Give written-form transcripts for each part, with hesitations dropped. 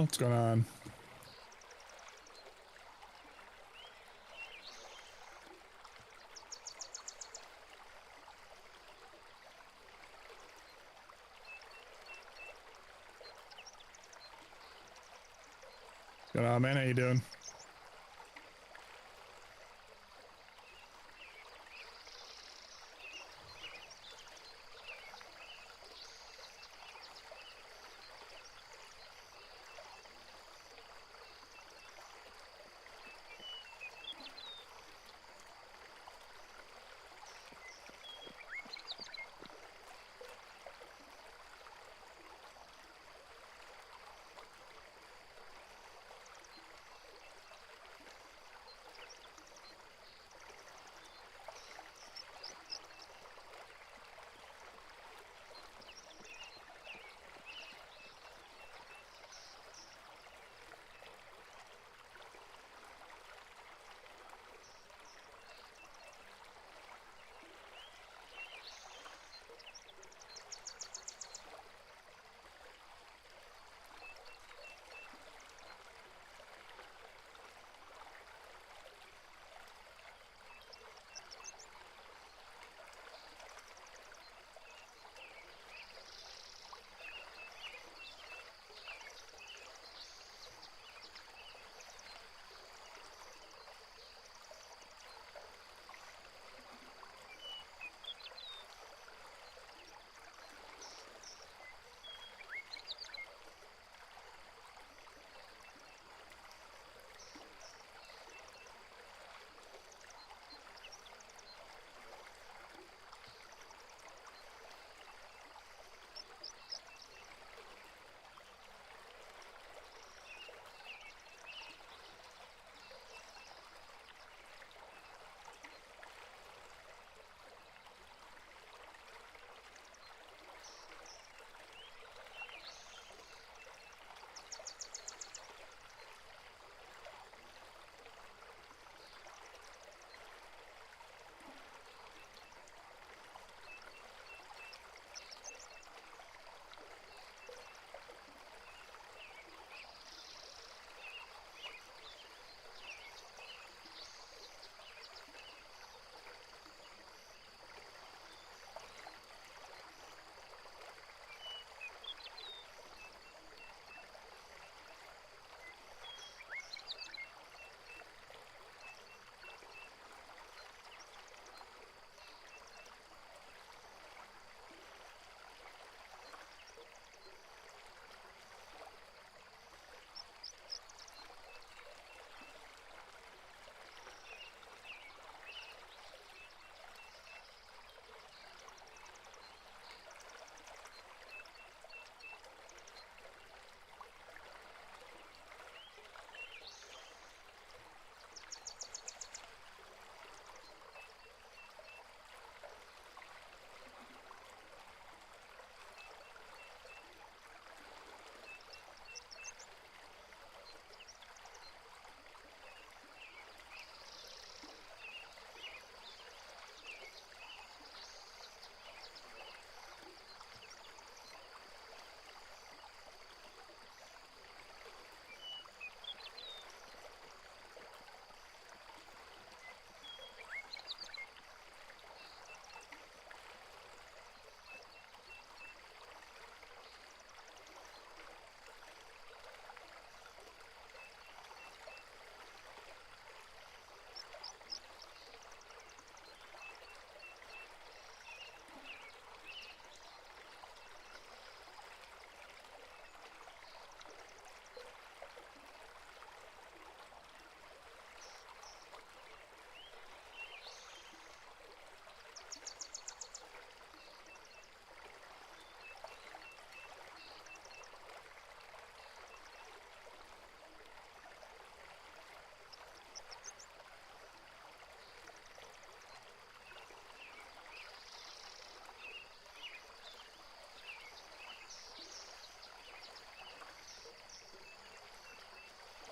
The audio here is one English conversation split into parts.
What's going on? What's going on, man? How you doing?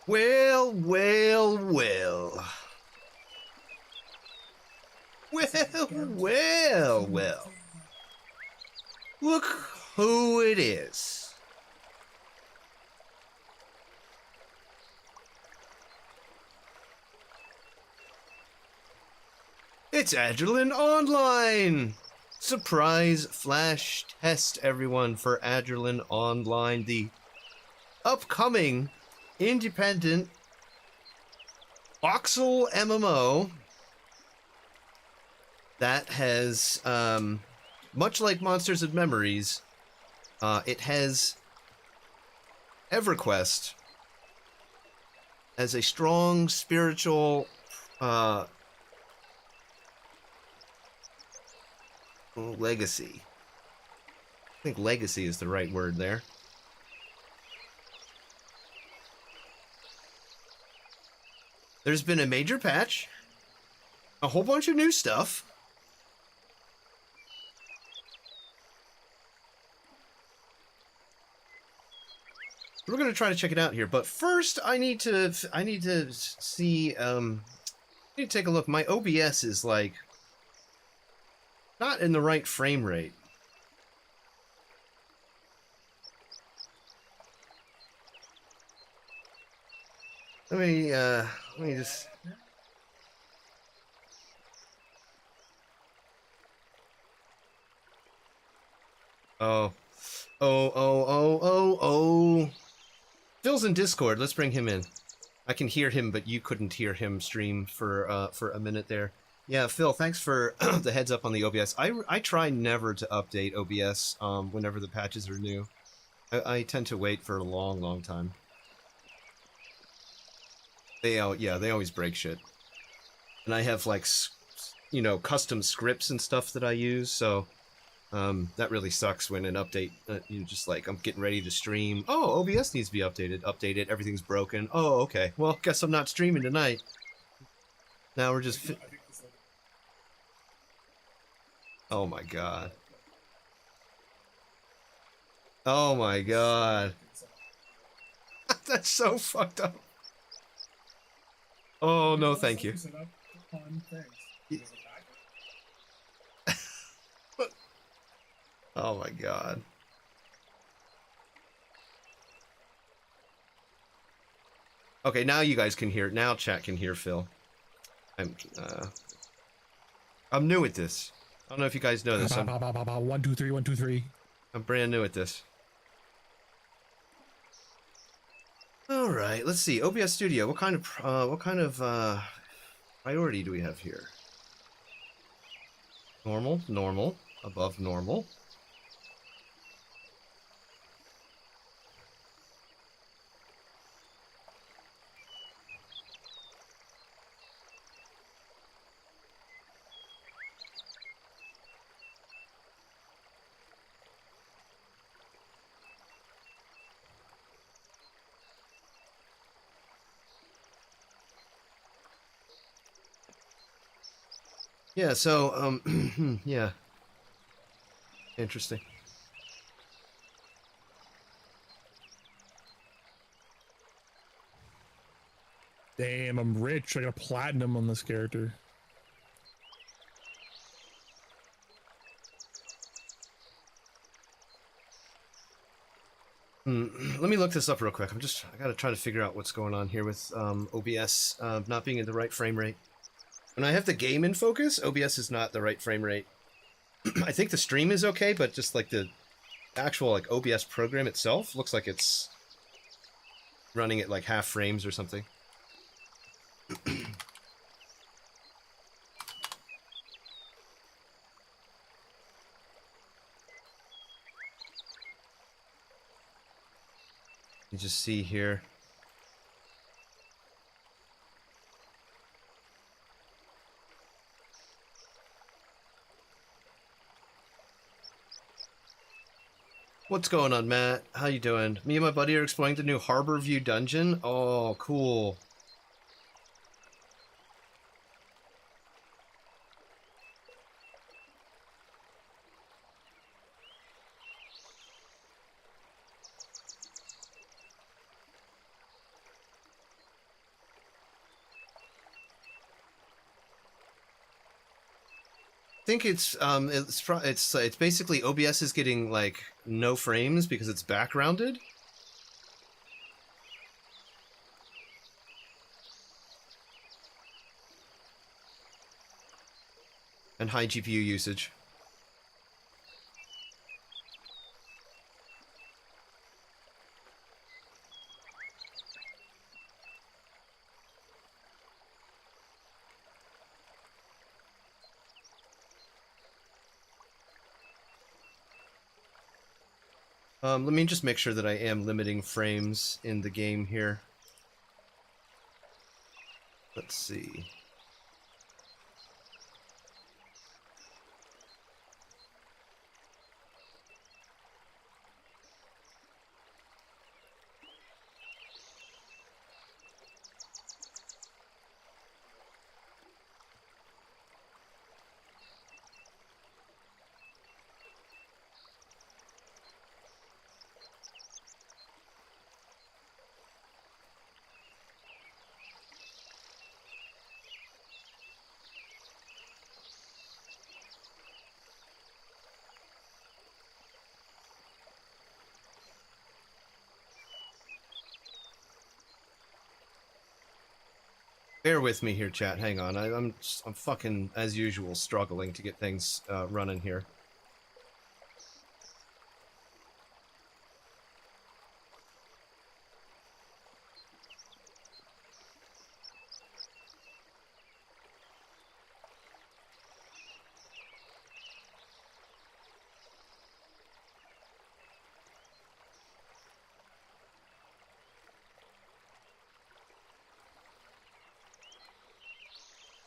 Well, well, well. Well, well, well. Look who it is. It's Adrenaline Online! Surprise flash test, everyone, for Adrenaline Online, the upcoming independent voxel MMO that has, much like Monsters and Memories, it has EverQuest as a strong spiritual legacy. I think legacy is the right word there. There's been a major patch, a whole bunch of new stuff. We're gonna try to check it out here, but first I need to see. I need to take a look. My OBS is like not in the right frame rate. Let me just. Oh. Phil's in Discord. Let's bring him in. I can hear him, but you couldn't hear him stream for a minute there. Yeah, Phil, thanks for the heads up on the OBS. I try never to update OBS whenever the patches are new. I tend to wait for a long time. They always break shit. And I have like, you know, custom scripts and stuff that I use, so that really sucks when an update, you just like, I'm getting ready to stream. Oh, OBS needs to be updated. Update it. Everything's broken. Oh, okay. Well, guess I'm not streaming tonight. Now we're just... Oh my god. Oh my god. That's so fucked up. Oh, no, thank you. Oh my god. Okay, now you guys can hear. Now chat can hear Phil. I'm new at this. I don't know if you guys know this. 1, 2, 3, 1, 2, 3. I'm brand new at this. All right, let's see. OBS Studio. What kind of priority do we have here? Normal, normal, above normal. Yeah, so, yeah. Interesting. Damn, I'm rich. I got a platinum on this character. Let me look this up real quick. I gotta try to figure out what's going on here with OBS not being in the right frame rate. When I have the game in focus, OBS is not the right frame rate. I think the stream is okay, but just like the actual like OBS program itself looks like it's running at like half frames or something. You just see here. What's going on, Matt? How you doing? Me and my buddy are exploring the new Harbor View dungeon. Oh, cool. I think it's basically OBS is getting like no frames because it's backgrounded. and high GPU usage. Let me just make sure that I am limiting frames in the game here. Let's see. Bear with me here, chat. Hang on. I'm fucking, as usual, struggling to get things running here.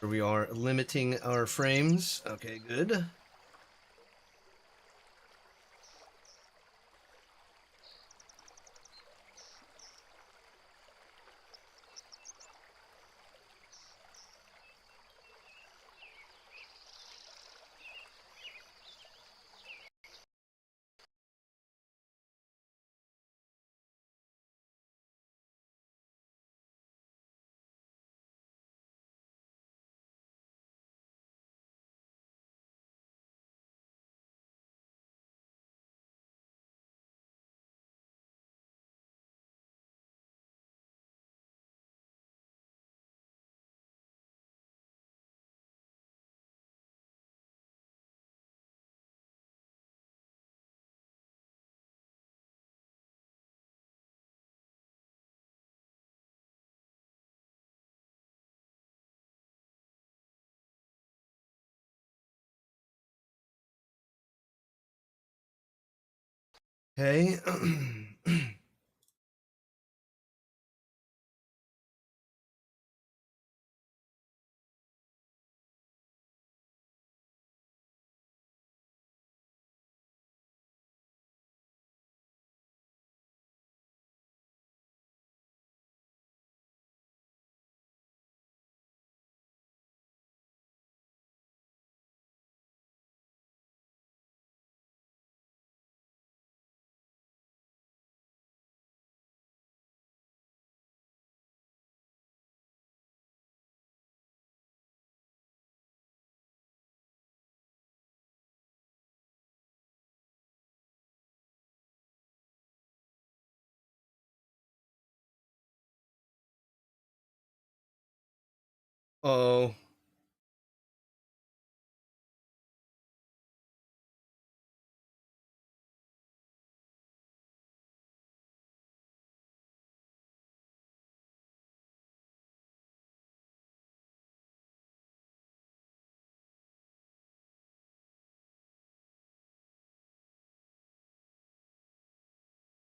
Here we are limiting our frames. Okay, good. Okay. Oh.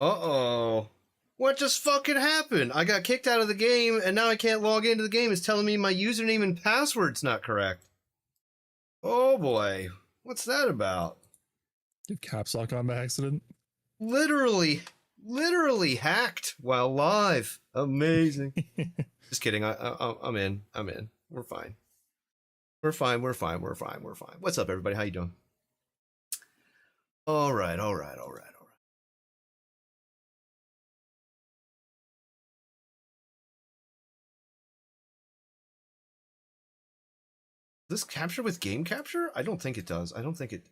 Uh-oh. What just fucking happened? I got kicked out of the game, and now I can't log into the game. It's telling me my username and password's not correct. Oh boy. What's that about? Did caps lock on by accident? Literally hacked while live. Amazing. Just kidding. I'm in. I'm in. We're fine. We're fine. We're fine. We're fine. We're fine. What's up, everybody? How you doing? All right. All right. All right. All right. Does this capture with game capture? I don't think it does. I don't think it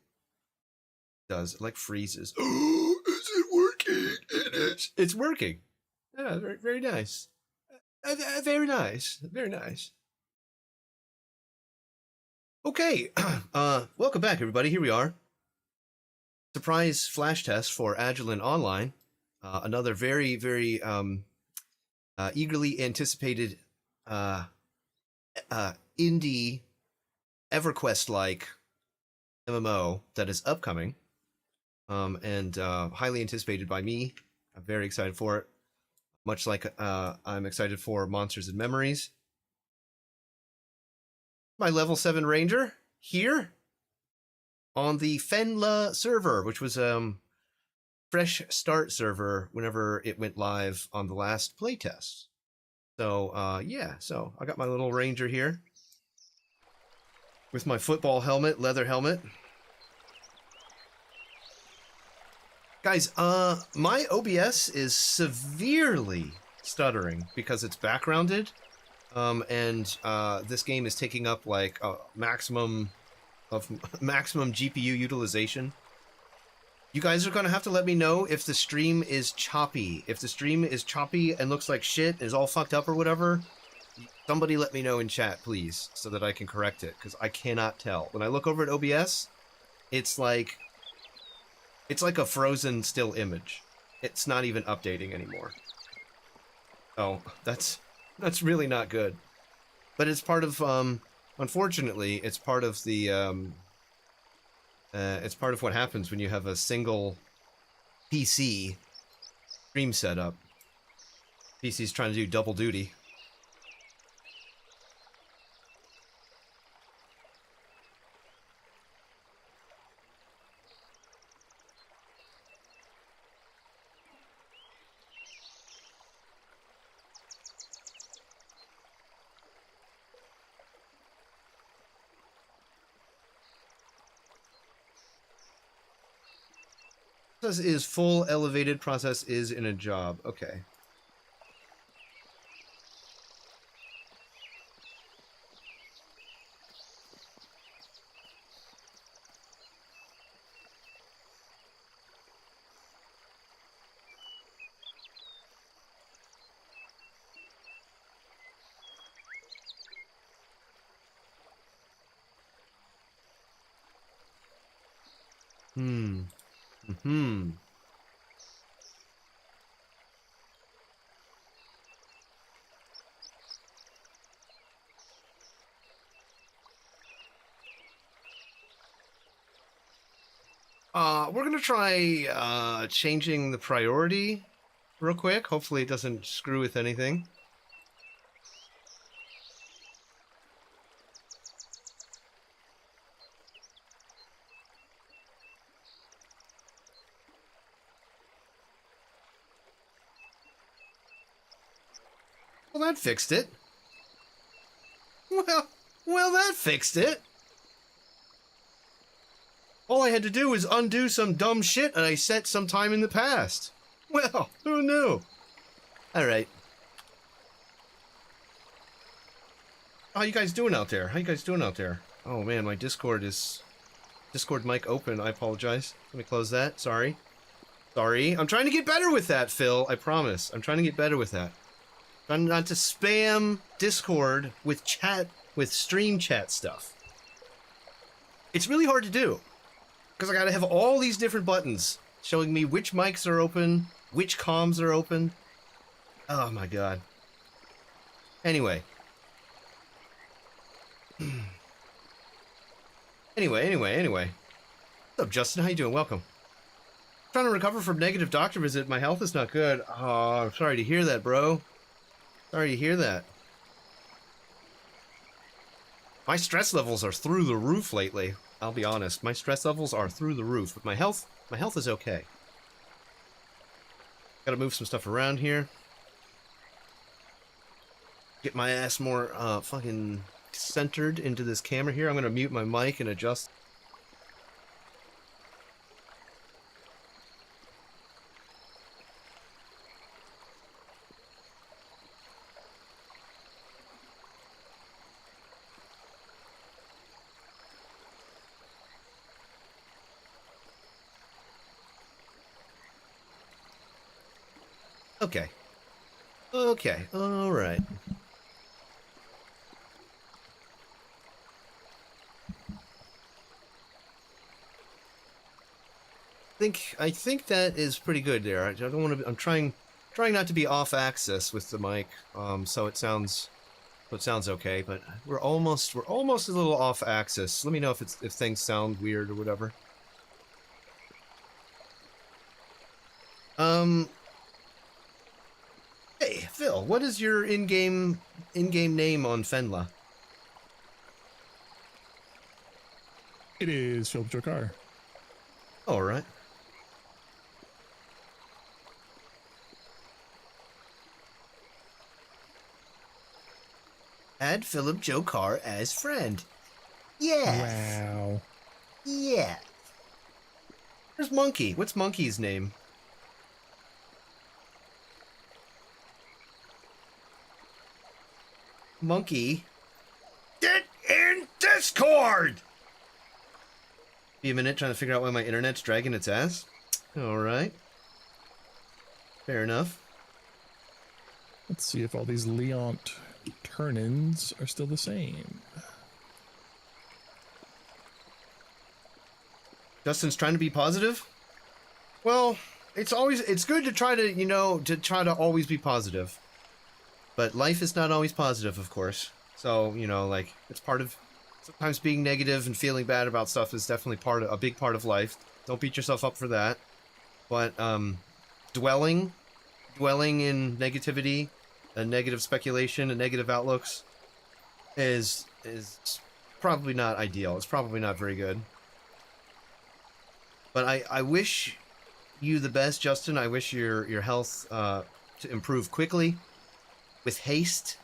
does. It like freezes. Oh, is it working? It is. It's working. Yeah, very, very nice. Very nice. Very nice. Okay, welcome back, everybody. Here we are. Surprise flash test for Agilent Online. Another very, very eagerly anticipated indie EverQuest-like MMO that is upcoming, and highly anticipated by me. I'm very excited for it. Much like I'm excited for Monsters and Memories. My level 7 ranger here on the Fenla server, which was fresh start server whenever it went live on the last playtest. So yeah, so I got my little ranger here with my football helmet, leather helmet. Guys, my OBS is severely stuttering because it's backgrounded, and this game is taking up like a maximum GPU utilization. You guys are gonna have to let me know if the stream is choppy. If the stream is choppy and looks like shit, is all fucked up or whatever, somebody let me know in chat, please, so that I can correct it, because I cannot tell. When I look over at OBS, it's like a frozen still image. It's not even updating anymore. Oh, that's really not good. But it's part of, unfortunately, it's part of the, it's part of what happens when you have a single PC stream setup. PC's trying to do double duty. Process is full elevated, process is in a job. Okay. We're gonna try changing the priority real quick. Hopefully it doesn't screw with anything. Well, that fixed it. Well, that fixed it. All I had to do was undo some dumb shit and I set some time in the past. Well, who knew? Alright. How you guys doing out there? How you guys doing out there? Oh man, my Discord mic open. I apologize. Let me close that. Sorry. Sorry. I'm trying to get better with that, Phil. I promise. I'm trying to get better with that. Trying not to spam Discord with stream chat stuff. It's really hard to do. Because I gotta have all these different buttons showing me which mics are open, which comms are open. Oh my god. Anyway. Anyway. What's up, Justin? How you doing? Welcome. Trying to recover from negative doctor visit. My health is not good. Oh, I'm sorry to hear that, bro. Sorry to hear that. My stress levels are through the roof lately. I'll be honest. My stress levels are through the roof, but my health is okay. Gotta move some stuff around here. Get my ass more fucking centered into this camera here. I'm gonna mute my mic and adjust. Okay. Okay, alright. I think that is pretty good there. I don't want to. I'm trying not to be off axis with the mic, so it sounds okay. But we're almost a little off axis. Let me know if things sound weird or whatever. Hey Phil, what is your in-game name on Fenla? It is Philip Jokar. All right. Add Philip Jokar as friend. Yeah. Wow. Yeah. Where's Monkey? What's Monkey's name? Monkey. Get in Discord! Be a minute trying to figure out why my internet's dragging its ass. Alright. Fair enough. Let's see if all these Leont turn-ins are still the same. Justin's trying to be positive? Well, it's good to try to always be positive. But life is not always positive, of course. So, like, it's part of, sometimes being negative and feeling bad about stuff is definitely a big part of life. Don't beat yourself up for that. But, dwelling in negativity and negative speculation and negative outlooks is probably not ideal. It's probably not very good. But I wish you the best, Justin. I wish your health to improve quickly, with haste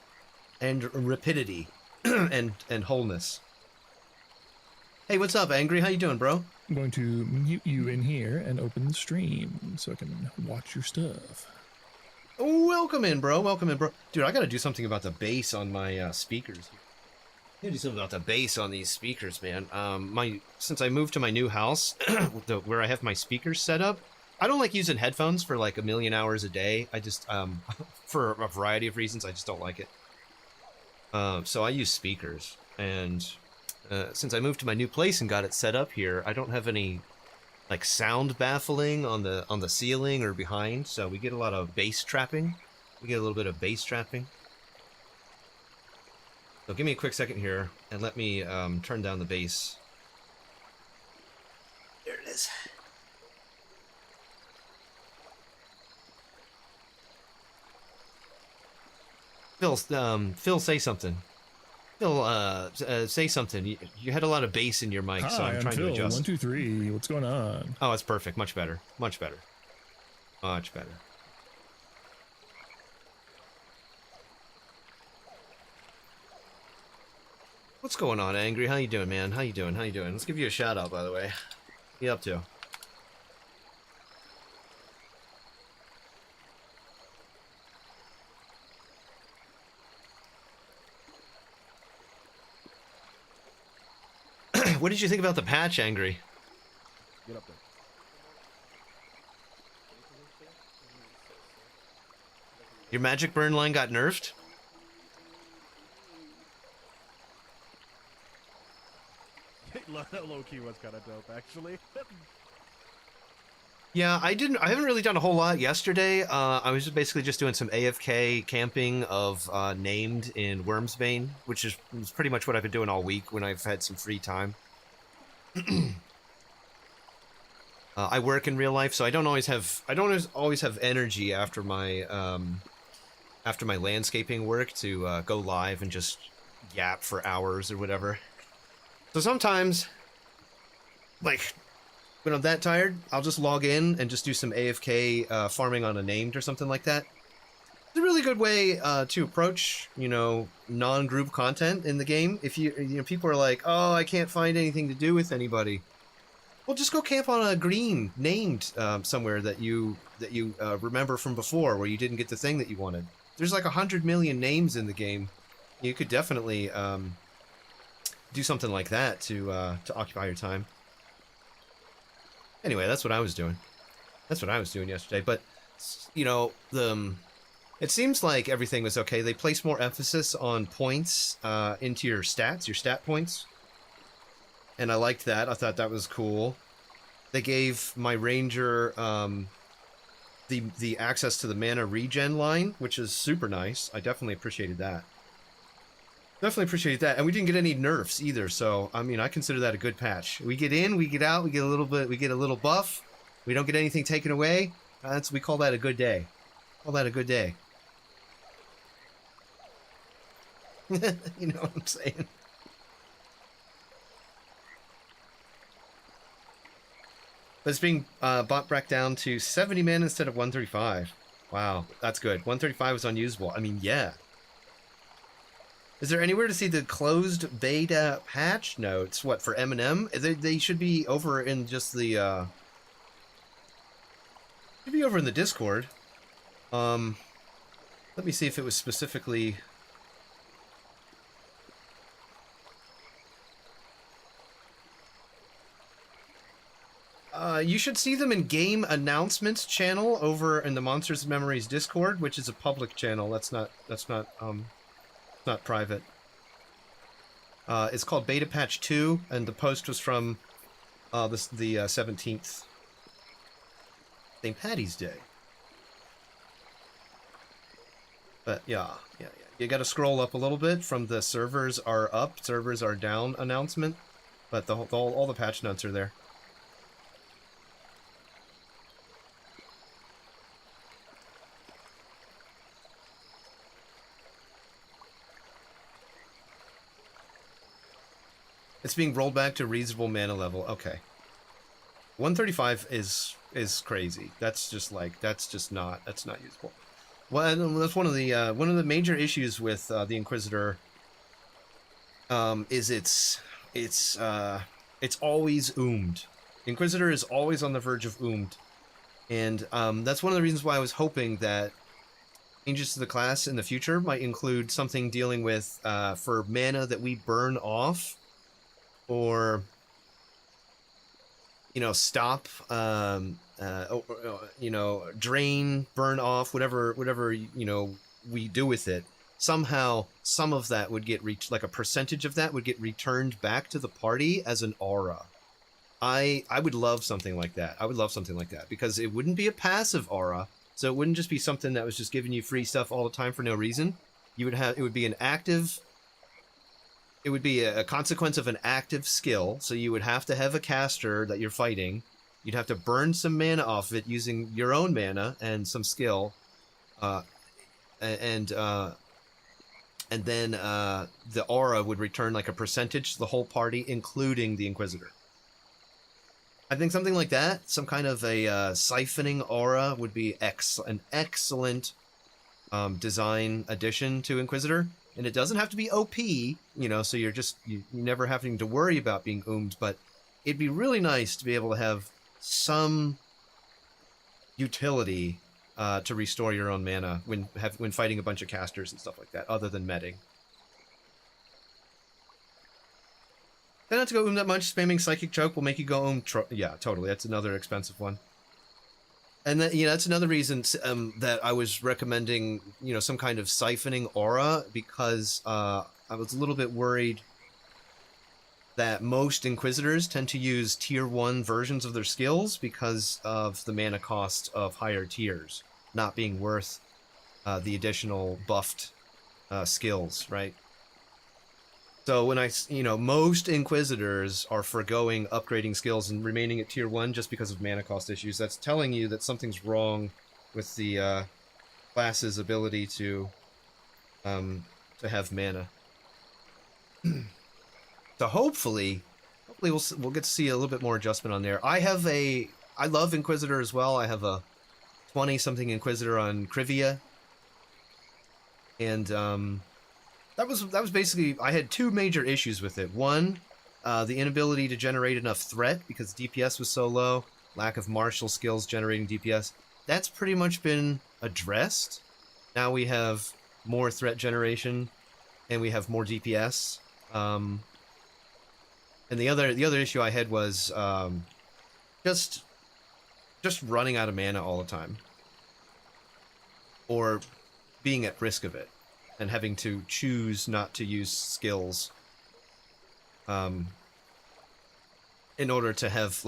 and rapidity and wholeness. Hey, what's up, Angry? How you doing, bro? I'm going to mute you in here and open the stream so I can watch your stuff. Welcome in, bro. Welcome in, bro. Dude, I gotta do something about the bass on my speakers. I gotta do something about the bass on these speakers, man. Since I moved to my new house, where I have my speakers set up, I don't like using headphones for like a million hours a day. I just, for a variety of reasons, I just don't like it. So I use speakers, and since I moved to my new place and got it set up here, I don't have any like sound baffling on the ceiling or behind, so we get a lot of bass trapping. We get a little bit of bass trapping. So give me a quick second here, and let me turn down the bass. There it is. Phil, say something. Phil, say something. You had a lot of bass in your mic, Hi, so I'm trying Phil. to adjust. 1, 2, 3. What's going on? Oh, it's perfect. Much better. Much better. Much better. What's going on, Angry? How you doing, man? How you doing? How you doing? Let's give you a shout out, by the way. What you up to? What did you think about the patch, Angry? Get up there. Your magic burn line got nerfed? Low key was kind of dope, actually. Yeah, I haven't really done a whole lot yesterday. I was basically just doing some AFK camping of named in Wormsbane, which is pretty much what I've been doing all week when I've had some free time. I work in real life, so I don't always have energy after my landscaping work to go live and just yap for hours or whatever. So sometimes, like, when I'm that tired, I'll just log in and just do some AFK farming on a named or something like that. It's a really good way to approach, non-group content in the game. If people are like, oh, I can't find anything to do with anybody. Well, just go camp on a green named somewhere that you remember from before, where you didn't get the thing that you wanted. There's like 100 million names in the game. You could definitely do something like that to occupy your time. Anyway, that's what I was doing. That's what I was doing yesterday. But it seems like everything was okay. They place more emphasis on points into your stats, your stat points. and I liked that. I thought that was cool. They gave my ranger the access to the mana regen line, which is super nice. I definitely appreciated that. Definitely appreciate that. And we didn't get any nerfs either, so I mean I consider that a good patch. We get in, we get out, we get a little bit, we get a little buff. We don't get anything taken away. We call that a good day. Call that a good day. You know what I'm saying? But it's being bought back down to 70 mana instead of 135. Wow, that's good. 135 was unusable. I mean, yeah. Is there anywhere to see the closed beta patch notes? What, for M&M? They should be over in just the, should be over in the Discord. Let me see if it was specifically... you should see them in Game Announcements channel over in the Monsters of Memories Discord, which is a public channel. That's not private. It's called Beta Patch 2, and the post was from the 17th. St. Paddy's Day. But yeah. You gotta scroll up a little bit from the servers are up, servers are down announcement, but all the patch notes are there. It's being rolled back to reasonable mana level. Okay. 135 is crazy. That's not usable. Well, that's one of the major issues with the Inquisitor. Is it's always oomed. Inquisitor is always on the verge of oomed, and that's one of the reasons why I was hoping that changes to the class in the future might include something dealing with for mana that we burn off. Or, you know, stop, you know, drain, burn off, whatever, you know, we do with it. Somehow, some of that would get like a percentage of that would get returned back to the party as an aura. I would love something like that. I would love something like that because it wouldn't be a passive aura. So it wouldn't just be something that was just giving you free stuff all the time for no reason. It would be an active... It would be a consequence of an active skill, so you would have to have a caster that you're fighting. You'd have to burn some mana off it using your own mana and some skill, and then the aura would return like a percentage to the whole party, including the Inquisitor. I think something like that, some kind of a siphoning aura, would be an excellent design addition to Inquisitor. And it doesn't have to be OP, you know, so you're never having to worry about being oomed, but it'd be really nice to be able to have some utility to restore your own mana when fighting a bunch of casters and stuff like that, other than medding. Then not to go oom that much, spamming Psychic Choke will make you go oom. Yeah, totally, that's another expensive one. And that, you know, that's another reason that I was recommending, you know, some kind of siphoning aura, because I was a little bit worried that most Inquisitors tend to use tier 1 versions of their skills because of the mana cost of higher tiers not being worth the additional buffed skills, right? So when most Inquisitors are forgoing upgrading skills and remaining at tier 1 just because of mana cost issues. That's telling you that something's wrong with the class's ability to have mana. So hopefully we'll get to see a little bit more adjustment on there. I love Inquisitor as well. I have a 20-something Inquisitor on Krivia, and that was basically, I had two major issues with it. One, the inability to generate enough threat because DPS was so low, lack of martial skills generating DPS. That's pretty much been addressed. Now we have more threat generation, and we have more DPS. And the other issue I had was just running out of mana all the time, or being at risk of it, and having to choose not to use skills in order to have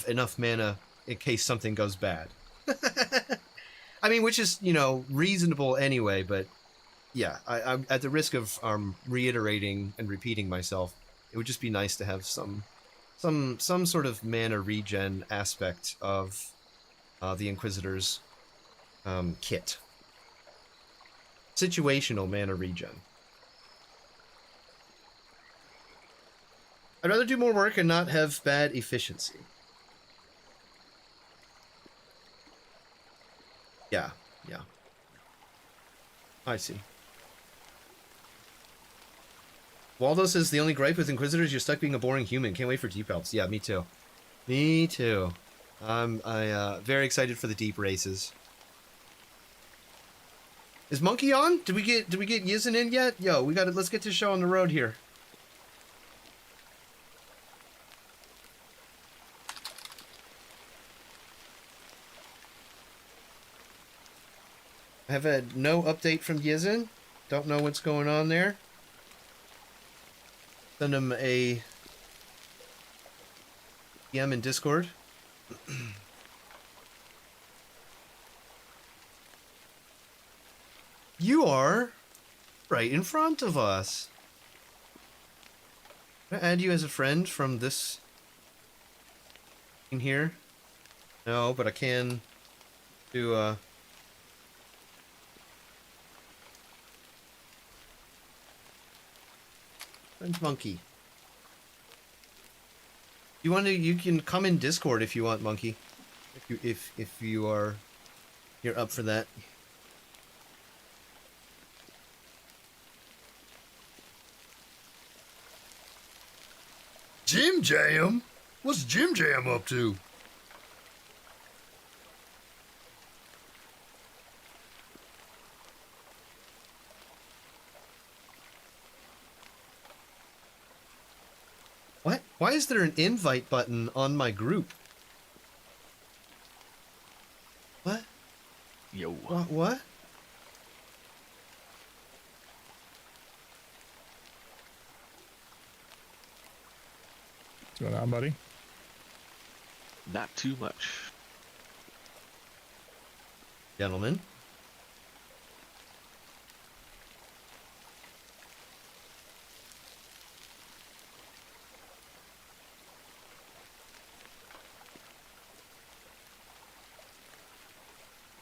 enough mana in case something goes bad. I mean, which is, you know, reasonable anyway, but yeah, I'm at the risk of reiterating and repeating myself. It would just be nice to have some sort of mana regen aspect of the Inquisitor's kit. Situational mana regen. I'd rather do more work and not have bad efficiency. Yeah, yeah. I see. Waldo says the only gripe with Inquisitors, you're stuck being a boring human. Can't wait for deep elves. Yeah, me too. Me too. I'm very excited for the deep races. Is Monkey on? Did we get Yizen in yet? Yo, let's get this show on the road here. I have had no update from Yizen. Don't know what's going on there. Send him a DM in Discord. You are right in front of us. Can I add you as a friend from this in here? No, but I can do friend Monkey. You can come in Discord if you want, Monkey. If you're up for that. Jim Jam? What's Jim Jam up to? What? Why is there an invite button on my group? What? Yo. What? What's going on, buddy? Not too much. Gentlemen.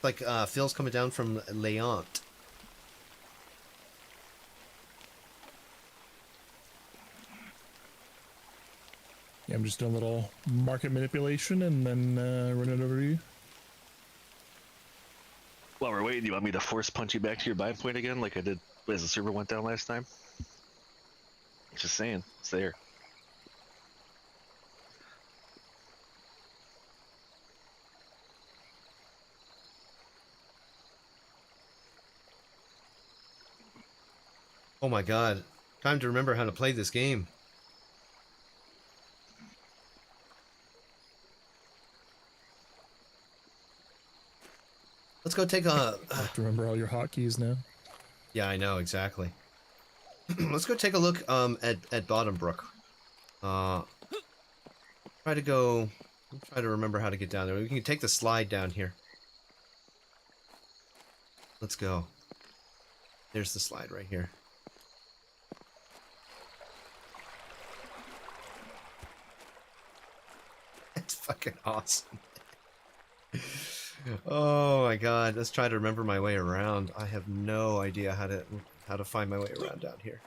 Like Phil's coming down from Leont. Yeah, I'm just doing a little market manipulation and then run it over to you. While we're waiting, you want me to force punch you back to your buy point again, like I did as the server went down last time? Just saying, it's there. Oh my god. Time to remember how to play this game. Let's go take a... I have to remember all your hotkeys now. Yeah, I know, exactly. Let's go take a look at Bottom Brook. Try to remember how to get down there. We can take the slide down here. Let's go. There's the slide right here. That's fucking awesome. Oh my god, let's try to remember my way around. I have no idea how to find my way around down here.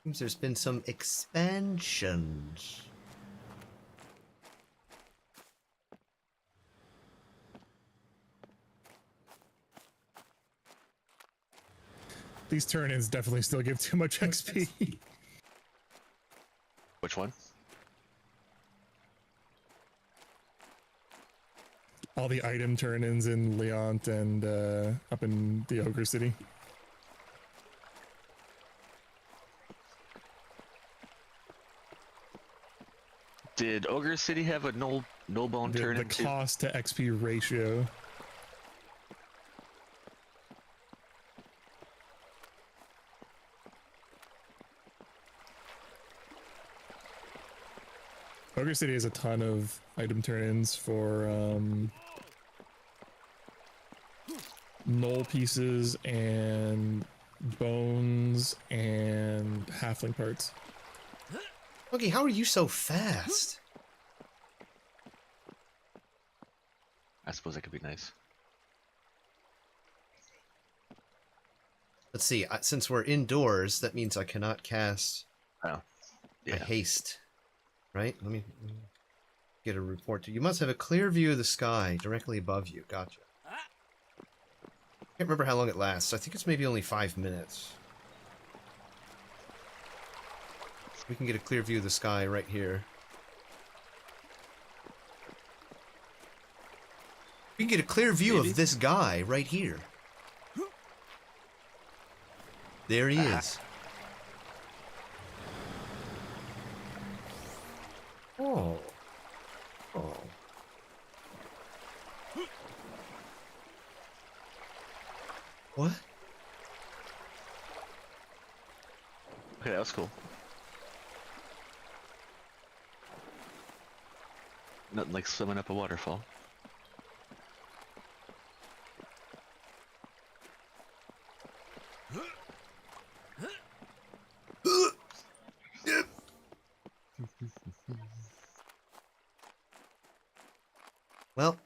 Seems there's been some expansions. These turn-ins definitely still give too much XP. Which one? All the item turn-ins in Leont and up in the Ogre City. Did Ogre City have a null bone turn The into? cost to XP ratio. Ogre City has a ton of item turn-ins for null pieces and bones and halfling parts. Monkey, how are you so fast? I suppose that could be nice. Let's see. Since we're indoors, that means I cannot cast Oh, a yeah. haste. Right? Let me get a report to you. You must have a clear view of the sky directly above you. Gotcha. Can't remember how long it lasts. I think it's maybe only 5 minutes. We can get a clear view of the sky right here. We can get a clear view Maybe. of this guy right here. There he is. Oh. Oh. What? Okay, that was cool. Nothing like swimming up a waterfall. Well.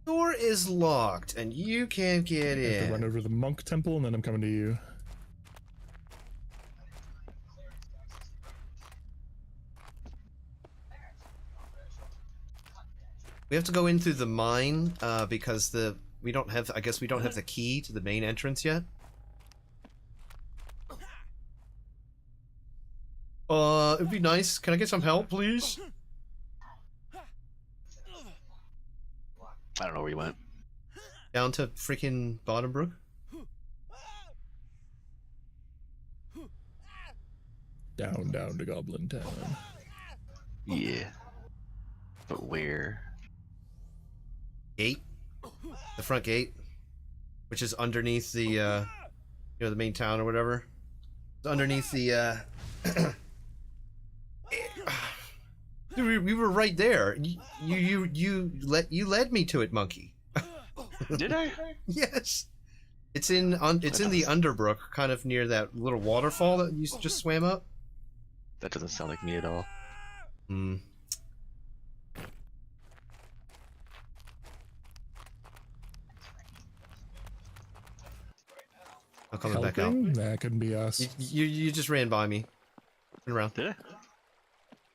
Door is locked, and you can't get I have to run in. over to the monk temple, and then I'm coming to you. We have to go in through the mine, because we don't have, I guess we don't have the key to the main entrance yet. It'd be nice. Can I get some help, please? I don't know where you went. Down to freaking Bottombrook? Down to Goblin Town. Yeah. But where? Gate? The front gate? Which is underneath the, the main town or whatever. It's underneath the, Dude, we were right there. You led me to it, monkey. Did I? Yes. It's in the Underbrook, kind of near that little waterfall that you just swam up. That doesn't sound like me at all. Hmm. I'm coming back out. Helping? That couldn't be us. You just ran by me. Turn around. Did I?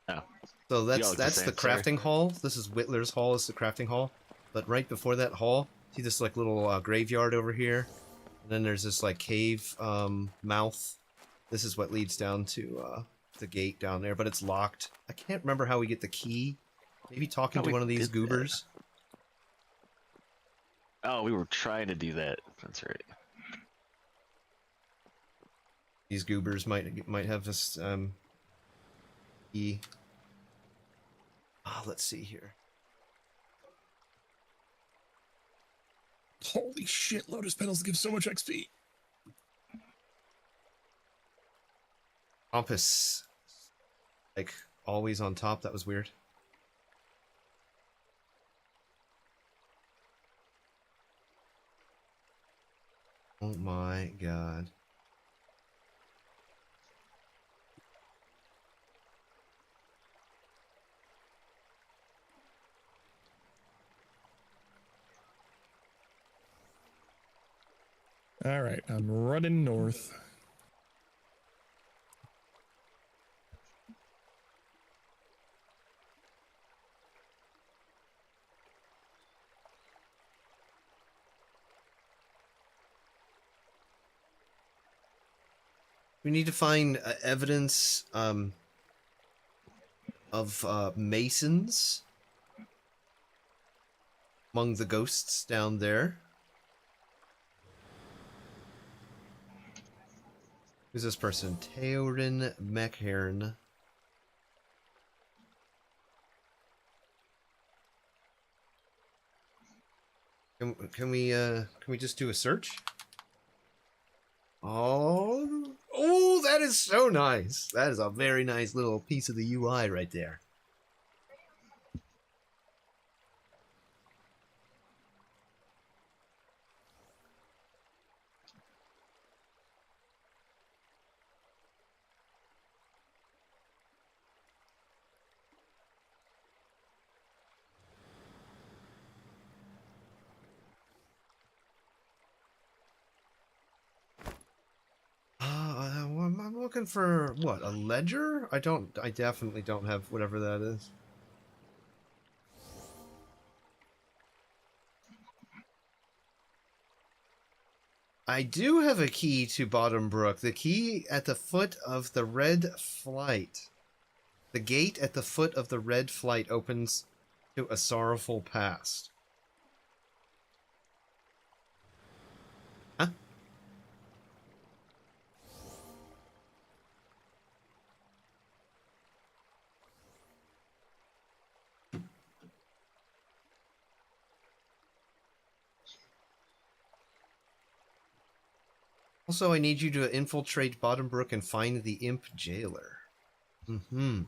Oh. So Yeah, I that's was the just saying, sorry. crafting hall. This is Whittler's hall. Is the crafting hall. But right before that hall, see this like little graveyard over here, and then there's this like cave mouth. This is what leads down to the gate down there, but it's locked. I can't remember how we get the key. Maybe talking Oh, to we one of these did that. goobers. Oh, we were trying to do that. That's right. These goobers might have this key. Let's see here. Holy shit, Lotus Petals give so much XP. Compass, like always on top. That was weird. Oh my god. All right, I'm running north. We need to find evidence of masons among the ghosts down there. Who's this person? Teorin Mechern. Can we just do a search? Oh, that is so nice. That is a very nice little piece of the UI right there. I'm looking for what, a ledger? I definitely don't have whatever that is. I do have a key to Bottom Brook. The key at the foot of the red flight. The gate at the foot of the red flight opens to a sorrowful past. Huh? Also, I need you to infiltrate Bottom Brook and find the imp jailer. Mm-hmm.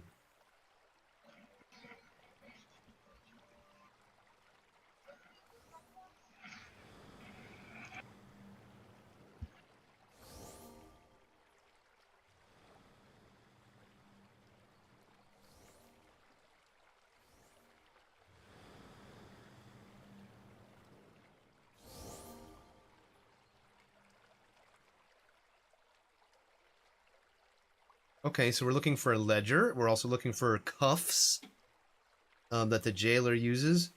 Okay, so we're looking for a ledger. We're also looking for cuffs that the jailer uses.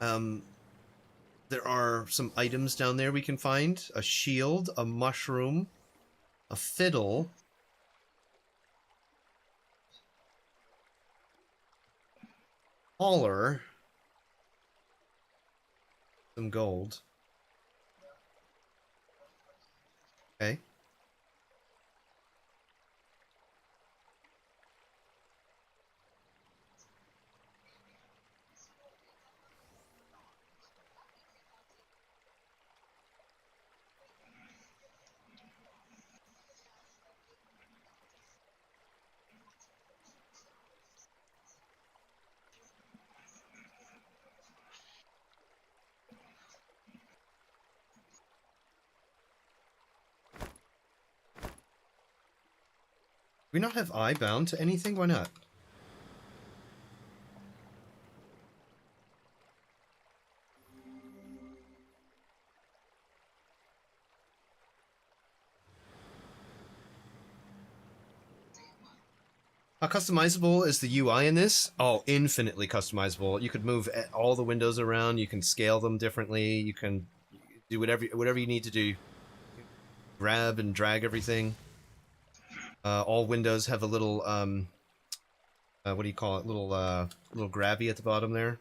There are some items down there we can find. A shield, a mushroom, a fiddle, collar, some gold. Okay. Do we not have eye bound to anything? Why not? How customizable is the UI in this? Oh, infinitely customizable. You could move all the windows around. You can scale them differently. You can do whatever you need to do. Grab and drag everything. All windows have a little what do you call it? Little grabby at the bottom there.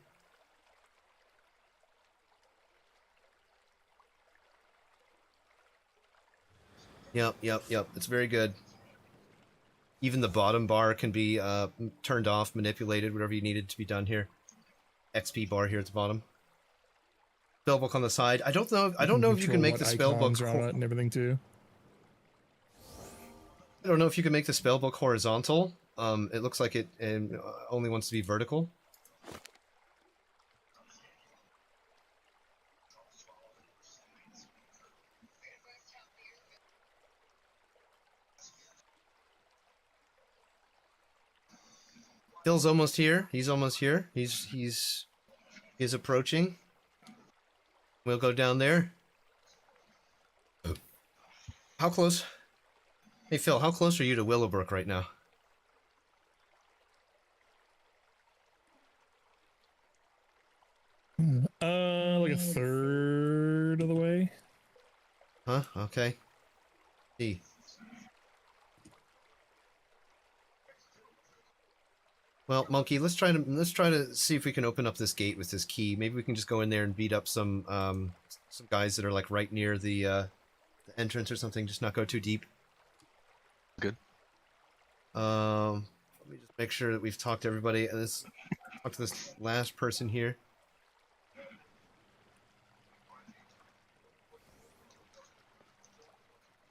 Yep. It's very good. Even the bottom bar can be turned off, manipulated, whatever you needed to be done here. XP bar here at the bottom. Spellbook on the side. I don't know. I don't know if you can make the spellbook. On it and everything too. I don't know if you can make the spellbook horizontal. It looks like it only wants to be vertical. Phil's almost here. He's almost here. He's approaching. We'll go down there. How close? Hey Phil, how close are you to Willowbrook right now? Like a third of the way. Huh? Okay. See. Well, Monkey, let's try to see if we can open up this gate with this key. Maybe we can just go in there and beat up some guys that are like right near the entrance or something. Just not go too deep. Good. Let me just make sure that we've talked to everybody. And let's talk to this last person here.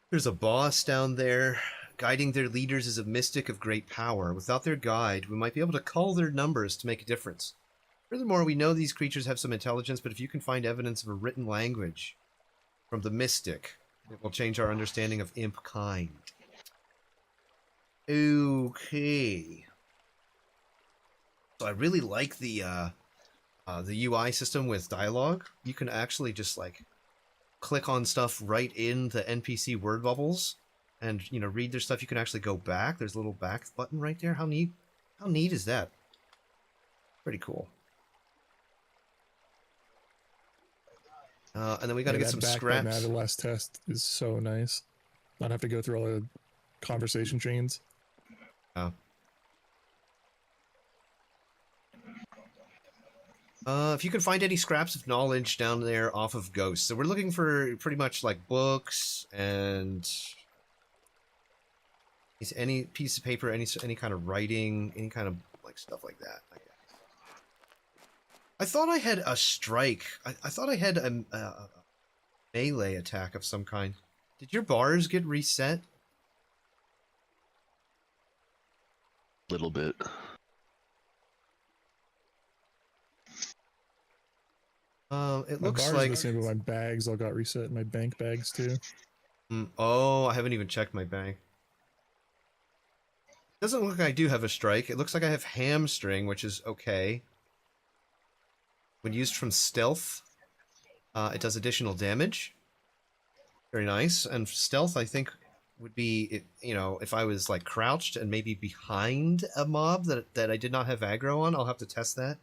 There's a boss down there. Guiding their leaders is a mystic of great power. Without their guide, we might be able to cull their numbers to make a difference. Furthermore, we know these creatures have some intelligence, but if you can find evidence of a written language from the mystic, it will change our understanding of imp kind. Okay. So I really like the UI system with dialogue. You can actually just like click on stuff right in the NPC word bubbles and, you know, read their stuff. You can actually go back. There's a little back button right there. How neat is that? Pretty cool. And then we got to get some scraps. Now the last test is so nice. Not have to go through all the conversation chains. Oh. If you can find any scraps of knowledge down there off of ghosts. So we're looking for pretty much like books and any piece of paper, any kind of writing, any kind of like stuff like that. I thought I had a strike. I thought I had a melee attack of some kind. Did your bars get reset? Little bit. It My looks bars are like the same, but my bags all got reset. And my bank bags too. Oh, I haven't even checked my bank. Doesn't look like I do have a strike. It looks like I have hamstring, which is okay. When used from stealth, it does additional damage. Very nice. And stealth, I think, would be, you know, if I was like crouched and maybe behind a mob that I did not have aggro on. I'll have to test that.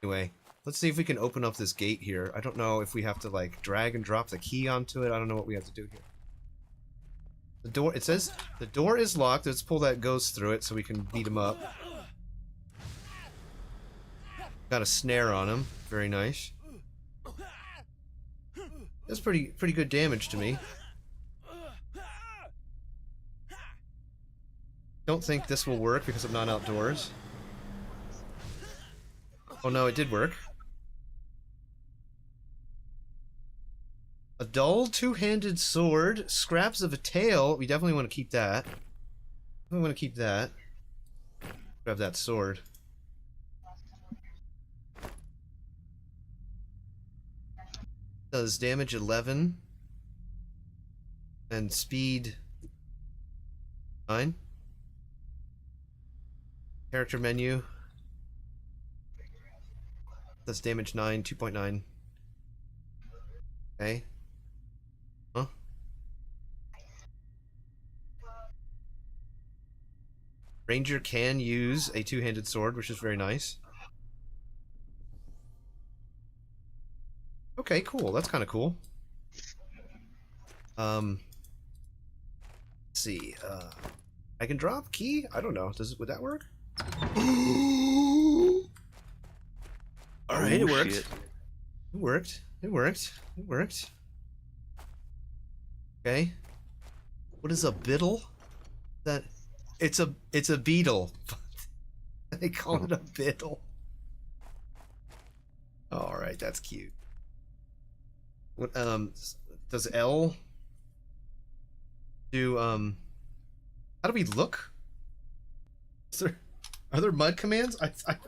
Anyway, let's see if we can open up this gate here. I don't know if we have to like drag and drop the key onto it. I don't know what we have to do here. The door, it says the door is locked. Let's pull that ghost through it so we can beat him up. Got a snare on him. Very nice. That's pretty good damage to me. Don't think this will work because I'm not outdoors. Oh no, it did work. A dull two-handed sword, scraps of a tail. We definitely want to keep that. We want to keep that. Grab that sword. Does damage 11 and speed 9. Character menu. Does damage 9, 2.9. Okay. Huh? Ranger can use a two-handed sword, which is very nice. Okay, cool. That's kind of cool. Let's see. I can drop key? I don't know. Would that work? All right, it worked. Shit. It worked. It worked. It worked. Okay. What is a biddle? That it's a beetle. They call it a biddle. All right, that's cute. What does L do how do we look? Are there mud commands? I'm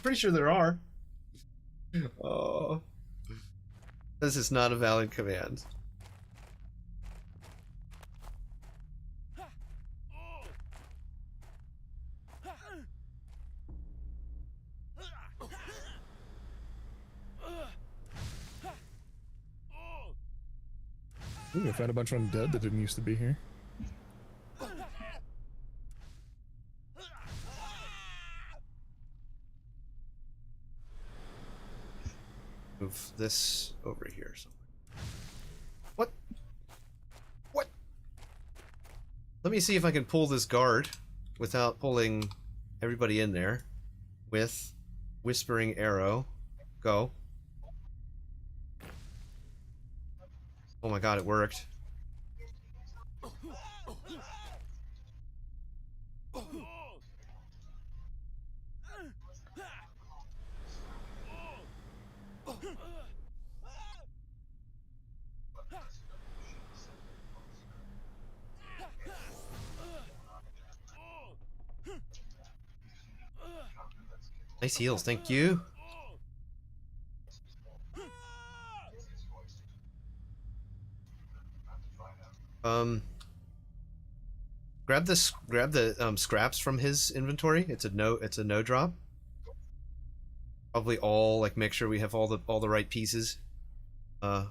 pretty sure there are. Oh. This is not a valid command. Ooh, I found a bunch of undead that didn't used to be here. Move this over here somewhere. What? What? Let me see if I can pull this guard without pulling everybody in there with Whispering Arrow. Go. Oh my god, it worked. Nice heals, thank you. Grab the scraps from his inventory. It's a no drop. Probably all, like, make sure we have all the right pieces. As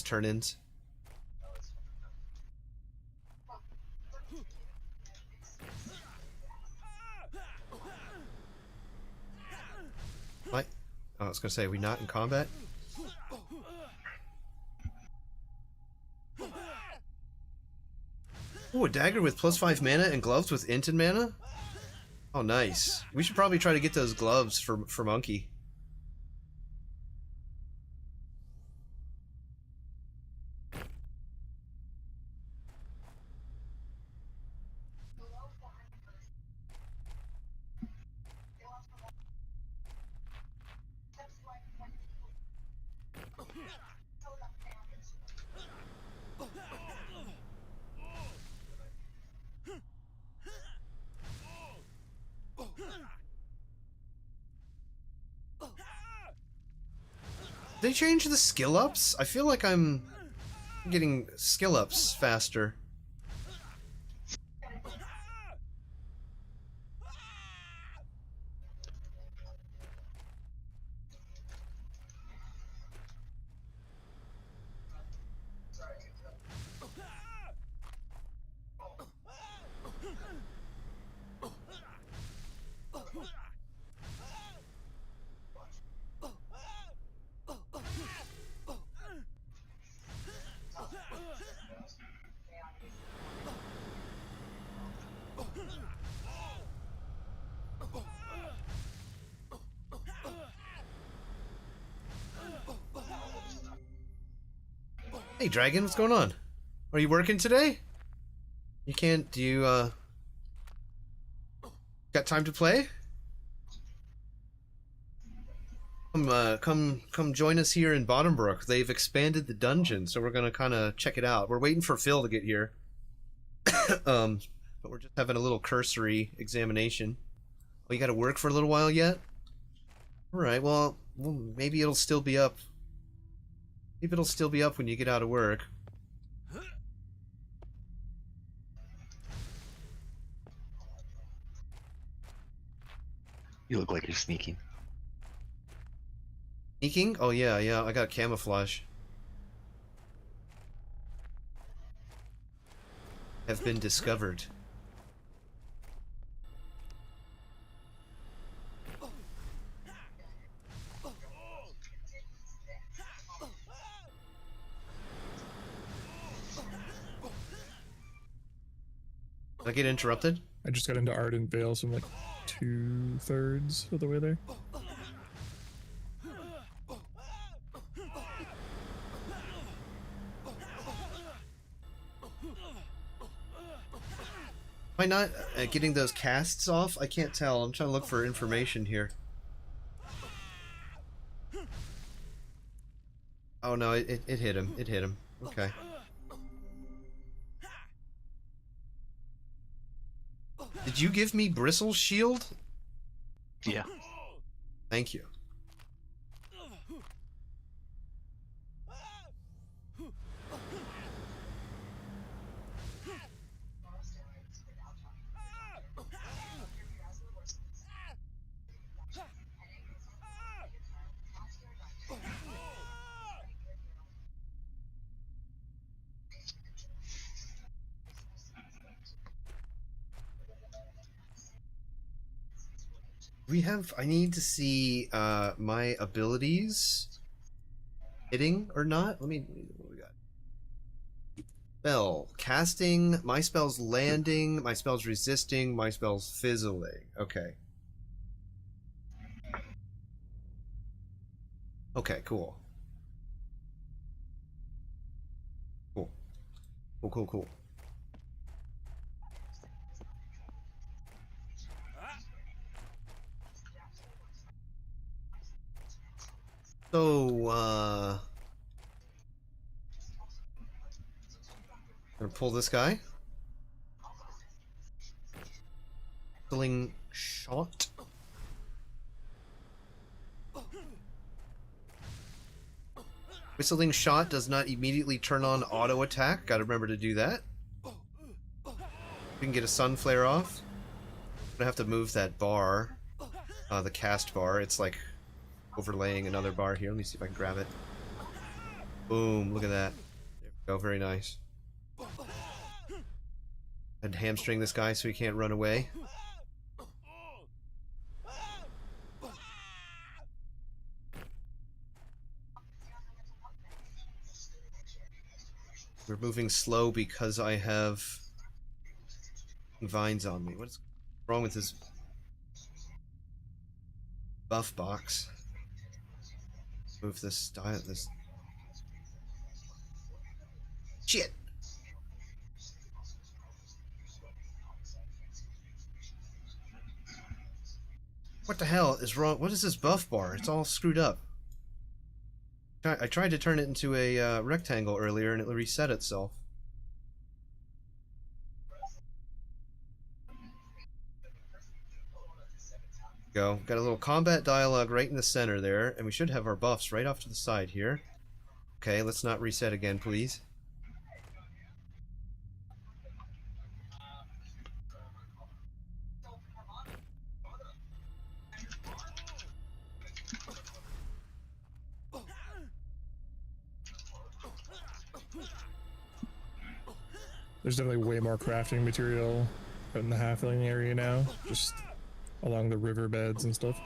turn-ins. What? Oh, I was gonna say, are we not in combat? Ooh, a dagger with +5 mana and gloves with instant mana? Oh, nice. We should probably try to get those gloves for Monkey. Did they change the skill ups? I feel like I'm getting skill ups faster. Hey, Dragon, what's going on? Are you working today? You can't, do you, got time to play? Come join us here in Bottombrook. They've expanded the dungeon, so we're gonna kind of check it out. We're waiting for Phil to get here. But we're just having a little cursory examination. Oh, you gotta work for a little while yet? Alright, well, maybe it'll still be up. Maybe it'll still be up when you get out of work. You look like you're sneaking. Sneaking? Oh yeah, I got camouflage. Have been discovered. Did I get interrupted? I just got into Ardent Vale, so I'm like 2/3 of the way there. Am I not getting those casts off? I can't tell. I'm trying to look for information here. Oh no, it hit him. It hit him. Okay. Did you give me Bristle Shield? Yeah. Thank you. I need to see my abilities hitting or not. Let me, what we got? Spell. Casting, my spell's landing, my spell's resisting, my spell's fizzling. Okay. Okay, cool. Cool. Cool, cool, cool. So, gonna pull this guy. Whistling shot. Whistling shot does not immediately turn on auto attack. Gotta remember to do that. We can get a sun flare off. I'm gonna have to move that bar. The cast bar. It's like overlaying another bar here. Let me see if I can grab it. Boom, look at that. There we go, very nice. And hamstring this guy so he can't run away. We're moving slow because I have vines on me. What's wrong with this buff box? Move this dial. This shit. What the hell is wrong? What is this buff bar? It's all screwed up. I tried to turn it into a rectangle earlier and it reset itself. Go. Got a little combat dialogue right in the center there, and we should have our buffs right off to the side here. Okay, let's not reset again, please. There's definitely way more crafting material out in the Halfling area now, just along the riverbeds and stuff.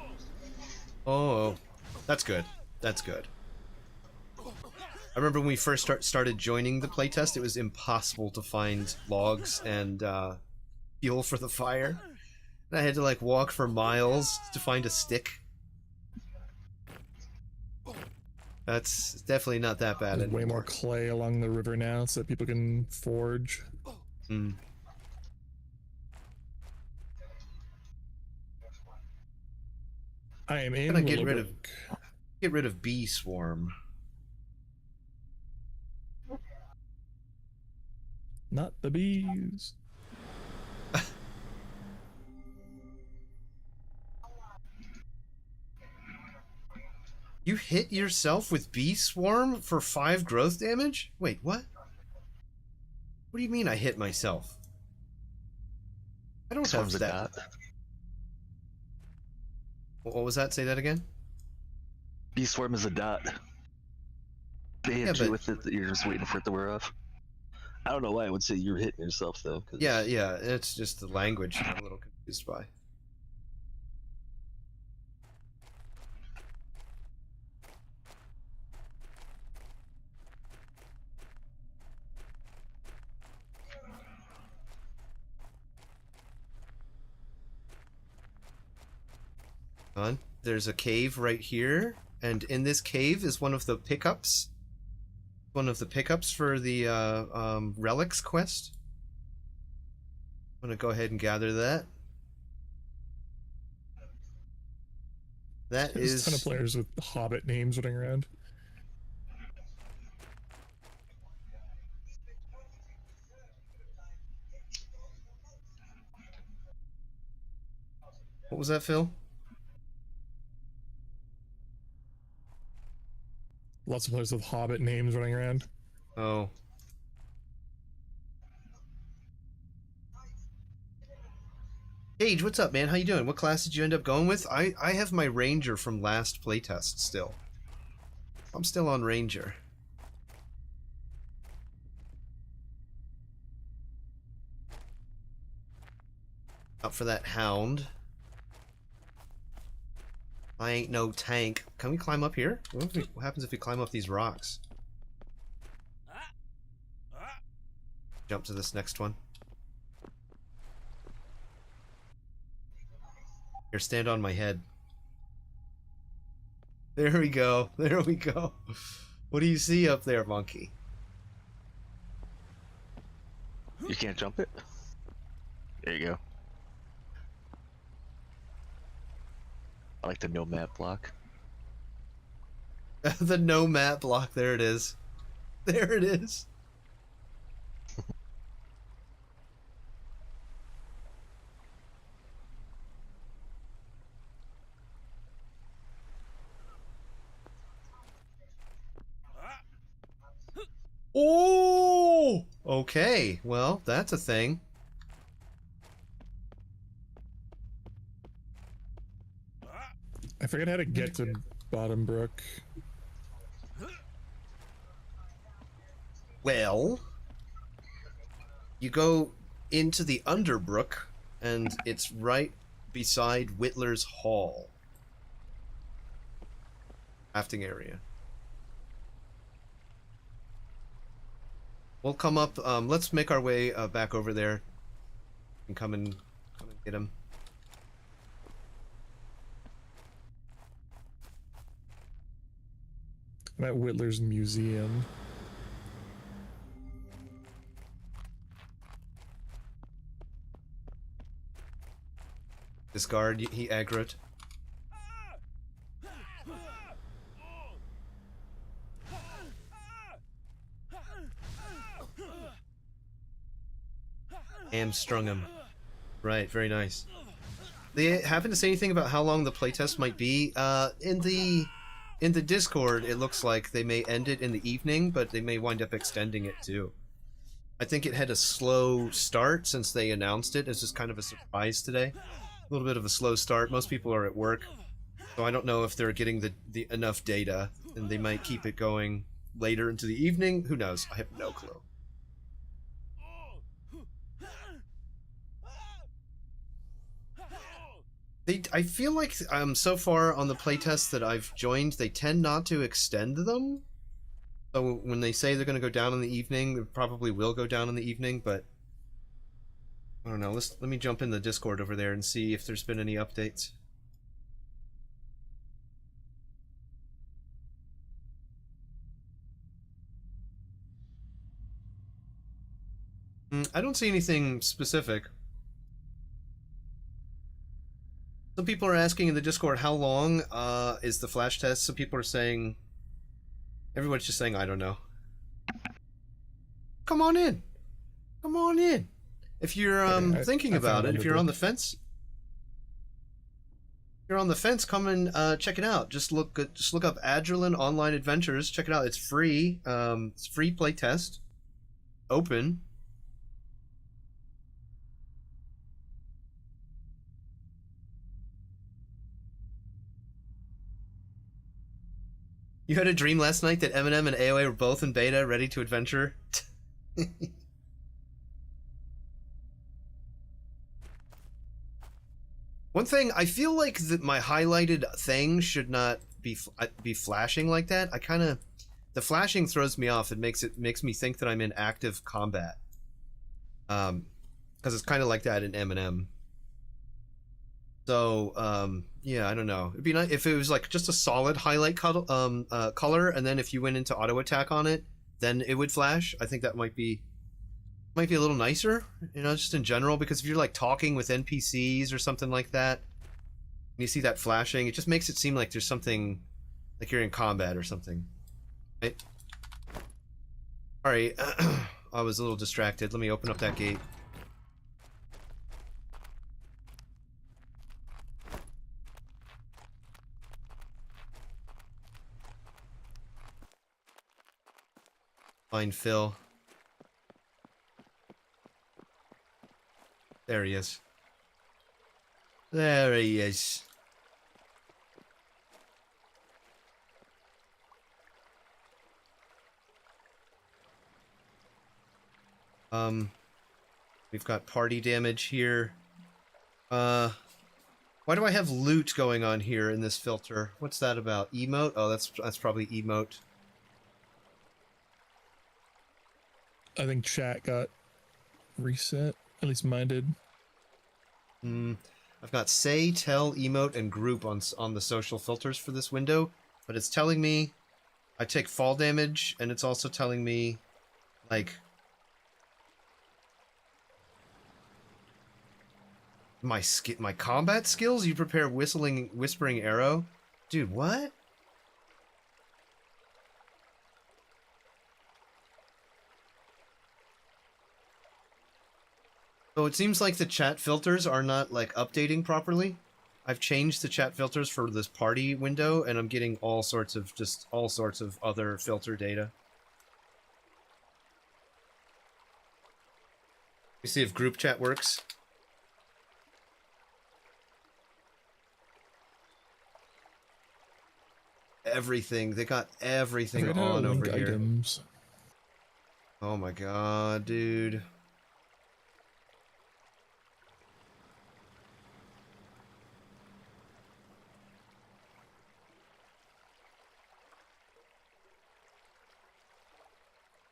Oh, that's good. That's good. I remember when we first started joining the playtest, it was impossible to find logs and fuel for the fire. And I had to like walk for miles to find a stick. That's definitely not that bad There's anymore. way more clay along the river now so that people can forge. Mm. I am in Gonna get rid of Willowbrook. bee swarm. Not the bees. You hit yourself with bee swarm for 5 growth damage? Wait, what? What do you mean I hit myself? I don't have Swarm's a that. dot. What was that? Say that again? Bee swarm is a dot. They hit Yeah, you but- with it, you're just waiting for it to wear off. I don't know why I would say you're hitting yourself though. 'Cause Yeah, it's just the language I'm a little confused by. There's a cave right here, and in this cave is one of the pickups. One of the pickups for the relics quest. I'm gonna go ahead and gather that. That There's is a ton of players with Hobbit names running around. What was that, Phil? Lots of players with Hobbit names running around. Oh. Gage, what's up, man? How you doing? What class did you end up going with? I have my Ranger from last playtest still. I'm still on Ranger. Up for that Hound. I ain't no tank. Can we climb up here? What happens if we climb up these rocks? jump to this next one. Here, stand on my head. There we go. There we go. What do you see up there, monkey? You can't jump it? There you go. I like the no map block. The no map block. There it is. There it is. Oh! Okay, well, that's a thing. I forget how to get to Bottom Brook. Well, you go into the Underbrook, and it's right beside Whittler's Hall. Rafting area. We'll come up, let's make our way back over there and come and get him. I'm at Whittler's Museum. This guard, he aggroed. Hamstrung him. Right, very nice. They happen to say anything about how long the playtest might be? In the Discord, it looks like they may end it in the evening, but they may wind up extending it too. I think it had a slow start since they announced it. It's just kind of a surprise today. A little bit of a slow start. Most people are at work, so I don't know if they're getting the enough data, and they might keep it going later into the evening. Who knows? I have no clue. I feel like so far on the playtests that I've joined, they tend not to extend them. So when they say they're going to go down in the evening, they probably will go down in the evening, but I don't know. Let me jump in the Discord over there and see if there's been any updates. I don't see anything specific. Some people are asking in the Discord how long is the flash test. Some people are saying, everyone's just saying, I don't know. Come on in. Come on in. If you're thinking about it, if you're on the fence, come and check it out. Just look up Adrenaline Online Adventures. Check it out. It's free. It's free playtest. Open. You had a dream last night that Eminem and AOA were both in beta, ready to adventure? One thing, I feel like that my highlighted thing should not be flashing like that. The flashing throws me off. It makes me think that I'm in active combat. Because it's kind of like that in Eminem. So, yeah, I don't know. It'd be nice if it was like just a solid highlight color, and then if you went into auto attack on it, then it would flash. I think that might be a little nicer, you know, just in general, because if you're like talking with NPCs or something like that, and you see that flashing, it just makes it seem like there's something, like you're in combat or something. Right? Alright, I was a little distracted. Let me open up that gate. Find Phil. There he is. There he is. We've got party damage here. Why do I have loot going on here in this filter? What's that about? Emote? Oh, that's probably emote. I think chat got reset. At least mine did. I've got say, tell, emote, and group on the social filters for this window, but it's telling me I take fall damage, and it's also telling me, like, my combat skills. You prepare whispering arrow, dude. What? So it seems like the chat filters are not, like, updating properly. I've changed the chat filters for this party window, and I'm getting all sorts of other filter data. You see if group chat works. Everything. They got everything Forget how to on link over here. items. Oh my god, dude.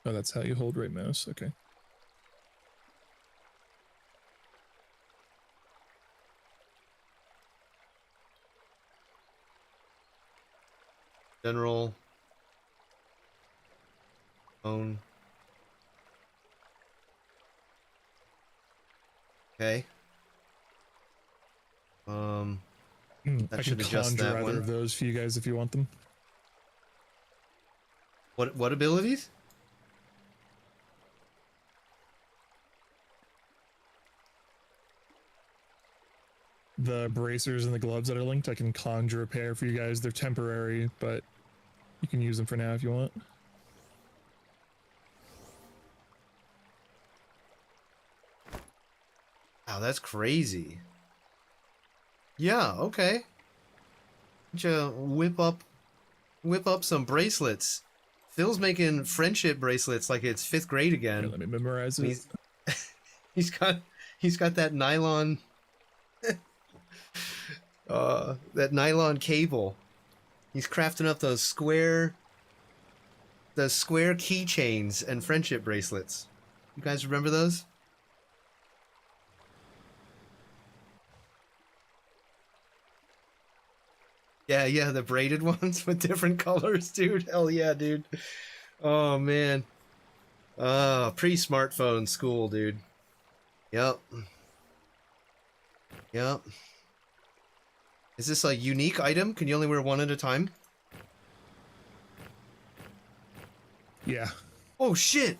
Oh, that's how you hold right mouse. Okay. General. Phone. Okay. That I can should adjust conjure that either one. of those for you guys if you want them. What abilities? The bracers and the gloves that are linked, I can conjure a pair for you guys. They're temporary, but you can use them for now if you want. Wow, that's crazy. Yeah, okay. You whip up some bracelets. Phil's making friendship bracelets like it's 5th grade again. Here, let me memorize it. He's got that nylon that nylon cable. He's crafting up those square keychains and friendship bracelets. You guys remember those? Yeah, the braided ones with different colors, dude. Hell yeah, dude. Oh man. Pre-smartphone school, dude. Yep. Yep. Is this a unique item? Can you only wear one at a time? Yeah. Oh shit!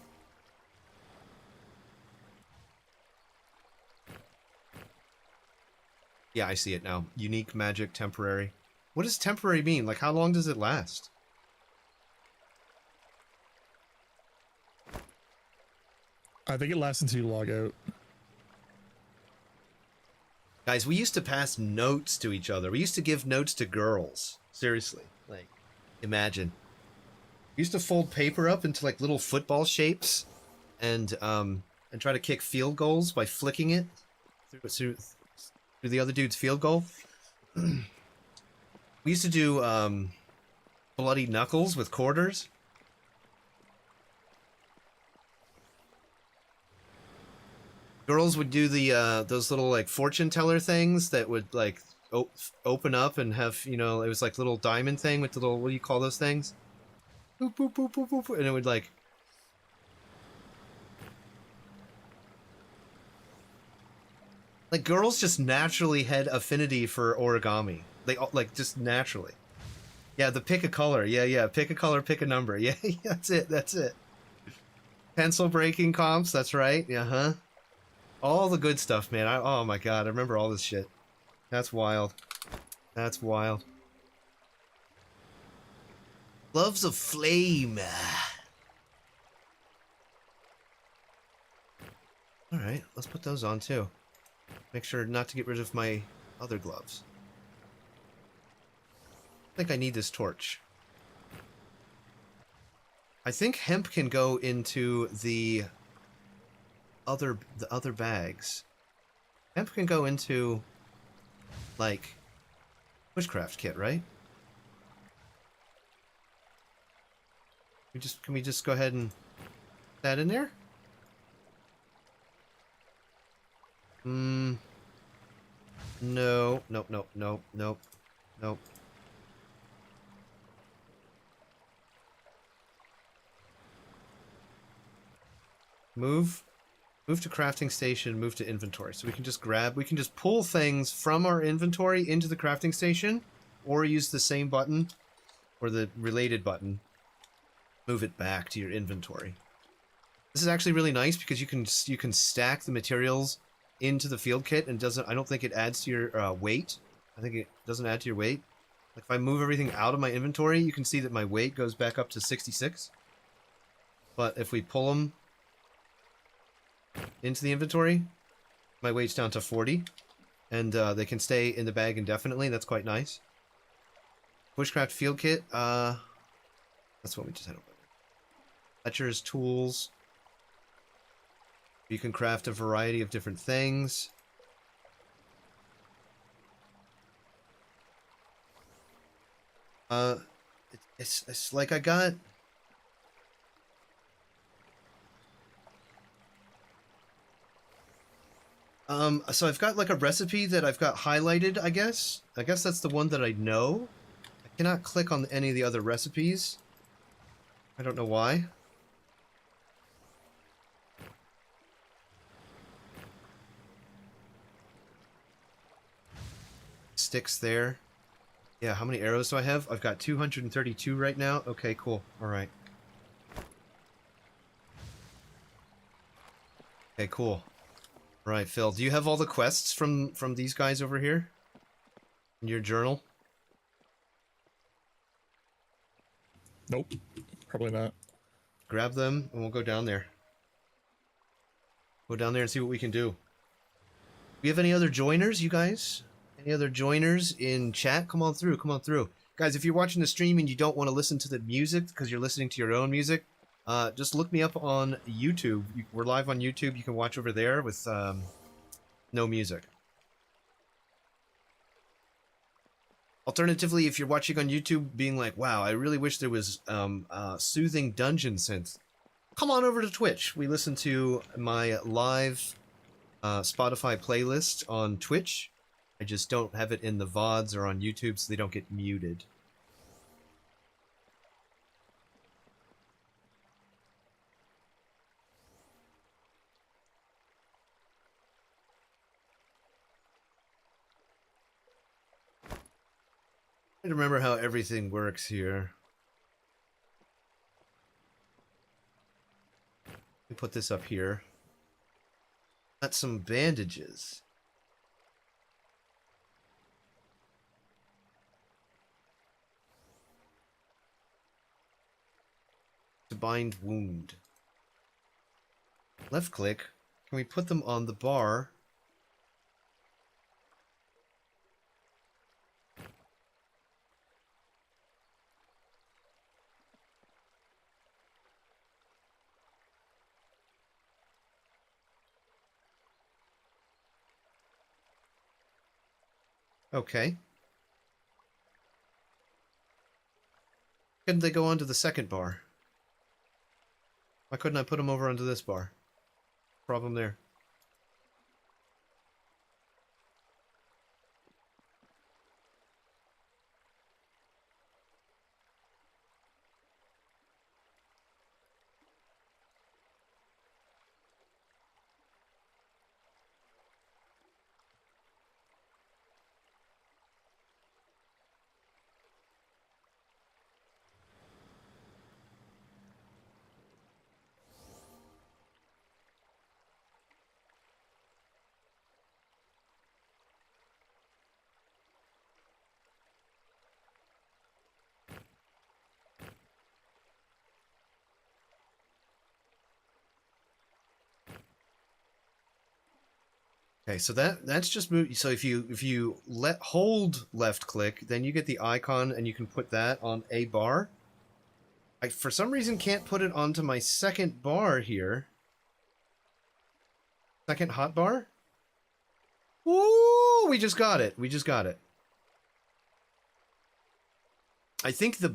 Yeah, I see it now. Unique magic temporary. What does temporary mean? Like, how long does it last? I think it lasts until you log out. Guys, we used to pass notes to each other. We used to give notes to girls. Seriously. Like, imagine. We used to fold paper up into, like, little football shapes and try to kick field goals by flicking it through the other dude's field goal. We used to do bloody knuckles with quarters. Girls would do the those little like fortune teller things that would like open up and have, you know, it was like little diamond thing with the little, what do you call those things? Boop, boop, boop, boop, boop, and it would like girls just naturally had affinity for origami. They like just naturally. Yeah, the pick a color. Yeah, pick a color, pick a number. Yeah, that's it. Pencil breaking comps. That's right. Uh-huh. All the good stuff, man. Oh my god, I remember all this shit. That's wild. That's wild. Gloves of flame. Alright, let's put those on too. Make sure not to get rid of my other gloves. I think I need this torch. I think hemp can go into the other bags. Hemp can go into like bushcraft kit, right? Can we just go ahead and put that in there? No. Nope, nope, nope, nope, nope. Move to crafting station, move to inventory. So we can just pull things from our inventory into the crafting station, or use the same button, or the related button, move it back to your inventory. This is actually really nice because you can stack the materials into the field kit, and I don't think it adds to your weight. I think it doesn't add to your weight. Like if I move everything out of my inventory, you can see that my weight goes back up to 66. But if we pull them into the inventory, my weight's down to 40, and they can stay in the bag indefinitely. That's quite nice. Bushcraft field kit, that's what we just had over. Fletcher's tools. You can craft a variety of different things. It's like I got... so I've got like a recipe that I've got highlighted, I guess. I guess that's the one that I know. I cannot click on any of the other recipes. I don't know why. Sticks there. Yeah, how many arrows do I have? I've got 232 right now. Okay, cool. Alright. Okay, cool. Right, Phil, do you have all the quests from these guys over here? In your journal? Nope, probably not. Grab them, and we'll go down there. Go down there and see what we can do. We have any other joiners, you guys? Any other joiners in chat? Come on through, come on through. Guys, if you're watching the stream and you don't want to listen to the music because you're listening to your own music, just look me up on YouTube. We're live on YouTube. You can watch over there with no music. Alternatively, if you're watching on YouTube being like, wow, I really wish there was soothing dungeon synth, come on over to Twitch. We listen to my live Spotify playlist on Twitch. I just don't have it in the VODs or on YouTube so they don't get muted. I don't remember how everything works here. Let me put this up here. Got some bandages. To bind wound. Left click. Can we put them on the bar? Okay. Couldn't they go onto the second bar? Why couldn't I put them over onto this bar? Problem there. Okay, so that's just move. So if you hold left click, then you get the icon, and you can put that on a bar. I for some reason can't put it onto my second bar here. Second hotbar. Ooh, we just got it. We just got it. I think the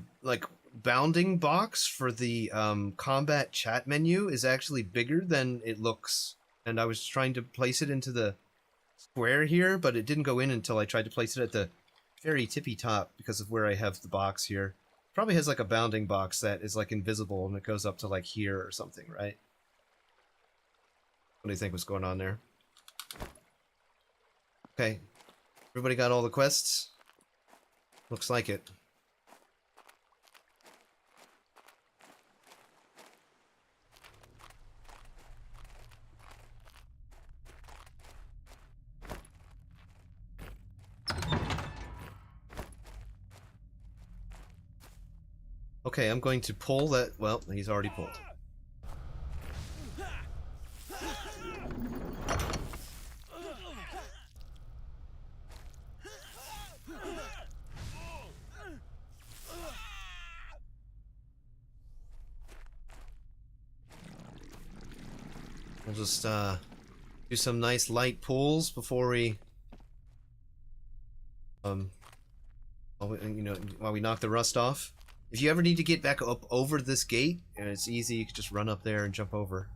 bounding box for the combat chat menu is actually bigger than it looks, and I was trying to place it into the square here, but it didn't go in until I tried to place it at the very tippy top because of where I have the box here. Probably has like a bounding box that is like invisible and it goes up to like here or something, right? What do you think was going on there? Okay. Everybody got all the quests? Looks like it. Okay, I'm going to pull that. Well, he's already pulled. We'll just do some nice light pulls before we while we knock the rust off. If you ever need to get back up over this gate, and it's easy, you can just run up there and jump over.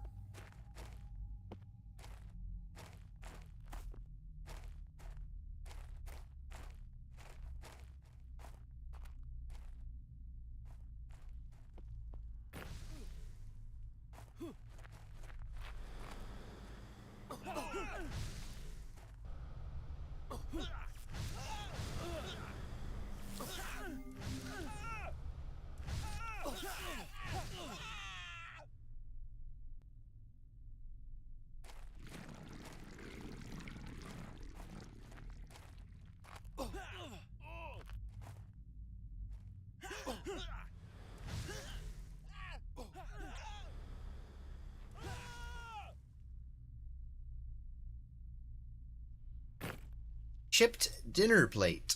Chipped dinner plate.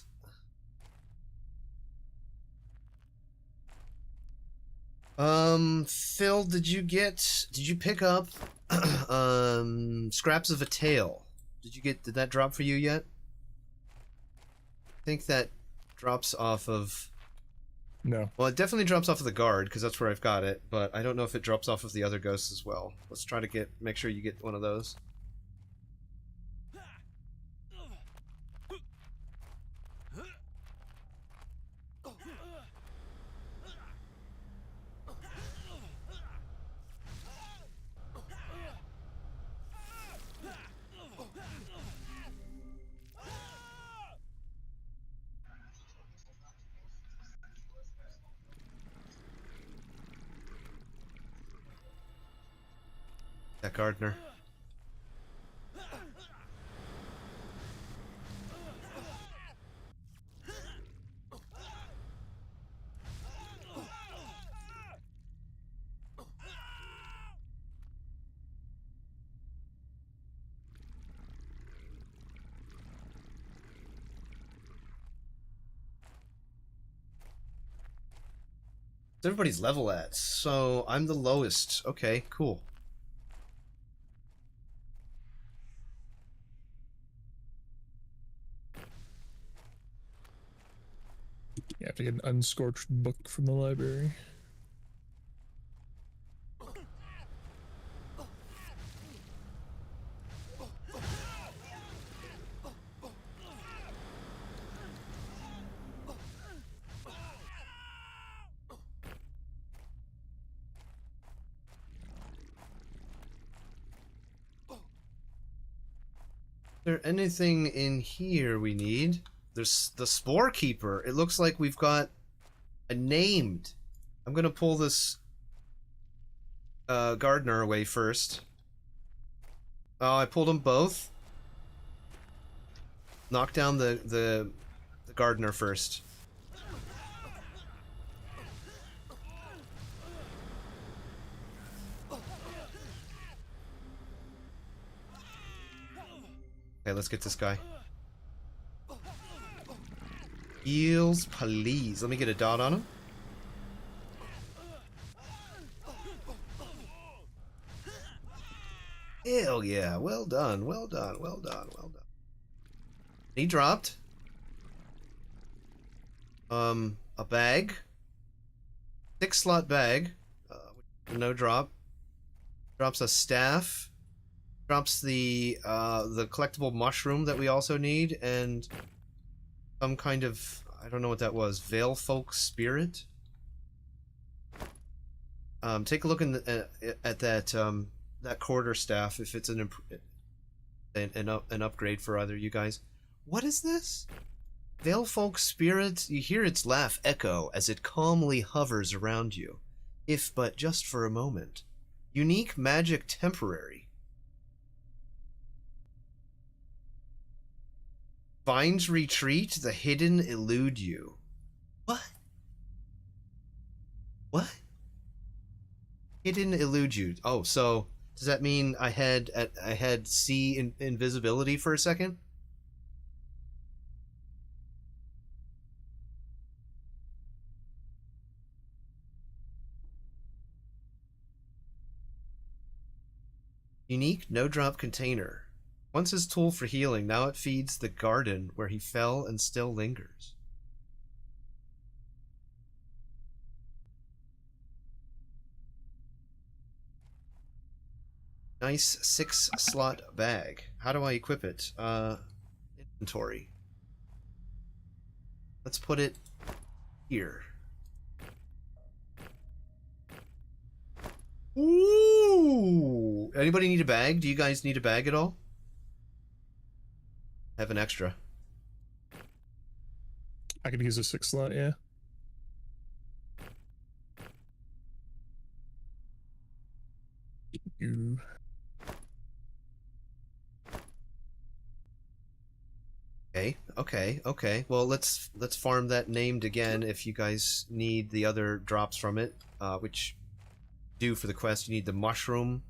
Phil, did you pick up scraps of a tail? Did that drop for you yet? I think that drops off of... No. Well, it definitely drops off of the guard, because that's where I've got it, but I don't know if it drops off of the other ghosts as well. Let's try to make sure you get one of those. That gardener. What's everybody's level at? So I'm the lowest. Okay, cool. You have to get an unscorched book from the library. Is there anything in here we need? There's the Spore Keeper. It looks like we've got a named. I'm gonna pull this gardener away first. Oh, I pulled them both. Knock down the gardener first. Okay, let's get this guy. Heals, please. Let me get a dot on him. Hell yeah. Well done, well done, well done, well done. He dropped. A bag. 6-slot bag. No drop. Drops a staff. Drops the collectible mushroom that we also need, and some kind of, I don't know what that was, Veil Folk Spirit. Take a look in at that that quarter staff if it's an upgrade for either you guys. What is this? Veil Folk Spirit. You hear its laugh echo as it calmly hovers around you, if but just for a moment. Unique magic temporary. Vines retreat, the hidden elude you. What? What? Hidden elude you. Oh, so does that mean I had C invisibility for a second? Unique no-drop container. Once his tool for healing, now it feeds the garden where he fell and still lingers. Nice 6-slot bag. How do I equip it? Inventory. Let's put it here. Ooh! Anybody need a bag? Do you guys need a bag at all? I have an extra. I could use a 6-slot, yeah. You. Okay. Well, let's farm that named again if you guys need the other drops from it, which do for the quest. You need the mushroom,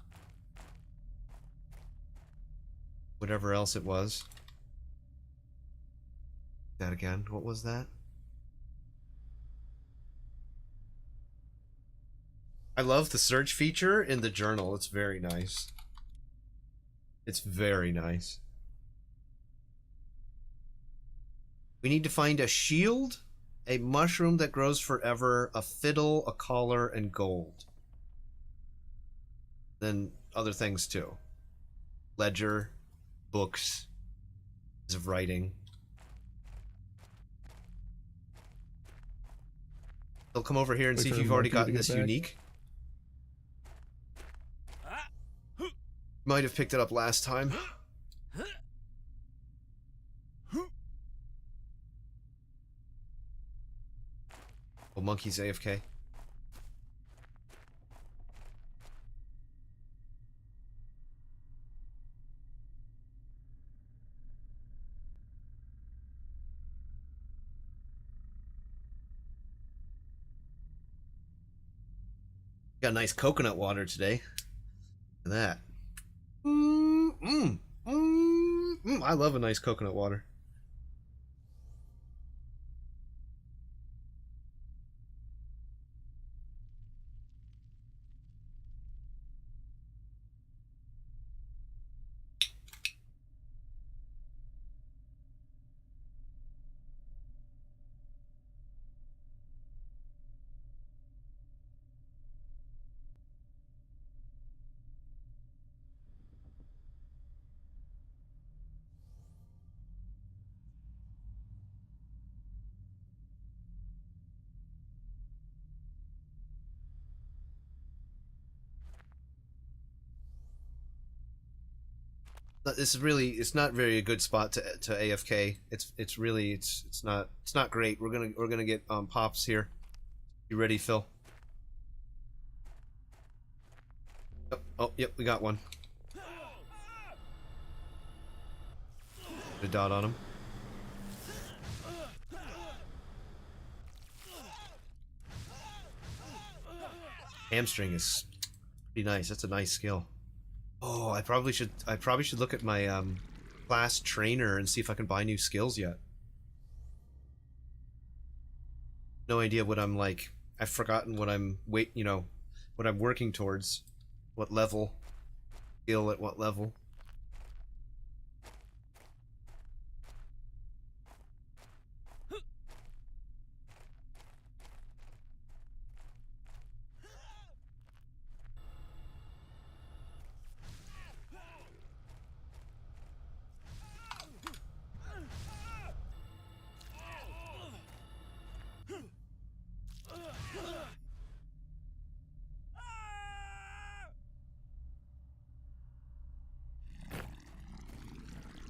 whatever else it was. That again. What was that? I love the search feature in the journal. It's very nice. It's very nice. We need to find a shield, a mushroom that grows forever, a fiddle, a collar, and gold. Then other things too. Ledger, books, of writing. They'll come over here and Wait see if for you've already Monkey to gotten get this back. unique. Might have picked it up last time. Well, Monkey's AFK. Got nice coconut water today. Look at that. I love a nice coconut water. This is really, it's not very a good spot to AFK. It's really, it's not great. We're gonna get pops here. You ready, Phil? Oh, yep, we got one. Put a dot on him. Hamstring is pretty nice. That's a nice skill. Oh, I probably should look at my class trainer and see if I can buy new skills yet. No idea what I'm like. I've forgotten what I'm what I'm working towards. What level? Skill at what level?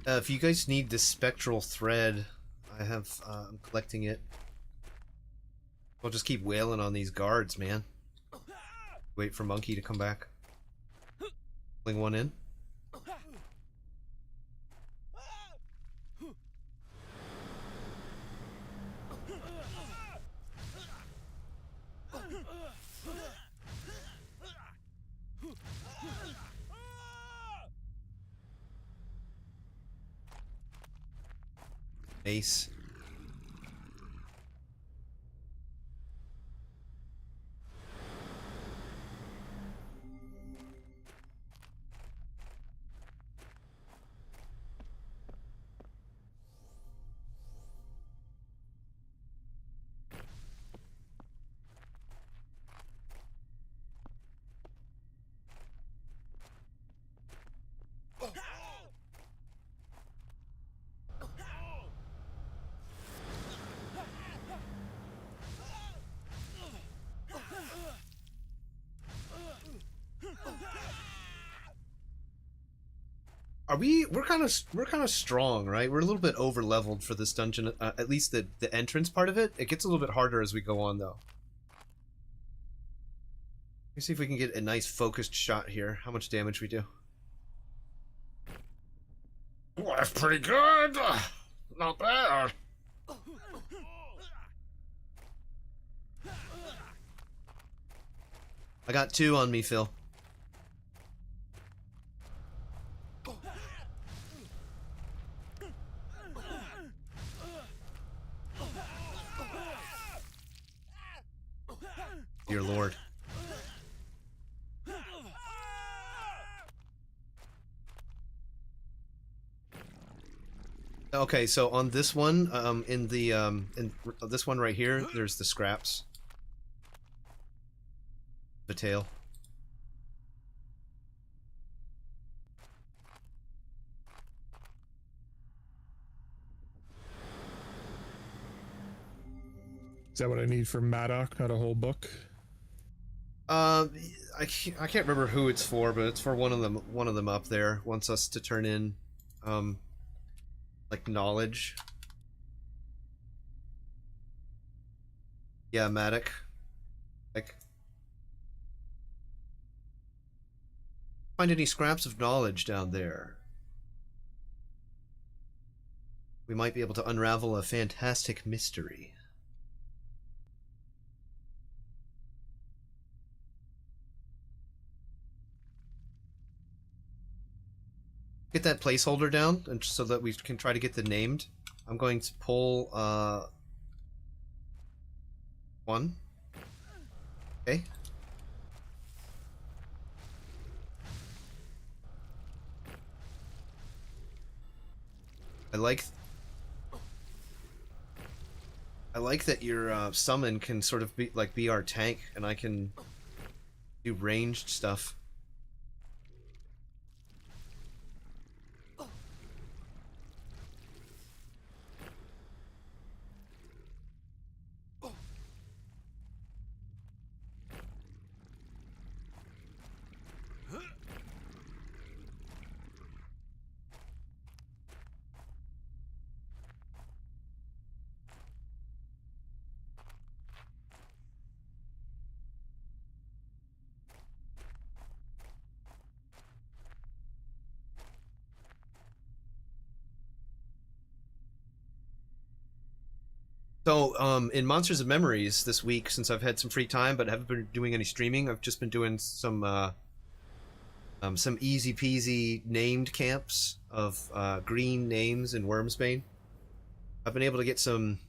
If you guys need the spectral thread, I have, I'm collecting it. I'll just keep wailing on these guards, man. Wait for Monkey to come back. Fling one in. Ace. We're kind of strong, right? We're a little bit over leveled for this dungeon. At least the entrance part of it. It gets a little bit harder as we go on, though. Let's see if we can get a nice focused shot here. How much damage we do? Well, that's pretty good. Not bad. I got 2 on me, Phil. Dear Lord. Okay, so on this one, in this one right here, there's the scraps. The tail. Is that what I need for Maddock? Not a whole book. I can't remember who it's for, but it's for one of them. One of them up there wants us to turn in, like knowledge. Yeah, Maddock. Like, find any scraps of knowledge down there? We might be able to unravel a fantastic mystery. Get that placeholder down, and so that we can try to get the named. I'm going to pull 1. Okay. I like that your summon can sort of be our tank, and I can do ranged stuff. So, in Monsters of Memories this week, since I've had some free time but haven't been doing any streaming, I've just been doing some easy peasy named camps of green names in Wormsbane. I've been able to get some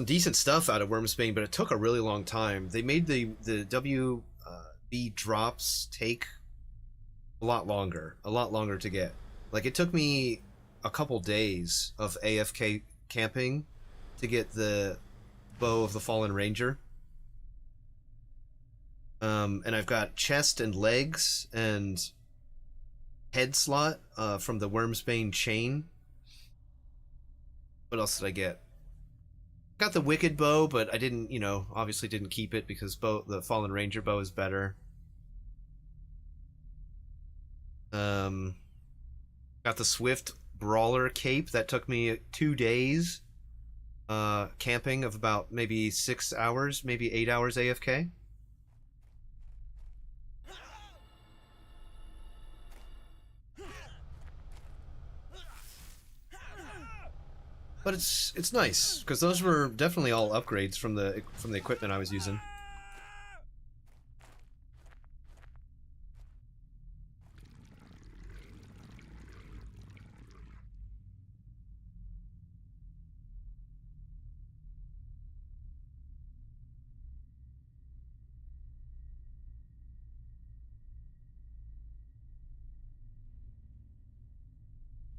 decent stuff out of Wormsbane, but it took a really long time. They made the WB drops take a lot longer to get. Like, it took me a couple days of AFK camping to get the Bow of the Fallen Ranger. And I've got chest and legs and head slot from the Wormsbane chain. What else did I get? Got the Wicked Bow, but I didn't, obviously didn't keep it because the Fallen Ranger bow is better. Got the Swift Brawler cape that took me 2 days. Camping of about maybe 6 hours, maybe 8 hours AFK. But it's nice because those were definitely all upgrades from the equipment I was using.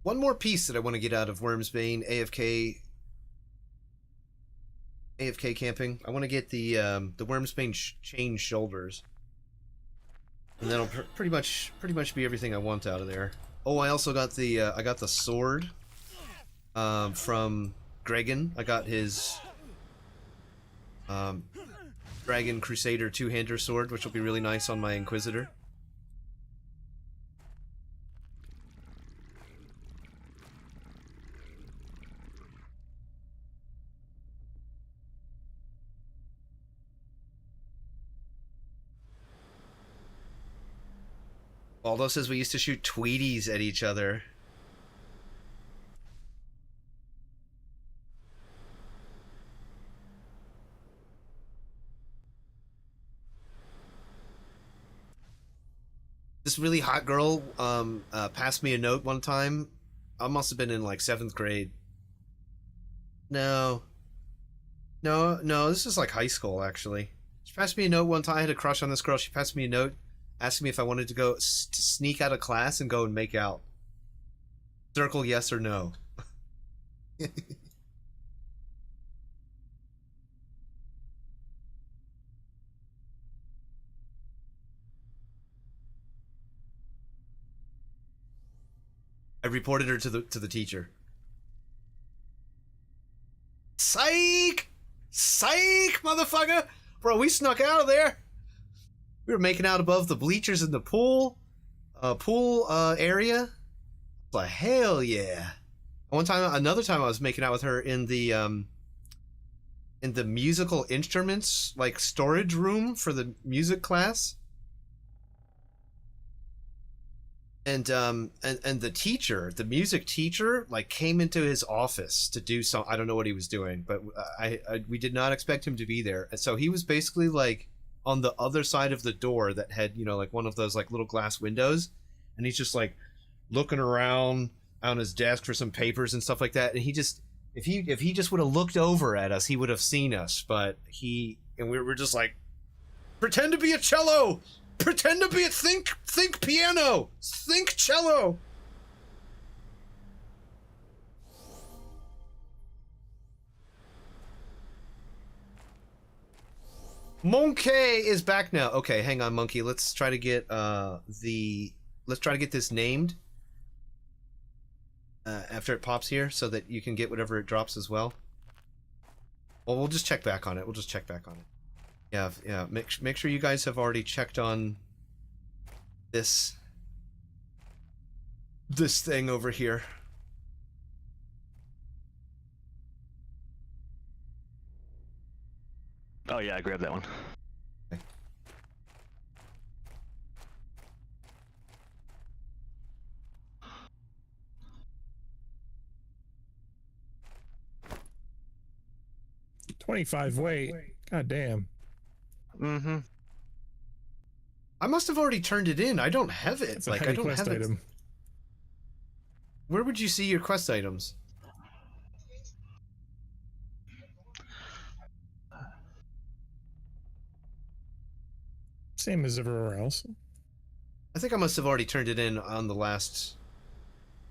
One more piece that I want to get out of Wormsbane AFK camping. I want to get the Wormsbane chain shoulders, and that'll pretty much be everything I want out of there. Oh, I also got the I got the sword from Gregan. I got his Dragon Crusader two-hander sword, which will be really nice on my Inquisitor. Waldo says we used to shoot Tweeties at each other. This really hot girl passed me a note one time. I must have been in like 7th grade. No, this is like high school actually. She passed me a note one time. I had a crush on this girl. She passed me a note asking me if I wanted to go to sneak out of class and go and make out. Circle yes or no. I reported her to the teacher. Psych! Psych, motherfucker! Bro, we snuck out of there. We were making out above the bleachers in the pool area. But hell yeah! Another time, I was making out with her in the musical instruments like storage room for the music class. And the teacher, the music teacher, like came into his office to do some. I don't know what he was doing, but we did not expect him to be there, and so he was basically like on the other side of the door that had, you know, like one of those like little glass windows, and he's just like looking around on his desk for some papers and stuff like that. And he just, if he just would have looked over at us, he would have seen us. But we were just like, pretend to be a cello, pretend to be a think piano, think cello. Monkey is back now. Okay, hang on, Monkey. Let's try to get this named after it pops here, so that you can get whatever it drops as well. Well, we'll just check back on it. Yeah. Make sure you guys have already checked on this thing over here. Oh yeah, I grabbed that one. Okay. $25 weight. God damn. Mm-hmm. I must have already turned it in. I don't have it. It's a like I heavy don't quest have it. item. Where would you see your quest items? Same as everywhere else. I think I must have already turned it in on the last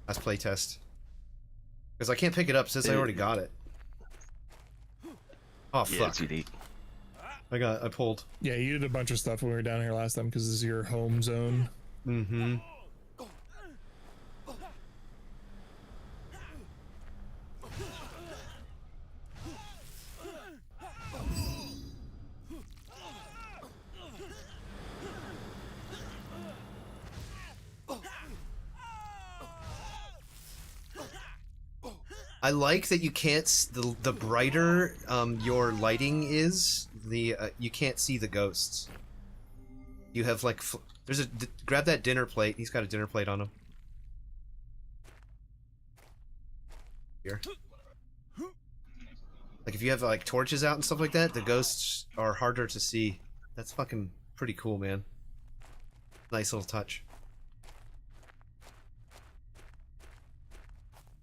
playtest. Because I can't pick it up since I already got it. Oh Yeah, fuck. it's unique. I pulled. Yeah, you did a bunch of stuff when we were down here last time because this is your home zone. Mm-hmm. I like that you can't the brighter your lighting is, the you can't see the ghosts. You have like there's a grab that dinner plate. He's got a dinner plate on him. Here. Like if you have like torches out and stuff like that, the ghosts are harder to see. That's fucking pretty cool, man. Nice little touch.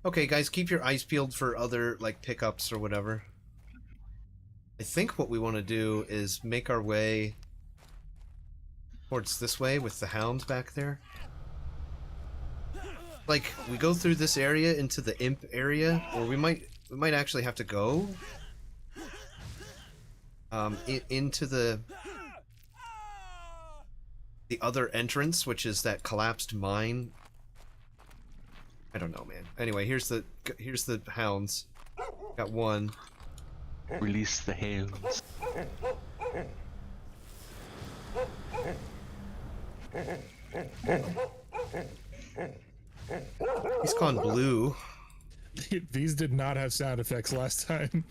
Okay, guys, keep your eyes peeled for other, like, pickups or whatever. I think what we want to do is make our way towards this way with the hounds back there. Like, we go through this area into the imp area, or we might actually have to go into the other entrance, which is that collapsed mine. I don't know, man. Anyway, here's the hounds. Got one. Release the hounds. He's gone blue. These did not have sound effects last time.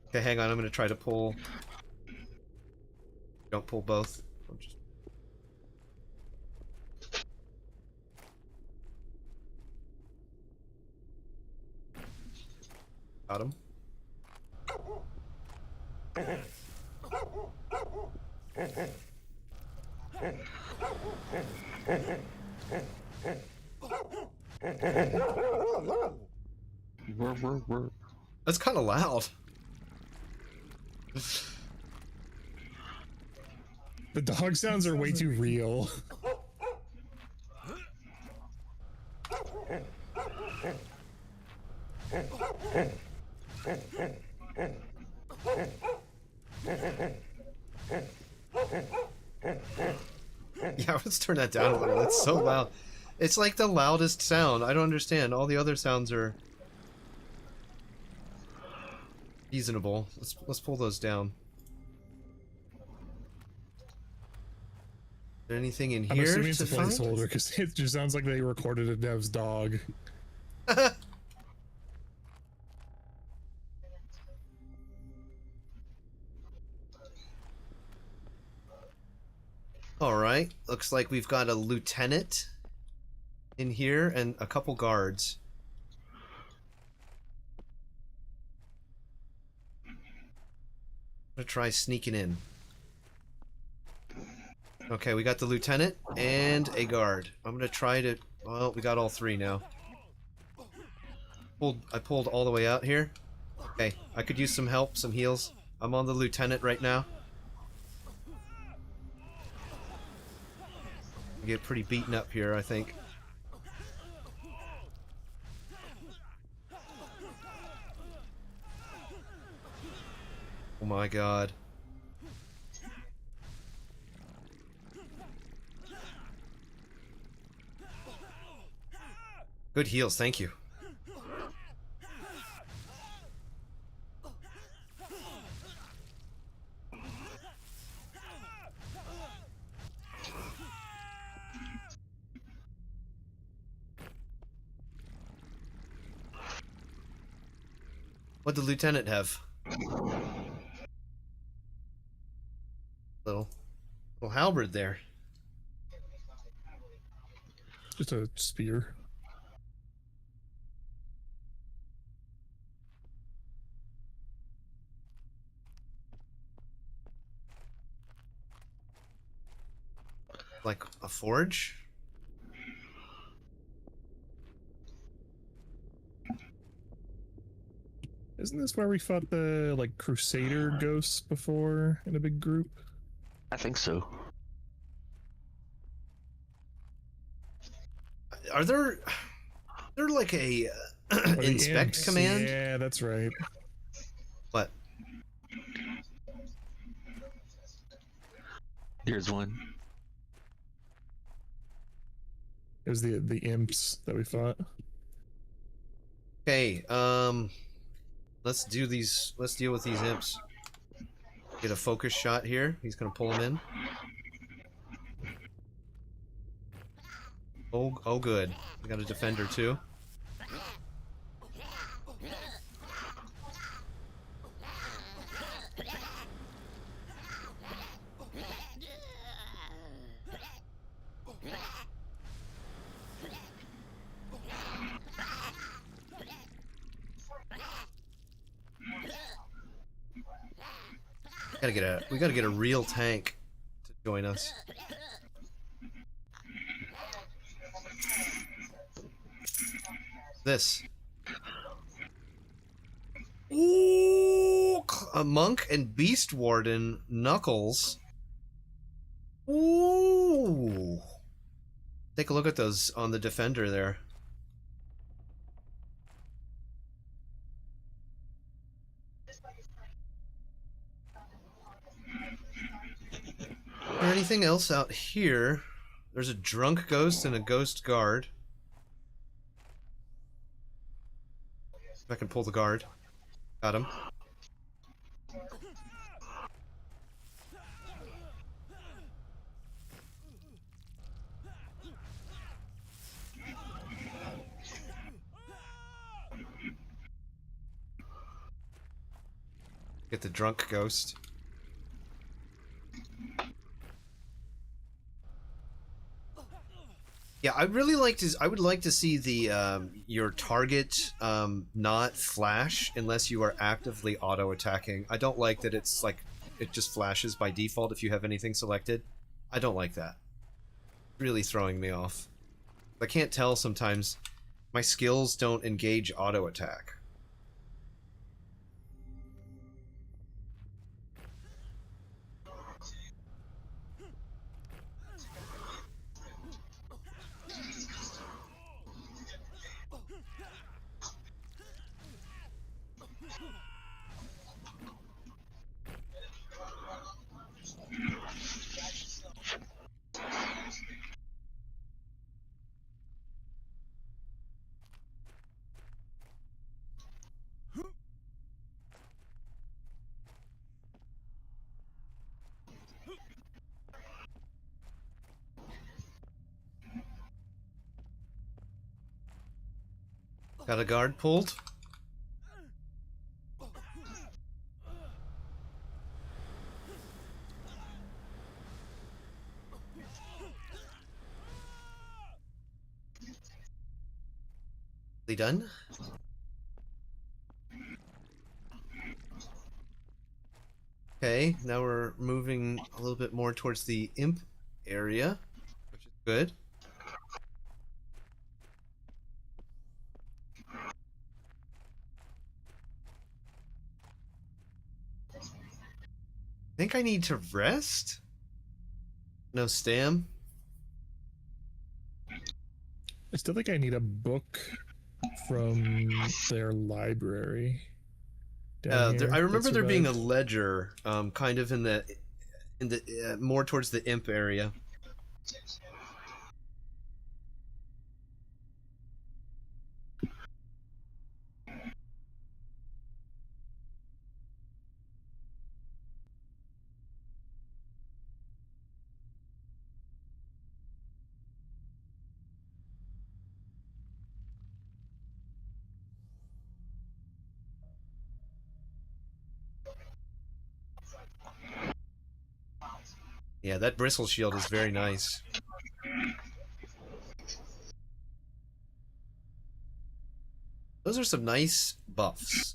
Okay, hang on. I'm gonna try to pull. Don't pull both. I'm just... Got him. That's kind of loud. The dog sounds are way too real. Yeah, let's turn that down a little. It's so loud. It's like the loudest sound. I don't understand. All the other sounds are reasonable. Let's pull those down. Is there anything in I'm here assuming it's to a find? placeholder because it just sounds like they recorded a Dev's dog. Alright, looks like we've got a lieutenant in here and a couple guards. I'm gonna try sneaking in. Okay, we got the lieutenant and a guard. I'm gonna try to... Well, we got all three now. I pulled all the way out here. Okay, I could use some help, some heals. I'm on the lieutenant right now. Get pretty beaten up here, I think. Oh my god. Good heals, thank you. What'd the lieutenant have? Little halberd there. Just a spear. Like a forge? Isn't this where we fought the like Crusader ghosts before in a big group? I think so. Are there like a inspect imps. command? Yeah, that's right. What? Here's one. It was the imps that we fought. Okay, let's deal with these imps. Get a focus shot here. He's gonna pull him in. Oh, good. We got a defender too. We gotta get a real tank to join us. This. Ooh, a monk and beast warden Knuckles. Ooh. Take a look at those on the defender there. Is there anything else out here? There's a drunk ghost and a ghost guard. I can pull the guard. Got him. Get the drunk ghost. Yeah, I would like to see the your target not flash unless you are actively auto attacking. I don't like that it's like it just flashes by default if you have anything selected. I don't like that. Really throwing me off. I can't tell sometimes. My skills don't engage auto attack. Got a guard pulled. They done? Okay, now we're moving a little bit more towards the imp area, which is good. I think I need to rest? No stam? I still think I need a book from their library. I remember there being a ledger, kind of in the more towards the imp area. Yeah, that bristle shield is very nice. Those are some nice buffs.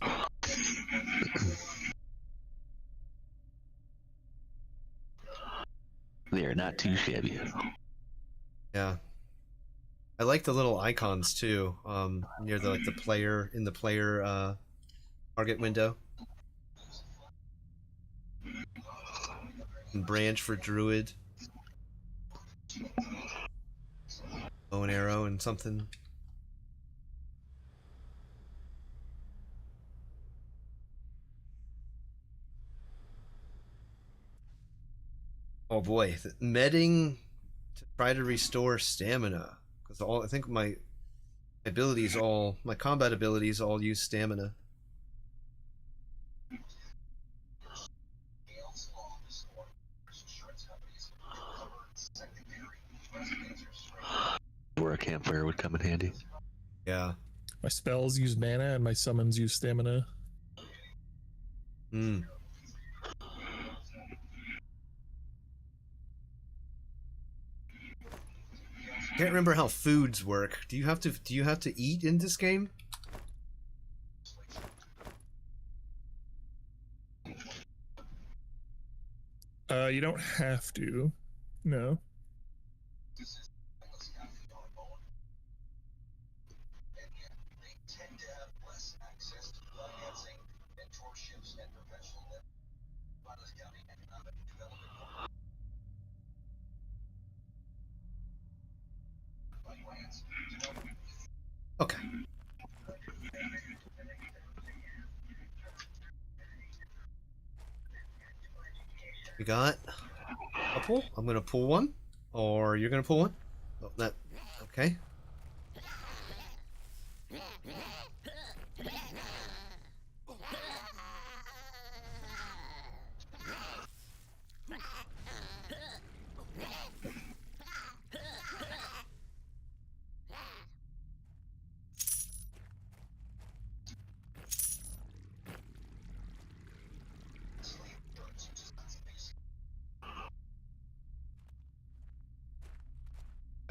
They are not too shabby. Yeah. I like the little icons too, near the player in the player target window. And branch for druid. Bow and arrow and something. Oh boy, medding to try to restore stamina, because I think my combat abilities all use stamina. where a campfire would come in handy. Yeah. My spells use mana and my summons use stamina. Hmm. Can't remember how foods work. Do you have to eat in this game? You don't have to. No. Okay. We got a pull. I'm gonna pull one, or you're gonna pull one. Oh, that. Okay.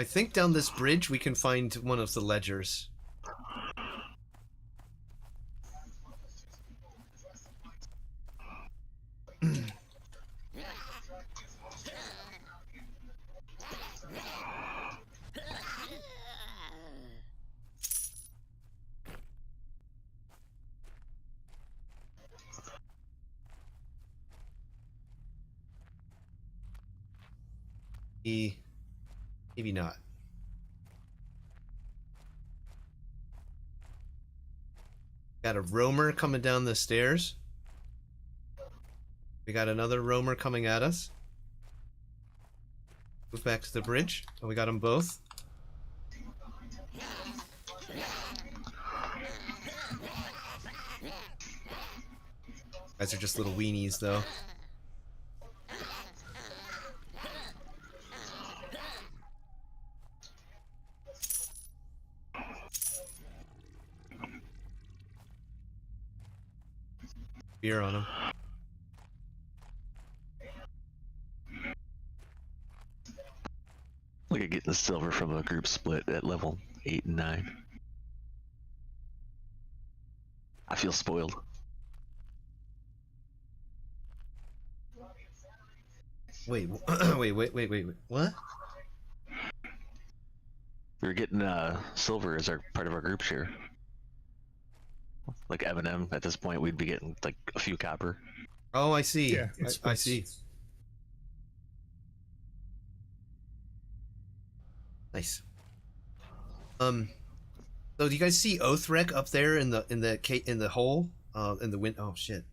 I think down this bridge we can find one of the ledgers. Maybe not. Got a roamer coming down the stairs. We got another roamer coming at us. Goes back to the bridge. And we got them both. Guys are just little weenies, though. Beer on them. Look at getting the silver from a group split at level 8 and 9. I feel spoiled. Wait, wait. What? We were getting silver as our part of our group share. Like M&M, at this point, we'd be getting like a few copper. Oh, I see. Yeah, I see. Nice. So do you guys see Oathrek up there in the hole? In the wind. Oh shit.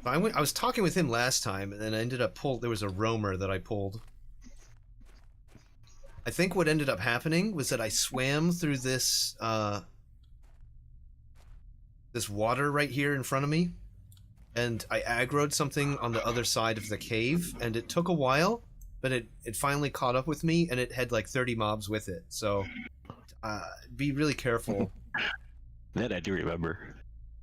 I was talking with him last time, and then I ended up there was a roamer that I pulled. I think what ended up happening was that I swam through this this water right here in front of me, and I aggroed something on the other side of the cave, and it took a while, but it finally caught up with me, and it had like 30 mobs with it. So be really careful. That I do remember.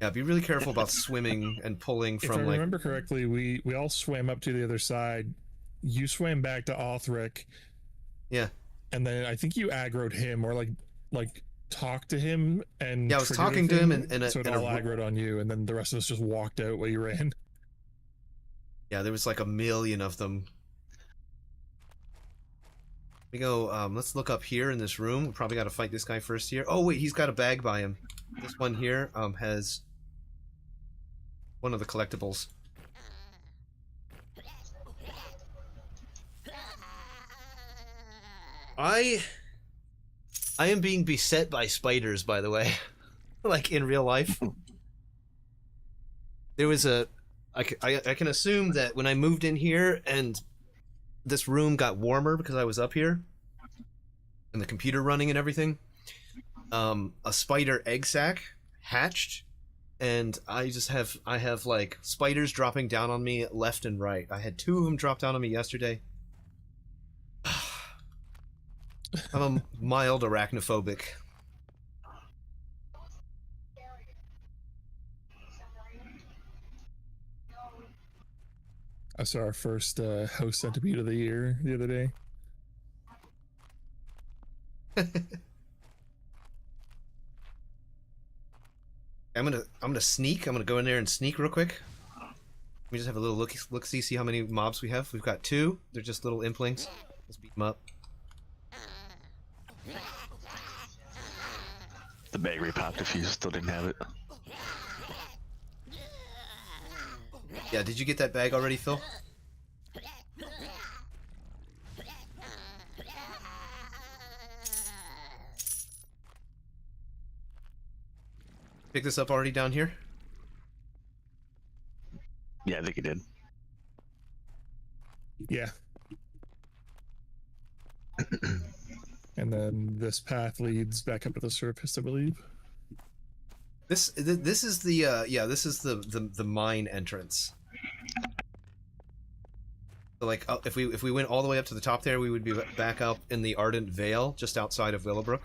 Yeah, be really careful about swimming and pulling from, if I remember correctly, we all swam up to the other side. You swam back to Othric. Yeah. And then I think you aggroed him, or like talked to him, and yeah, I was talking to him, and so it all aggroed on you, and then the rest of us just walked out while you ran. Yeah, there was like a million of them. We go. Let's look up here in this room. We probably got to fight this guy first here. Oh wait, he's got a bag by him. This one here has one of the collectibles. I am being beset by spiders, by the way. Like in real life. There was I can assume that when I moved in here and this room got warmer because I was up here and the computer running and everything, a spider egg sac hatched, and I have like spiders dropping down on me left and right. I had 2 of them drop down on me yesterday. I'm a mild arachnophobic. I saw our first house centipede of the year the other day. I'm gonna sneak. I'm gonna go in there and sneak real quick. Let me just have a little look see how many mobs we have. We've got 2. They're just little implings. Let's beat them up. The bag repopped if you still didn't have it. Yeah, did you get that bag already, Phil? Pick this up already down here? Yeah, I think he did. Yeah. And then this path leads back up to the surface, I believe. This is the this is the mine entrance. So like if we went all the way up to the top there, we would be back up in the Ardent Vale, just outside of Willowbrook.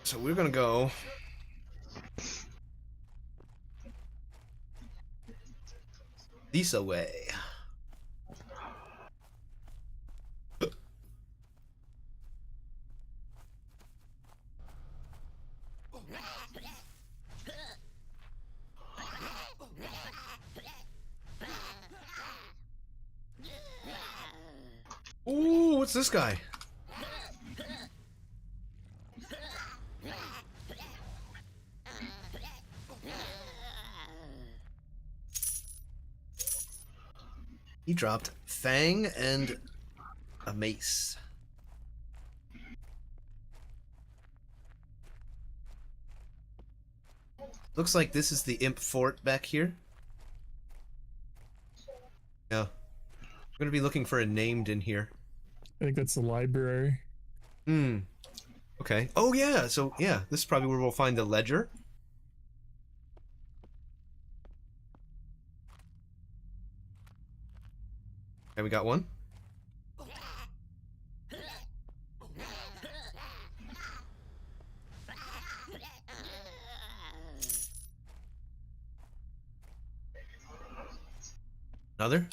So we're gonna go. This away. Ooh, what's this guy? He dropped Fang and a mace. Looks like this is the Imp Fort back here. Yeah. I'm gonna be looking for a named in here. I think that's the library. Hmm. Okay. Oh yeah, so yeah, this is probably where we'll find the ledger. Okay, we got one. Another.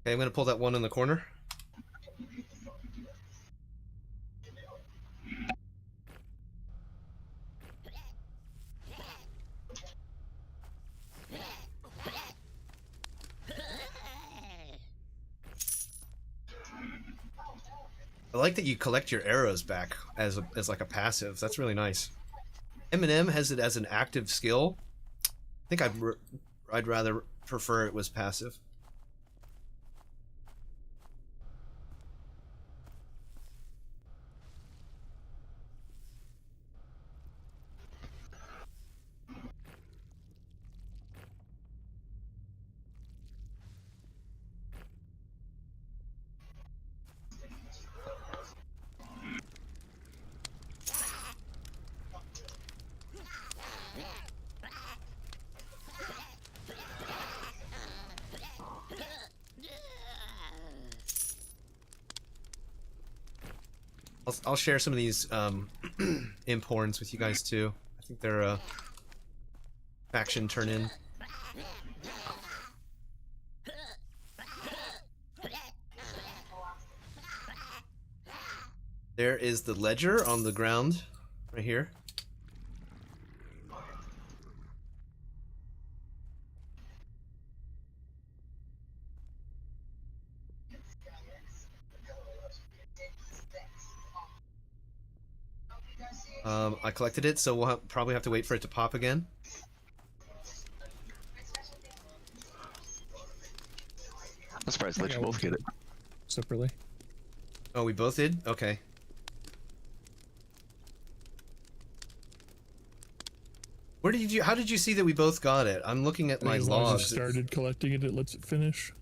Okay, I'm gonna pull that one in the corner. I like that you collect your arrows back as like a passive. That's really nice. Eminem has it as an active skill. I think I'd rather prefer it was passive. I'll share some of these imp horns with you guys too. I think they're a faction turn in. There is the ledger on the ground right here. I collected it, so we'll probably have to wait for it to pop again. I'm surprised I let you both get it. Separately. Oh, we both did? Okay. Where did you? How did you see that we both got it? I'm looking at I think my as long as logs. you started collecting it, it lets it finish.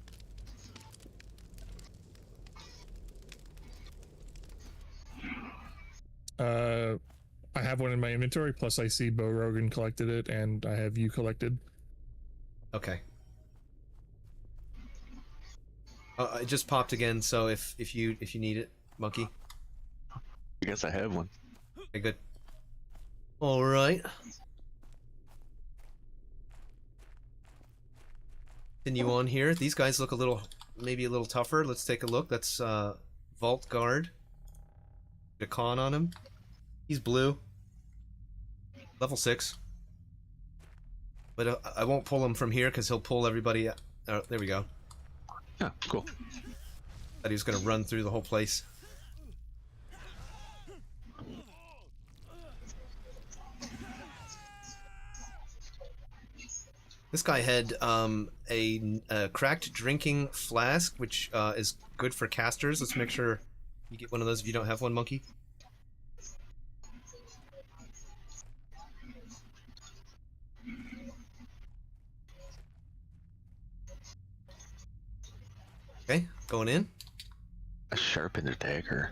I have one in my inventory, plus I see Bo Rogan collected it, and I have you collected. Okay. It just popped again. So if you need it, monkey. I guess I have one. Okay, good. All right. Continue on here. These guys look a little, maybe a little tougher. Let's take a look. That's Vault Guard. A con on him. He's blue. Level 6. But I won't pull him from here because he'll pull everybody. Oh, there we go. Yeah, cool. Thought he was going to run through the whole place. This guy had a cracked drinking flask, which is good for casters. Let's make sure you get one of those if you don't have one, monkey. Okay, going in. A sharpened dagger.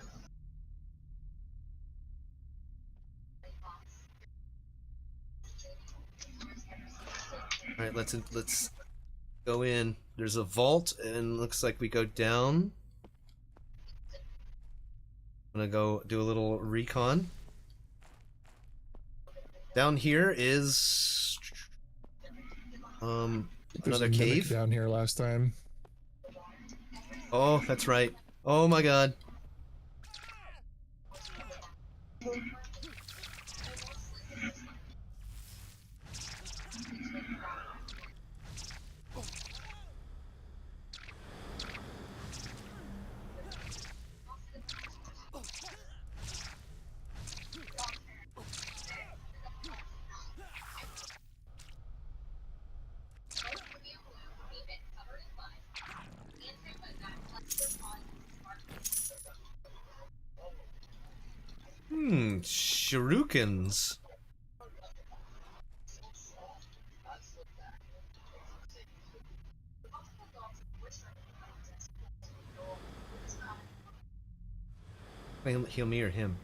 All right, let's go in. There's a vault, and looks like we go down. I'm gonna go do a little recon. Down here is There's another a mimic cave. down here last time. Oh, that's right. Oh my god. Shurikens. Heal me or him?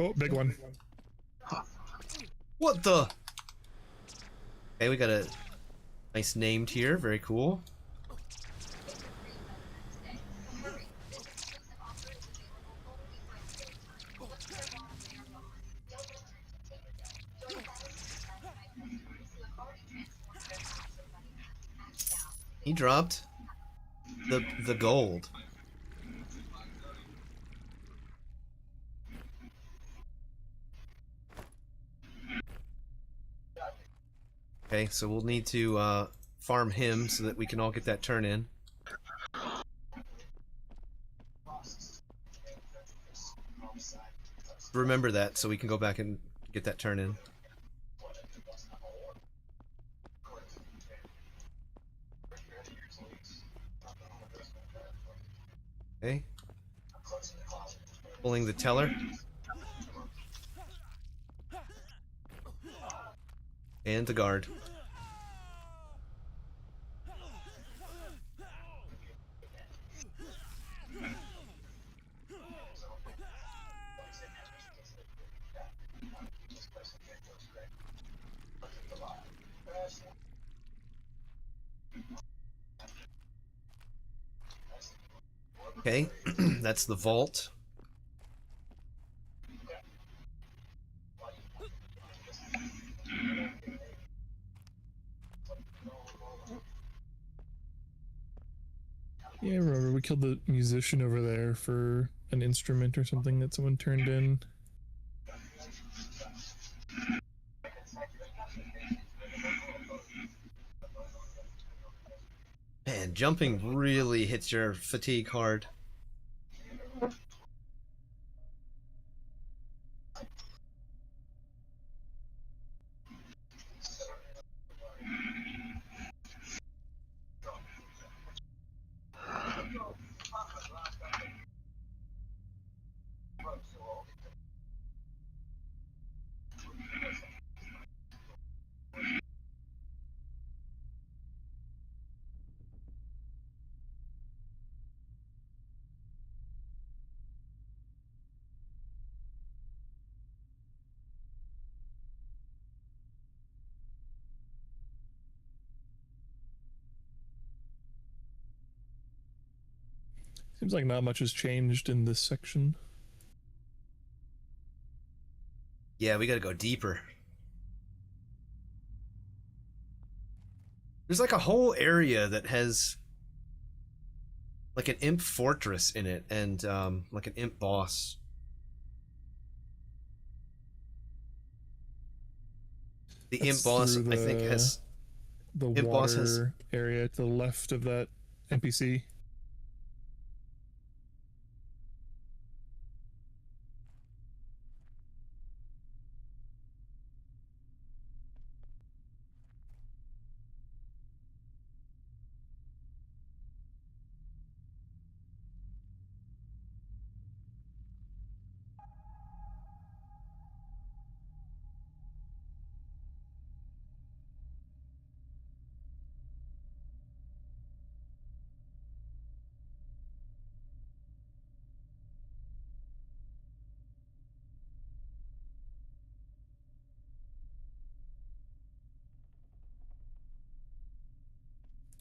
Oh, big one. What the? Okay, we got a nice named here. Very cool. He dropped the gold. Okay, so we'll need to farm him so that we can all get that turn in. Remember that so we can go back and get that turn in. Okay. Pulling the teller. And the guard. Okay, that's the vault. Yeah, remember we killed the musician over there for an instrument or something that someone turned in. Man, jumping really hits your fatigue hard. Seems like not much has changed in this section. Yeah, we gotta go deeper. There's like a whole area that has like an imp fortress in it and like an imp boss. The That's imp boss, through I think, has the imp boss has water area to the left of that NPC.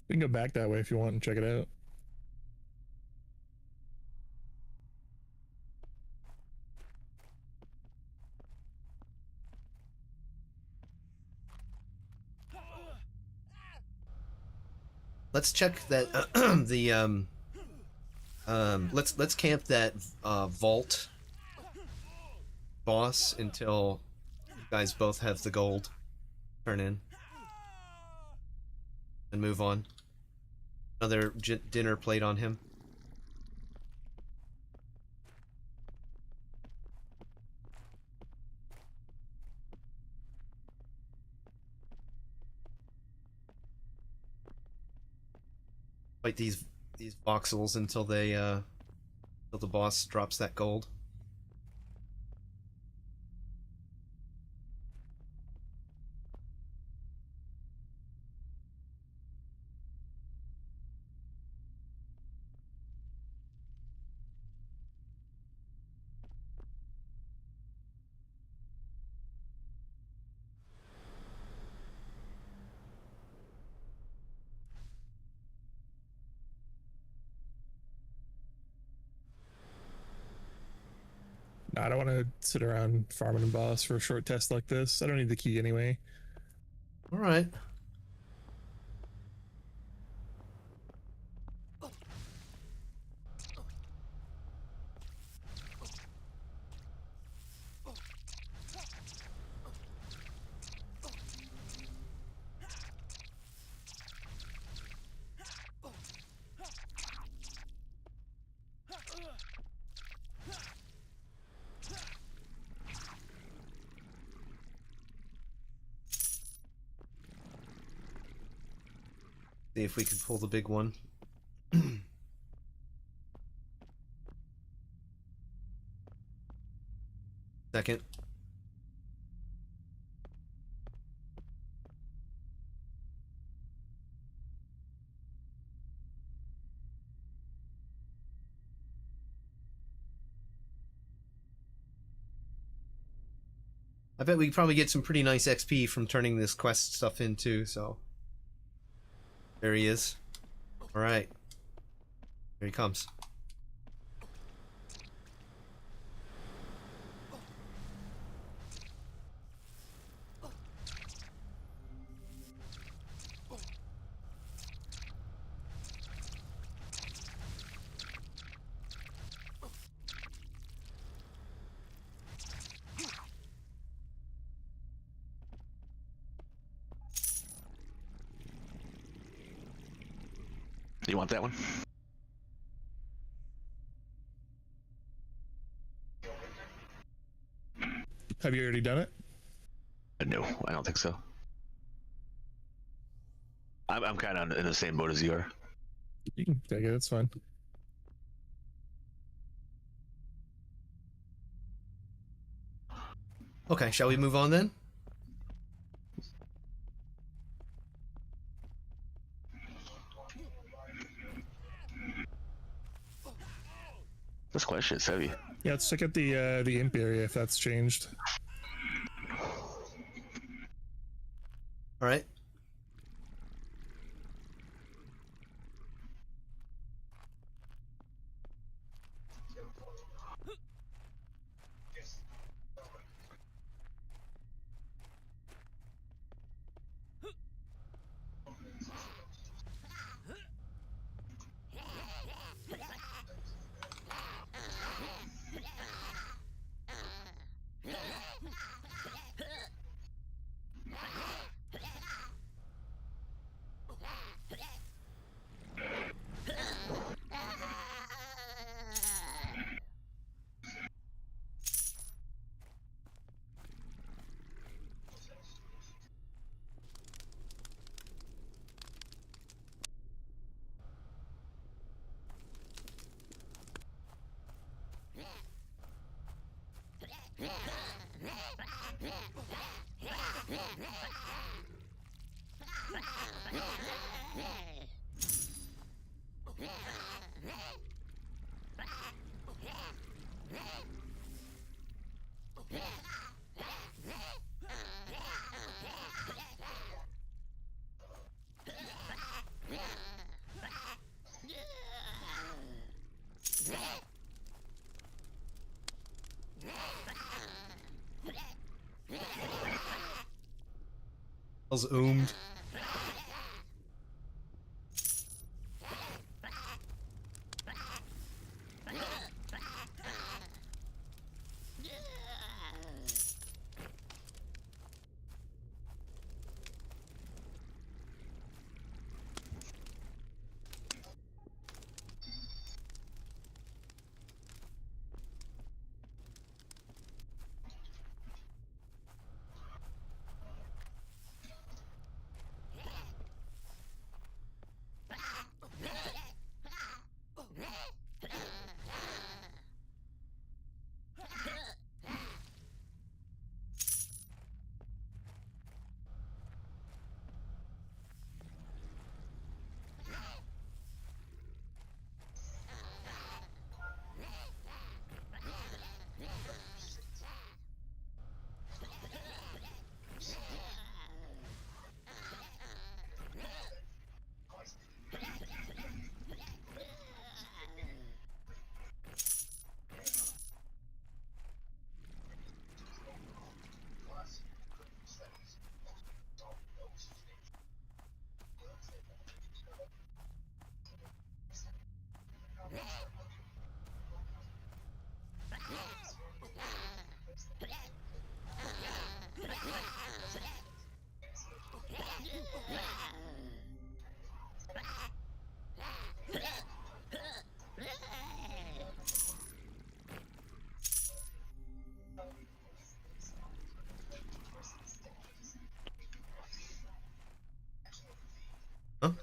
We can go back that way if you want and check it out. let's check that let's camp that vault boss until you guys both have the gold. Turn in and move on. Another dinner plate on him. Fight these voxels until they until the boss drops that gold. No, I don't want to sit around farming a boss for a short test like this. I don't need the key anyway. All right. See if we can pull the big one. Second. I bet we could probably get some pretty nice XP from turning this quest stuff into, so. There he is. Alright. Here he comes. You want that one? Have you already done it? No, I don't think so. I'm kind of in the same boat as you are. You can take it, it's fine. Okay, shall we move on then? This question is heavy. Yeah, let's check out the imp area if that's changed. Alright. Hell's oomed. Oh,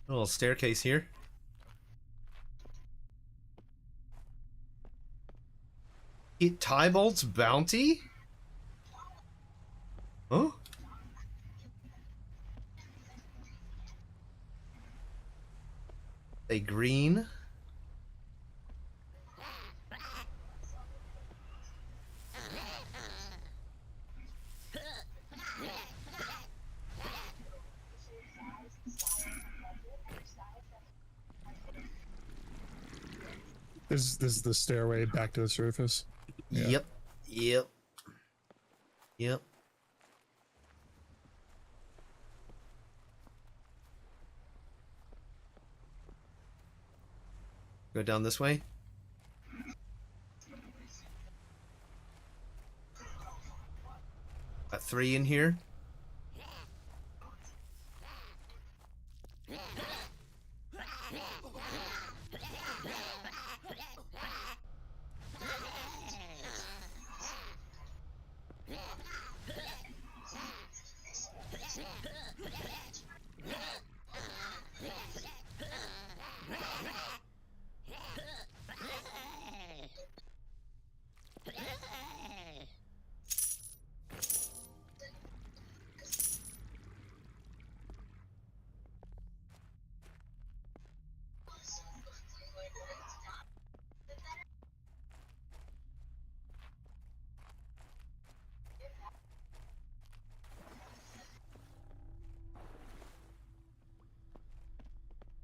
a little staircase here. Tybalt's bounty? Huh? A green? This is the stairway back to the surface. Yeah. Yep. Yep. Yep. Go down this way. Got 3 in here.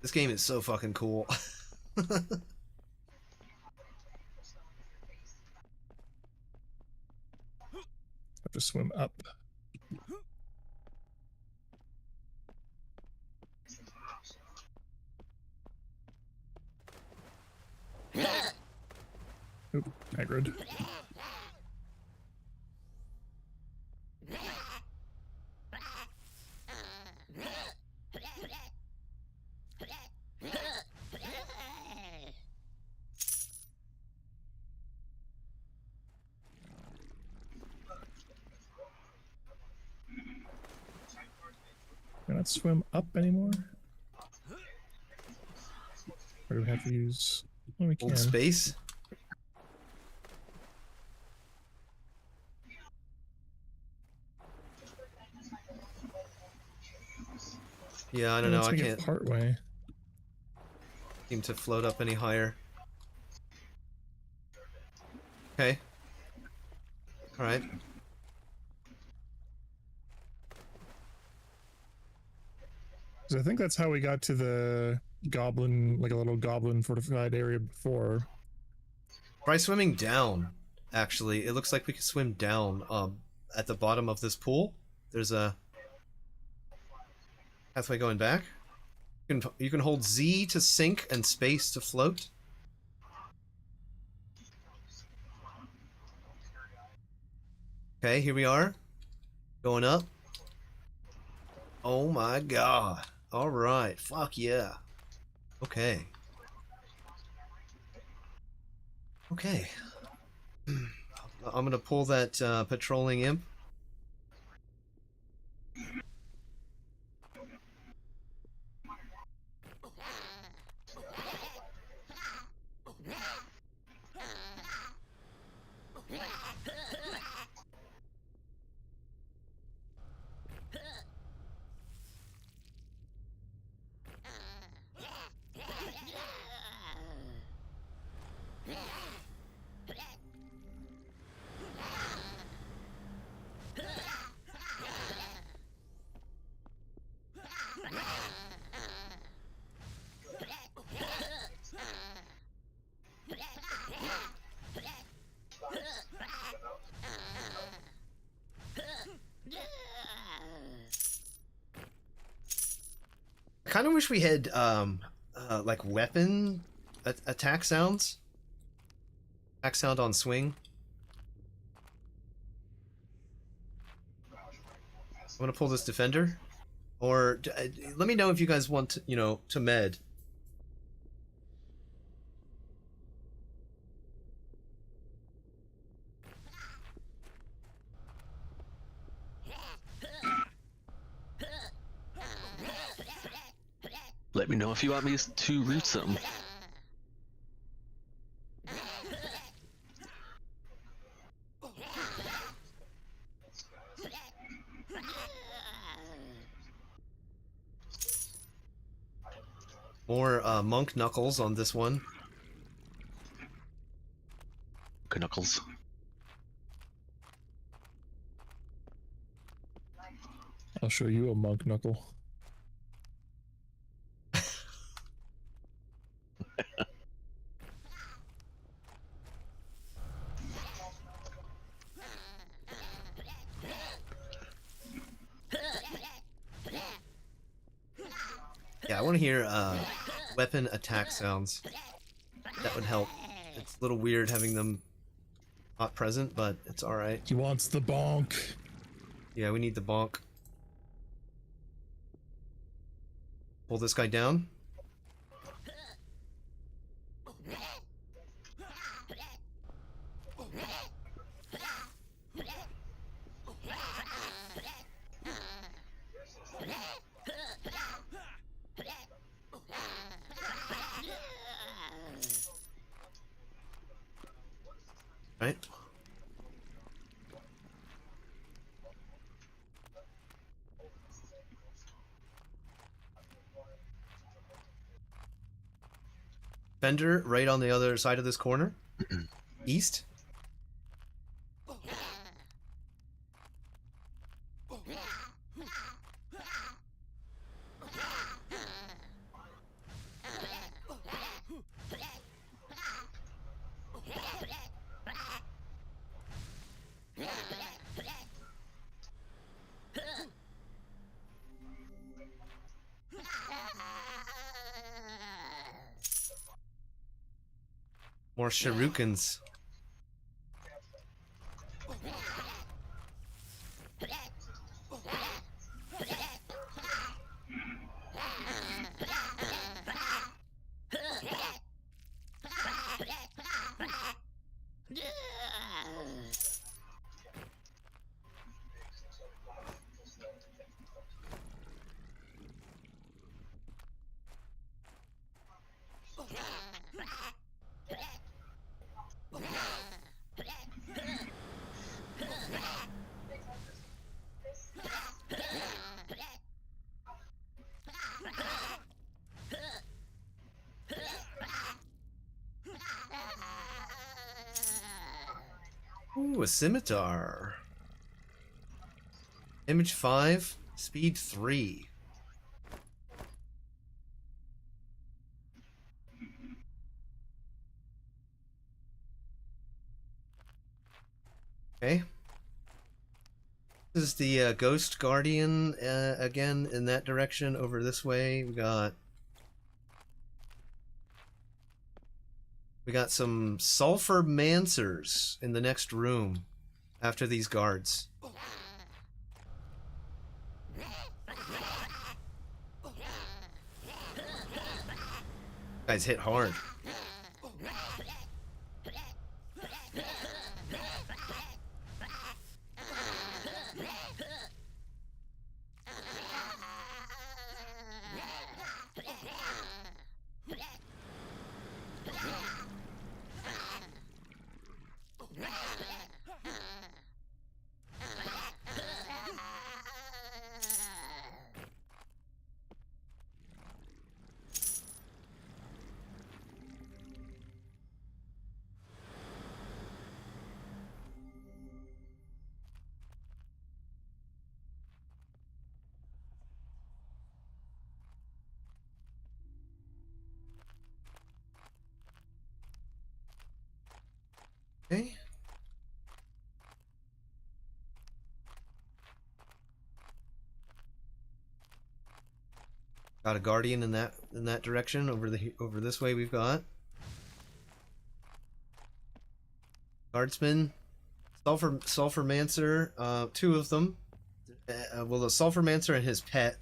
This game is so fucking cool. Have to swim up. Oop, aggroed. Can I not swim up anymore? Or do we have to use... Well, we can. Old space. Yeah, I don't know. Let's I make can't it part way. seem to float up any higher. Okay. Alright. So I think that's how we got to the goblin, like a little goblin fortified area before. Try swimming down, actually. It looks like we could swim down at the bottom of this pool. There's a pathway going back. You can hold Z to sink and space to float. Okay, here we are. Going up. Oh my god. Alright, fuck yeah. Okay. Okay. I'm gonna pull that patrolling imp. I kind of wish we had like weapon attack sounds. Attack sound on swing. I'm gonna pull this defender, or let me know if you guys want to, to med. Let me know if you want me to root some. More monk knuckles on this one. Knuckles. I'll show you a monk knuckle. Yeah, I want to hear weapon attack sounds. That would help. It's a little weird having them not present, but it's alright. He wants the bonk. Yeah, we need the bonk. Pull this guy down. Right? Fender right on the other side of this corner. East. More shurikens. a scimitar. Damage 5, speed 3. Okay. This is the Ghost Guardian again in that direction. Over this way, we got some Sulfur Mancers in the next room after these guards. Guys hit hard. Okay. Got a guardian in that direction. Over this way we've got guardsmen, sulfur mancer, 2 of them. Well, the sulfur mancer and his pet.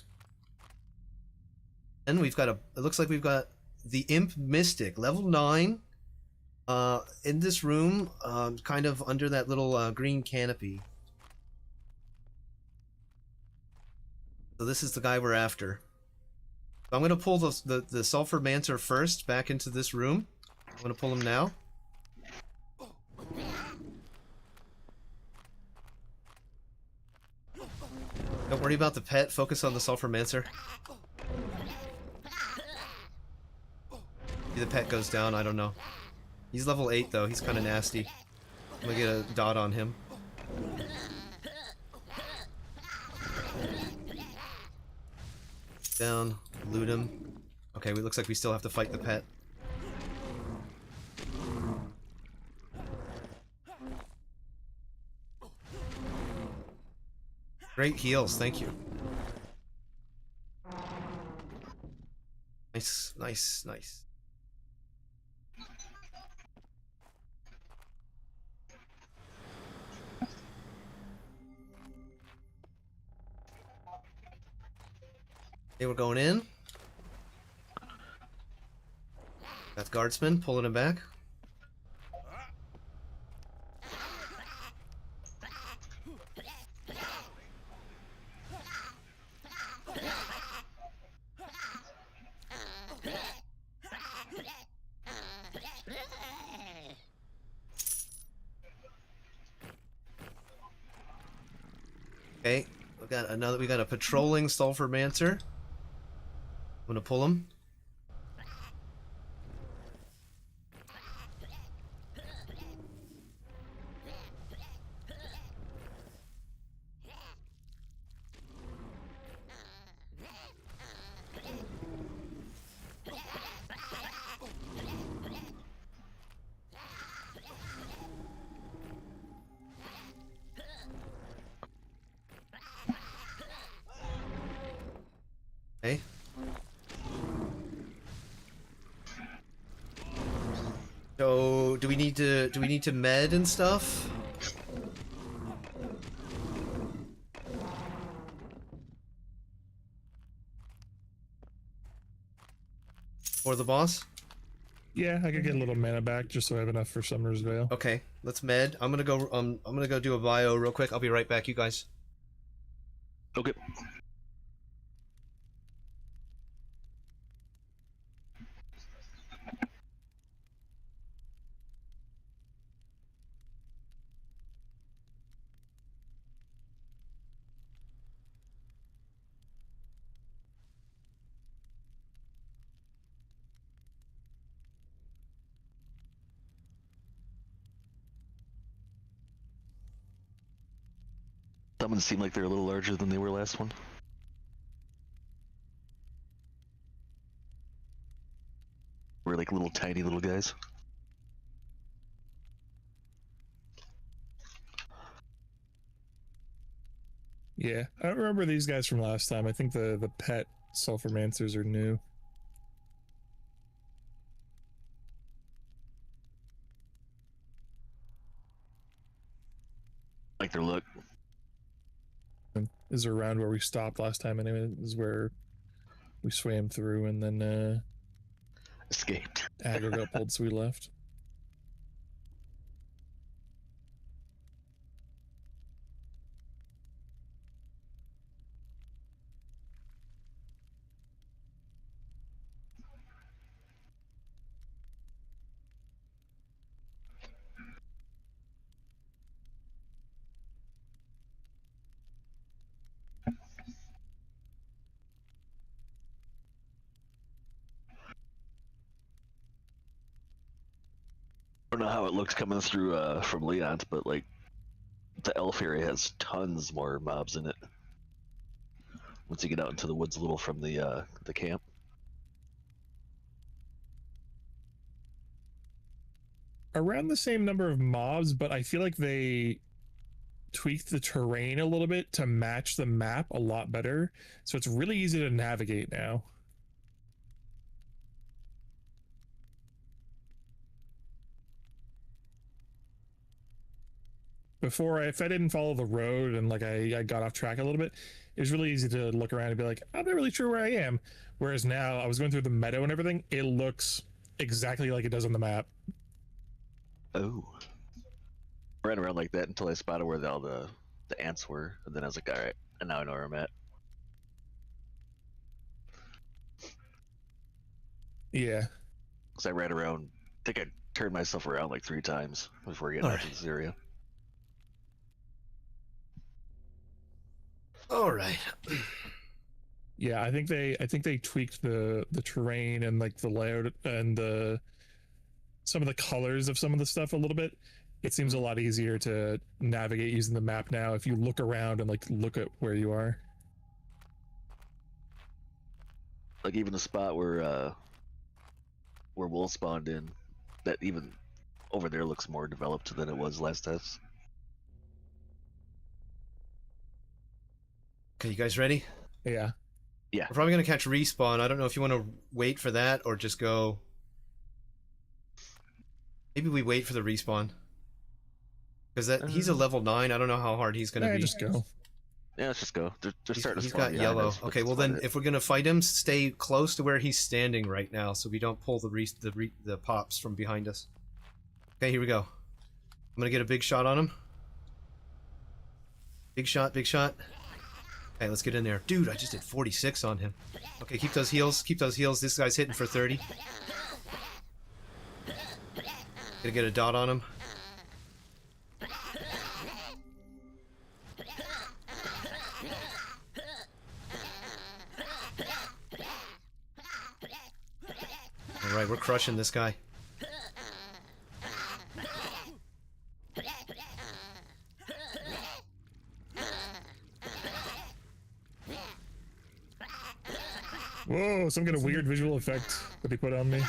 And we've got it looks like we've got the imp mystic, level 9. In this room, kind of under that little green canopy. So this is the guy we're after. So I'm going to pull the Sulfur Mancer first back into this room. I'm going to pull him now. Don't worry about the pet, focus on the Sulfur Mancer. Maybe the pet goes down, I don't know. He's level 8 though, he's kind of nasty. I'm gonna get a dot on him. Down, loot him. Okay, it looks like we still have to fight the pet. Great heals, thank you. Nice, nice, nice. Okay, we're going in. That's guardsman pulling him back. Okay, we got a patrolling Sulfur Mancer. I'm gonna pull him. Okay. So, do we need to med and stuff? For the boss? Yeah, I could get a little mana back just so I have enough for Summer's Veil. Okay, let's med. I'm gonna go do a bio real quick. I'll be right back, you guys. Okay. Some of them seem like they're a little larger than they were last one. We're like little tiny little guys. Yeah, I don't remember these guys from last time. I think the pet sulfurmancers are new. Like their look. Is around where we stopped last time anyway. This is where we swam through and then Escaped. aggro got pulled, so we left. I don't know how it looks coming through from Leon's, but like the elf area has tons more mobs in it. Once you get out into the woods a little from the camp. Around the same number of mobs, but I feel like they tweaked the terrain a little bit to match the map a lot better. So it's really easy to navigate now. Before, if I didn't follow the road and like I got off track a little bit, it was really easy to look around and be like, I'm not really sure where I am. Whereas now I was going through the meadow and everything, it looks exactly like it does on the map. Oh. I ran around like that until I spotted where all the ants were, and then I was like, alright, and now I know where I'm at. Yeah. Because I ran around, I think I turned myself around like 3 times before getting out to this area. All right. Yeah, I think they tweaked the terrain and like the layout and some of the colors of some of the stuff a little bit. It seems a lot easier to navigate using the map now if you look around and like look at where you are. Like even the spot where wolves spawned in, that even over there looks more developed than it was last test. Okay, you guys ready? Yeah. Yeah. We're probably gonna catch respawn. I don't know if you want to wait for that or just go. Maybe we wait for the respawn. Because he's a level 9. I don't know how hard he's gonna be. Just go. Yeah, let's just go. They're starting to He's spawn got behind yellow. us, Okay, let's well find then, it. if we're gonna fight him, stay close to where he's standing right now, so we don't pull the pops from behind us. Okay, here we go. I'm gonna get a big shot on him. Big shot, big shot. Okay, let's get in there. Dude, I just did 46 on him. Okay, keep those heals, keep those heals. This guy's hitting for 30. Gonna get a dot on him. Alright, we're crushing this guy. Whoa, some kind of weird visual effect that they put on me.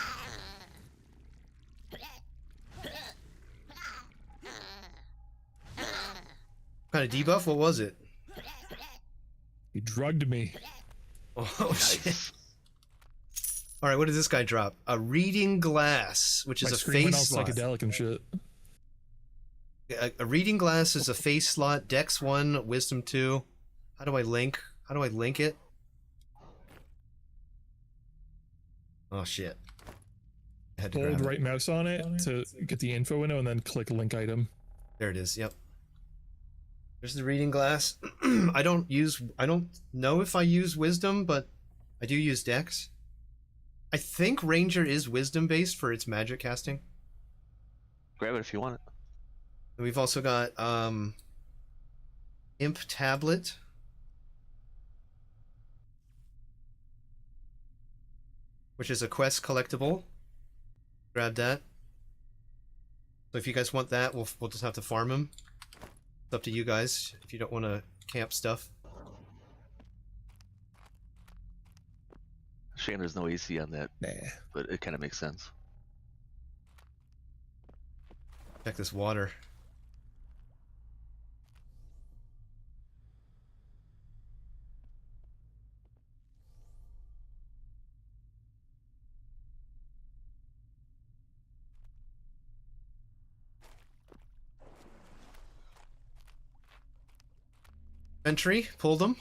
What kind of debuff? What was it? He drugged me. Oh, shit. Alright, what does this guy drop? A reading glass, which is My a screen went all face slot. psychedelic and shit. A reading glass is a face slot. Dex 1, Wisdom 2. How do I link? How do I link it? Oh shit. I had to Hold grab it. right mouse on it to get the info window and then click link item. There it is, yep. There's the reading glass. I don't know if I use Wisdom, but I do use Dex. I think Ranger is Wisdom based for its magic casting. Grab it if you want it. And we've also got Imp Tablet. Which is a quest collectible. Grab that. So if you guys want that, we'll just have to farm them. It's up to you guys. If you don't want to camp stuff. Shame there's no AC on that, Nah. but it kind of makes sense. Check this water. Entry, pulled them.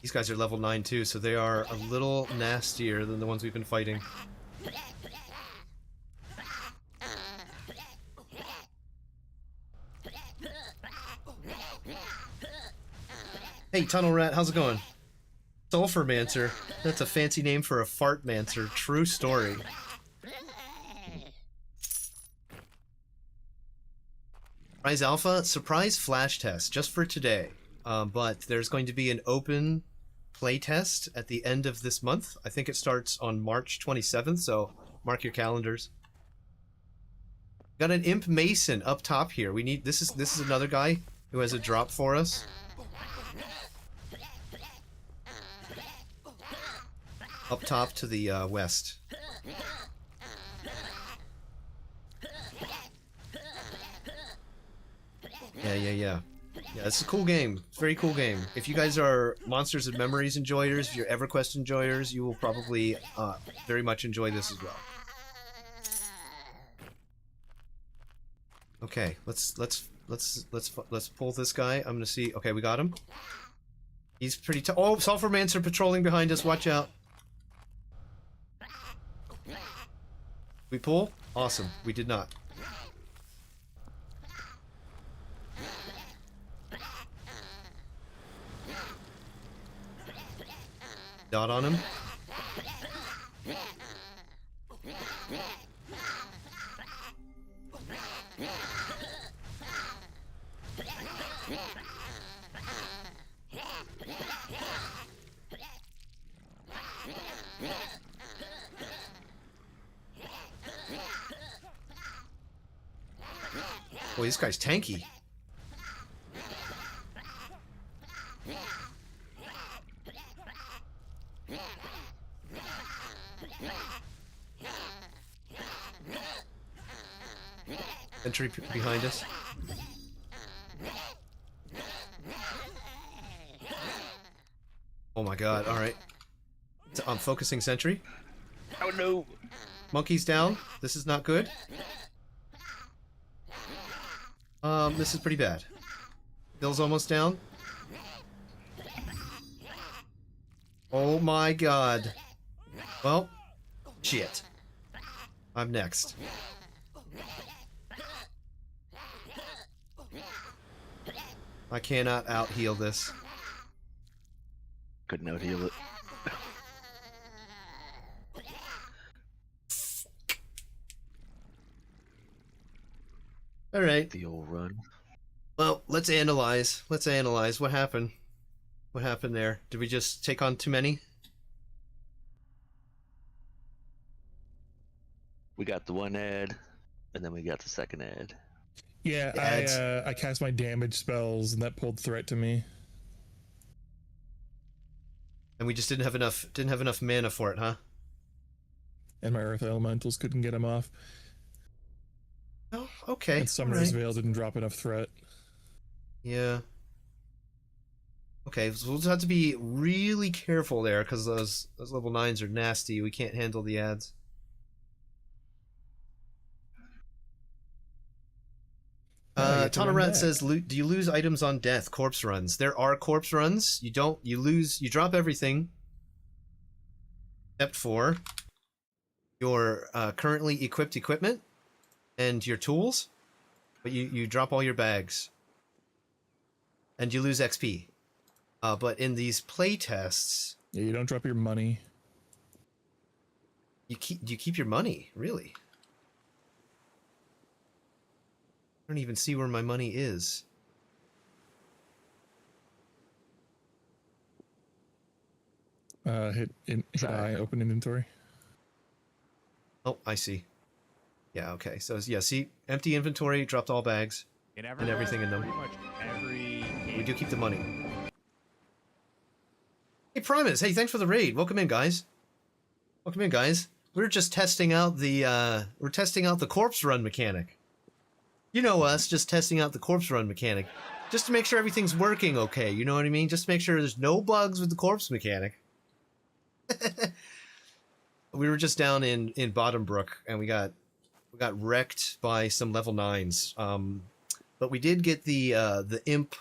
These guys are level 9 too, so they are a little nastier than the ones we've been fighting. Hey, Tunnel Rat, how's it going? Sulfur Mancer. That's a fancy name for a fart mancer. True story. Surprise Alpha, surprise flash test just for today. But there's going to be an open play test at the end of this month. I think it starts on March 27th, so mark your calendars. Got an Imp Mason up top here. We need this is another guy who has a drop for us. Up top to the west. Yeah, it's a cool game. Very cool game. If you guys are Monsters and Memories enjoyers, if you're EverQuest enjoyers, you will probably very much enjoy this as well. Okay, let's pull this guy. I'm gonna see. Okay, we got him. He's pretty tough. Oh, Sulfurmancer patrolling behind us. Watch out. We pull? Awesome. We did not. Dot on him. Boy, this guy's tanky. Entry behind us. Oh my god, alright. I'm focusing sentry. Oh no! Monkey's down. This is not good. This is pretty bad. Bill's almost down. Oh my god. Well, shit. I'm next. I cannot out-heal this. Couldn't out-heal it. Alright. The old run. Well, let's analyze. Let's analyze. What happened? What happened there? Did we just take on too many? We got the one ad, and then we got the second ad. Yeah, I cast my damage spells and that pulled threat to me. And we just didn't have enough mana for it, huh? And my earth elementals couldn't get him off. Oh, okay. And Summoner's Alright. Veil didn't drop enough threat. Yeah. Okay, so we'll just have to be really careful there because those level 9s are nasty. We can't handle the ads. Tonarat says, do you lose items on death? Corpse runs. There are corpse runs. You don't. You lose. You drop everything. Except for your currently equipped equipment and your tools. But you drop all your bags. And you lose XP. But in these play tests... Yeah, you don't drop your money. You keep your money, really? I don't even see where my money is. Hit I, open inventory. Oh, I see. Yeah, okay. So, yeah, see, empty inventory, dropped all bags. And everything in them. Pretty much every game. We do keep the money. Hey, Primus, hey, thanks for the raid. Welcome in, guys. Welcome in, guys. We're just testing out the, we're testing out the corpse run mechanic. You know us, just testing out the corpse run mechanic. Just to make sure everything's working okay, you know what I mean? Just to make sure there's no bugs with the corpse mechanic. We were just down in Bottom Brook, and we got wrecked by some level 9s. But we did get the imp,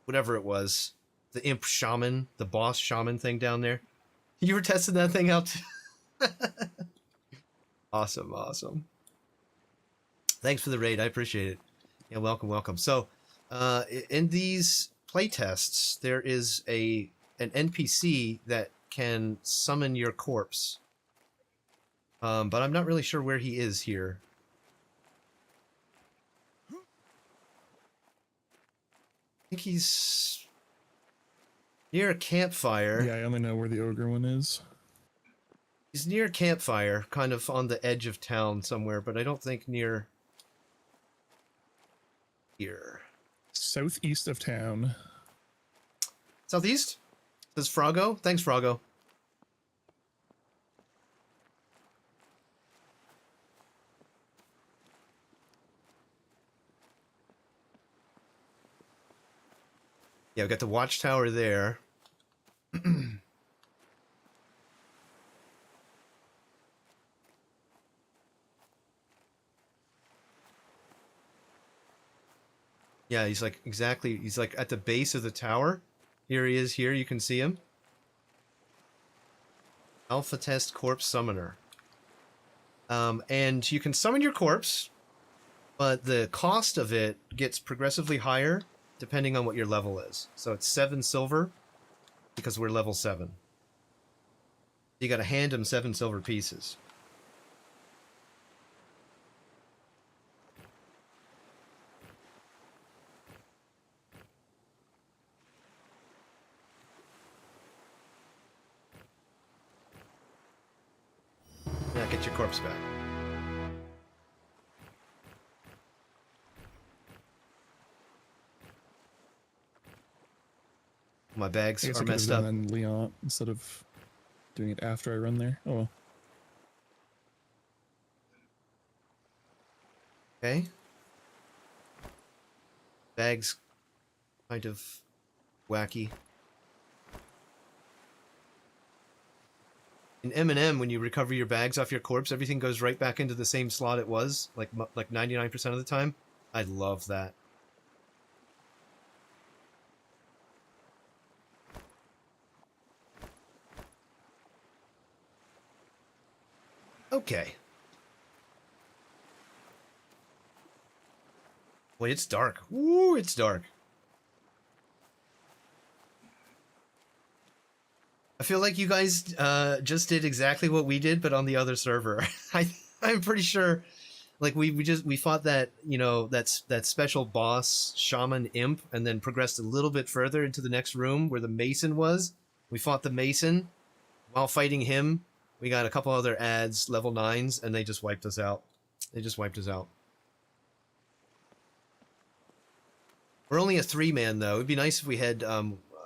whatever it was, the imp shaman, the boss shaman thing down there. You were testing that thing out too? Awesome, awesome. Thanks for the raid, I appreciate it. Yeah, welcome, welcome. So, in these playtests, there is an NPC that can summon your corpse. But I'm not really sure where he is here. I think he's near a campfire. Yeah, I only know where the ogre one is. He's near a campfire, kind of on the edge of town somewhere, but I don't think near here. Southeast of town. Southeast? Says Froggo? Thanks, Froggo. Yeah, we got the watchtower there. Yeah, he's like he's like at the base of the tower. Here he is here, you can see him. Alpha test corpse summoner. And you can summon your corpse, but the cost of it gets progressively higher depending on what your level is. So it's 7 silver because we're level 7. You gotta hand him 7 silver pieces. Yeah, get your corpse back. My bags I guess are I could have messed done up. that in Leon instead of doing it after I run there. Oh well. Okay. Bags kind of wacky. In M&M, when you recover your bags off your corpse, everything goes right back into the same slot it was, like 99% of the time. I love that. Okay. Wait, it's dark. Woo, it's dark. I feel like you guys just did exactly what we did, but on the other server. I'm pretty sure, like we fought that, you know, that special boss shaman imp, and then progressed a little bit further into the next room where the mason was. We fought the mason. While fighting him, we got a couple other ads, level 9s, and they just wiped us out. They just wiped us out. We're only a 3-man though. It'd be nice if we had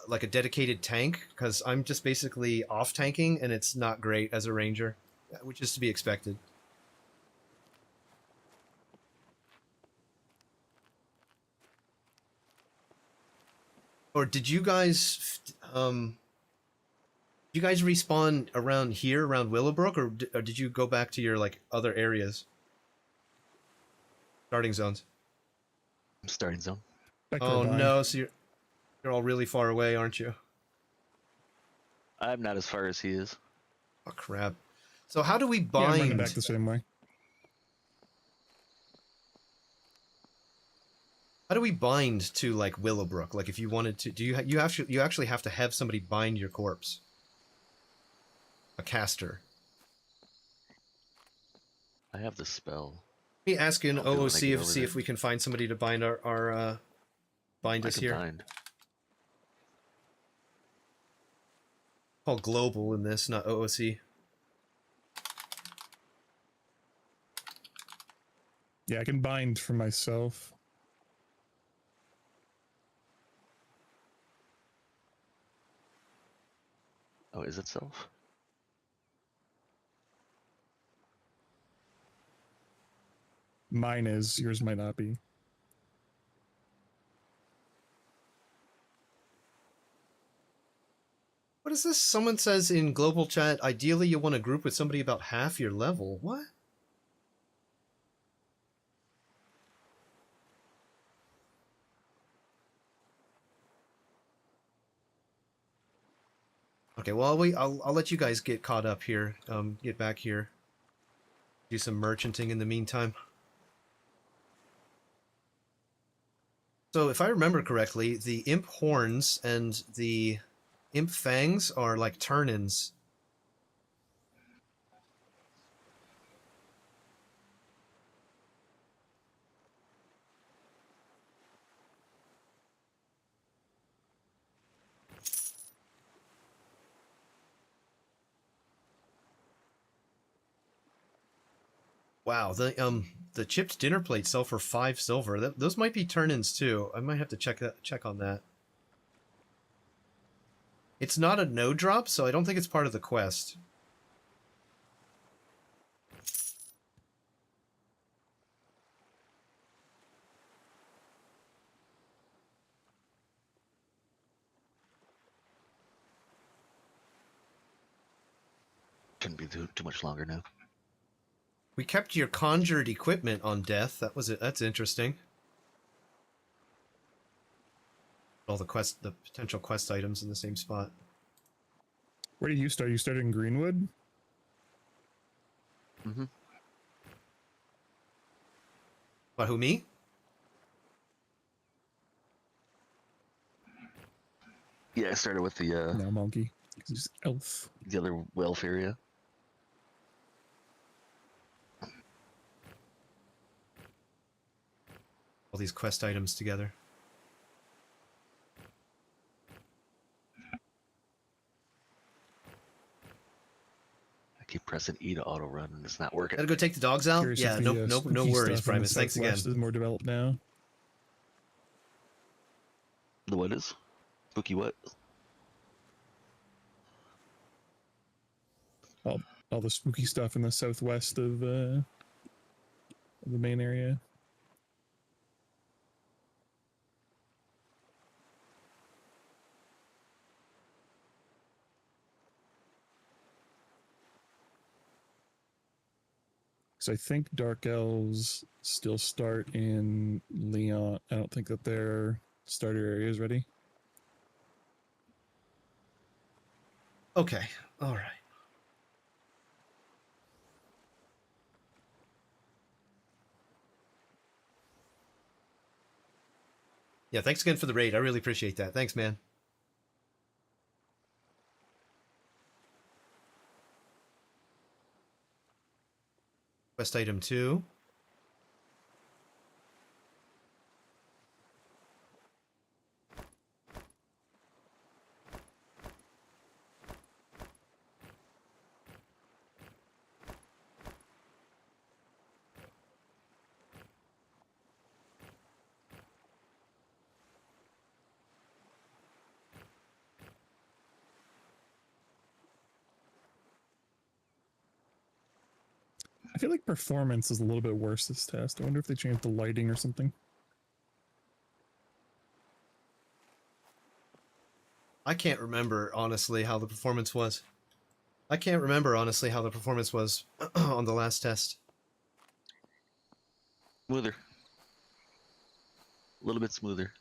like a dedicated tank, because I'm just basically off tanking and it's not great as a ranger, which is to be expected. Or did you guys respawn around here, around Willowbrook, or did you go back to your like other areas? Starting zones. Starting zone. Oh no, so you're all really far away, aren't you? I'm not as far as he is. Oh crap. So how do we Yeah, I'm running bind? back the same way. How do we bind to like Willowbrook? Like if you wanted to, do you actually have to have somebody bind your corpse? A caster. I have the spell. Let me ask in I'll do it when I OOC get if over see there. if we can find somebody to bind our bind I us can here. bind. Called global in this, not OOC. Yeah, I can bind for myself. Oh, is it self? Mine is, yours might not be. What is this? Someone says in global chat, ideally you want to group with somebody about half your level. What? Okay, well, I'll let you guys get caught up here. Get back here. Do some merchanting in the meantime. So if I remember correctly, the imp horns and the imp fangs are like turn-ins. Wow, the chipped dinner plates sell for 5 silver. Those might be turn-ins too. I might have to check on that. It's not a no drop, so I don't think it's part of the quest. Shouldn't be too much longer now. We kept your conjured equipment on death. That was it. That's interesting. All the potential quest items in the same spot. Where did you start? You started in Greenwood? Mm-hmm. What, who, me? Yeah, I started with the No, monkey. He's elf. the other welf area. All these quest items together. I keep pressing E to auto run and it's not working. Gotta go take the dogs out? Curious Yeah, if the, no spooky worries, stuff in the Primus. Thanks again. Southwest is more developed now. The what is? Spooky what? All the spooky stuff in the southwest of the main area. So I think Dark Elves still start in Leon. I don't think that their starter area is ready. Okay, alright. Yeah, thanks again for the raid. I really appreciate that. Thanks, man. Quest item 2. I feel like performance is a little bit worse this test. I wonder if they changed the lighting or something. I can't remember, honestly, how the performance was. I can't remember, honestly, how the performance was on the last test. Smoother. A little bit smoother.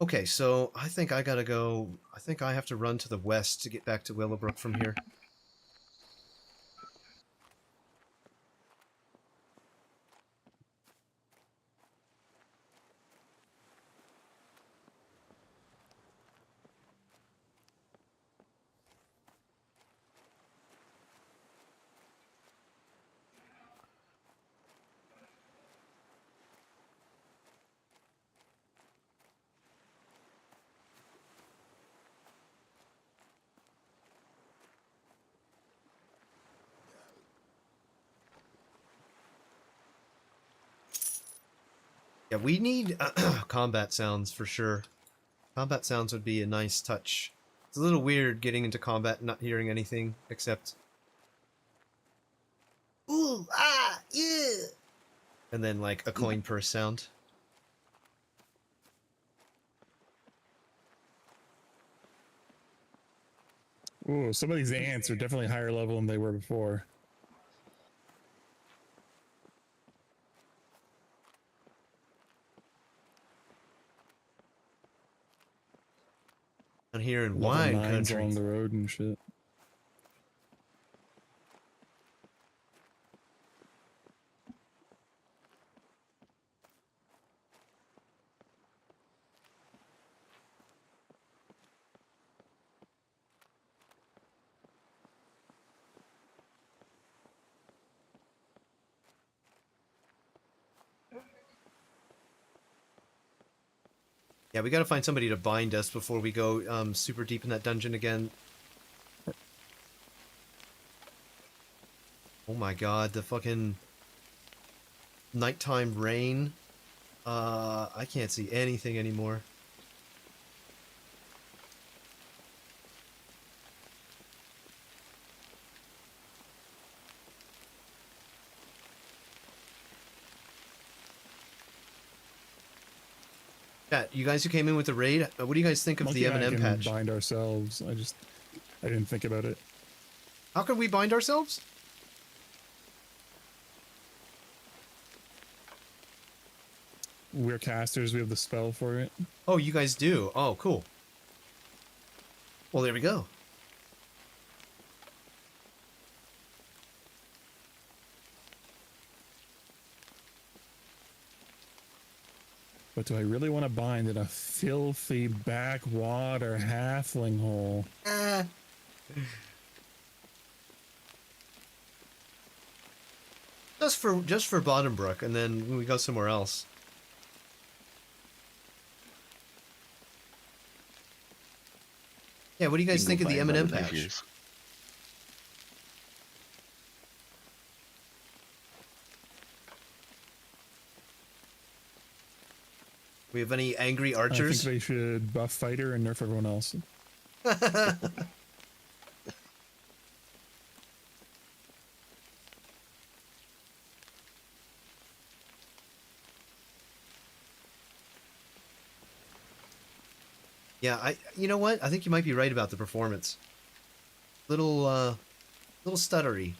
Okay, so I think I gotta go... I think I have to run to the west to get back to Willowbrook from here. Yeah, we need combat sounds for sure. Combat sounds would be a nice touch. It's a little weird getting into combat and not hearing anything except ooh, ah, yeah, and then like a coin purse sound. Ooh, some of these ants are definitely higher level than they were before. I'm hearing Level wine 9s country. along the road and shit. Yeah, we gotta find somebody to bind us before we go super deep in that dungeon again. Oh my god, the fucking nighttime rain. I can't see anything anymore. Chat, you guys who came in with the raid, what do you guys think of Monkey the and I M&M can patch? bind ourselves. I didn't think about it. How can we bind ourselves? We're casters. We have the spell for it. Oh, you guys do. Oh, cool. Well, there we go. But do I really want to bind in a filthy backwater halfling hole? Just for Bottombrook, and then we go somewhere else. Yeah, what do you guys think of the M&M patch? We have any angry I think archers? they should buff fighter and nerf everyone else. Yeah, you know what? I think you might be right about the performance. Little stuttery.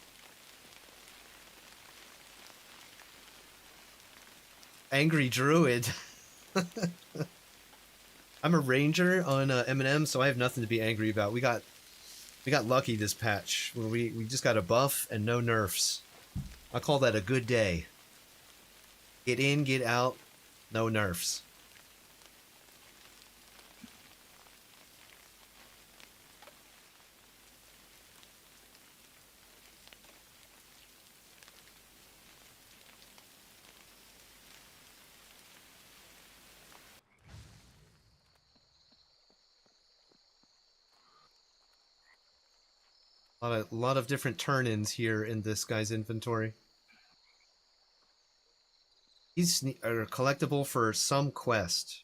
Angry druid. I'm a ranger on M&M, so I have nothing to be angry about. We got lucky this patch where we just got a buff and no nerfs. I call that a good day. Get in, get out, no nerfs. A lot of different turn-ins here in this guy's inventory. These are collectible for some quest.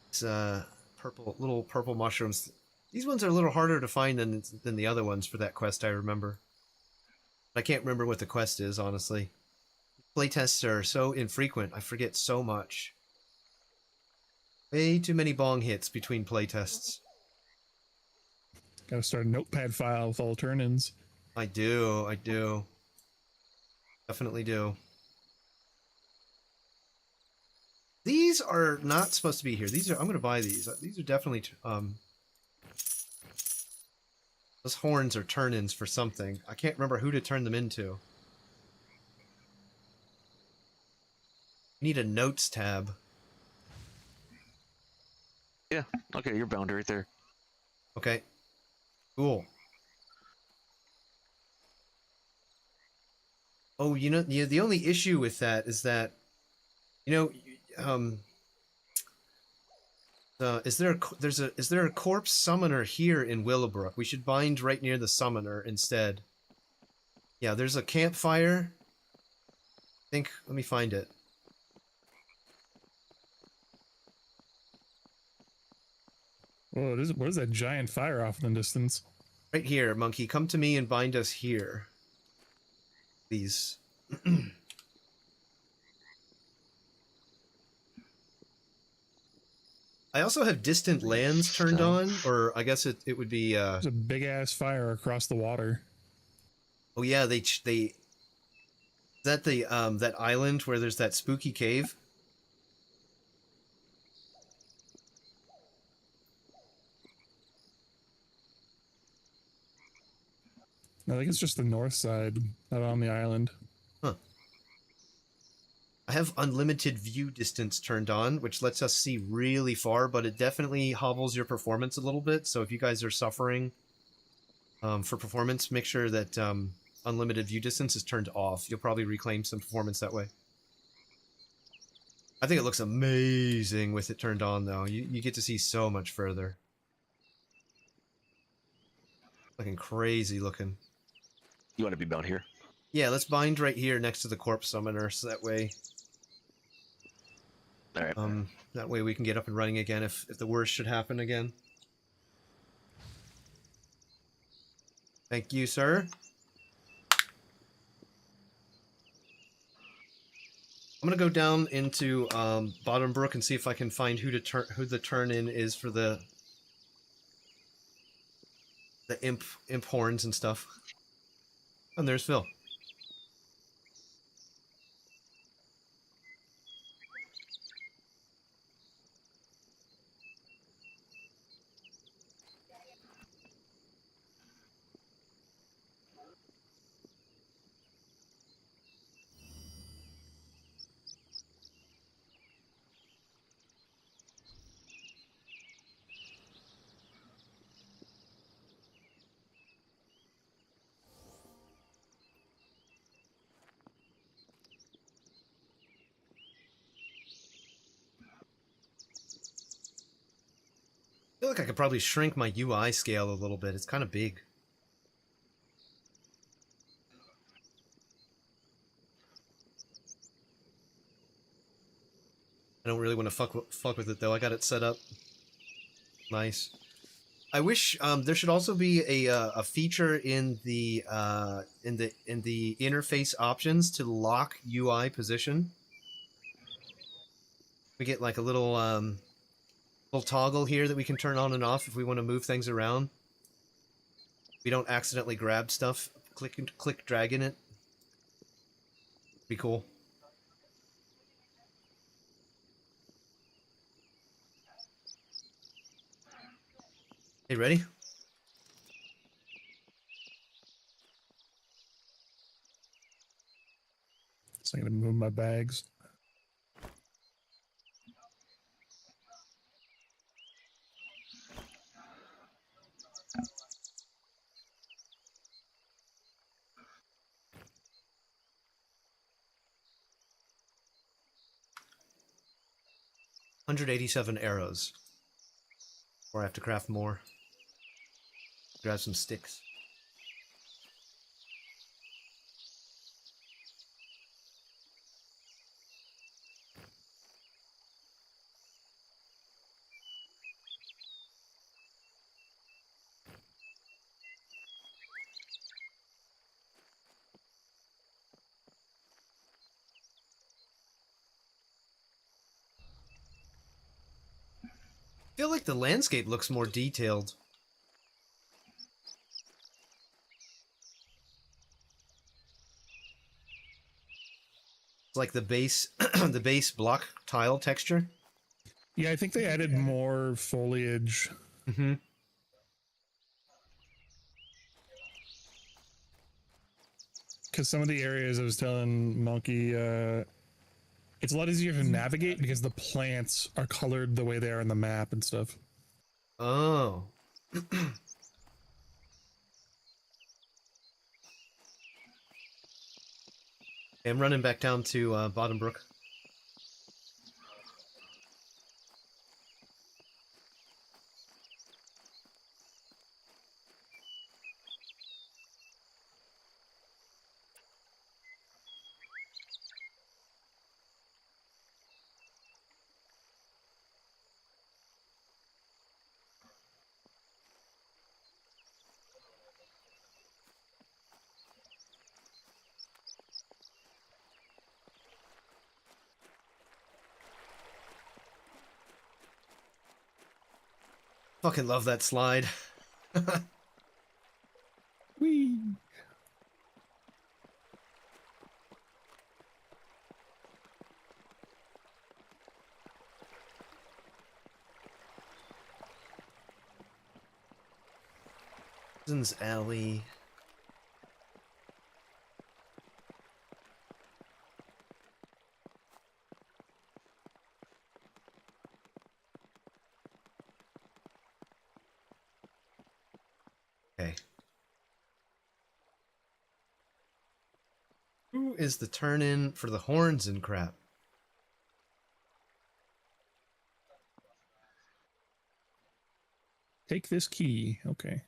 It's little purple mushrooms. These ones are a little harder to find than the other ones for that quest, I remember. I can't remember what the quest is, honestly. Playtests are so infrequent, I forget so much. Way too many bong hits between playtests. Gotta start a notepad file with all turn-ins. I do. Definitely do. These are not supposed to be here. I'm gonna buy these. These are definitely, those horns are turn-ins for something. I can't remember who to turn them into. I need a notes tab. Yeah, okay, you're bound right there. Okay. Cool. Oh, you know, the only issue with that is that, you know, is there a corpse summoner here in Willowbrook? We should bind right near the summoner instead. Yeah, there's a campfire. Let me find it. Well, it is. What is that giant fire off in the distance? Right here, monkey. Come to me and bind us here. Please. I also have distant lands turned on, or I guess it would be. There's a big ass fire across the water. Oh yeah, they. Is that the that island where there's that spooky cave? I think it's just the north side, not on the island. Huh. I have unlimited view distance turned on, which lets us see really far, but it definitely hobbles your performance a little bit. So if you guys are suffering for performance, make sure that unlimited view distance is turned off. You'll probably reclaim some performance that way. I think it looks amazing with it turned on, though. You get to see so much further. Looking crazy looking. You want to be bound here? Yeah, let's bind right here next to the corpse summoner, so that way All right. that way we can get up and running again if the worst should happen again. Thank you, sir. I'm gonna go down into Bottom Brook and see if I can find who the turn in is for the imp horns and stuff. And there's Phil. I feel like I could probably shrink my UI scale a little bit. It's kind of big. I don't really want to fuck with it though. I got it set up. Nice. I wish there should also be a feature in the interface options to lock UI position. We get like a little toggle here that we can turn on and off if we want to move things around. We don't accidentally grab stuff. Click drag in it. Be cool. Hey, ready? So I'm gonna move my bags. $187 arrows. Or I have to craft more. Grab some sticks. I feel like the landscape looks more detailed. It's like the base the base block tile texture. Yeah, I think they added more foliage. Mm-hmm. Because some of the areas I was telling Monkey, it's a lot easier to navigate because the plants are colored the way they are in the map and stuff. Oh. I'm running back down to Bottom Brook. Fucking love that slide. Whee! Prison's Alley. Okay. Who is the turn-in for the horns and crap? Take this key. Okay.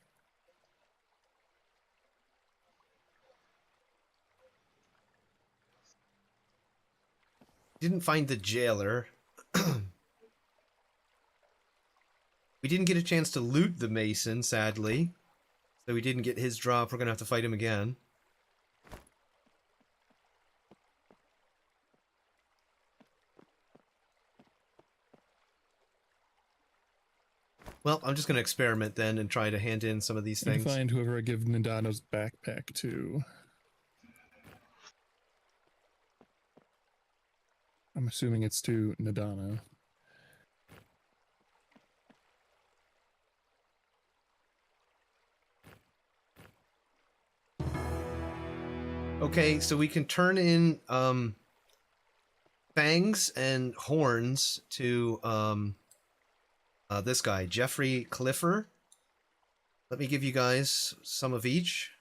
Didn't find the jailer. We didn't get a chance to loot the mason, sadly. So we didn't get his drop. We're gonna have to fight him again. Well, I'm just gonna experiment then and try to hand in some of these I need things. to find whoever I give Nadano's backpack to. I'm assuming it's to Nadano. Okay, so we can turn in fangs and horns to this guy, Jeffrey Cliffer. Let me give you guys some of each.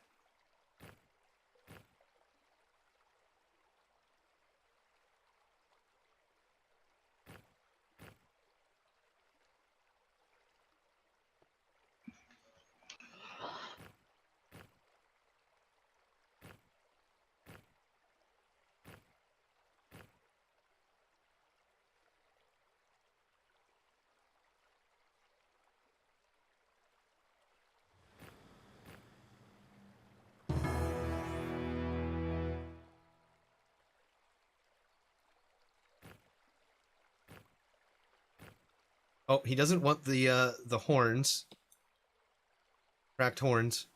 Oh, he doesn't want the horns. Cracked horns.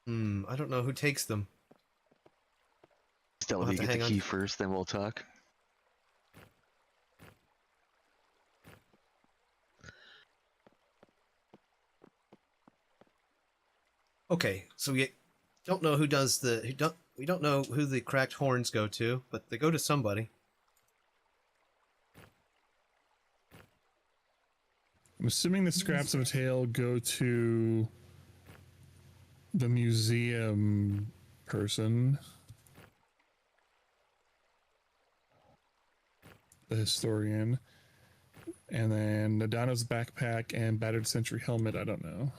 I don't know who takes them. Still, We'll if you have to get the hang key on. first, then we'll talk. Okay, so we don't know who does the we don't know who the cracked horns go to, but they go to somebody. I'm assuming the scraps of a tail go to the museum person, the historian, and then Nadano's backpack and battered sentry helmet. I don't know.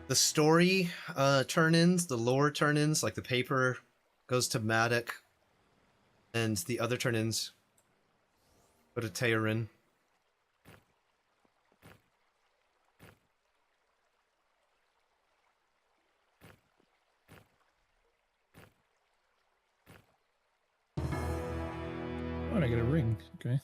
The story turn-ins, the lore turn-ins, like the paper goes to Maddock, and the other turn-ins go to Teorin. Oh, and I get a ring. Okay.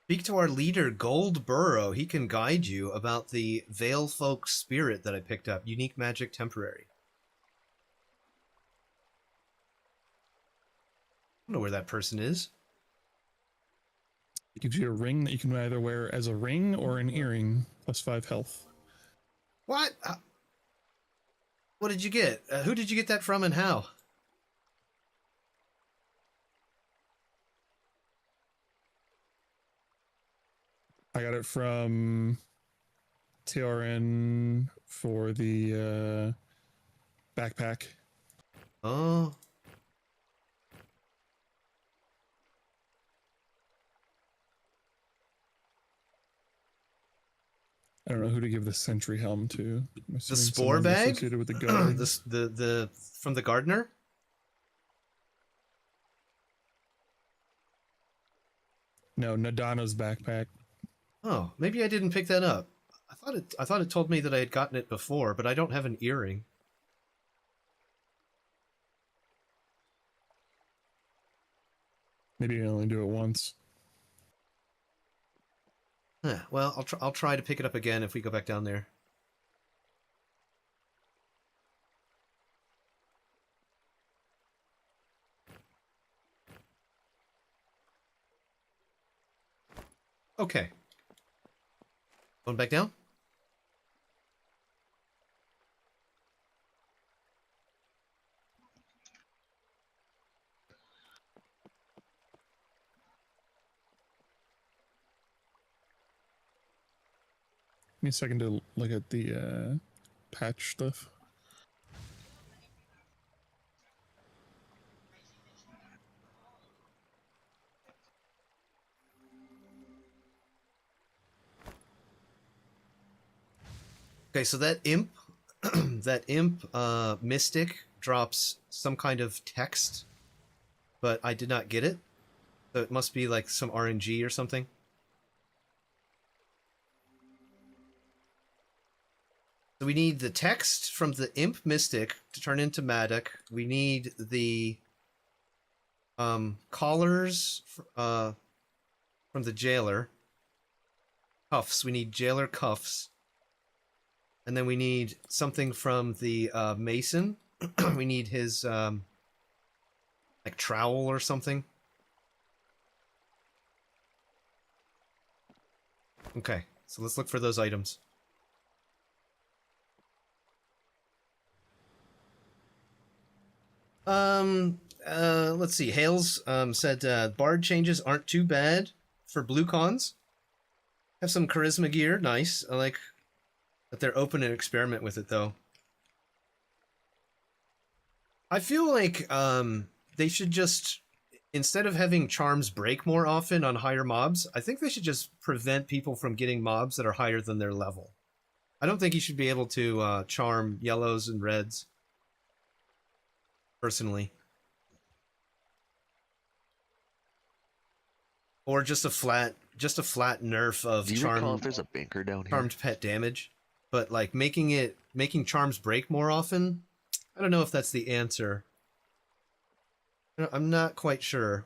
Speak to our leader, Gold Burrow. He can guide you about the Vale Folk spirit that I picked up. Unique magic temporary. I don't know where that person is. It gives you a ring that you can either wear as a ring or an earring, plus 5 health. What? What did you get? Who did you get that from and how? I got it from TRN for the backpack. Oh. I don't know who to give the sentry helm to. I'm The assuming spore someone bag? associated with the guard. the from the gardener? No, Nadano's backpack. Oh, maybe I didn't pick that up. I thought it told me that I had gotten it before, but I don't have an earring. Maybe you only do it once. Huh, well, I'll try to pick it up again if we go back down there. Okay. Going back down? Give me a second to look at the patch stuff. Okay, so that imp, that imp mystic drops some kind of text, but I did not get it. So it must be like some RNG or something. So we need the text from the imp mystic to turn into Madoc. We need the collars from the jailer. Cuffs. We need jailer cuffs. And then we need something from the mason. We need his like trowel or something. Okay, so let's look for those items. Let's see. Hales said bard changes aren't too bad for blue cons. Have some charisma gear, nice. I like that they're open and experiment with it though. I feel like they should just, instead of having charms break more often on higher mobs, I think they should just prevent people from getting mobs that are higher than their level. I don't think you should be able to charm yellows and reds. Personally. Or just a flat nerf of Do you recall if there's a banker down here? charmed pet damage. But like making charms break more often, I don't know if that's the answer. I'm not quite sure.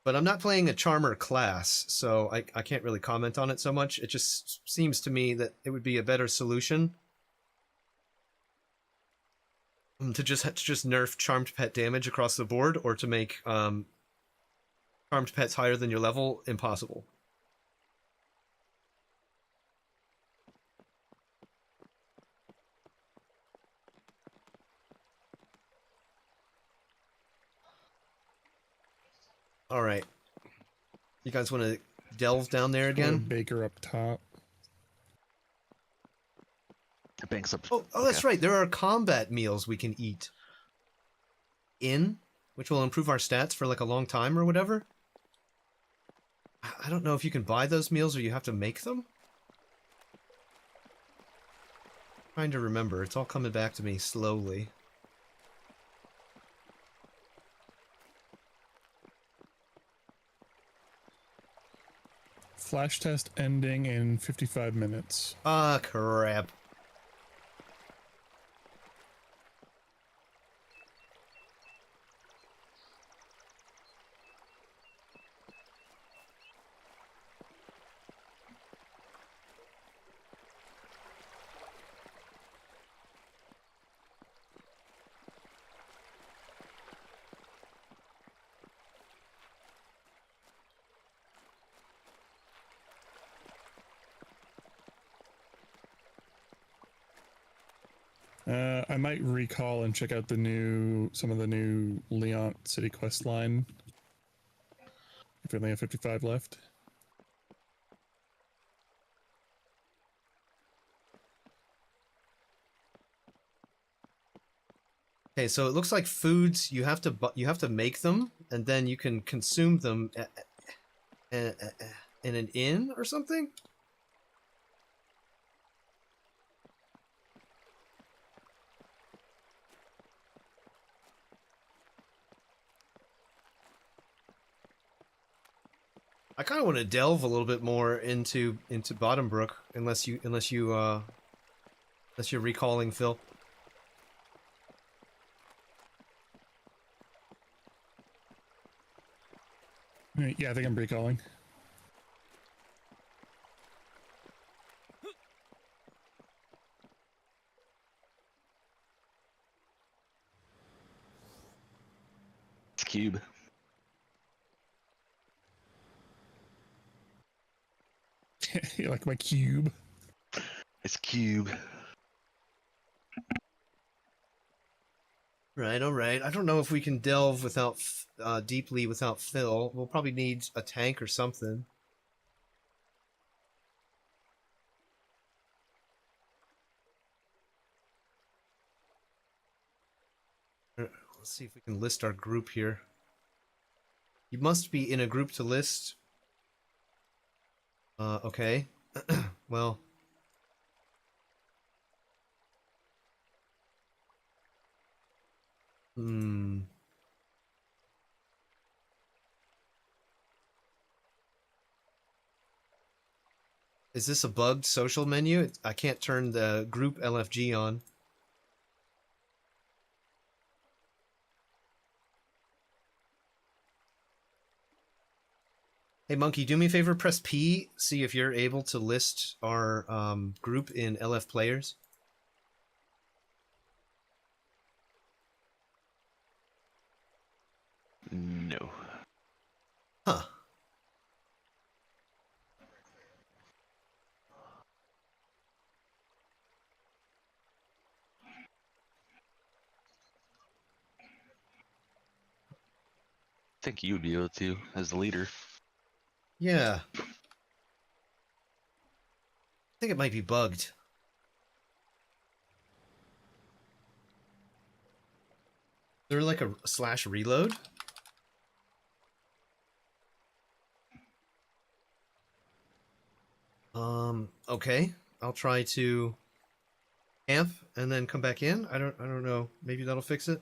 But I'm not playing a charmer class, so I can't really comment on it so much. It just seems to me that it would be a better solution to just nerf charmed pet damage across the board, or to make charmed pets higher than your level impossible. All right, you guys want to delve down there Put a again? baker up top. Banks up. Oh, that's right. There are combat meals we can eat. Which will improve our stats for like a long time or whatever. I don't know if you can buy those meals or you have to make them. Trying to remember. It's all coming back to me slowly. Flash test ending in 55 minutes. Ah, crap. I might recall and check out some of the new Leon City quest line. If we only have 55 left. Okay, so it looks like foods you have to you have to make them, and then you can consume them in an inn or something. I kind of want to delve a little bit more into Bottom Brook, unless you're recalling Phil. Right, yeah, I think I'm recalling. It's cube. You like my cube? It's cube. Right, all right. I don't know if we can delve without deeply without Phil. We'll probably need a tank or something. Let's see if we can list our group here. You must be in a group to list. Okay. Well. Hmm. Is this a bugged social menu? I can't turn the group LFG on. Hey, Monkey, do me a favor, press P, see if you're able to list our group in LF players. No. Huh. I think you would be able to as the leader. Yeah. I think it might be bugged. Is there like a slash reload? Okay. I'll try to camp and then come back in. I don't know. Maybe that'll fix it.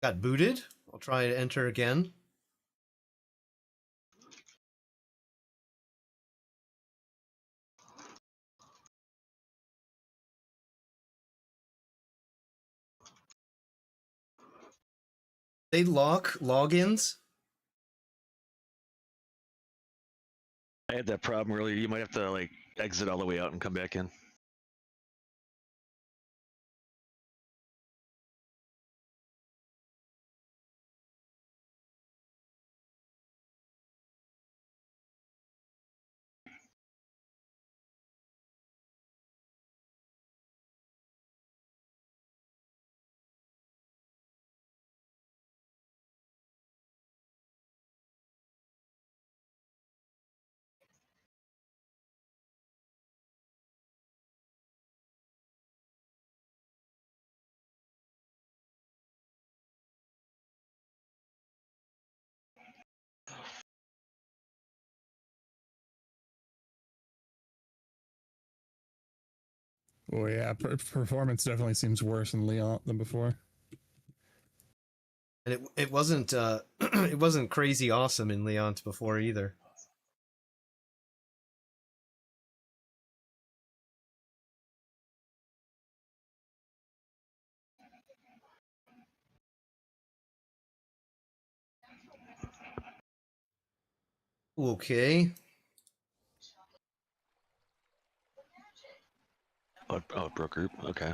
Got booted. I'll try to enter again. They lock logins. I had that problem earlier. You might have to like exit all the way out and come back in. Oh yeah, performance definitely seems worse in Leon than before. And it wasn't it wasn't crazy awesome in Leont before either. Okay. Oh, broke group. Okay.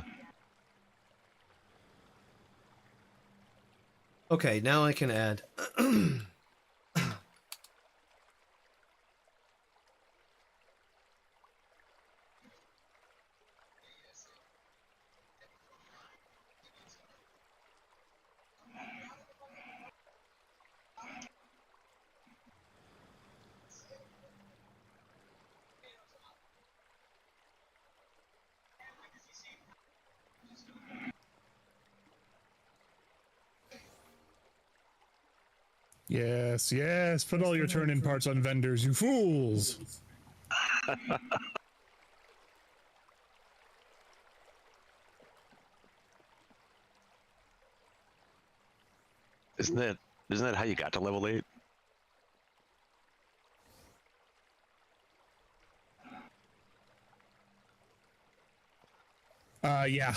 Okay, now I can add. Yes, yes. Put all your turn-in parts on vendors, you fools. Isn't that how you got to level 8? Yeah.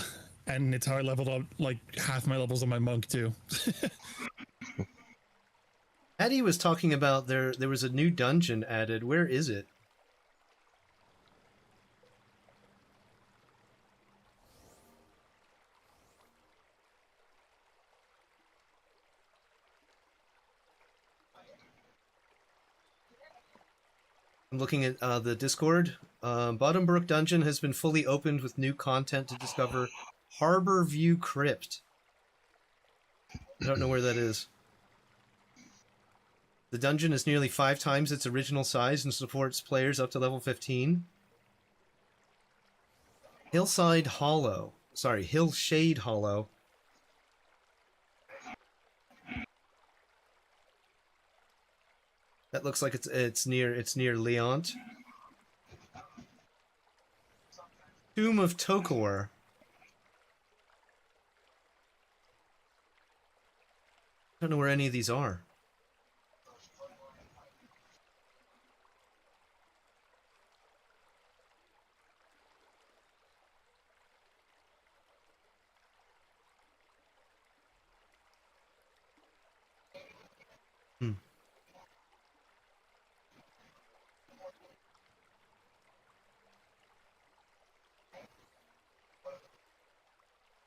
And it's how I leveled up like half my levels on my monk too. Patty was talking about there was a new dungeon added. Where is it? I'm looking at the Discord. Bottom Brook Dungeon has been fully opened with new content to discover Harbor View Crypt. I don't know where that is. The dungeon is nearly 5 times its original size and supports players up to level 15. Hillshade Hollow. That looks like it's near Leont. Tomb of Tokor. I don't know where any of these are.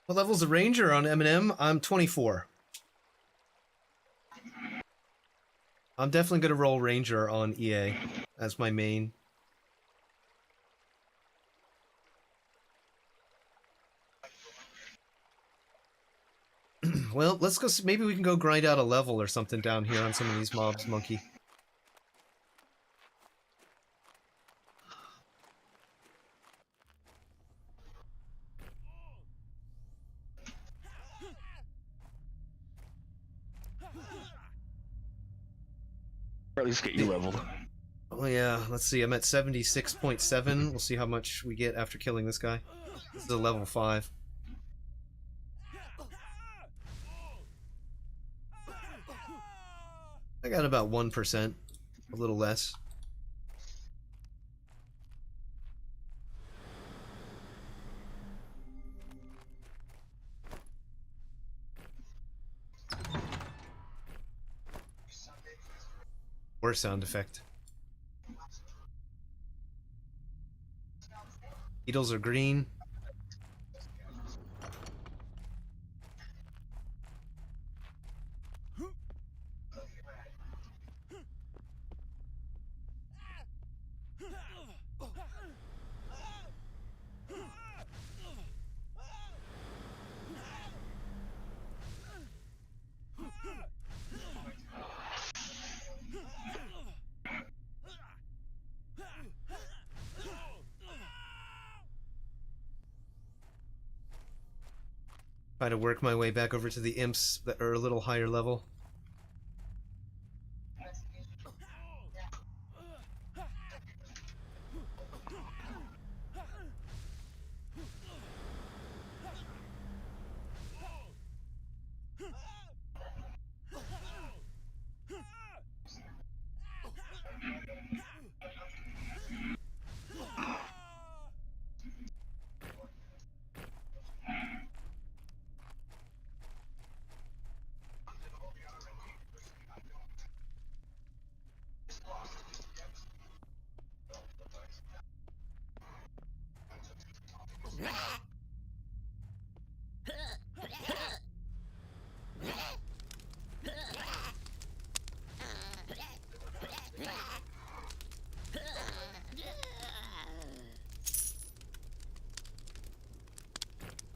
What level's a ranger on M&M? I'm 24. I'm definitely going to roll ranger on EA as my main. Well, let's go. Maybe we can go grind out a level or something down here on some of these mobs, Monkey. Or at least get you leveled. Oh yeah, let's see. I'm at 76.7. We'll see how much we get after killing this guy. This is a level 5. I got about 1%, a little less. Or sound effect. Beetles are green. Try to work my way back over to the imps that are a little higher level.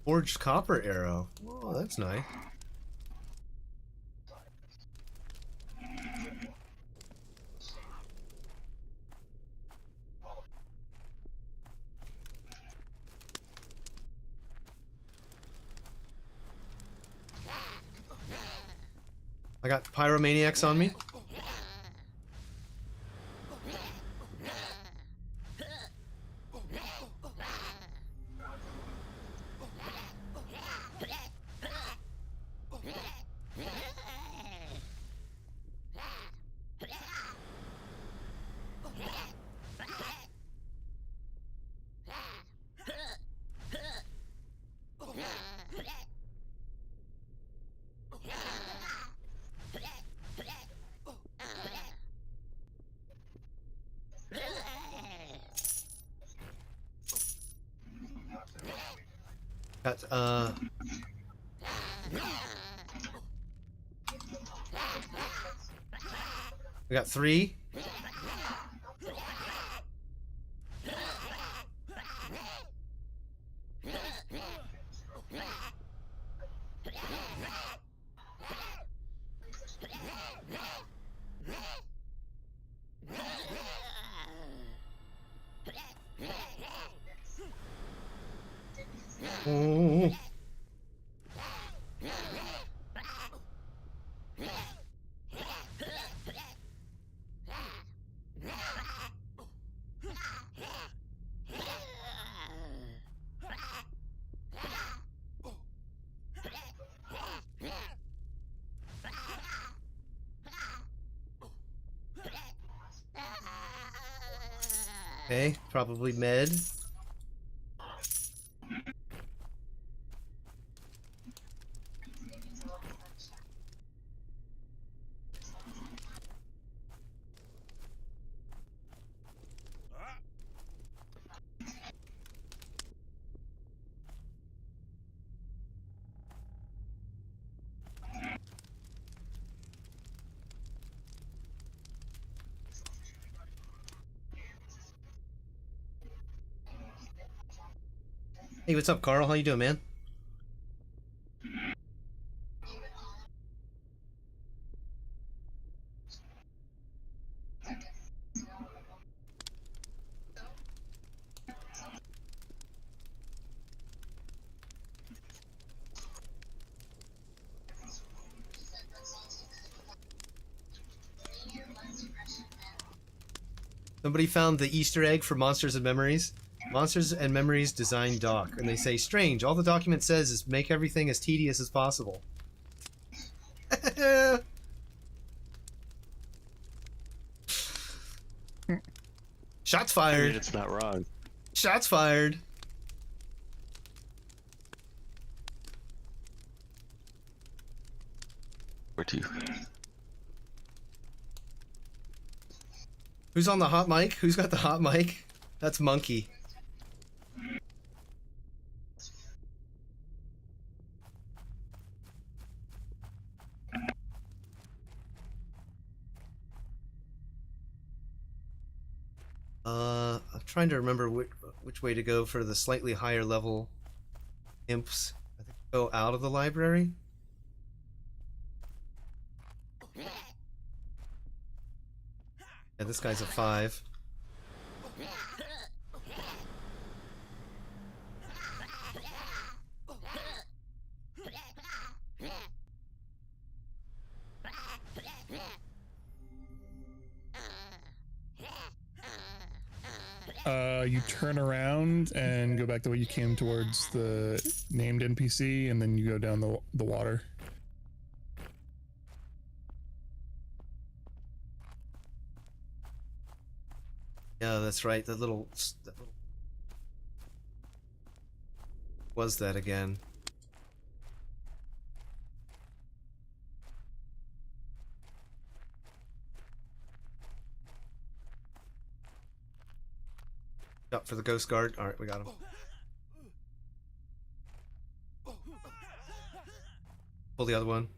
Forged copper arrow. Oh, that's nice. I got pyromaniacs on me. Got we got 3. Oh. Okay, probably med. Hey, what's up, Carl? How you doing, man? Somebody found the Easter egg for Monsters and Memories. Monsters and Memories design doc. And they say, strange, all the document says is make everything as tedious as possible. Shots I fired. mean, it's not wrong. Shots fired. Where to? Who's on the hot mic? Who's got the hot mic? That's Monkey. I'm trying to remember which way to go for the slightly higher level imps. I think go out of the library. Yeah, this guy's a 5. You turn around and go back the way you came towards the named NPC, and then you go down the water. Yeah, that's right. That little... Was that again? Up for the Ghost Guard. Alright, we got him. Pull the other one.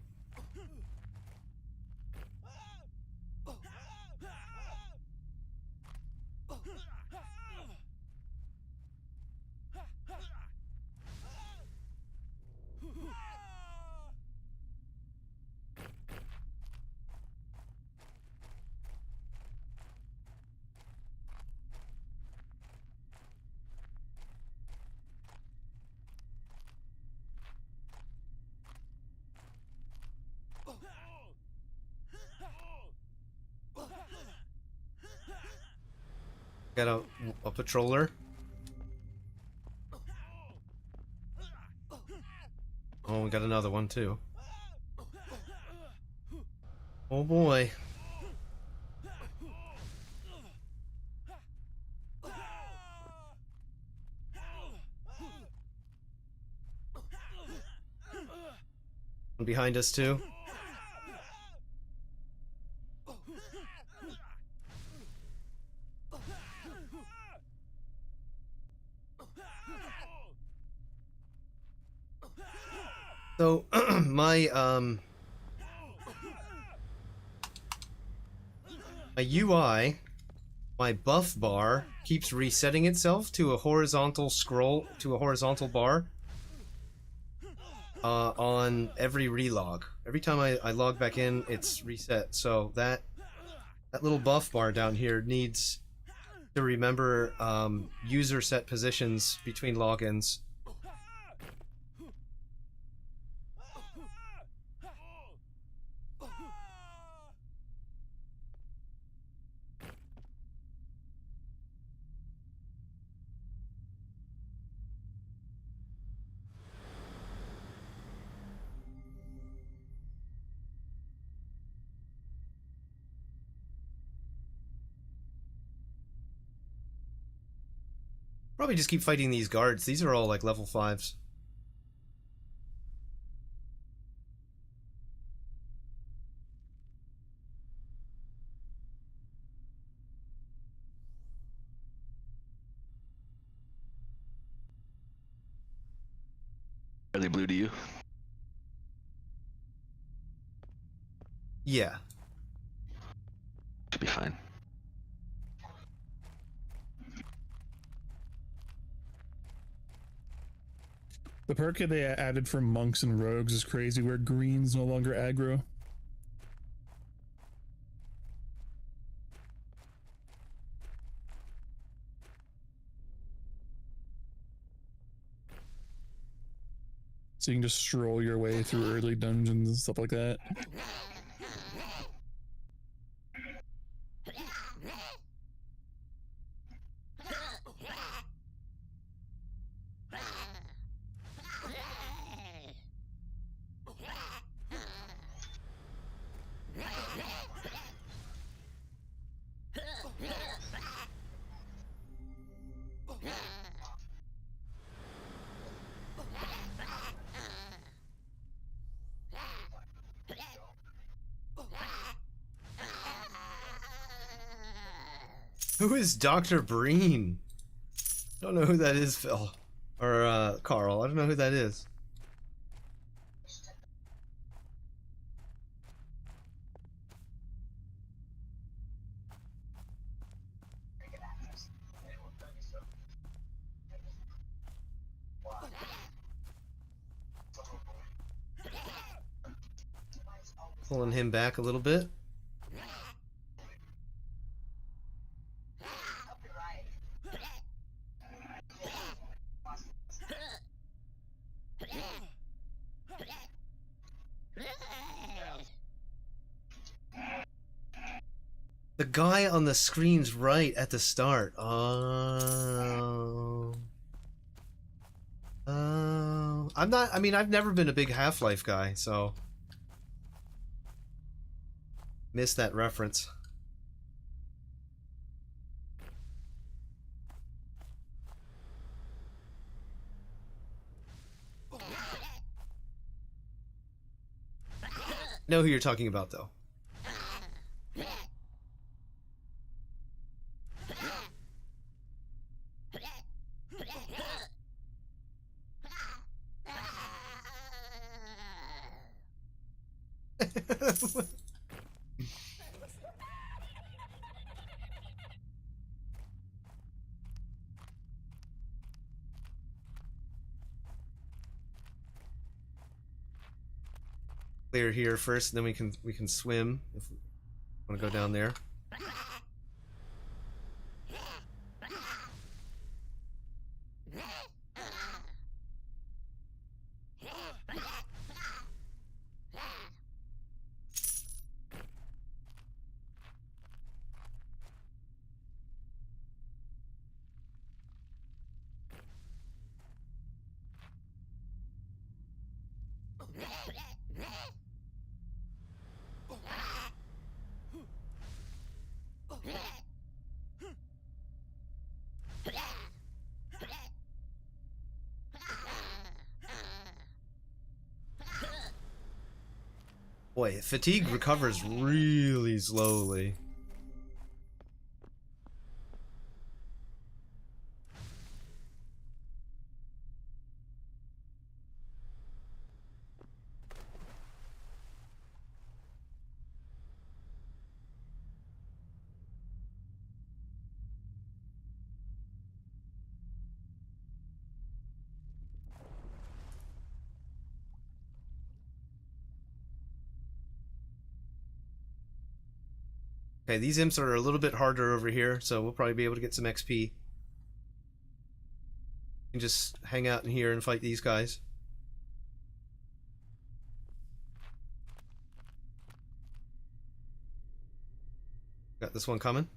Got a patroller. Oh, we got another one too. Oh boy. One behind us too. So my UI, my buff bar keeps resetting itself to a horizontal scroll, to a horizontal bar on every relog. Every time I log back in, it's reset. So that little buff bar down here needs to remember user set positions between logins. Probably just keep fighting these guards. These are all like level 5s. Are they blue to you? Yeah. Should be fine. The perk they added for monks and rogues is crazy, where green's no longer aggro. So you can just stroll your way through early dungeons and stuff like that. Who is Dr. Breen? I don't know who that is, Phil. Or, Carl. I don't know who that is. Pulling him back a little bit. The guy on the screen's right at the start. Oh. Oh. I mean, I've never been a big Half-Life guy, so. Missed that reference. Know who you're talking about, though. Clear here first, and then we can swim if we want to go down there. Boy, fatigue recovers really slowly. Okay, these imps are a little bit harder over here, so we'll probably be able to get some XP. You can just hang out in here and fight these guys. Got this one coming.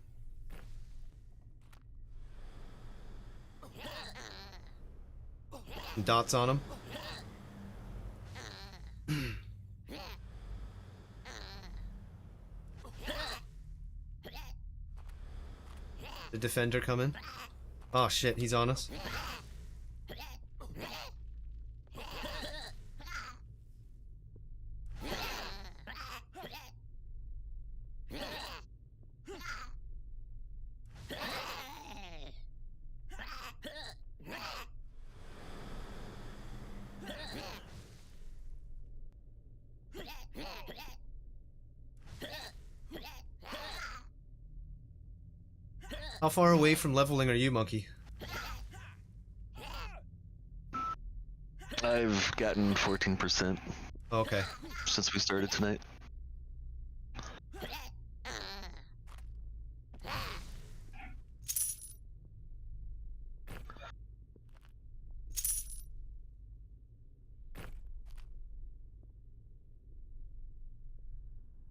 Some dots on him. The defender coming. Oh shit, he's on us. How far away from leveling are you, Monkey? I've gotten 14% Okay. since we started tonight. I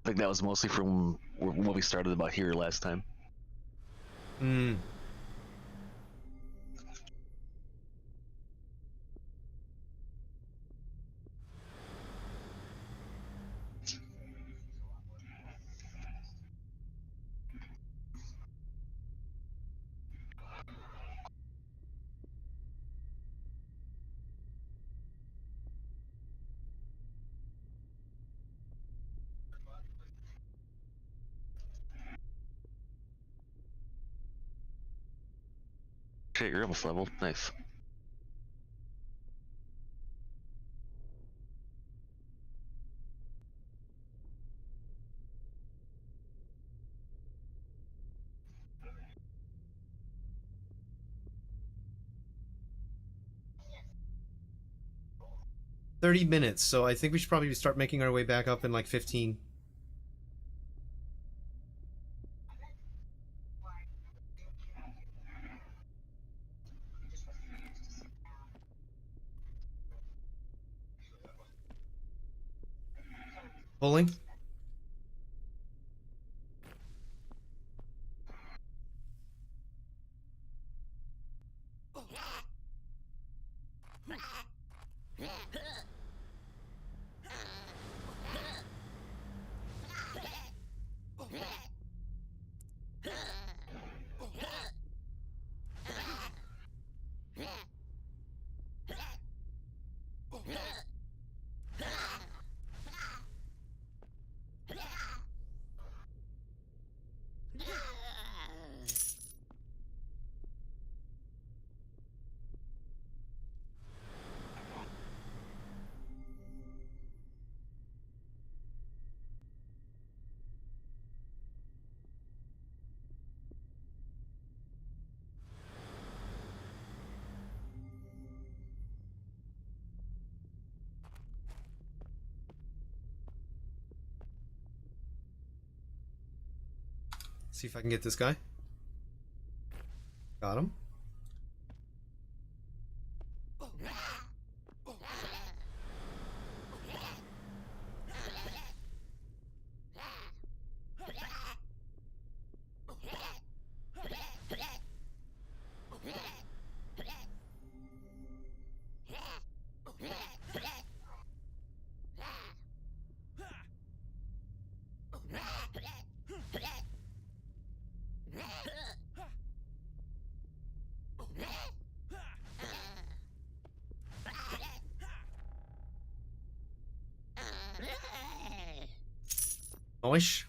think that was mostly from when we started about here last time. Hmm. Shit, you're almost leveled. Nice. $30, so I think we should probably start making our way back up in like 15. Pulling. See if I can get this guy. Got him. Nice.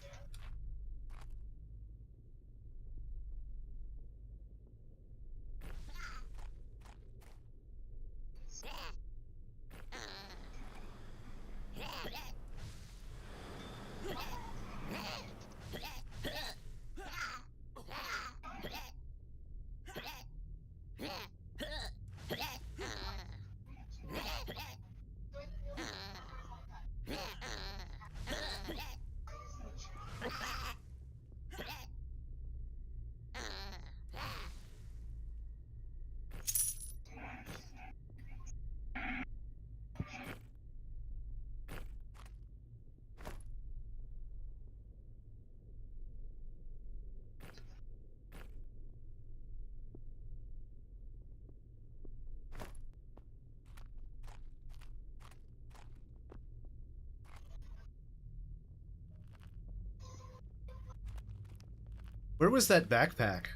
Where was that backpack?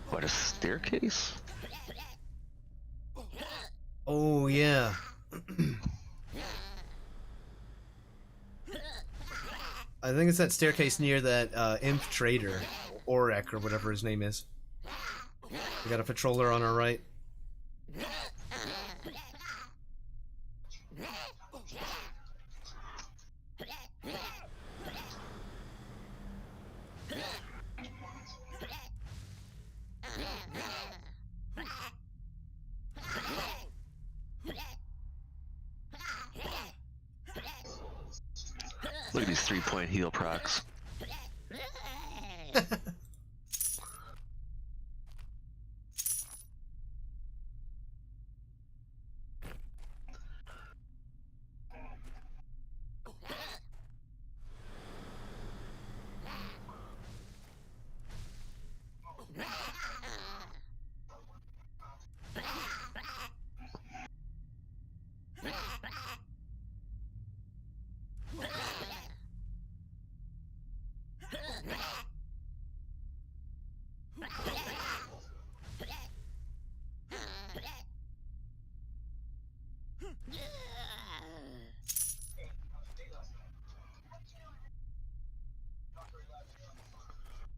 What, a staircase? Oh, yeah. I think it's that staircase near that imp trader, Orek, or whatever his name is. We got a patroller on our right. Look at these 3-point heal procs.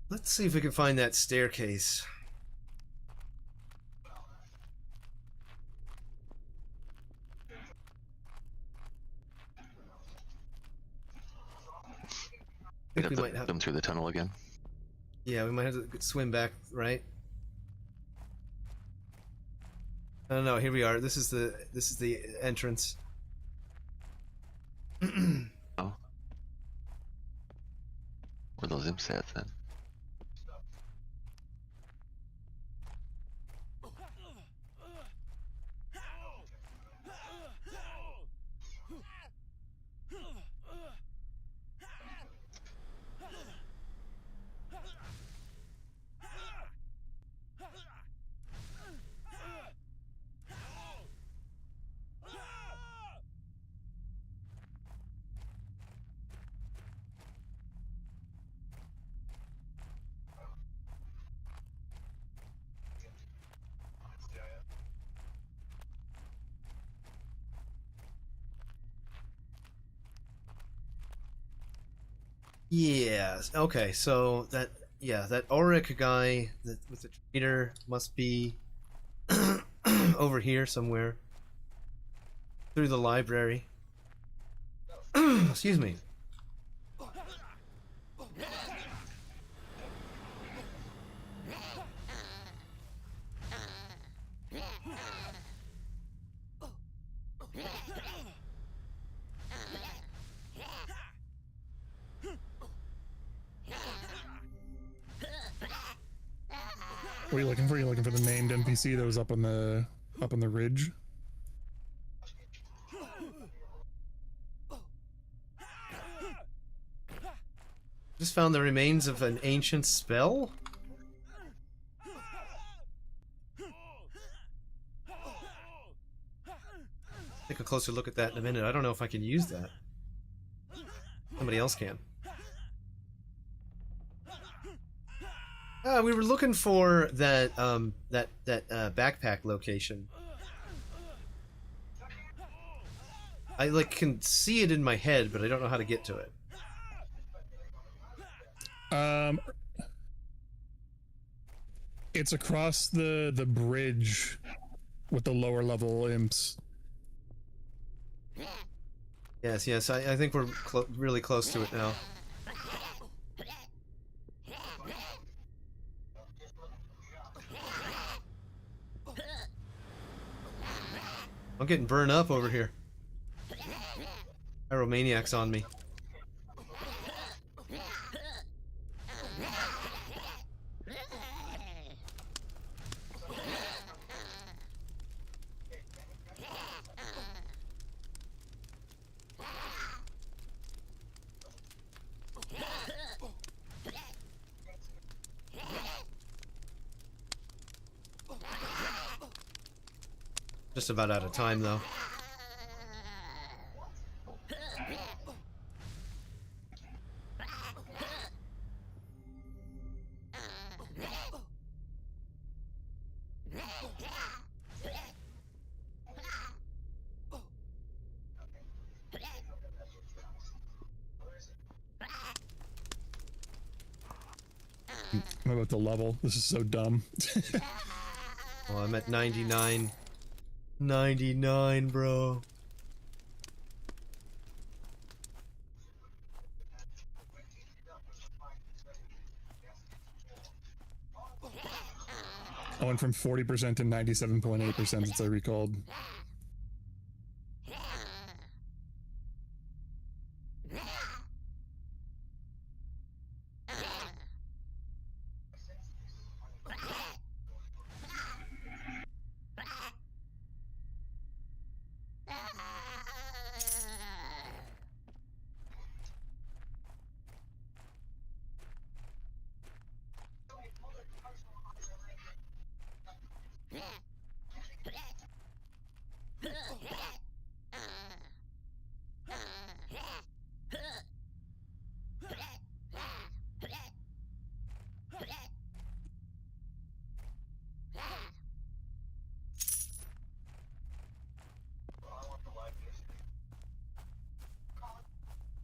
Let's see if we can find that staircase. I We'd think we have might to have. come through the tunnel again. Yeah, we might have to swim back, right? I don't know. Here we are. This is the entrance. Oh. Where those imps at then? Yeah. Okay. So that that Auric guy that with the trader must be over here somewhere through the library. Excuse me. What are you looking for? You looking for the named NPC that was up on the ridge? Just found the remains of an ancient spell. Take a closer look at that in a minute. I don't know if I can use that. Somebody else can. We were looking for that backpack location. I like can see it in my head, but I don't know how to get to it. It's across the bridge with the lower level imps. Yes, I think we're really close to it now. I'm getting burned up over here. Pyromaniac's on me. Just about out of time, though. I'm about to level. This is so dumb. Oh, I'm at 99. 99, bro. I went from 40% to 97.8% since I recalled.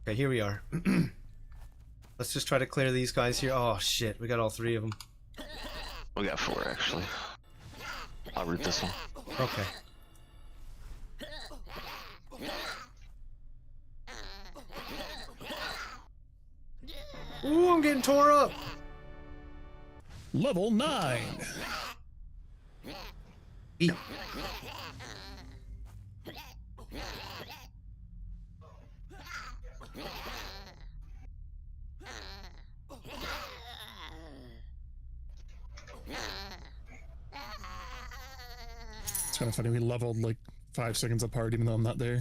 Okay, here we are. Let's just try to clear these guys here. Oh shit, we got all three of them. We got 4 actually. I'll root this one. Okay. Ooh, I'm getting tore up. Level 9. Eat. It's kind of funny. We leveled like 5 seconds apart, even though I'm not there.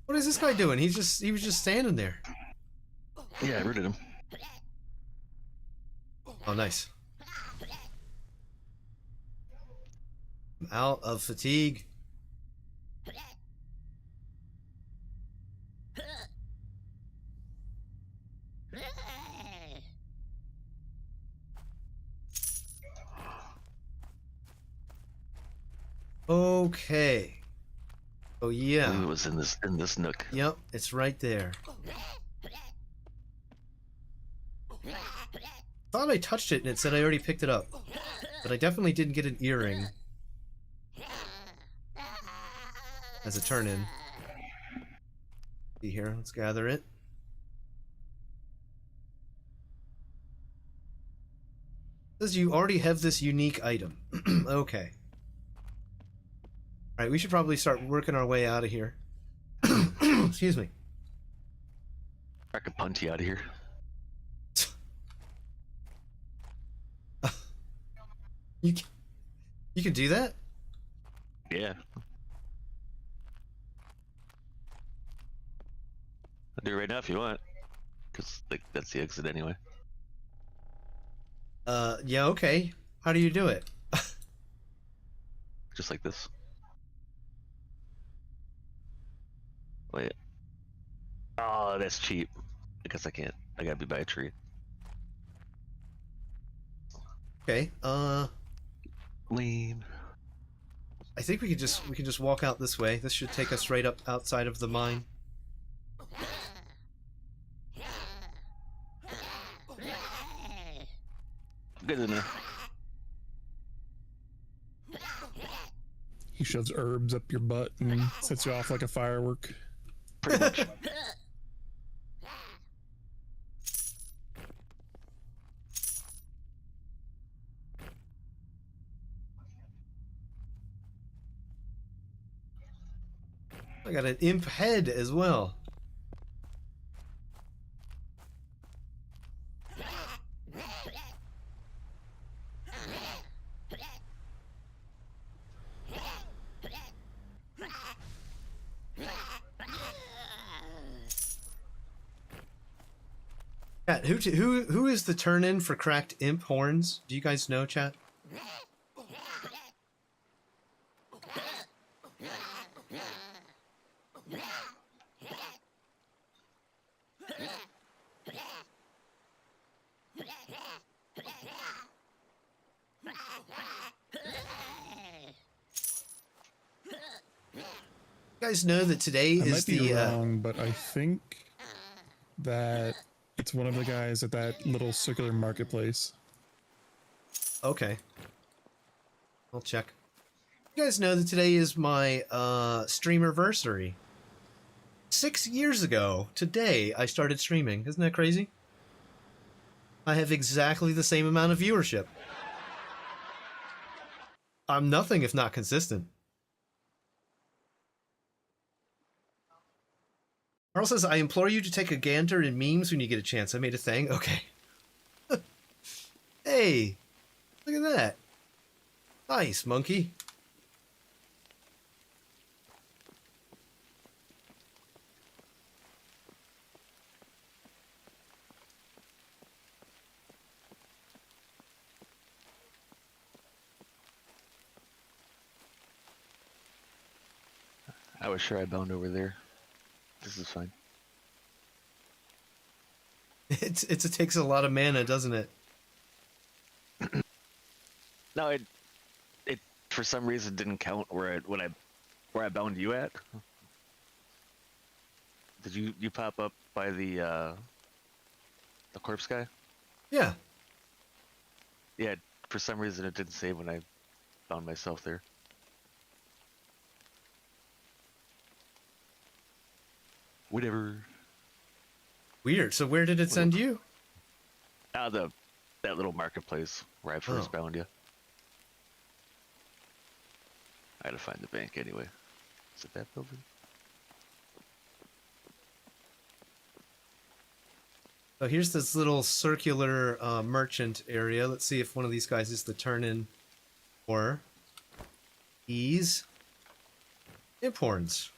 What is this guy doing? He was just standing there. Yeah, I rooted him. Oh, nice. I'm out of fatigue. Okay. Oh Ooh, yeah. it was in this nook. Yep, it's right there. Thought I touched it and it said I already picked it up. But I definitely didn't get an earring. As a turn-in. See here, let's gather it. It says you already have this unique item. Okay. Alright, we should probably start working our way out of here. Excuse me. I could punt you out of here. You can do that? Yeah. I'll do it right now if you want. Because like, that's the exit anyway. Yeah, okay. How do you do it? Just like this. Wait. Oh, that's cheap. I guess I can't. I gotta be by a tree. Okay, Lean. I think we can just walk out this way. This should take us right up outside of the mine. Good in there. He shoves herbs up your butt and sets you off like a firework. Pretty much. I got an imp head as well. Chat, who is the turn-in for cracked imp horns? Do you guys know, chat? You guys know that today I is might be the wrong, but I think that it's one of the guys at that little circular marketplace. okay. I'll check. You guys know that today is my streamerversary. 6 years ago today I started streaming. Isn't that crazy? I have exactly the same amount of viewership. I'm nothing if not consistent. Carl says, I implore you to take a gander in memes when you get a chance. I made a thing. Okay. Hey, look at that. Nice, monkey. I was sure I bound over there. This is fine. It takes a lot of mana, doesn't it? No, it for some reason didn't count where I bound you at. Did you pop up by the corpse guy? Yeah. Yeah, for some reason it didn't save when I found myself there. Whatever. Weird. So where did it send you? That little marketplace where I first Oh. bound you. I had to find the bank anyway. Is it that building? So here's this little circular merchant area. Let's see if one of these guys is the turn-in or these imp horns.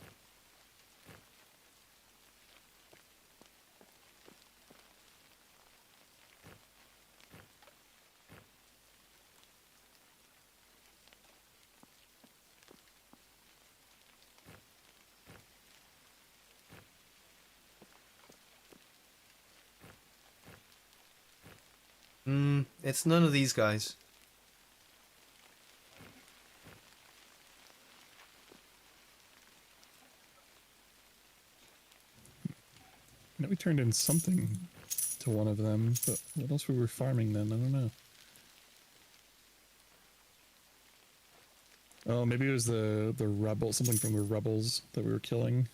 It's none of these guys. I know we turned in something to one of them, but what else we were farming then? I don't know. Oh, maybe it was the rebel, something from the rebels that we were killing.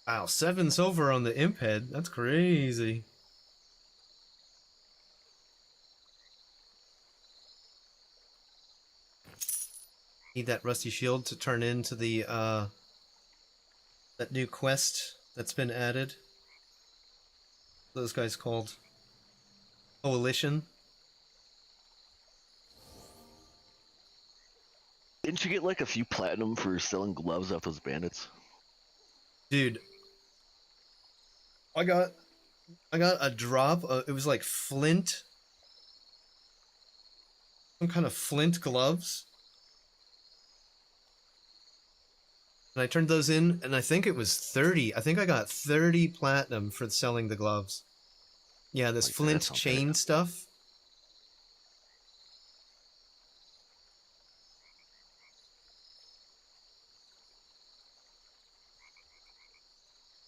Wow, 7 silver on the imp head. That's crazy. Need that rusty shield to turn into the that new quest that's been added. Those guys called Coalition. Didn't you get like a few platinum for selling gloves off those bandits? Dude, I got a drop. It was like flint, some kind of flint gloves. And I turned those in, and I think it was 30. I think I got 30 platinum for selling the gloves. Yeah, this Like, that flint sounds chain right. stuff.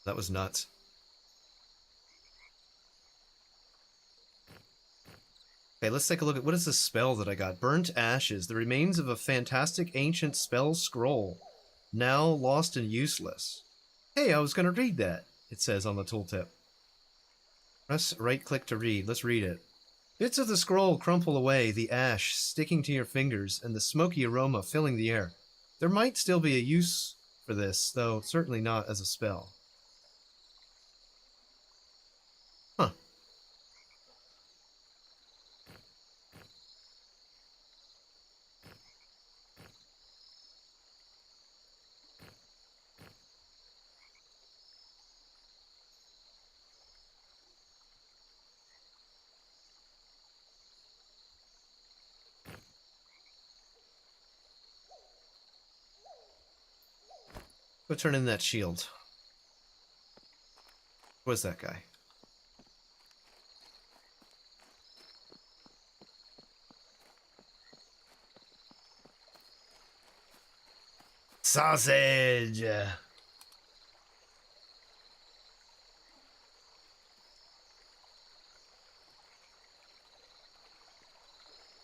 That was nuts. Okay, let's take a look at what is the spell that I got. Burnt Ashes, the remains of a fantastic ancient spell scroll, now lost and useless. Hey, I was going to read that, it says on the tooltip. Press right-click to read. Let's read it. Bits of the scroll crumple away, the ash sticking to your fingers, and the smoky aroma filling the air. There might still be a use for this, though certainly not as a spell. Huh. Go turn in that shield. What's that guy? Sausage!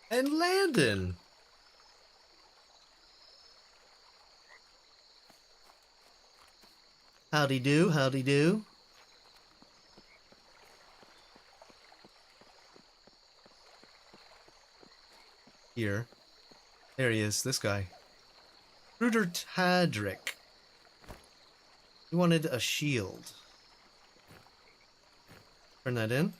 And Landon! Howdy do, howdy do. Here. There he is, this guy. Ruder Tadric. He wanted a shield. Turn that in.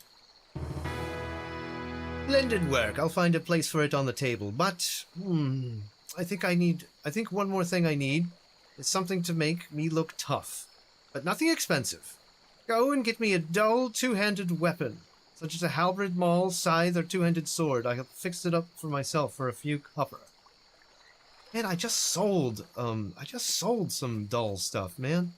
Splendid work. I'll find a place for it on the table, but I think one more thing I need is something to make me look tough, but nothing expensive. Go and get me a dull two-handed weapon, such as a halberd, maul, scythe, or two-handed sword. I have fixed it up for myself for a few copper. Man, I just sold some dull stuff, man.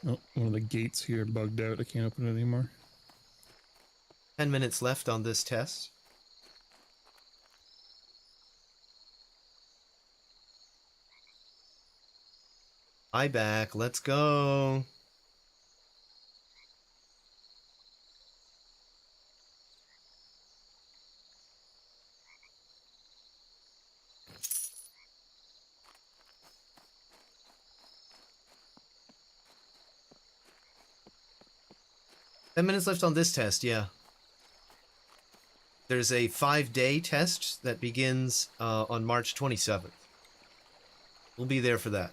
Oh, one of the gates here bugged out. I can't open it anymore. 10 minutes left on this test. I back. Let's go. Ten minutes left on this test, yeah. There's a 5-day test that begins on March 27th. We'll be there for that.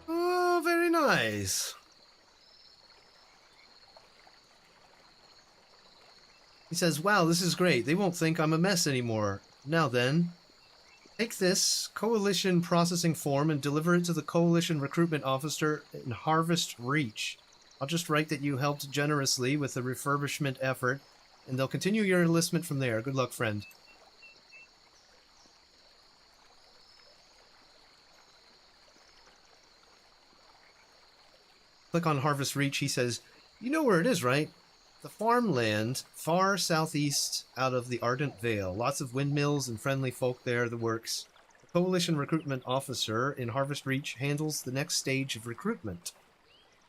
Oh, very nice. He says, wow, this is great. They won't think I'm a mess anymore. Now then, take this Coalition processing form and deliver it to the Coalition recruitment officer in Harvest Reach. I'll just write that you helped generously with the refurbishment effort, and they'll continue your enlistment from there. Good luck, friend. Click on Harvest Reach. He says, you know where it is, right? The farmland far southeast out of the Ardent Vale. Lots of windmills and friendly folk there, the works. The Coalition recruitment officer in Harvest Reach handles the next stage of recruitment.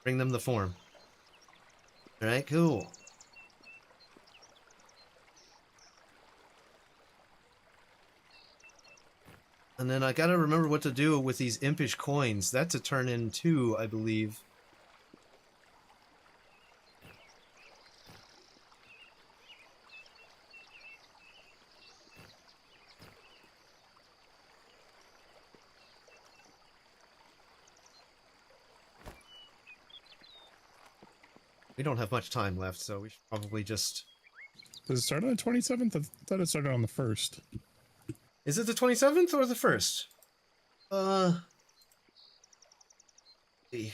Bring them the form. Alright, cool. And then I gotta remember what to do with these impish coins. That's a turn in too, I believe. We don't have much time left, so we should probably just... Does it start on the 27th? I thought it started on the 1st. Is it the 27th or the 1st? See.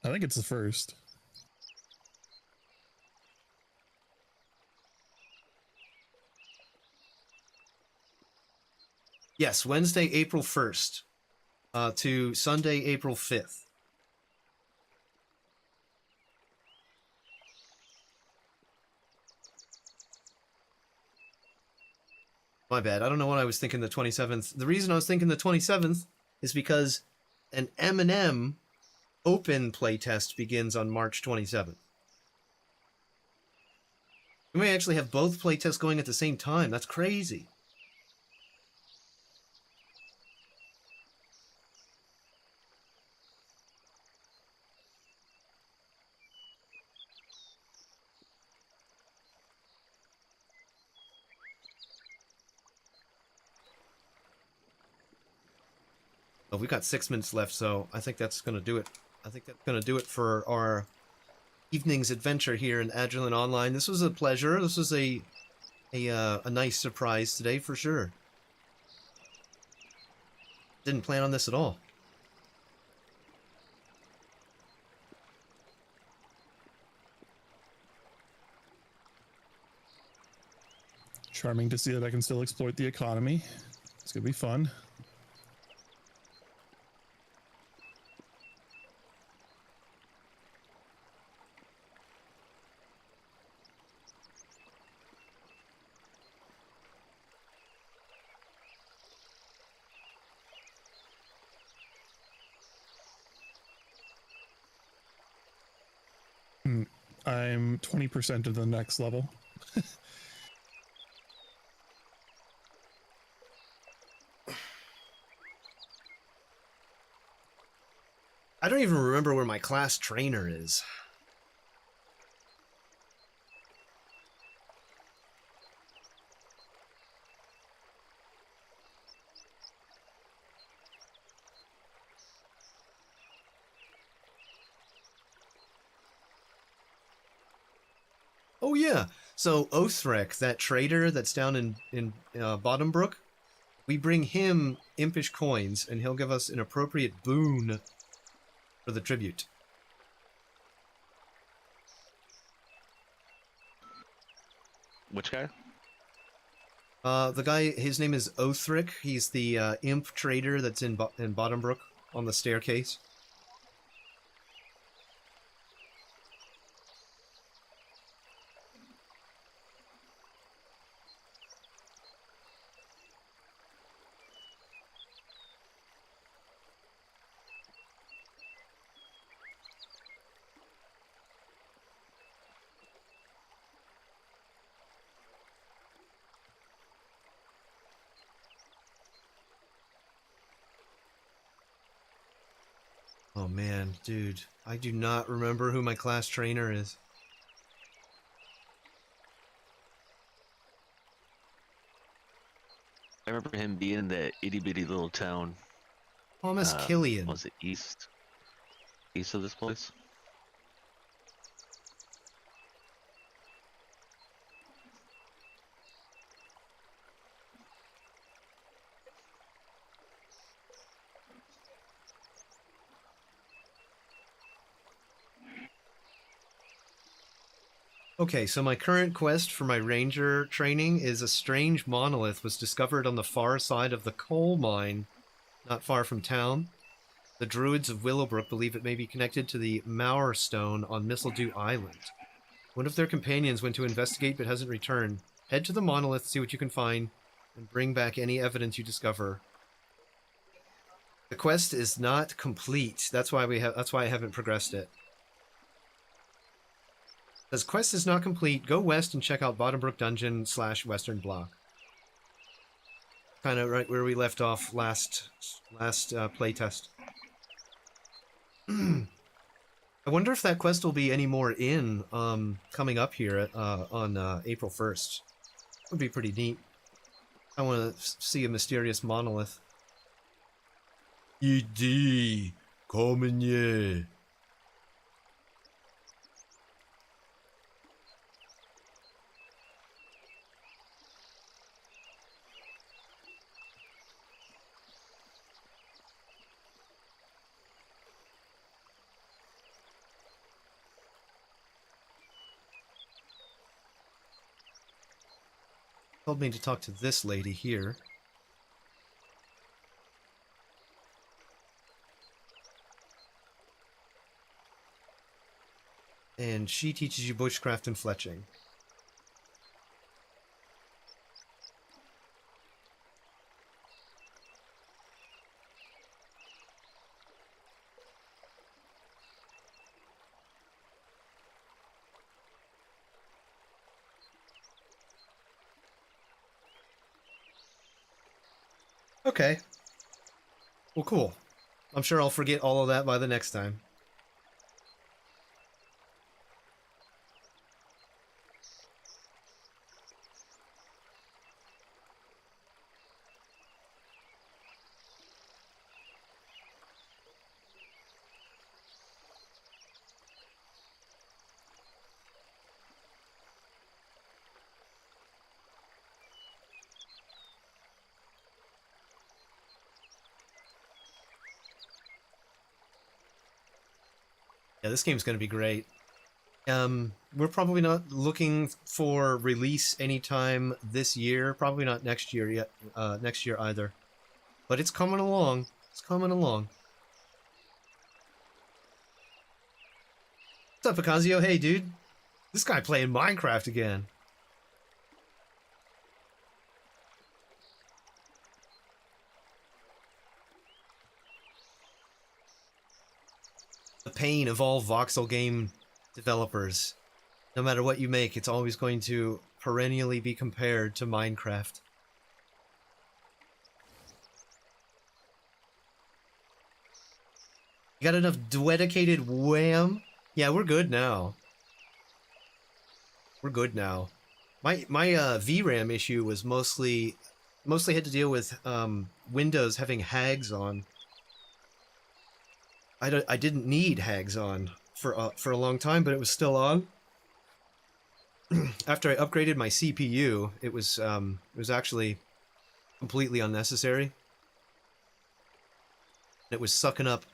I think it's the first. Yes, Wednesday, April 1st to Sunday, April 5th. My bad. I don't know what I was thinking the 27th. The reason I was thinking the 27th is because an M&M open playtest begins on March 27th. We may actually have both playtests going at the same time. That's crazy. Oh, we've got 6 minutes left, so I think that's going to do it. I think that's going to do it for our evening's adventure here in Agilent Online. This was a pleasure. This was a nice surprise today for sure. Didn't plan on this at all. Charming to see that I can still exploit the economy. It's gonna be fun. I'm 20% of the next level. I don't even remember where my class trainer is. Oh yeah, so Othrek, that trader that's down in Bottombrook, we bring him impish coins, and he'll give us an appropriate boon for the tribute. Which guy? The guy, his name is Othrek. He's the imp trader that's in Bottombrook on the staircase. Oh man, dude, I do not remember who my class trainer is. I remember him being in that itty bitty little town. Thomas Killian. Was it east of this place? Okay, so my current quest for my ranger training is a strange monolith was discovered on the far side of the coal mine, not far from town. The druids of Willowbrook believe it may be connected to the Mauer Stone on Mistledew Island. One of their companions went to investigate but hasn't returned. Head to the monolith, see what you can find, and bring back any evidence you discover. The quest is not complete. That's why I haven't progressed it. Says quest is not complete. Go west and check out Bottombrook Dungeon / Western Block. Kind of right where we left off last playtest. I wonder if that quest will be any more coming up here on April 1st. Would be pretty neat. I want to see a mysterious monolith. Yidi, come in here. Told me to talk to this lady here. And she teaches you bushcraft and fletching. Okay. Well, cool. I'm sure I'll forget all of that by the next time. Yeah, this game's gonna be great. We're probably not looking for release anytime this year. Probably not next year yet. Next year either. But it's coming along. It's coming along. What's up, Akazio? Hey, dude. This guy playing Minecraft again. The pain of all voxel game developers. No matter what you make, it's always going to perennially be compared to Minecraft. You got enough dedicated wham? Yeah, we're good now. We're good now. My VRAM issue was mostly had to deal with Windows having hags on. I didn't need hags on for a long time, but it was still on. After I upgraded my CPU, it was actually completely unnecessary. It was sucking up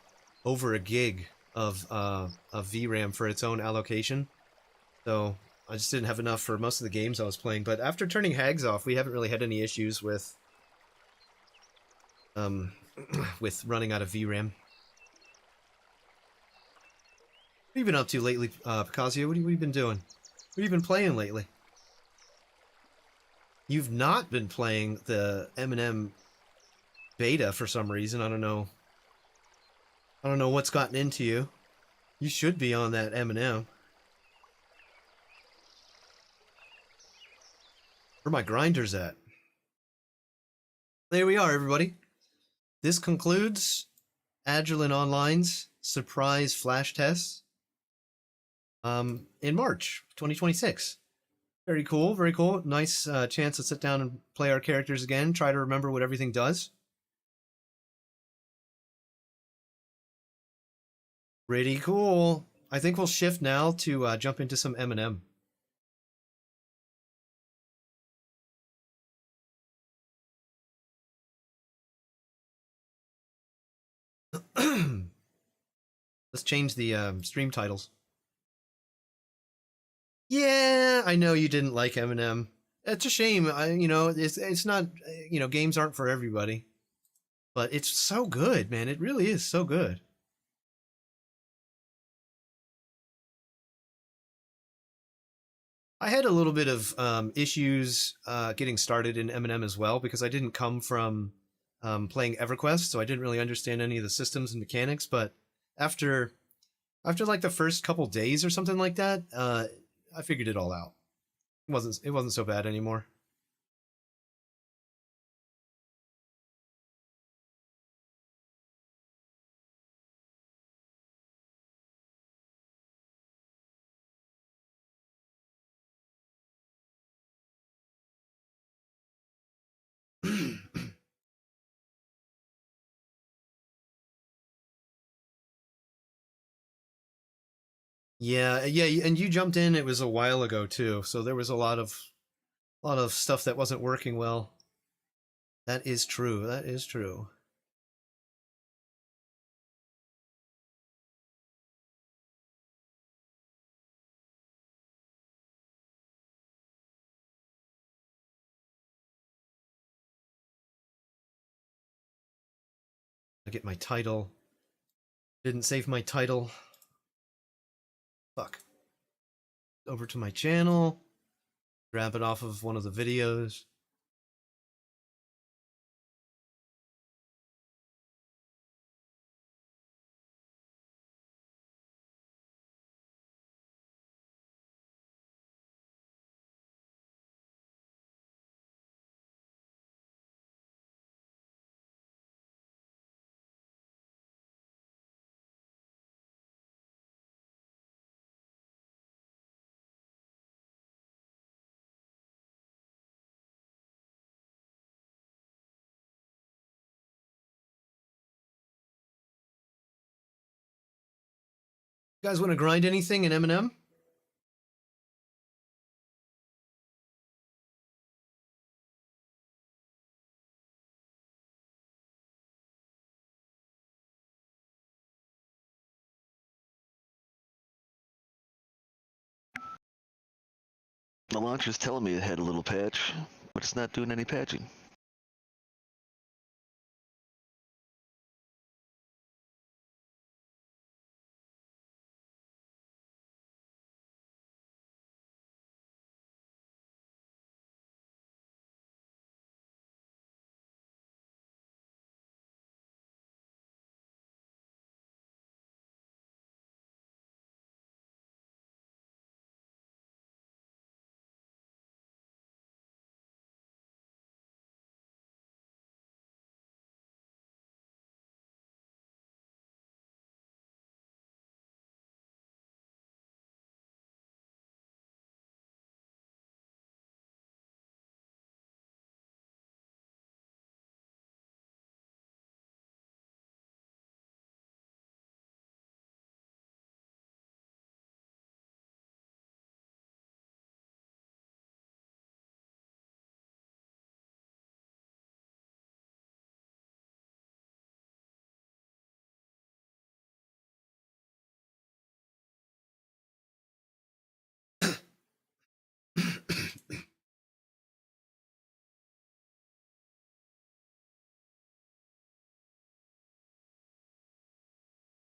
over a gig of VRAM for its own allocation. So I just didn't have enough for most of the games I was playing. But after turning hags off, we haven't really had any issues with with running out of VRAM. What have you been up to lately, Picasio? What have you been doing? What have you been playing lately? You've not been playing the M&M beta for some reason. I don't know. I don't know what's gotten into you. You should be on that M&M. Where are my grinders at? There we are, everybody. This concludes Agilent Online's surprise flash test in March 2026. Very cool, very cool. Nice chance to sit down and play our characters again, try to remember what everything does. Pretty cool. I think we'll shift now to jump into some M&M. Let's change the stream titles. Yeah, I know you didn't like Eminem. It's a shame. It's not. Games aren't for everybody, but it's so good, man. It really is so good. I had a little bit of issues getting started in Eminem as well because I didn't come from playing EverQuest, so I didn't really understand any of the systems and mechanics. But after like the first couple days or something like that, I figured it all out. It wasn't so bad anymore. Yeah, and you jumped in. It was a while ago too, so there was a lot of stuff that wasn't working well. That is true. That is true. I get my title. Didn't save my title. Fuck. Over to my channel. Grab it off of one of the videos. You guys want to grind anything in M&M? The launcher's telling me it had a little patch, but it's not doing any patching.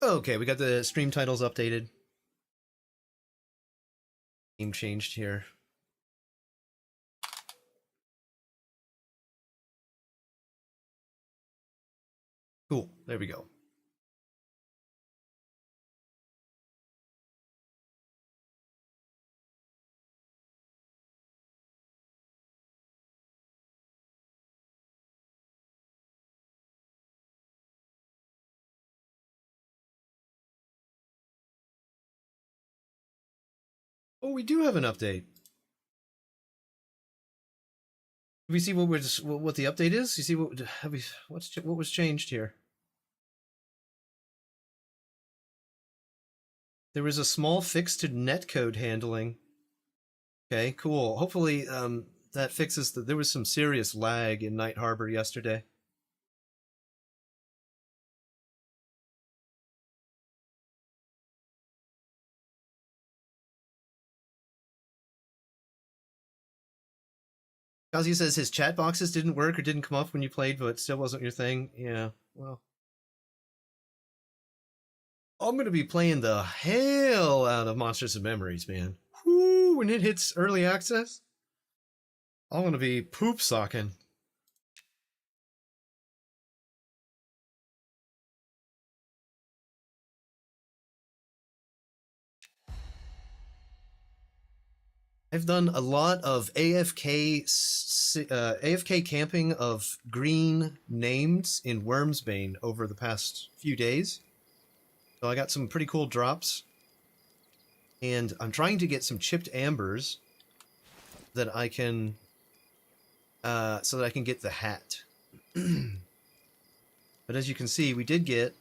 Okay, we got the stream titles updated. Name changed here. Cool, there we go. Oh, we do have an update. Do we see what the update is? You see what have we what was changed here? There was a small fix to netcode handling. Okay, cool. Hopefully, that fixes the. There was some serious lag in Night Harbor yesterday. Kazi says his chat boxes didn't work or didn't come up when you played, but it still wasn't your thing. Yeah, well. I'm going to be playing the hell out of Monsters and Memories, man. Whoo, when it hits early access, I'm going to be poop socking. I've done a lot of AFK camping of green names in Wormsbane over the past few days. So I got some pretty cool drops. And I'm trying to get some chipped ambers that I can so that I can get the hat. But as you can see, we did get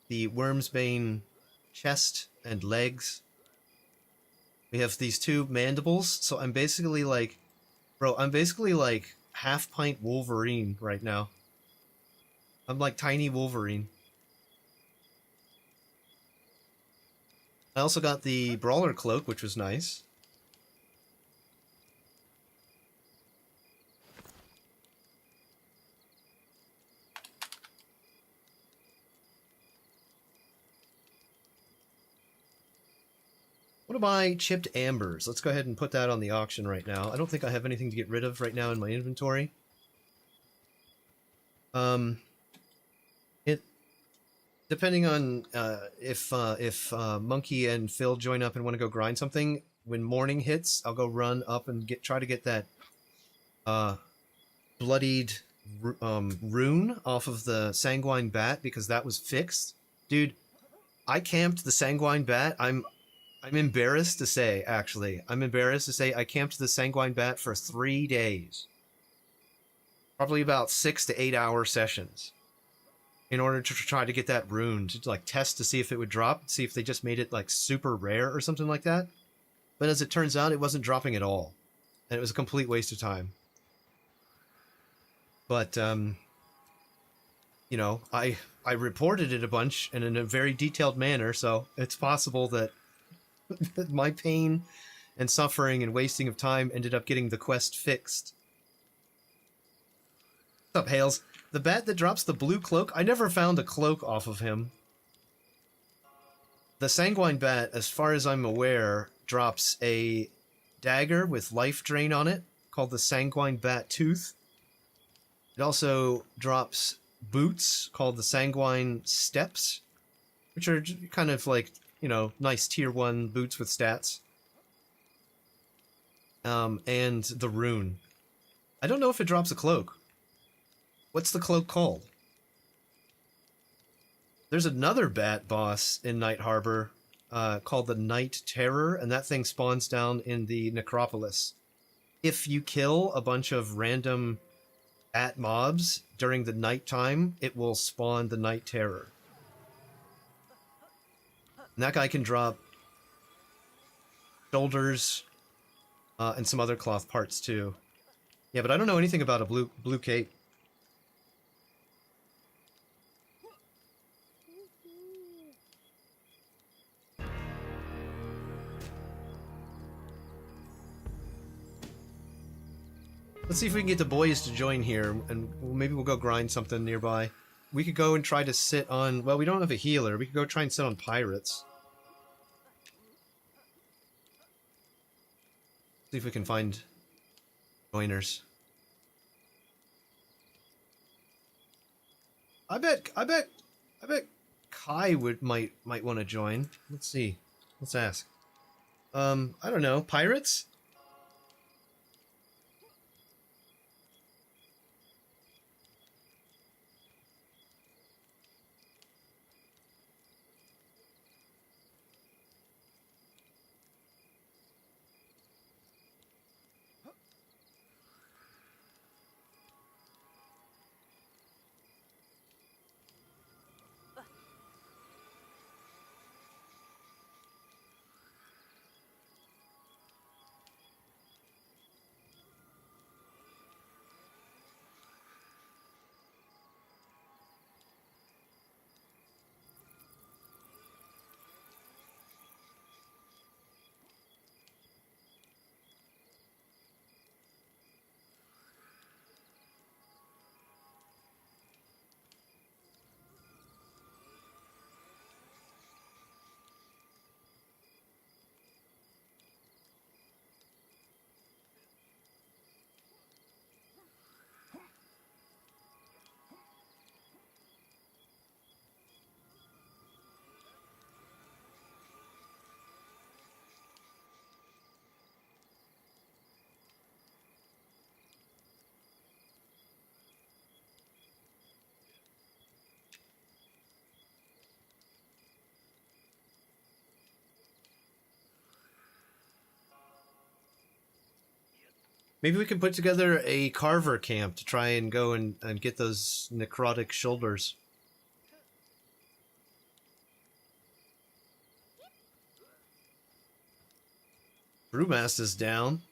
the Wormsbane chest and legs. We have these two mandibles, so I'm basically like, bro, I'm basically like half pint Wolverine right now. I'm like tiny Wolverine. I also got the Brawler Cloak, which was nice. What to buy chipped ambers. Let's go ahead and put that on the auction right now. I don't think I have anything to get rid of right now in my inventory. It depending on if Monkey and Phil join up and want to go grind something, when morning hits, I'll go run up and try to get that bloodied rune off of the Sanguine Bat, because that was fixed. Dude, I camped the Sanguine Bat. I'm embarrassed to say, actually. I'm embarrassed to say I camped the Sanguine Bat for 3 days. Probably about 6 to 8 hour sessions. In order to try to get that rune, to like test to see if it would drop, see if they just made it like super rare or something like that. But as it turns out, it wasn't dropping at all. And it was a complete waste of time. But, you know, I reported it a bunch and in a very detailed manner, so it's possible that my pain and suffering and wasting of time ended up getting the quest fixed. What's up, Hales? The bat that drops the blue cloak? I never found a cloak off of him. The Sanguine Bat, as far as I'm aware, drops a dagger with life drain on it, called the Sanguine Bat Tooth. It also drops boots, called the Sanguine Steps, which are kind of like, you know, nice tier 1 boots with stats. And the rune. I don't know if it drops a cloak. What's the cloak called? There's another bat boss in Night Harbor called the Night Terror, and that thing spawns down in the Necropolis. If you kill a bunch of random bat mobs during the nighttime, it will spawn the Night Terror. And that guy can drop shoulders and some other cloth parts too. Yeah, but I don't know anything about a blue cape. Let's see if we can get the boys to join here, and maybe we'll go grind something nearby. We could go and try to sit on... Well, we don't have a healer. We could go try and sit on pirates. See if we can find joiners. I bet Kai might want to join. Let's see. Let's ask. I don't know. Pirates? Maybe we can put together a carver camp to try and go and get those necrotic shoulders. Brewmast is down.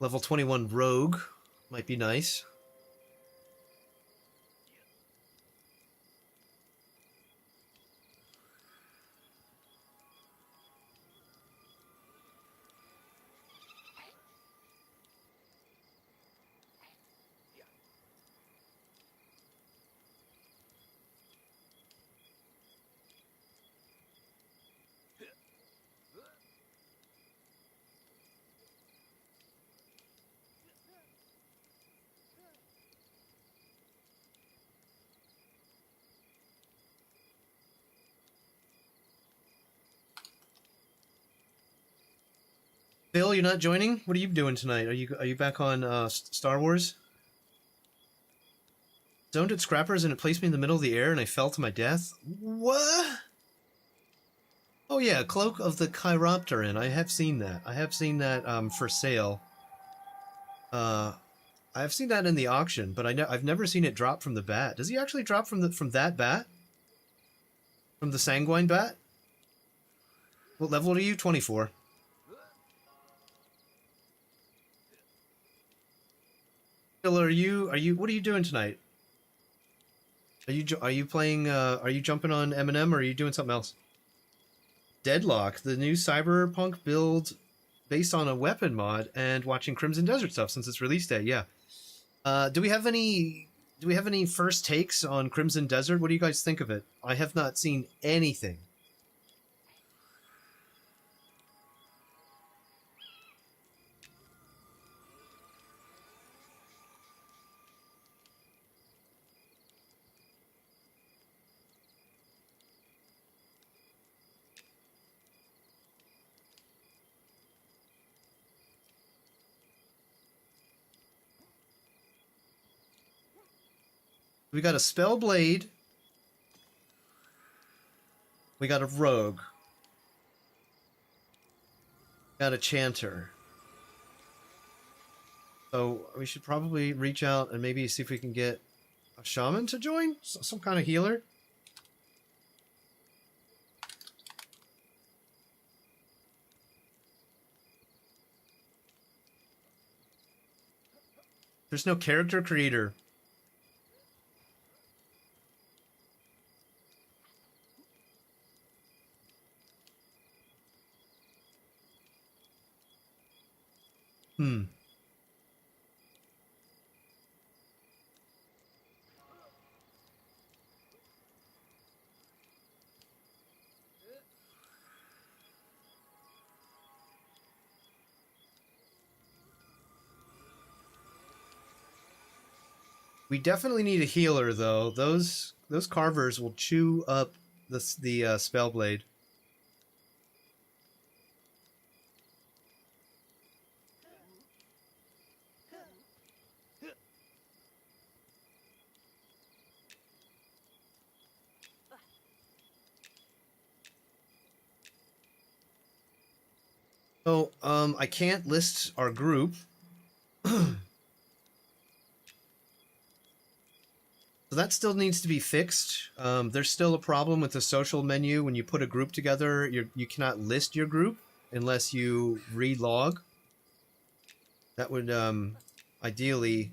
Level 21 rogue might be nice. Phil, you're not joining? What are you doing tonight? Are you back on Star Wars? Zoned at scrappers and it placed me in the middle of the air and I fell to my death? What? Oh yeah, Cloak of the Chiropteran. I have seen that. I have seen that for sale. I have seen that in the auction, but I've never seen it drop from the bat. Does he actually drop from that bat? From the Sanguine bat? What level are you? 24. Phil, what are you doing tonight? Are you playing are you jumping on Eminem or are you doing something else? Deadlock, the new cyberpunk build based on a weapon mod, and watching Crimson Desert stuff since its release day. Yeah. Do we have any first takes on Crimson Desert? What do you guys think of it? I have not seen anything. We got a Spellblade. We got a Rogue. Got a Chanter. So we should probably reach out and maybe see if we can get a Shaman to join? Some kind of healer? There's no character creator. We definitely need a healer, though. Those carvers will chew up the Spellblade. So, I can't list our group. So that still needs to be fixed. There's still a problem with the social menu. When you put a group together, you cannot list your group unless you relog. That would ideally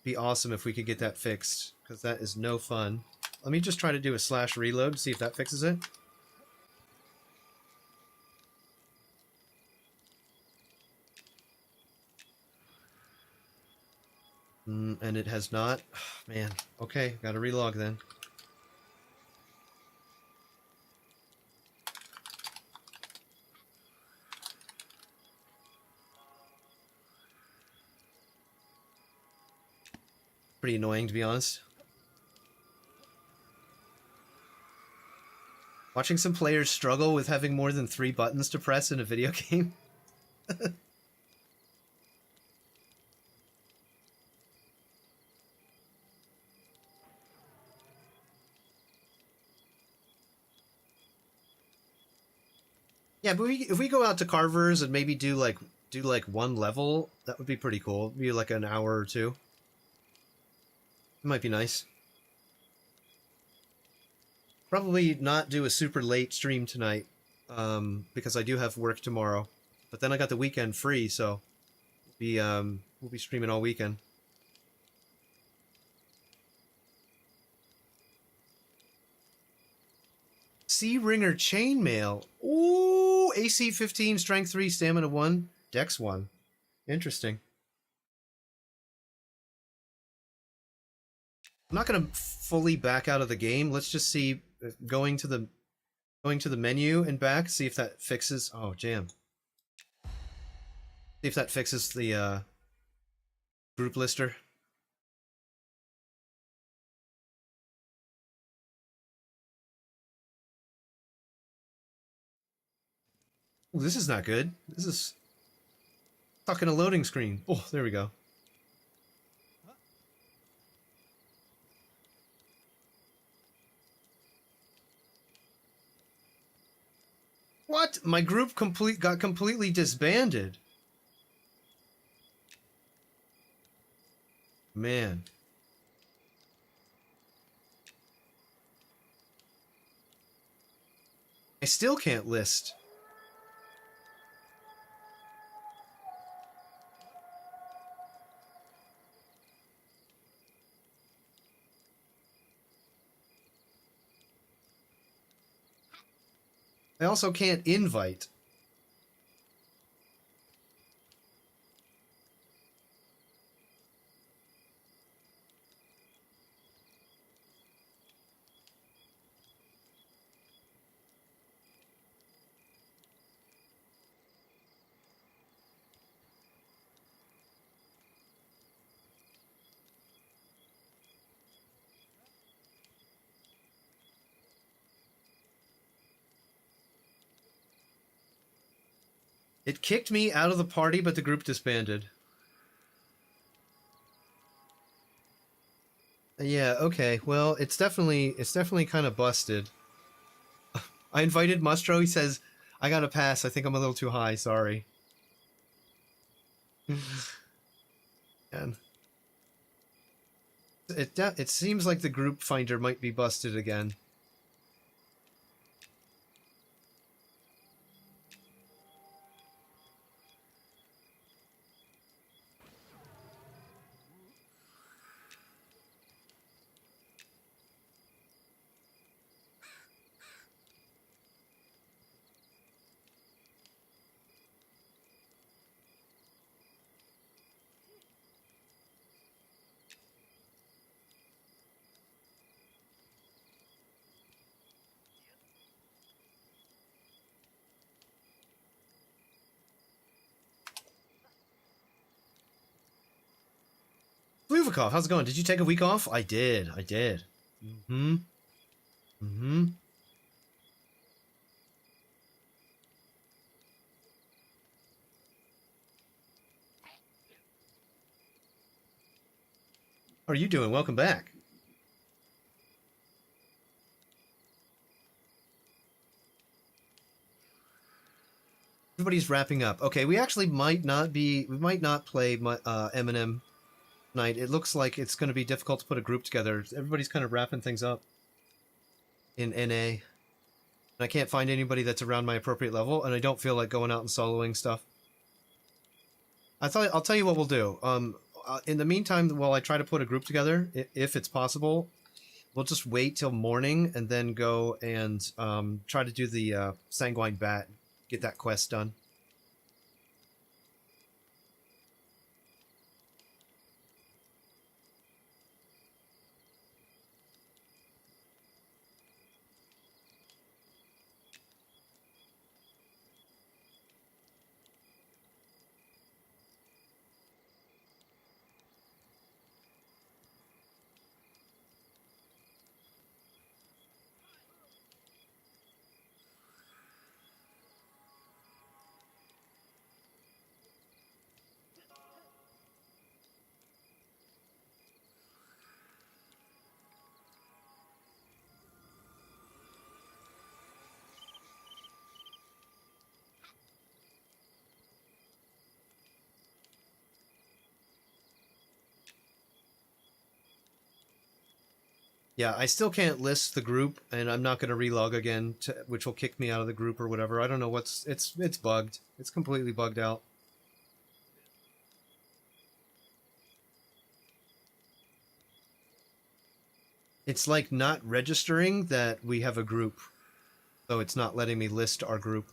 be awesome if we could get that fixed, because that is no fun. Let me just try to do a /reload to see if that fixes it. And it has not. Man, okay, gotta relog then. Pretty annoying, to be honest. Watching some players struggle with having more than 3 buttons to press in a video game. Yeah, but if we go out to Carvers and maybe do like one level, that would be pretty cool. Maybe like an hour or two. It might be nice. Probably not do a super late stream tonight, because I do have work tomorrow. But then I got the weekend free, so We'll be streaming all weekend. Sea Ringer Chainmail. Ooh, AC 15, Strength 3, Stamina 1, Dex 1. Interesting. I'm not gonna fully back out of the game. Let's just see going to the menu and back. See if that fixes. Oh, jam. See if that fixes the group lister. Ooh, this is not good. This is stuck in a loading screen. Oh, there we go. What? My group got completely disbanded. Man. I still can't list. I also can't invite. It kicked me out of the party, but the group disbanded. Yeah, okay. Well, it's definitely kind of busted. I invited Mustro. He says, "I got to pass. I think I'm a little too high. Sorry." And it seems like the group finder might be busted again. Fluvikov, how's it going? Did you take a week off? I did. I did. Mm-hmm. Mm-hmm. How are you doing? Welcome back. Everybody's wrapping up. Okay, we actually might not play Eminem tonight. It looks like it's going to be difficult to put a group together. Everybody's kind of wrapping things up in NA. And I can't find anybody that's around my appropriate level, and I don't feel like going out and soloing stuff. I'll tell you what we'll do. In the meantime, while I try to put a group together, if it's possible, we'll just wait till morning and then go and try to do the Sanguine Bat, get that quest done. Yeah, I still can't list the group, and I'm not going to relog again, which will kick me out of the group or whatever. I don't know it's bugged. It's completely bugged out. It's like not registering that we have a group. So it's not letting me list our group.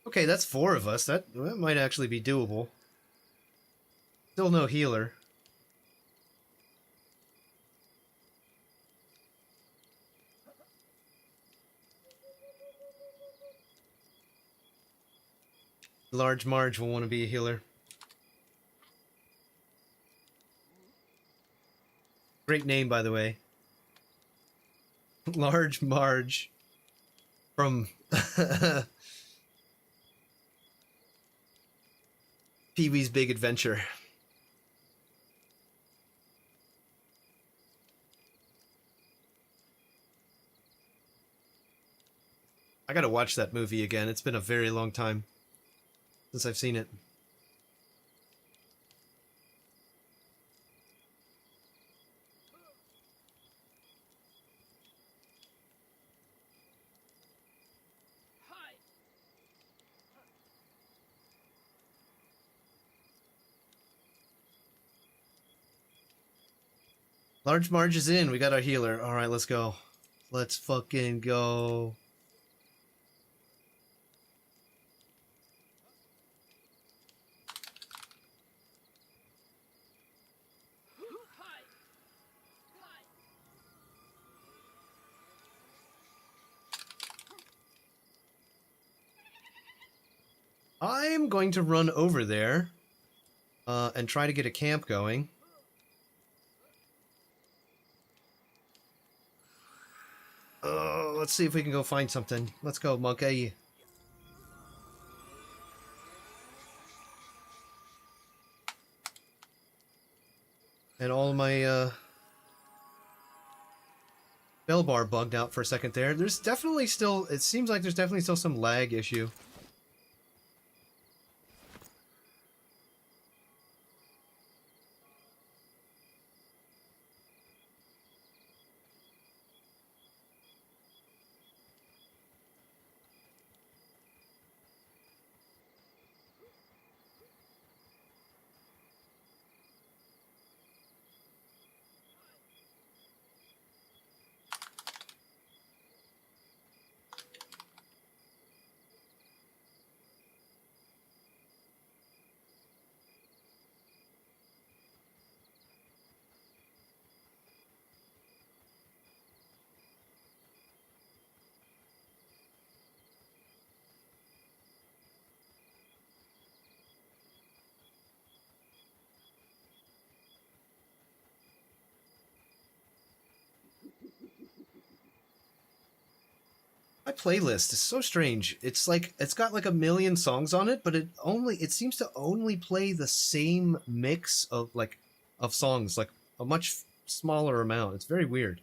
Okay, that's 4 of us. That might actually be doable. Still no healer. Large Marge will want to be a healer. Great name, by the way. Large Marge from Pee-wee's Big Adventure. I gotta watch that movie again. It's been a very long time since I've seen it. Large Marge is in. We got our healer. All right, let's go. Let's fucking go. I'm going to run over there and try to get a camp going. Let's see if we can go find something. Let's go, monkey. And all my bell bar bugged out for a second there. There's definitely still, it seems like there's definitely still some lag issue. My playlist is so strange. It's like it's got like a million songs on it, but it seems to only play the same mix of songs, like a much smaller amount. It's very weird.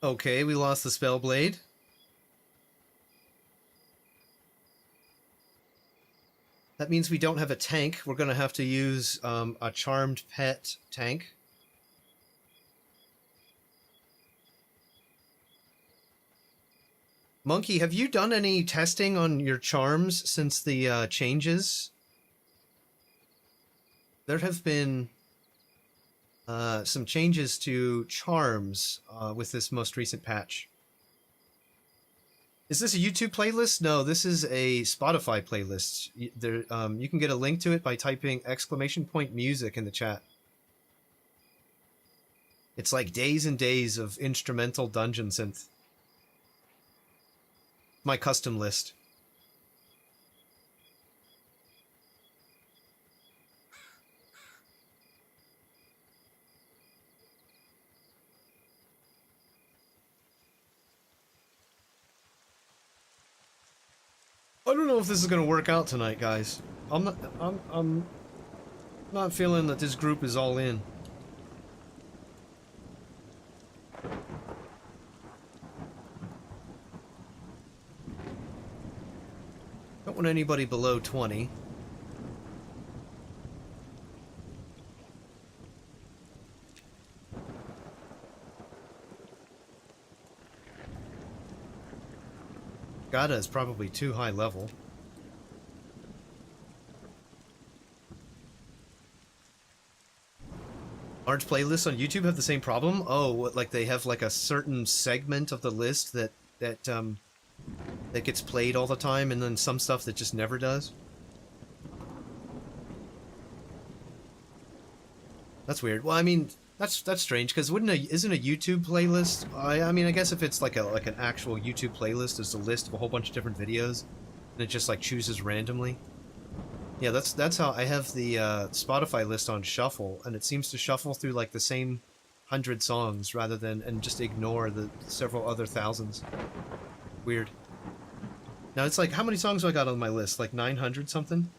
Okay, we lost the spell blade. That means we don't have a tank. We're going to have to use a charmed pet tank. Monkey, have you done any testing on your charms since the changes? There have been some changes to charms with this most recent patch. Is this a YouTube playlist? No, this is a Spotify playlist. You can get a link to it by typing !music in the chat. It's like days and days of instrumental dungeon synth. My custom list. I don't know if this is gonna work out tonight, guys. I'm not feeling that this group is all in. Don't want anybody below 20. Gata is probably too high level. Large playlists on YouTube have the same problem? Oh, like they have like a certain segment of the list that gets played all the time, and then some stuff that just never does? That's weird. Well, I mean, that's strange, because isn't a YouTube playlist? I mean, I guess if it's like an actual YouTube playlist, it's a list of a whole bunch of different videos, and it just like chooses randomly. Yeah, that's how I have the Spotify list on shuffle, and it seems to shuffle through like the same 100 songs rather than and just ignore the several other thousands. Weird. Now it's like, how many songs do I got on my list? Like 900 something?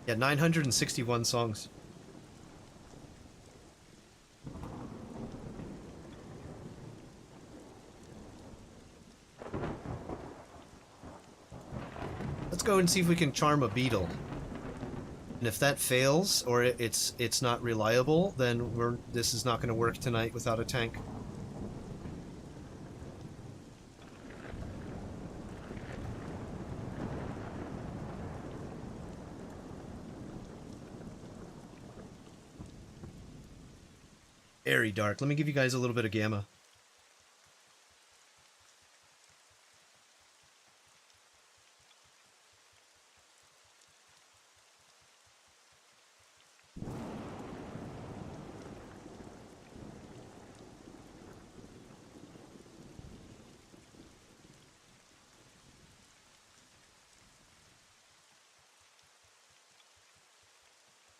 Yeah, 961 songs. Let's go and see if we can charm a beetle. And if that fails, or it's not reliable, then this is not going to work tonight without a tank. Very dark. Let me give you guys a little bit of gamma.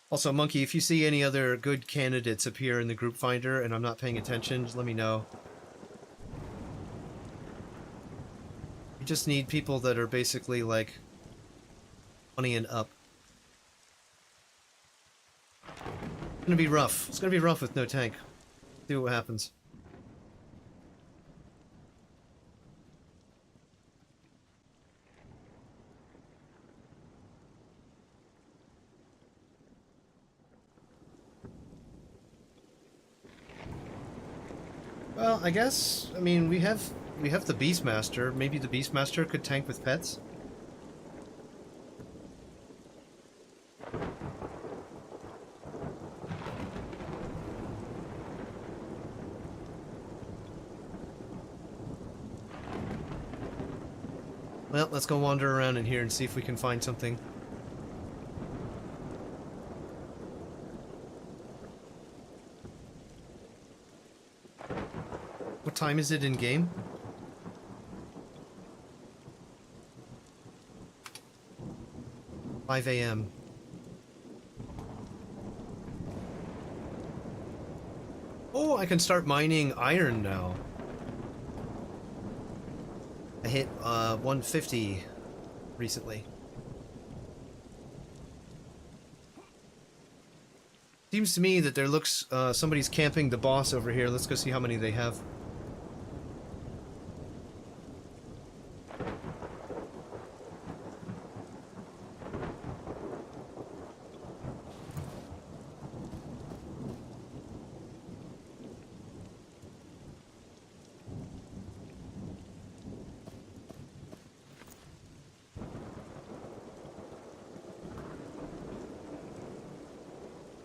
Also, Monkey, if you see any other good candidates appear in the group finder and I'm not paying attention, just let me know. You just need people that are basically like 20 and up. It's gonna be rough. It's gonna be rough with no tank. See what happens. Well, I guess, I mean, we have the Beastmaster. Maybe the Beastmaster could tank with pets? Well, let's go wander around in here and see if we can find something. What time is it in game? "5 a.m. Oh, I can start mining iron now. I hit 150 recently. Seems to me that there looks somebody's camping the boss over here. Let's go see how many they have.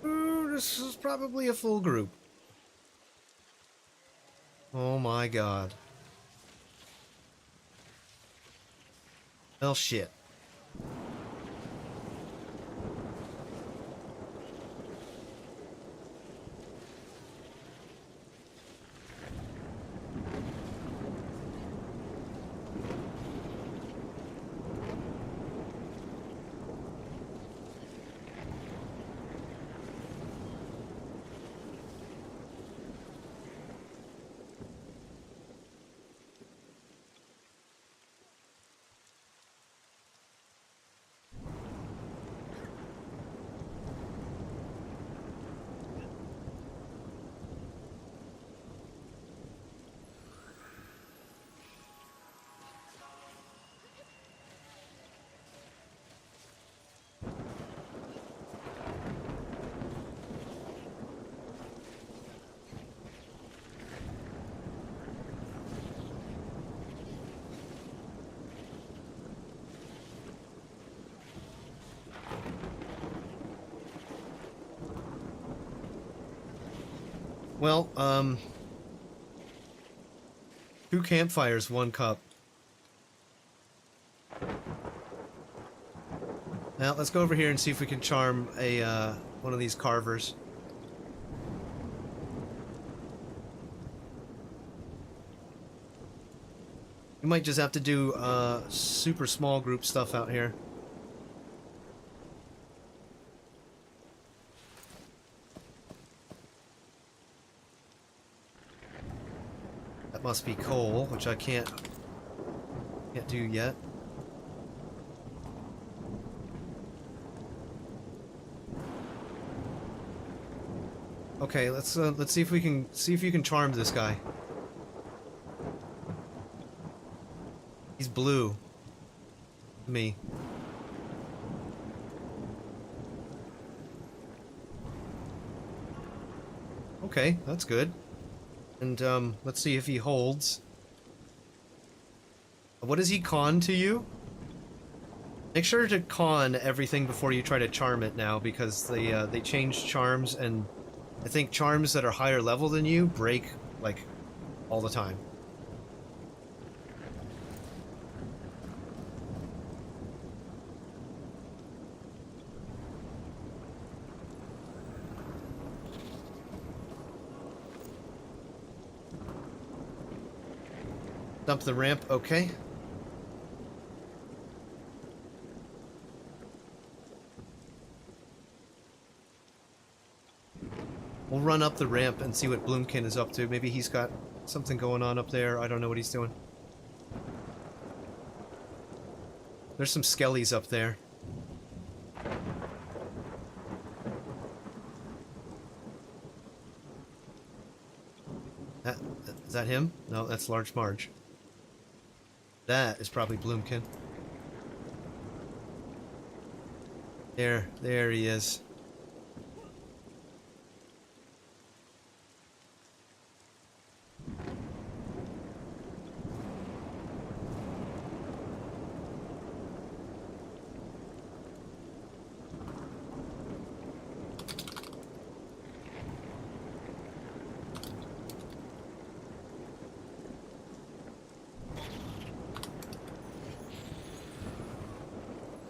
Ooh, this is probably a full group. Oh my god. Well, shit. Well, 2 campfires, 1 cup. Now, let's go over here and see if we can charm a, one of these carvers. You might just have to do, super small group stuff out here. That must be coal, which I can't do yet. Okay, let's see if we can if you can charm this guy. He's blue. Me. Okay, that's good. And let's see if he holds. What does he con to you? Make sure to con everything before you try to charm it now, because they changed charms, and I think charms that are higher level than you break, like, all the time. Dump the ramp, okay. We'll run up the ramp and see what Bloomkin is up to. Maybe he's got something going on up there. I don't know what he's doing. There's some skellies up there. Is that him? No, that's Large Marge. That is probably Bloomkin. There he is.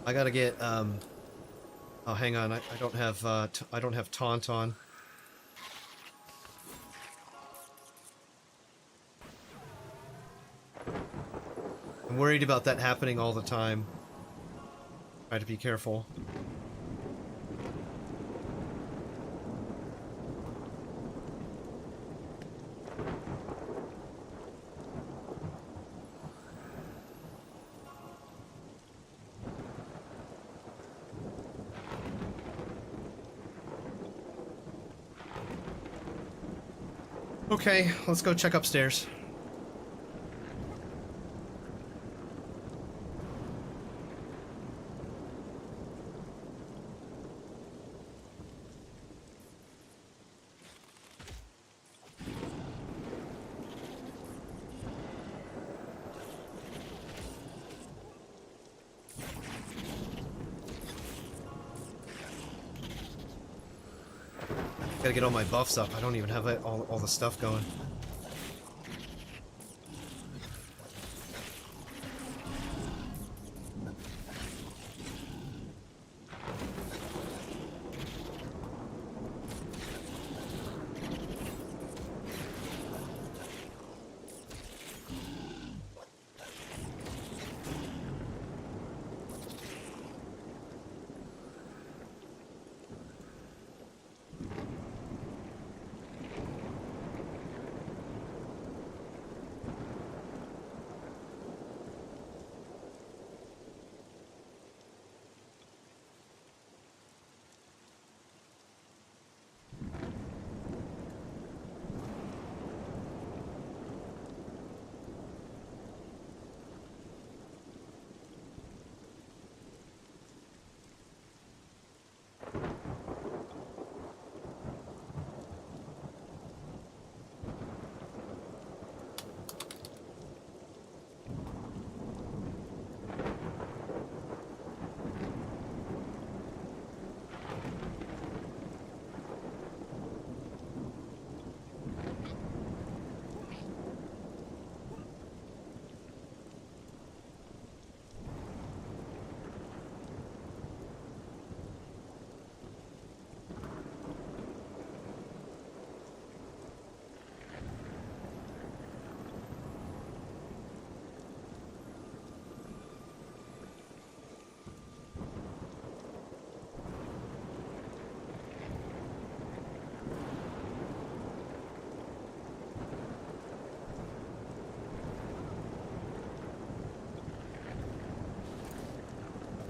I gotta get, oh, hang on, I don't have, I don't have taunt on. I'm worried about that happening all the time. Try to be careful. Okay, let's go check upstairs. Gotta get all my buffs up. I don't even have all the stuff going.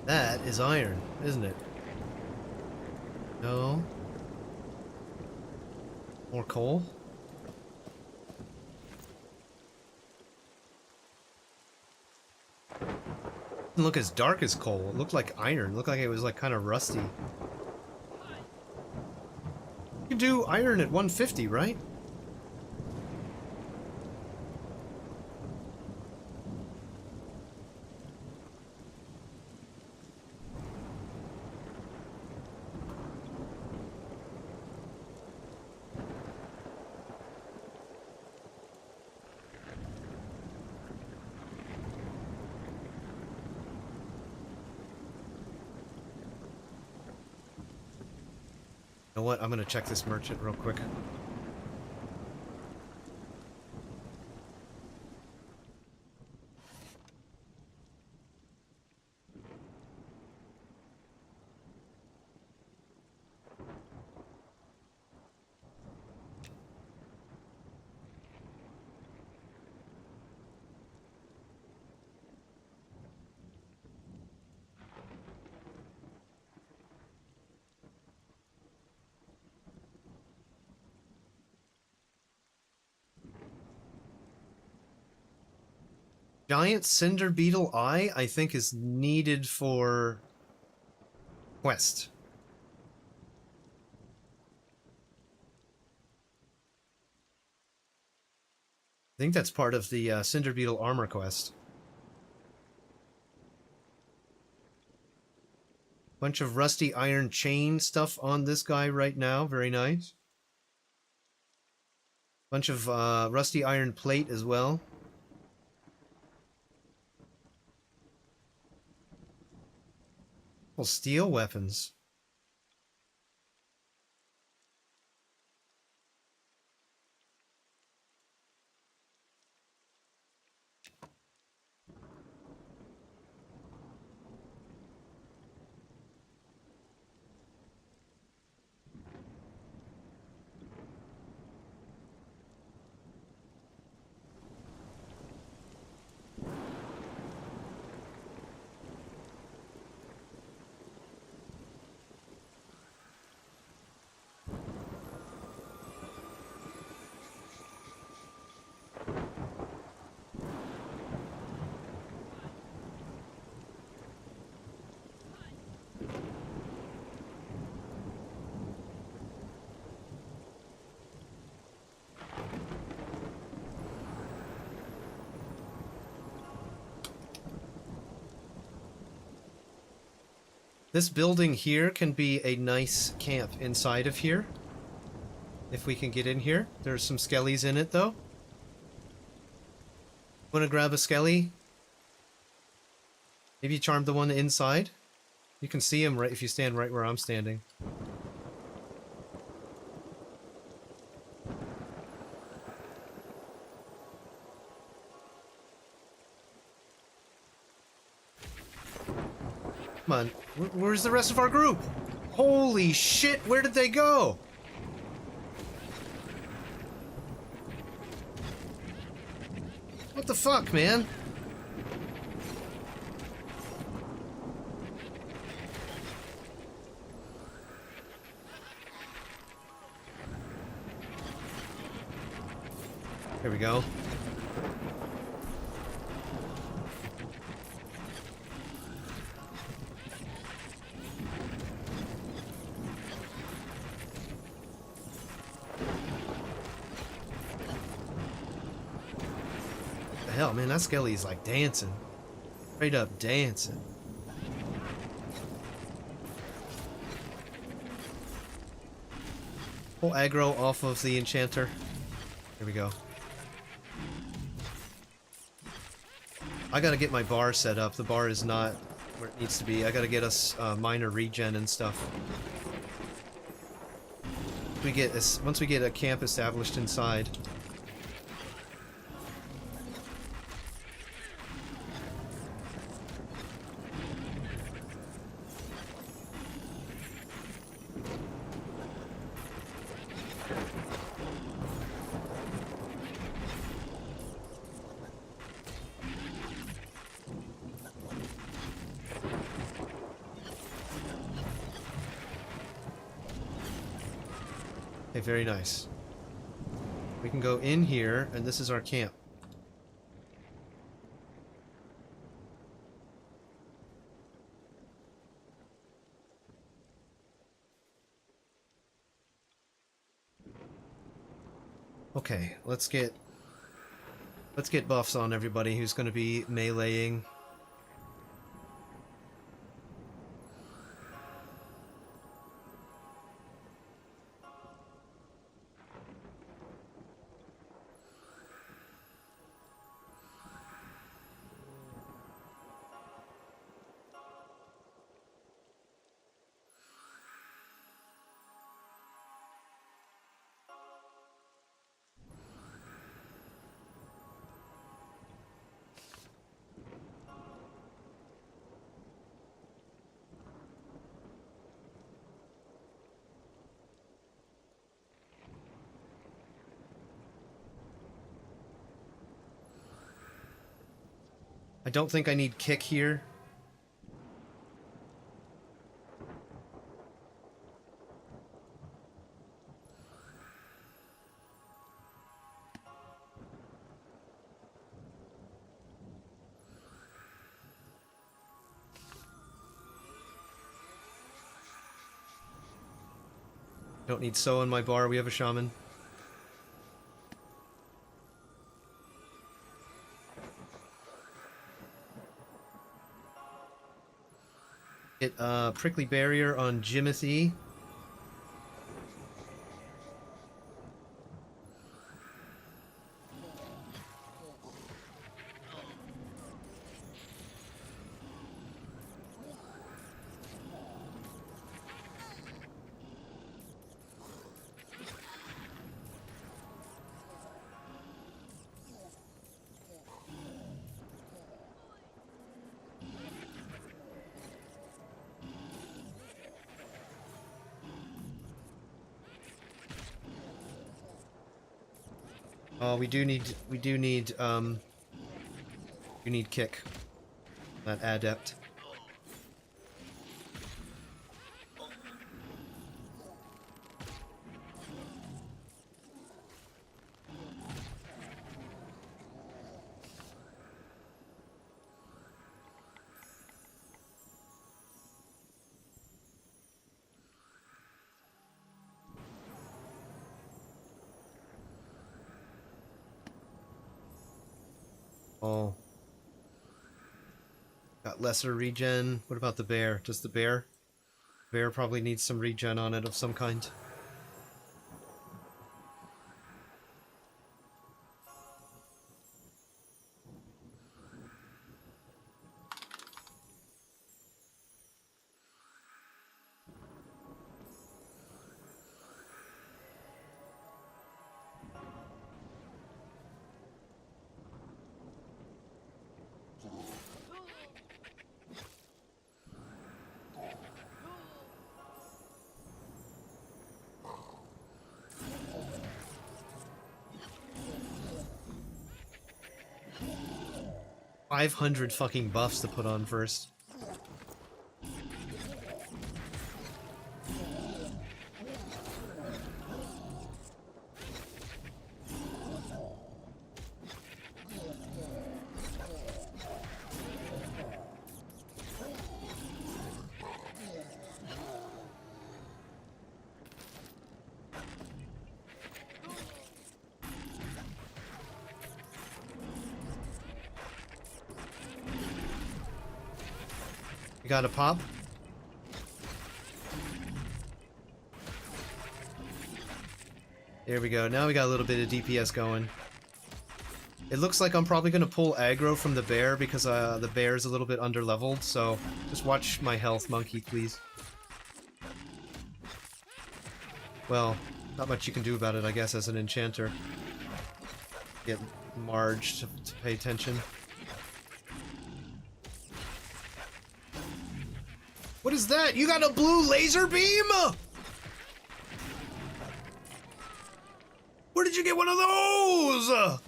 That is iron, isn't it? No. More coal? Didn't look as dark as coal. It looked like iron. It looked like it was like kind of rusty. You can do iron at 150, right? You know what? I'm gonna check this merchant real quick. Giant cinder beetle eye, I think, is needed for quest. I think that's part of the cinder beetle armor quest. Bunch of rusty iron chain stuff on this guy right now. Very nice. Bunch of rusty iron plate as well. Well, steel weapons. This building here can be a nice camp inside of here. If we can get in here. There's some skellies in it, though. Wanna grab a skelly? Maybe charm the one inside? You can see him right if you stand right where I'm standing. Come on, where's the rest of our group? Holy shit, where did they go? What the fuck, man? There we go. What the hell, man, that skelly's like dancing. Straight up dancing. Pull aggro off of the enchanter. Here we go. I gotta get my bar set up. The bar is not where it needs to be. I gotta get us minor regen and stuff. Once we get a camp established inside. Okay, very nice. We can go in here, and this is our camp. Okay, let's get buffs on everybody who's going to be meleeing. I don't think I need kick here. Don't need so in my bar. We have a shaman. Get prickly barrier on Jimothy. We need kick. That adept. Oh. Got lesser regen. What about the bear? Just the bear? Bear probably needs some regen on it of some kind. $500 fucking buffs to put on first. You got a pop? There we go. Now we got a little bit of DPS going. It looks like I'm probably going to pull aggro from the bear because the bear is a little bit underleveled, so just watch my health, monkey, please. Well, not much you can do about it, I guess, as an enchanter. Get Marge to pay attention. What is that? You got a blue laser beam? Where did you get one of those?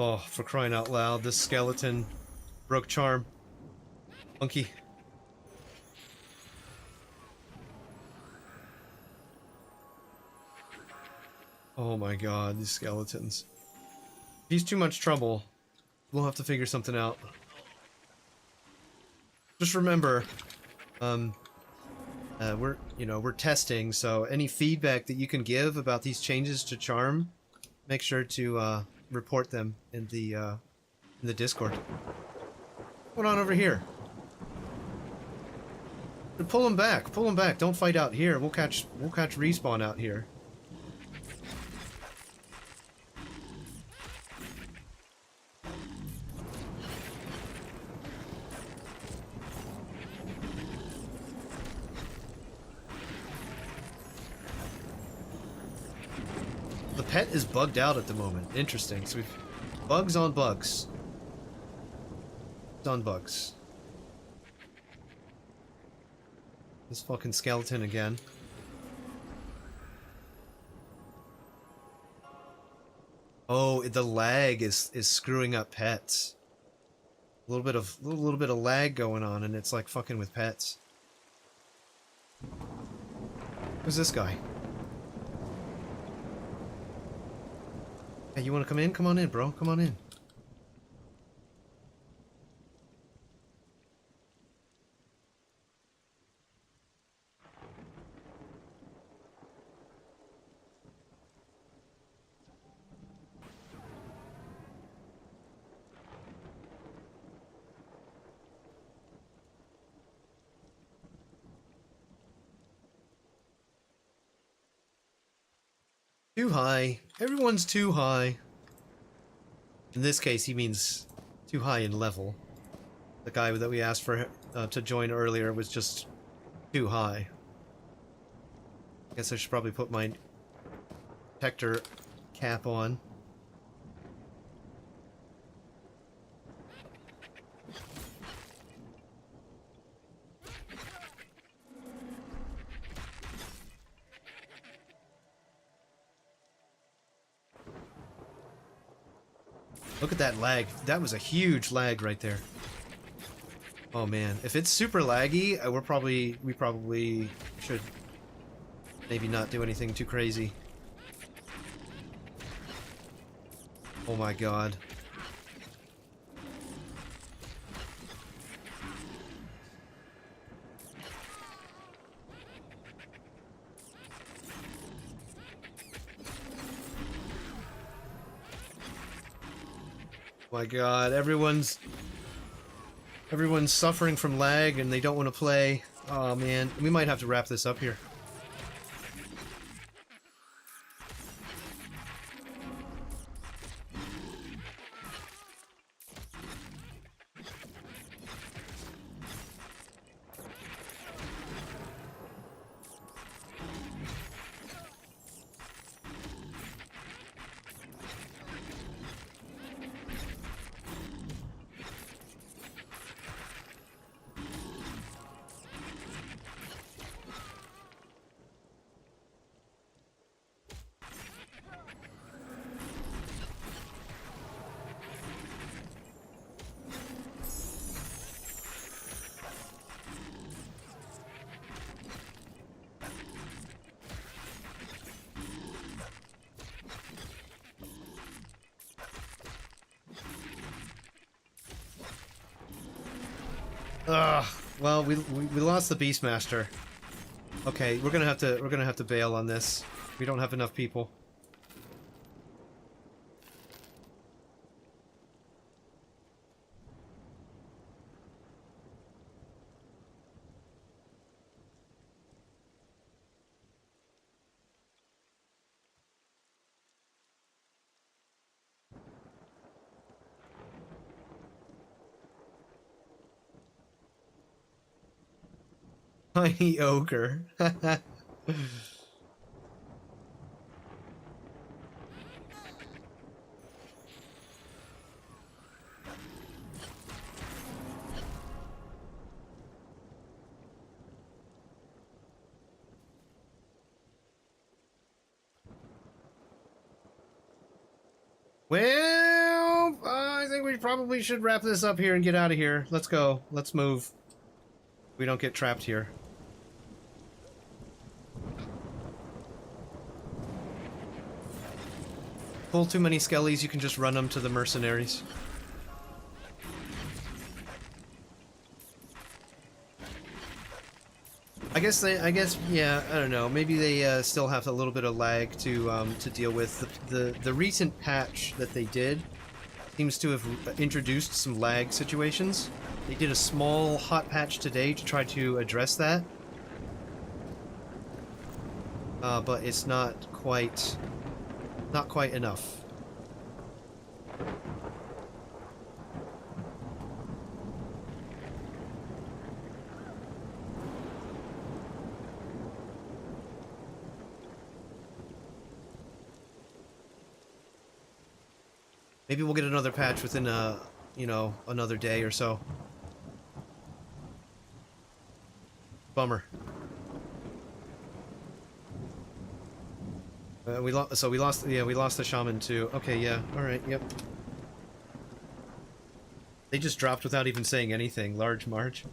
Oh, for crying out loud, this skeleton broke charm. Monkey. Oh my god, these skeletons. If he's too much trouble, we'll have to figure something out. Just remember, we're testing, so any feedback that you can give about these changes to charm, make sure to, report them in the Discord. What's going on over here? Pull them back. Pull them back. Don't fight out here. We'll catch respawn out here. The pet is bugged out at the moment. Interesting. So we've bugs on bugs. On bugs. This fucking skeleton again. Oh, the lag is screwing up pets. A little bit of lag going on, and it's like fucking with pets. Who's this guy? Hey, you want to come in? Come on in, bro. Come on in. Too high. Everyone's too high. In this case, he means too high in level. The guy that we asked for to join earlier was just too high. I guess I should probably put my protector cap on. Look at that lag. That was a huge lag right there. Oh man, if it's super laggy, we probably should maybe not do anything too crazy. Oh my god. My god, everyone's suffering from lag and they don't want to play. Oh man, we might have to wrap this up here. Ugh. Well, we lost the Beastmaster. Okay, we're gonna have to bail on this. We don't have enough people. Tiny ogre. Well, I think we probably should wrap this up here and get out of here. Let's go. Let's move. We don't get trapped here. Pull too many skellies, you can just run them to the mercenaries. Yeah, I don't know. Maybe they still have a little bit of lag to deal with. The recent patch that they did seems to have introduced some lag situations. They did a small hot patch today to try to address that, but it's not quite enough. Maybe we'll get another patch within another day or so. Bummer. We lost the shaman too. Okay, yeah, all right, yep. They just dropped without even saying anything. Large March.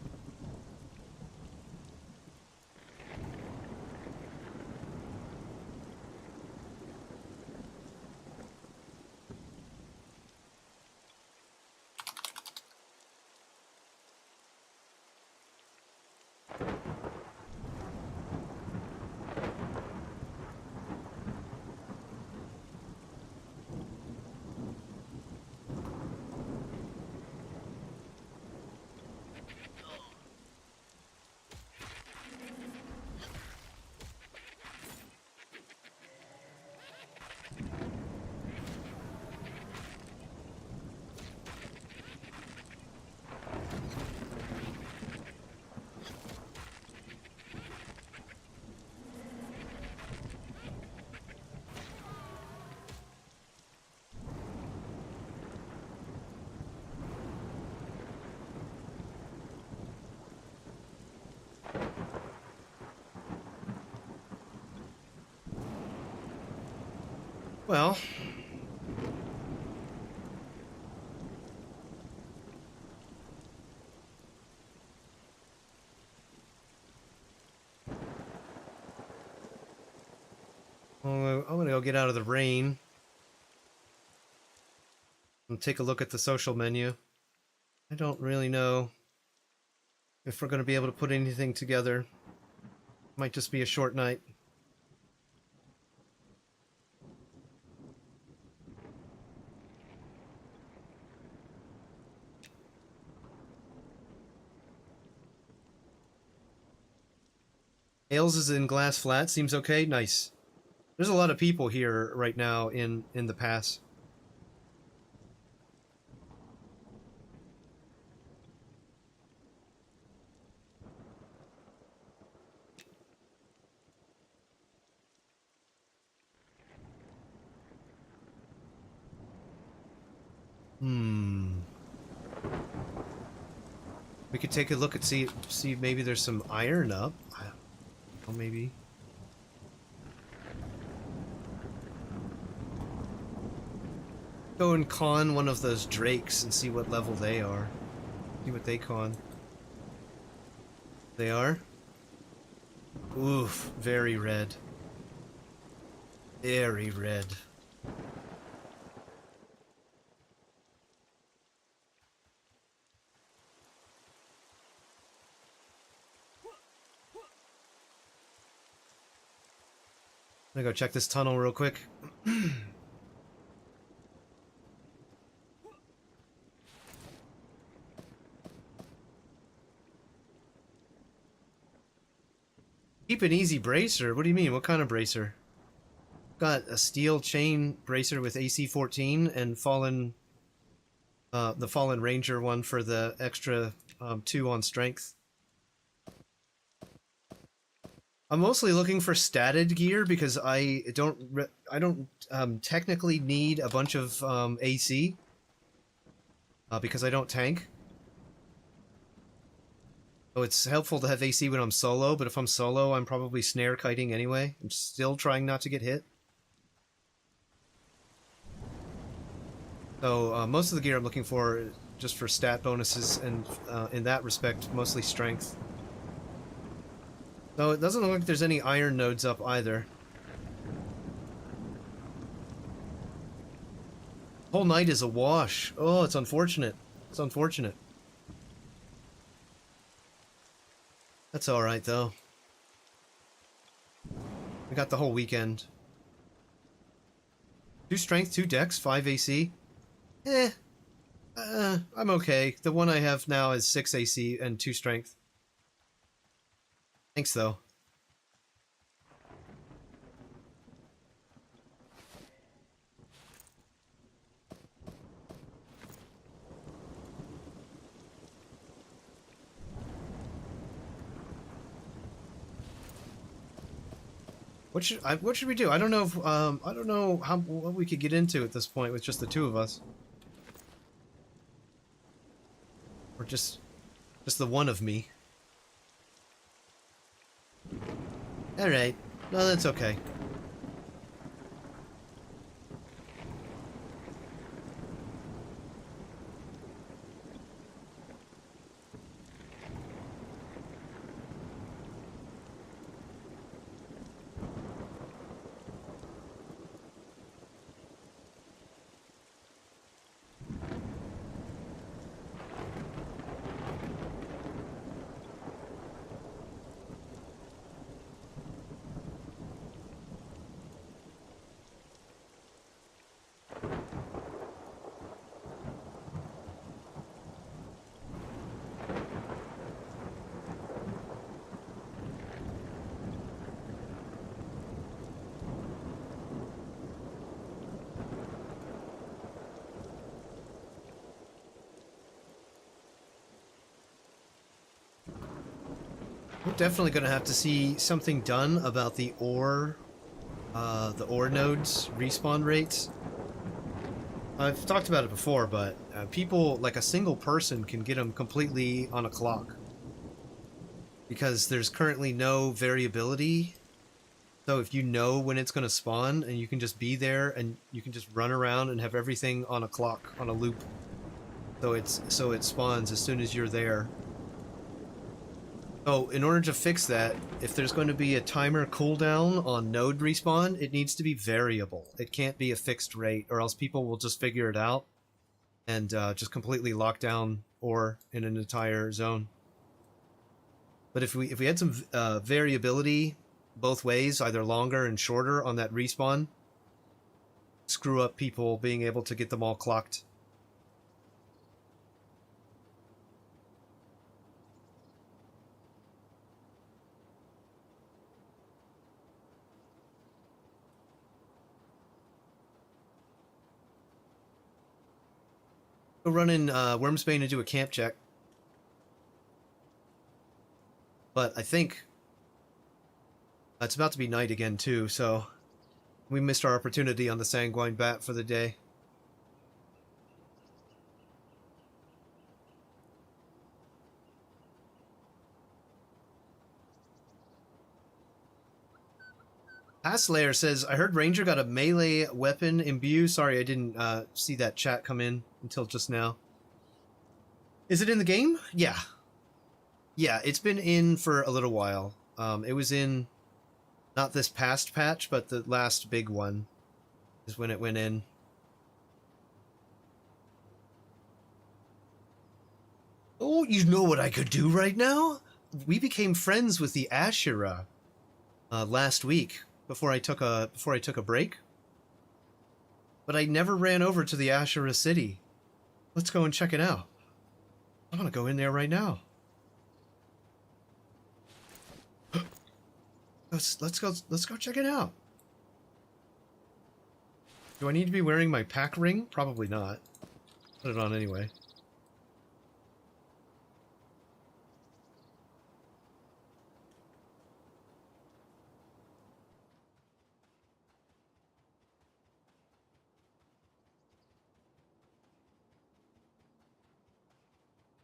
Well, I'm gonna go get out of the rain and take a look at the social menu. I don't really know if we're gonna be able to put anything together. Might just be a short night. Ailes is in Glass Flat. Seems okay. Nice. There's a lot of people here right now in the pass. We could take a look and see maybe there's some iron up. I don't know, maybe. Go and con one of those drakes and see what level they are. See what they con. They are? Oof, very red. Very red. I'm gonna go check this tunnel real quick. Keep an easy bracer? What do you mean? What kind of bracer? Got a steel chain bracer with AC 14 and the Fallen Ranger one for the extra 2 on strength. I'm mostly looking for statted gear because I don't technically need a bunch of AC because I don't tank. So it's helpful to have AC when I'm solo, but if I'm solo, I'm probably snare kiting anyway. I'm still trying not to get hit. So most of the gear I'm looking for just for stat bonuses, and in that respect, mostly strength. So it doesn't look like there's any iron nodes up either. Whole night is a wash. Oh, it's unfortunate. It's unfortunate. That's alright, though. We got the whole weekend. 2 strength, 2 dex, 5 AC. I'm okay. The one I have now is 6 AC and 2 strength. Thanks, though. What should we do? I don't know if I don't know what we could get into at this point with just the 2 of us. Or just the one of me. Alright. No, that's okay. We're definitely going to have to see something done about the ore nodes respawn rates. I've talked about it before, but people, like a single person, can get them completely on a clock. Because there's currently no variability. So if you know when it's going to spawn, and you can just be there, and you can just run around and have everything on a clock, on a loop. So it spawns as soon as you're there. So in order to fix that, if there's going to be a timer cooldown on node respawn, it needs to be variable. It can't be a fixed rate, or else people will just figure it out and just completely lock down ore in an entire zone. But if we had some variability both ways, either longer and shorter on that respawn, screw up people being able to get them all clocked. Go run in Wormsbane and do a camp check. But I think it's about to be night again too, so we missed our opportunity on the Sanguine Bat for the day. Passlayer says, I heard Ranger got a melee weapon imbue. Sorry, I didn't see that chat come in until just now. Is it in the game? Yeah. Yeah, it's been in for a little while. It was in, not this past patch, but the last big one is when it went in. Oh, you know what I could do right now? We became friends with the Ashura last week before I took a break. But I never ran over to the Ashura city. Let's go and check it out. I'm gonna go in there right now. Let's go check it out. Do I need to be wearing my pack ring? Probably not. Put it on anyway.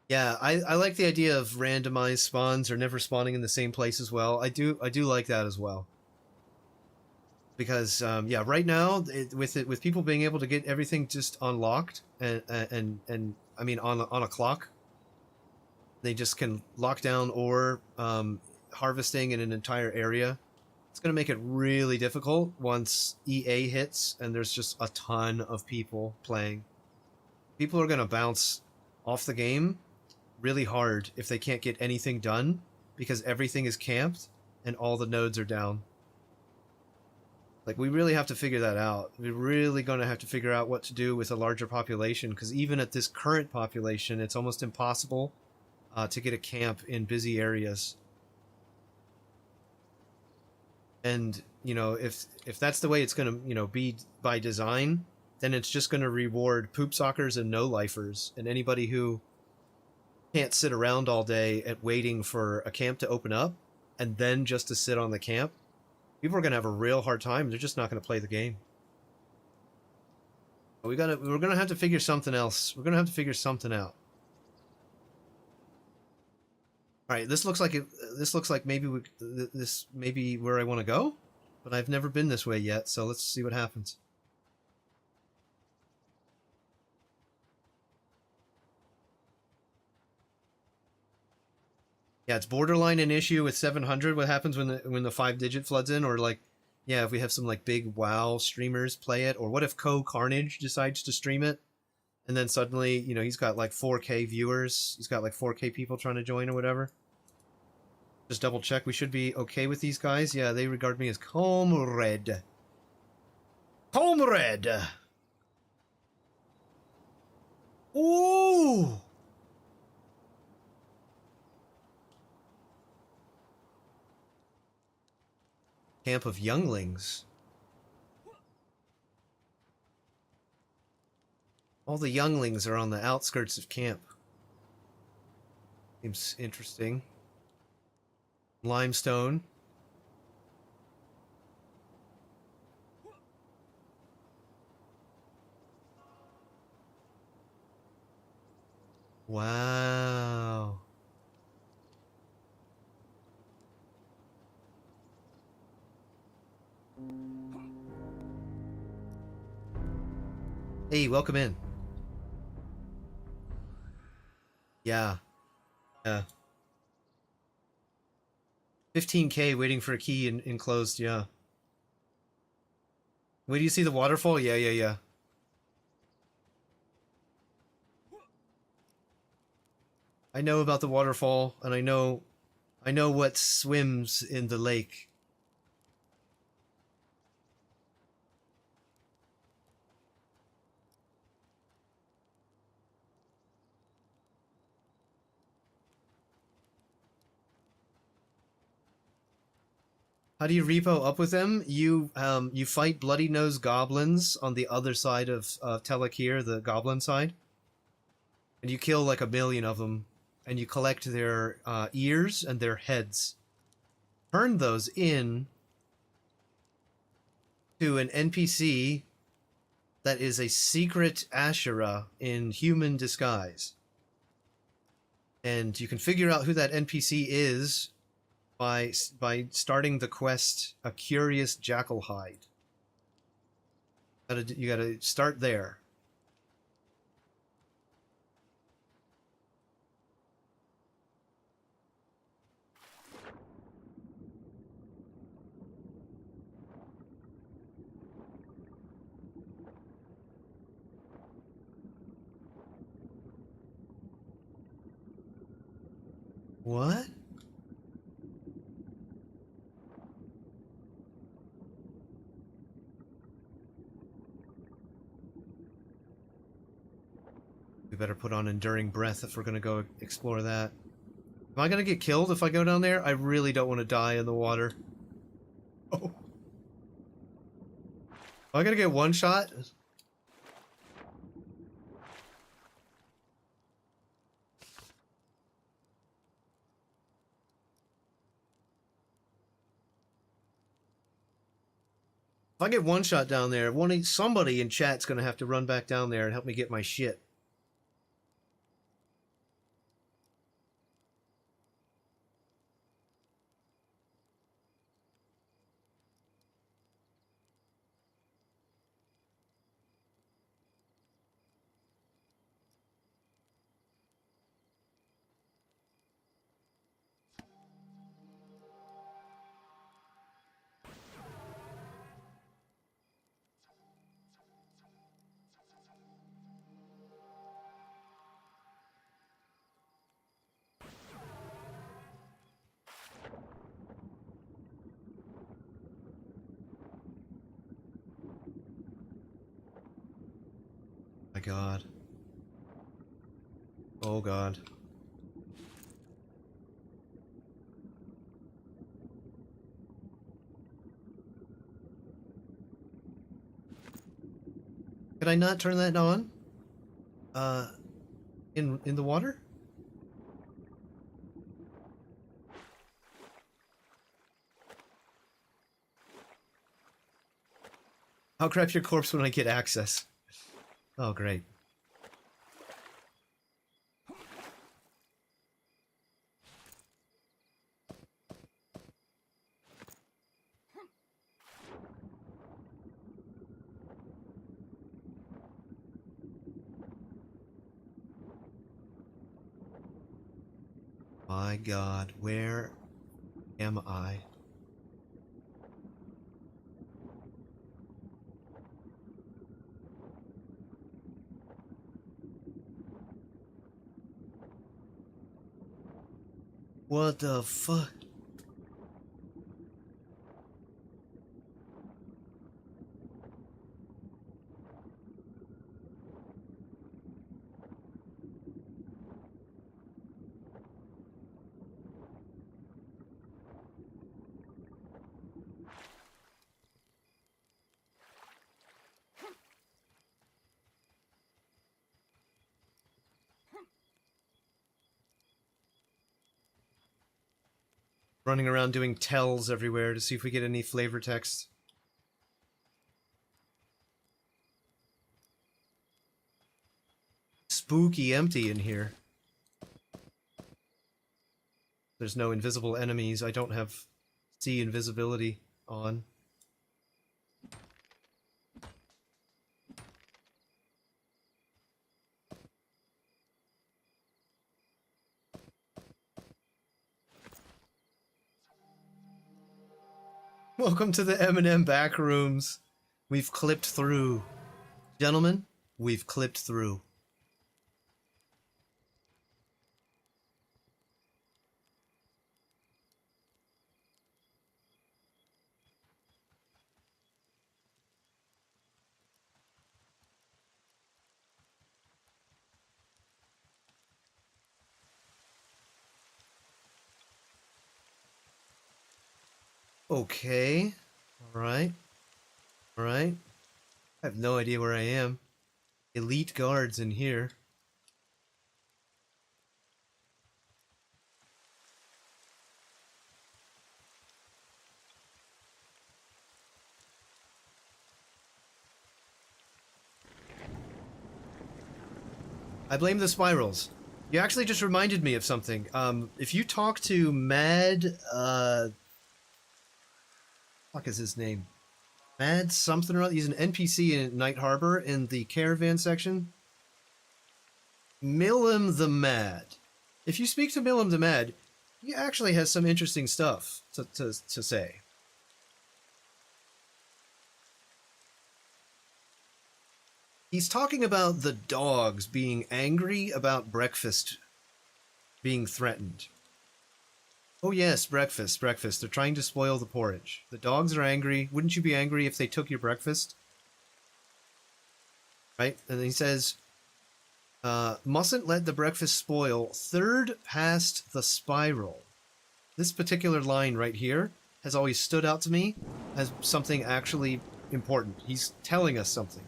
Yeah, I like the idea of randomized spawns or never spawning in the same place as well. I do like that as well. Because yeah, right now with people being able to get everything just unlocked and I mean on a clock, they just can lock down ore harvesting in an entire area. It's going to make it really difficult once EA hits and there's just a ton of people playing. People are going to bounce off the game really hard if they can't get anything done because everything is camped and all the nodes are down. Like, we really have to figure that out. We're really going to have to figure out what to do with a larger population, because even at this current population, it's almost impossible to get a camp in busy areas. And, you know, if that's the way it's going to, you know, be by design, then it's just going to reward poop sockers and no-lifers, and anybody who can't sit around all day at waiting for a camp to open up and then just to sit on the camp. People are going to have a real hard time. They're just not going to play the game. We're going to have to figure something else. We're going to have to figure something out. All right, this looks like maybe this may be where I want to go, but I've never been this way yet, so let's see what happens. Yeah, it's borderline an issue with 700. What happens when the 5-digit floods in, or like, yeah, if we have some like big WoW streamers play it, or what if Carnage decides to stream it, and then suddenly, you know, he's got like 4K viewers, he's got like 4K people trying to join or whatever. Just double check. We should be okay with these guys. Yeah, they regard me as comrade. Comrade. Ooh. Camp of younglings. All the younglings are on the outskirts of camp. Seems interesting. Limestone. Wow. Hey, welcome in. Yeah. Yeah. 15K waiting for a key enclosed, yeah. Wait, do you see the waterfall? Yeah, yeah, yeah. I know about the waterfall, and I know what swims in the lake. How do you repo up with them? You fight bloody nose goblins on the other side of Telekir, the goblin side, and you kill like 1,000,000 of them, and you collect their ears and their heads. Turn those in to an NPC that is a secret Asherah in human disguise, and you can figure out who that NPC is by starting the quest A Curious Jackal Hide. You gotta start there. What? We better put on Enduring Breath if we're gonna go explore that. Am I gonna get killed if I go down there? I really don't want to die in the water. Oh. Am I gonna get one shot? If I get one shot down there, somebody in chat's gonna have to run back down there and help me get my shit. My God. Oh God. Could I not turn that on? In the water? I'll grab your corpse when I get access. Oh, great. My God, where am I? What the fuck? Running around doing tells everywhere to see if we get any flavor text. Spooky empty in here. There's no invisible enemies. I don't have sea invisibility on. Welcome to the M&M back rooms. We've clipped through. Gentlemen, we've clipped through. Okay. Alright. Alright. I have no idea where I am. Elite guards in here. I blame the spirals. You actually just reminded me of something. If you talk to Mad, fuck is his name? Mad something or other. He's an NPC in Night Harbor in the caravan section. Milim the Mad. If you speak to Milim the Mad, he actually has some interesting stuff to say. He's talking about the dogs being angry about breakfast being threatened. Oh yes, breakfast. They're trying to spoil the porridge. The dogs are angry. Wouldn't you be angry if they took your breakfast? Right? And he says, mustn't let the breakfast spoil. Third past the spiral. This particular line right here has always stood out to me as something actually important. He's telling us something.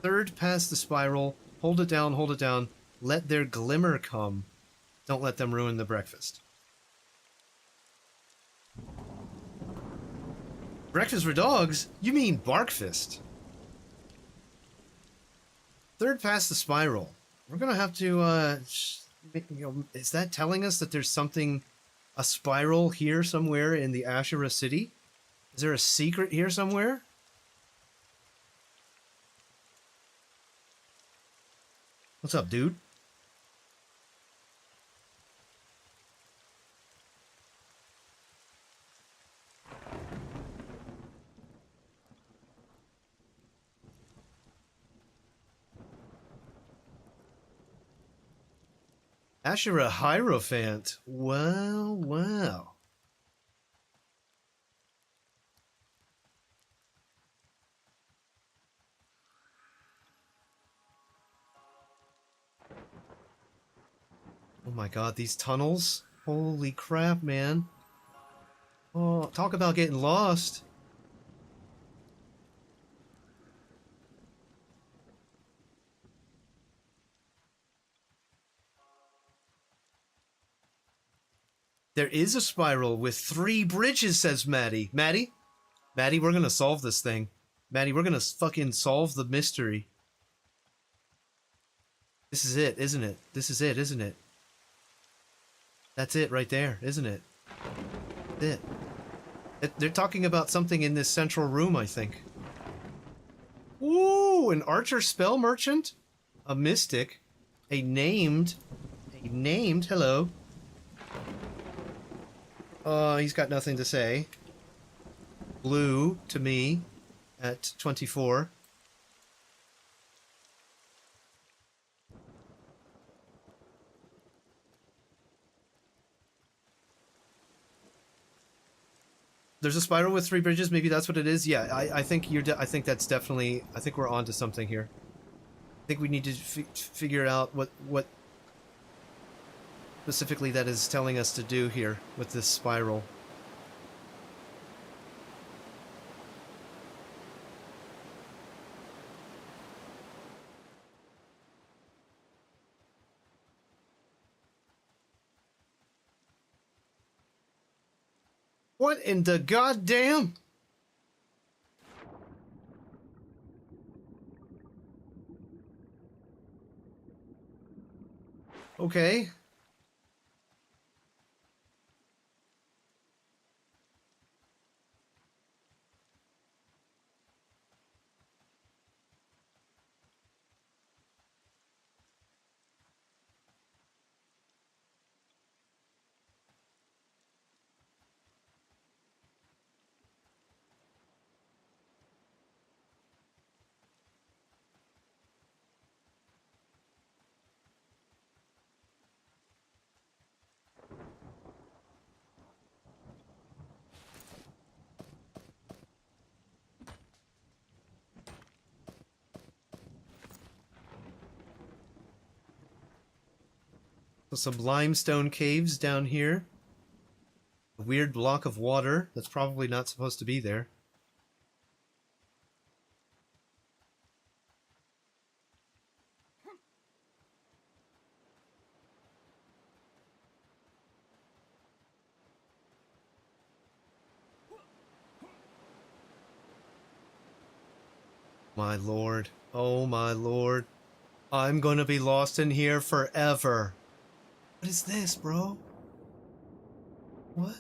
Third past the spiral. Hold it down. Let their glimmer come. Don't let them ruin the breakfast. Breakfast for dogs? You mean Barkfist. Third past the spiral. We're gonna have to, is that telling us that there's something, a spiral here somewhere in the Ashura city? Is there a secret here somewhere? What's up, dude? Ashura Hierophant. Wow. Oh my god, these tunnels? Holy crap, man. Oh, talk about getting lost. There is a spiral with 3 bridges, says Maddie. Maddie, we're gonna solve this thing. Maddie, we're gonna fucking solve the mystery. This is it, isn't it? Isn't it? That's it right there, isn't it? That's it. They're talking about something in this central room, I think. Ooh, an archer spell merchant? A mystic? A named, hello. He's got nothing to say. Blue to me at 24. There's a spiral with 3 bridges. Maybe that's what it is. Yeah, I think I think that's definitely. I think we're onto something here. I think we need to figure out what specifically that is telling us to do here with this spiral. What in the goddamn? Okay. Some limestone caves down here. A weird block of water that's probably not supposed to be there. My lord. Oh my lord. I'm gonna be lost in here forever. What is this, bro? What?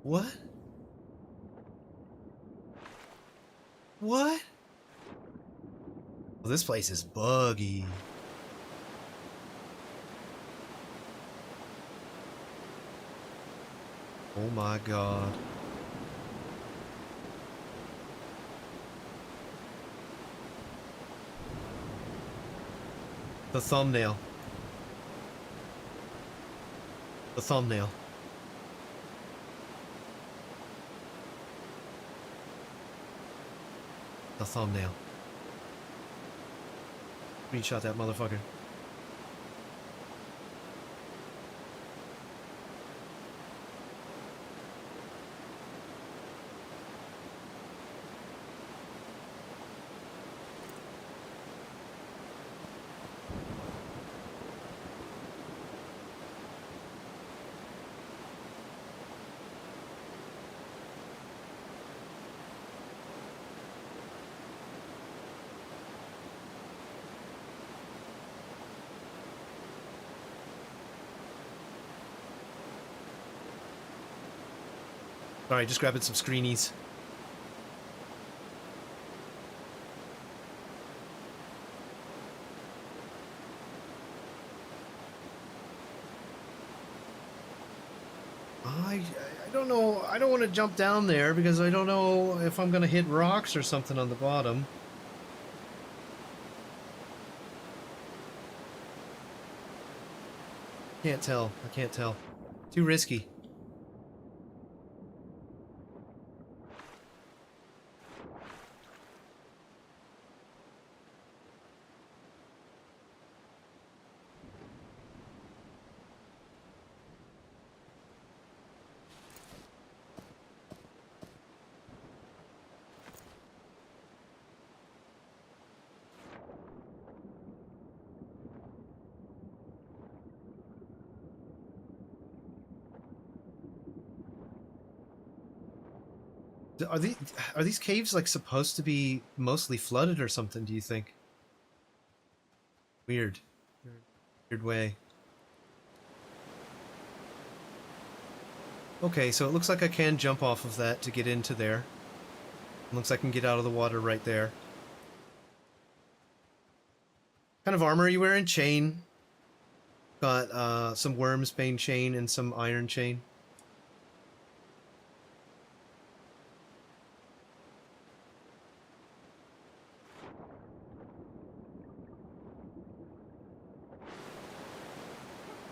What? What? Well, this place is buggy. Oh my god. The thumbnail. The thumbnail. The thumbnail. Screenshot that motherfucker. Sorry, just grabbing some screenies. I don't know. I don't want to jump down there because I don't know if I'm gonna hit rocks or something on the bottom. Can't tell. I can't tell. Too risky. Are these caves like supposed to be mostly flooded or something, do you think? Weird. Weird way. Okay, so it looks like I can jump off of that to get into there. Looks like I can get out of the water right there. Kind of armor are you wearing? Chain. Got some wormsbane chain and some iron chain.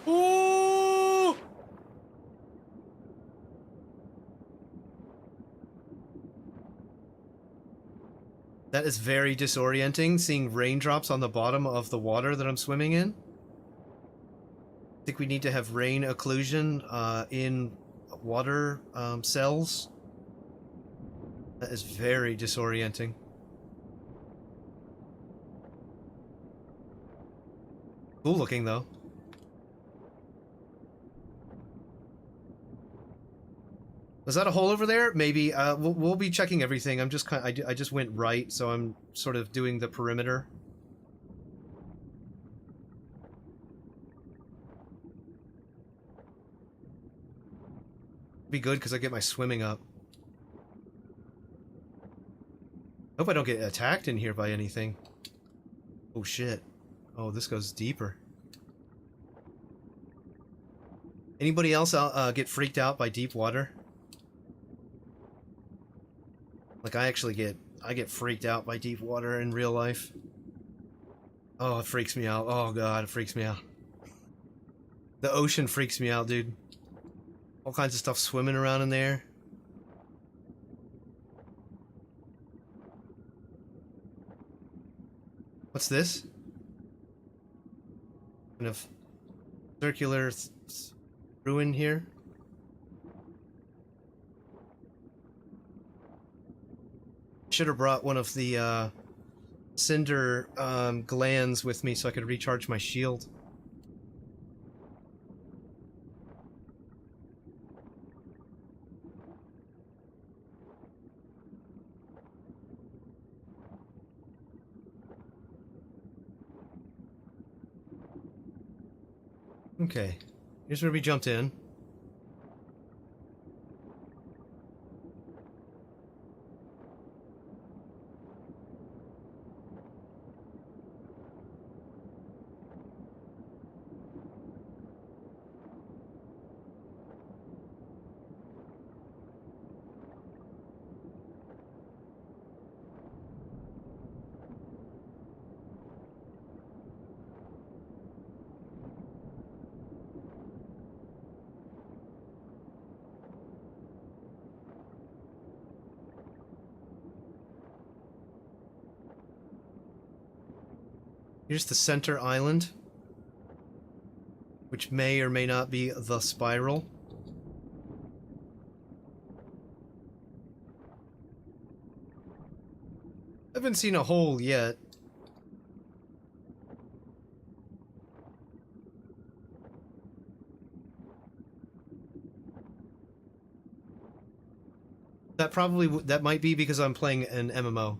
Ooh! That is very disorienting, seeing raindrops on the bottom of the water that I'm swimming in. I think we need to have rain occlusion in water cells. That is very disorienting. Cool looking though. Was that a hole over there? Maybe. We'll be checking everything. I'm just I just went right, so I'm sort of doing the perimeter. Be good because I get my swimming up. Hope I don't get attacked in here by anything. Oh shit. Oh, this goes deeper. Anybody else get freaked out by deep water? Like I get freaked out by deep water in real life. Oh, it freaks me out. Oh god, it freaks me out. The ocean freaks me out, dude. All kinds of stuff swimming around in there. What's this? Kind of circular ruin here. Should have brought one of the cinder glands with me so I could recharge my shield. Okay, here's where we jumped in. Here's the center island, which may or may not be the spiral. I haven't seen a hole yet. That might be because I'm playing an MMO.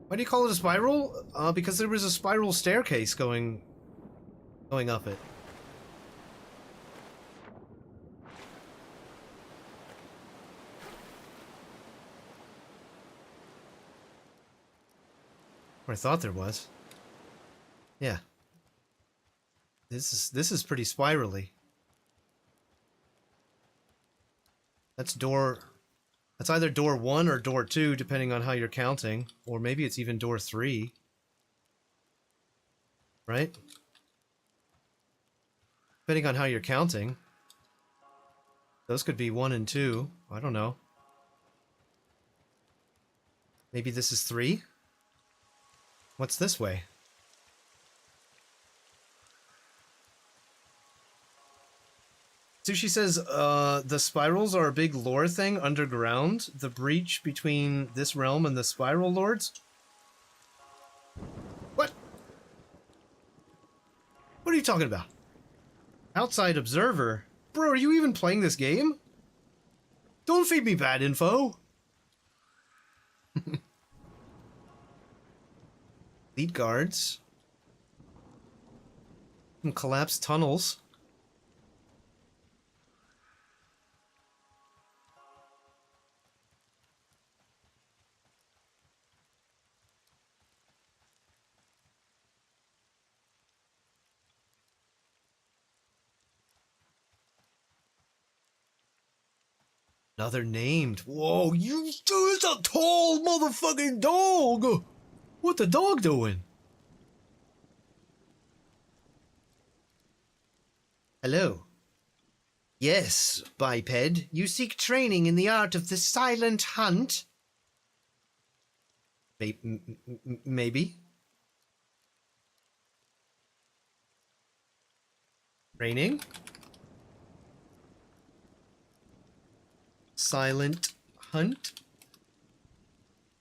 Why do you call it a spiral? Because there was a spiral staircase going up it. Or I thought there was. Yeah. This is pretty spirally. That's either door 1 or door 2, depending on how you're counting. Or maybe it's even door 3. Right? Depending on how you're counting. Those could be 1 and 2. I don't know. Maybe this is 3? What's this way? Sushi says, the spirals are a big lore thing underground. The breach between this realm and the spiral lords. What? What are you talking about? Outside observer? Bro, are you even playing this game? Don't feed me bad info. Lead guards. Some collapsed tunnels. Another named. Whoa, it's a tall motherfucking dog! What the dog doing? Hello. Yes, biped. You seek training in the art of the silent hunt? Maybe. Training? Silent hunt?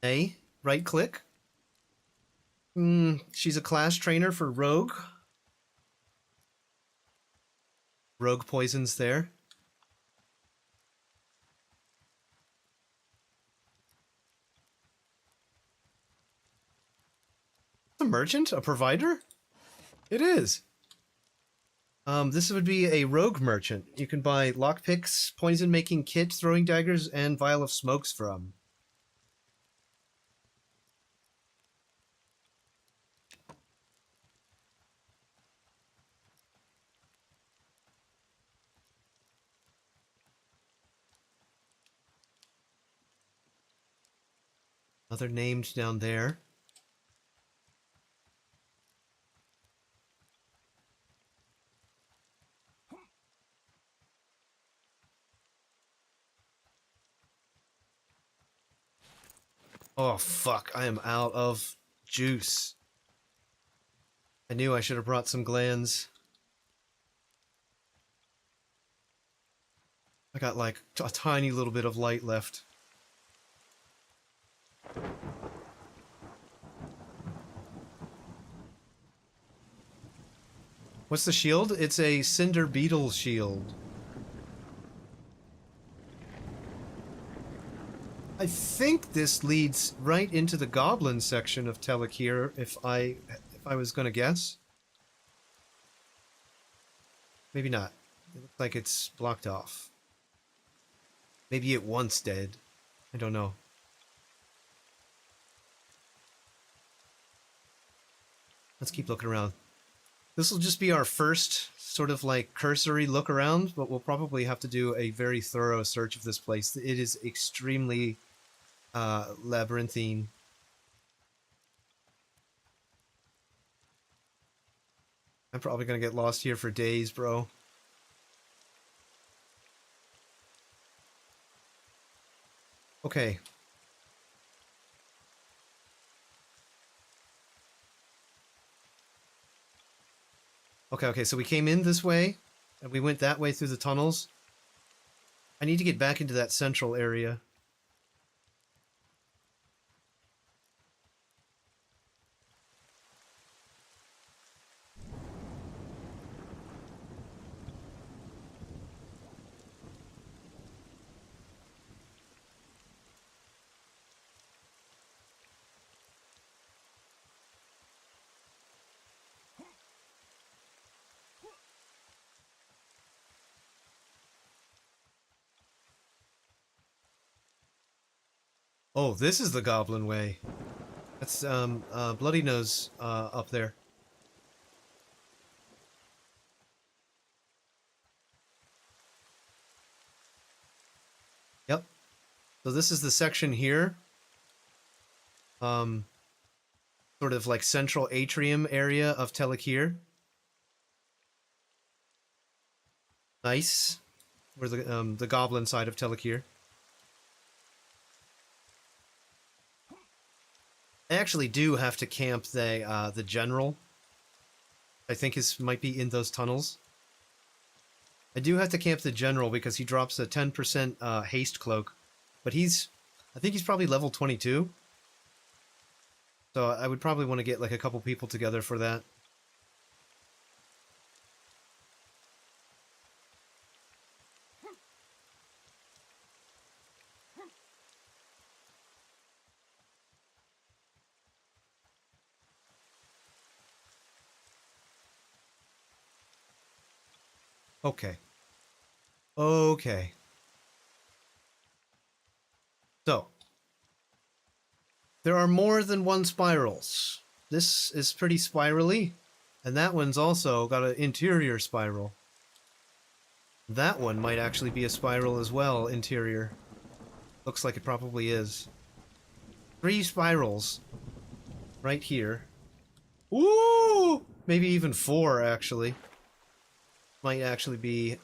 A. Right click. She's a class trainer for rogue. Rogue poisons there. A merchant? A provider? It is. This would be a rogue merchant. You can buy lockpicks, poison-making kit, throwing daggers, and vial of smokes from. Another named down there. Oh, fuck. I am out of juice. I knew I should have brought some glands. I got like a tiny little bit of light left. What's the shield? It's a cinder beetle shield. I think this leads right into the goblin section of Telekir, if I was gonna guess. Maybe not. It looks like it's blocked off. Maybe it once did. I don't know. Let's keep looking around. This will just be our first sort of like cursory look around, but we'll probably have to do a very thorough search of this place. It is extremely labyrinthine. I'm probably gonna get lost here for days, bro. Okay. Okay, so we came in this way, and we went that way through the tunnels. I need to get back into that central area. Oh, this is the Goblin Way. That's, Bloody Nose, up there. Yep. So this is the section here. Sort of like central atrium area of Telekir. Nice. We're the goblin side of Telekir. I actually do have to camp the general. I think might be in those tunnels. I do have to camp the general because he drops a 10% haste cloak. But I think he's probably level 22. So I would probably want to get like a couple people together for that. Okay. Okay. So, there are more than one spirals. This is pretty spirally, and that one's also got an interior spiral. That one might actually be a spiral as well, interior. Looks like it probably is. 3 spirals. Right here. Ooh! Maybe even 4, actually. Might actually be...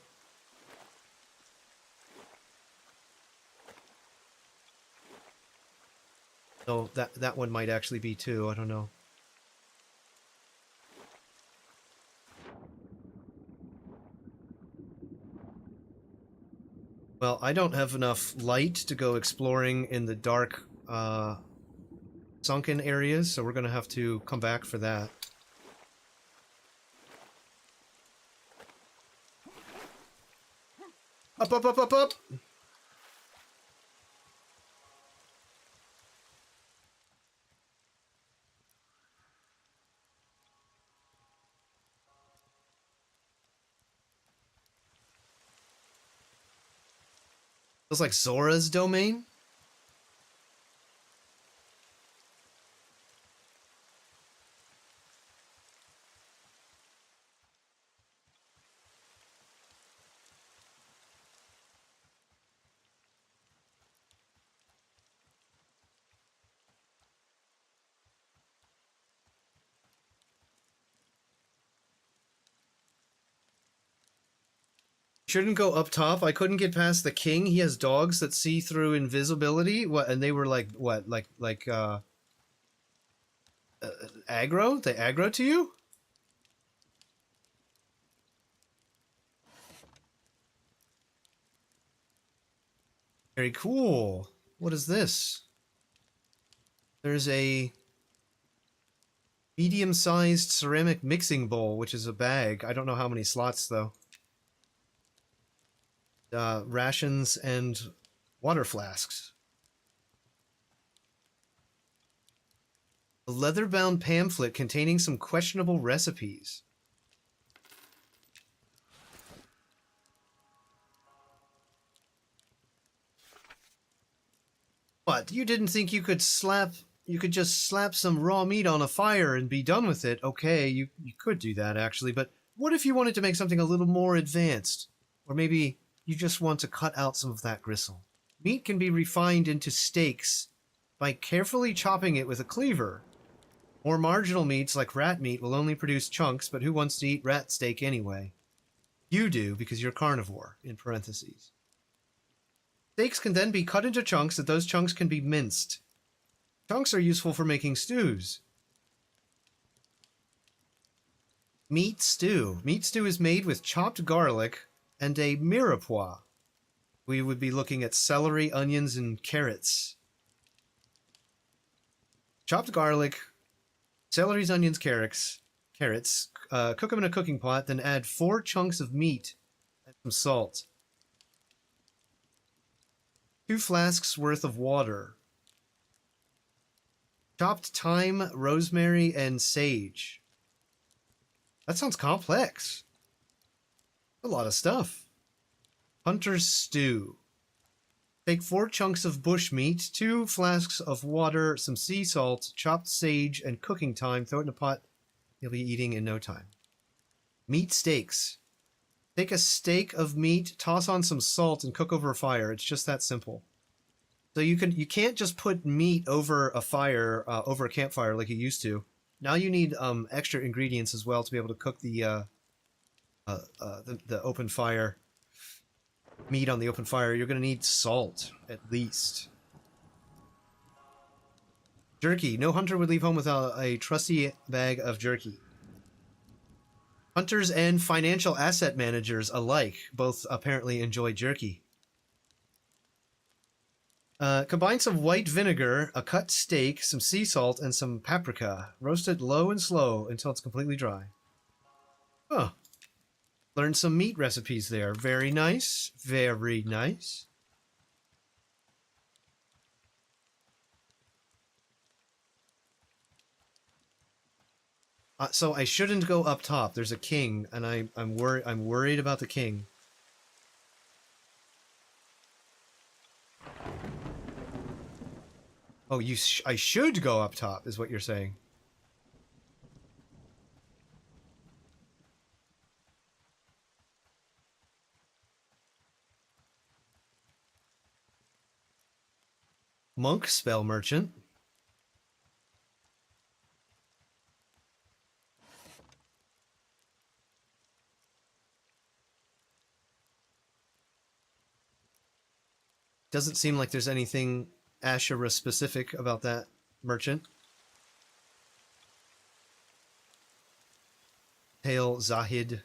No, that one might actually be 2, I don't know. Well, I don't have enough light to go exploring in the dark, sunken areas, so we're gonna have to come back for that. Up, up, up, up, up! Feels like Zora's domain? Shouldn't go up top. I couldn't get past the king. He has dogs that see through invisibility. What? And they were like what? Aggro? They aggro to you? Very cool. What is this? There's a medium-sized ceramic mixing bowl, which is a bag. I don't know how many slots, though. Rations and water flasks. A leather-bound pamphlet containing some questionable recipes. What? You didn't think you could just slap some raw meat on a fire and be done with it? Okay, you could do that, actually, but what if you wanted to make something a little more advanced? Or maybe you just want to cut out some of that gristle. Meat can be refined into steaks by carefully chopping it with a cleaver. More marginal meats, like rat meat, will only produce chunks, but who wants to eat rat steak anyway? You do, because you're carnivore, in parentheses. Steaks can then be cut into chunks, and those chunks can be minced. Chunks are useful for making stews. Meat stew. Meat stew is made with chopped garlic and a mirepoix. We would be looking at celery, onions, and carrots. Chopped garlic, celeries, onions, carrots. Cook them in a cooking pot, then add 4 chunks of meat and some salt. 2 flasks worth of water. Chopped thyme, rosemary, and sage. That sounds complex. A lot of stuff. Hunter's stew. Take 4 chunks of bush meat, 2 flasks of water, some sea salt, chopped sage, and cooking thyme. Throw it in a pot. You'll be eating in no time. Meat steaks. Take a steak of meat, toss on some salt, and cook over a fire. It's just that simple. So you can't just put meat over a fire, over a campfire like you used to. Now you need extra ingredients as well to be able to cook the open fire meat on the open fire. You're going to need salt at least. Jerky. No hunter would leave home without a trusty bag of jerky. Hunters and financial asset managers alike both apparently enjoy jerky. Combine some white vinegar, a cut steak, some sea salt, and some paprika. Roast it low and slow until it's completely dry. Oh. Learned some meat recipes there. Very nice. Very nice. So I shouldn't go up top. There's a king, and I'm worried about the king. Oh, I should go up top, is what you're saying. Monk spell merchant. Doesn't seem like there's anything Ashura specific about that merchant. Hail Zahid.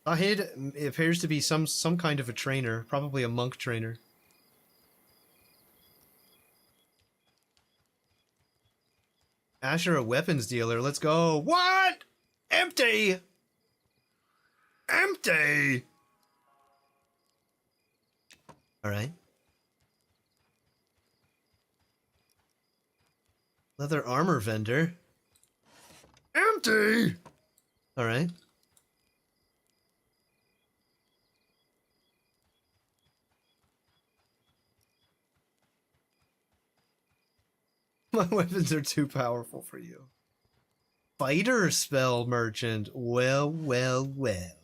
Zahid appears to be some kind of a trainer, probably a monk trainer. Ashura weapons dealer, let's go. What? Empty! Empty! Alright. Leather armor vendor. Empty! Alright. My weapons are too powerful for you. Fighter spell merchant. Well, well, well.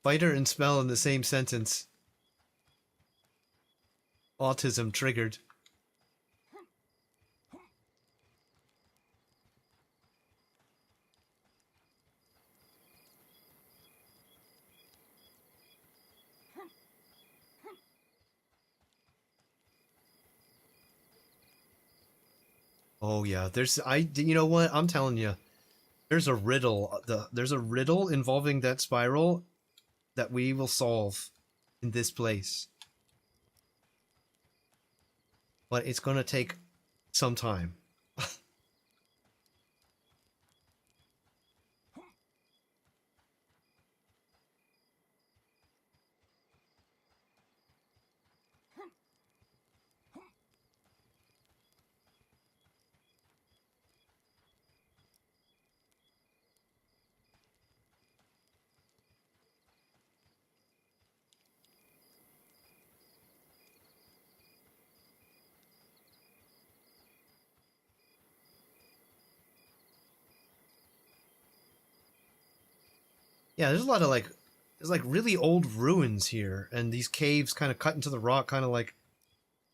Fighter and spell in the same sentence. Autism triggered. Oh yeah, you know what? I'm telling you, there's a riddle. There's a riddle involving that spiral that we will solve in this place. But it's gonna take some time. Yeah, there's a lot of there's like really old ruins here, and these caves kind of cut into the rock, kind of like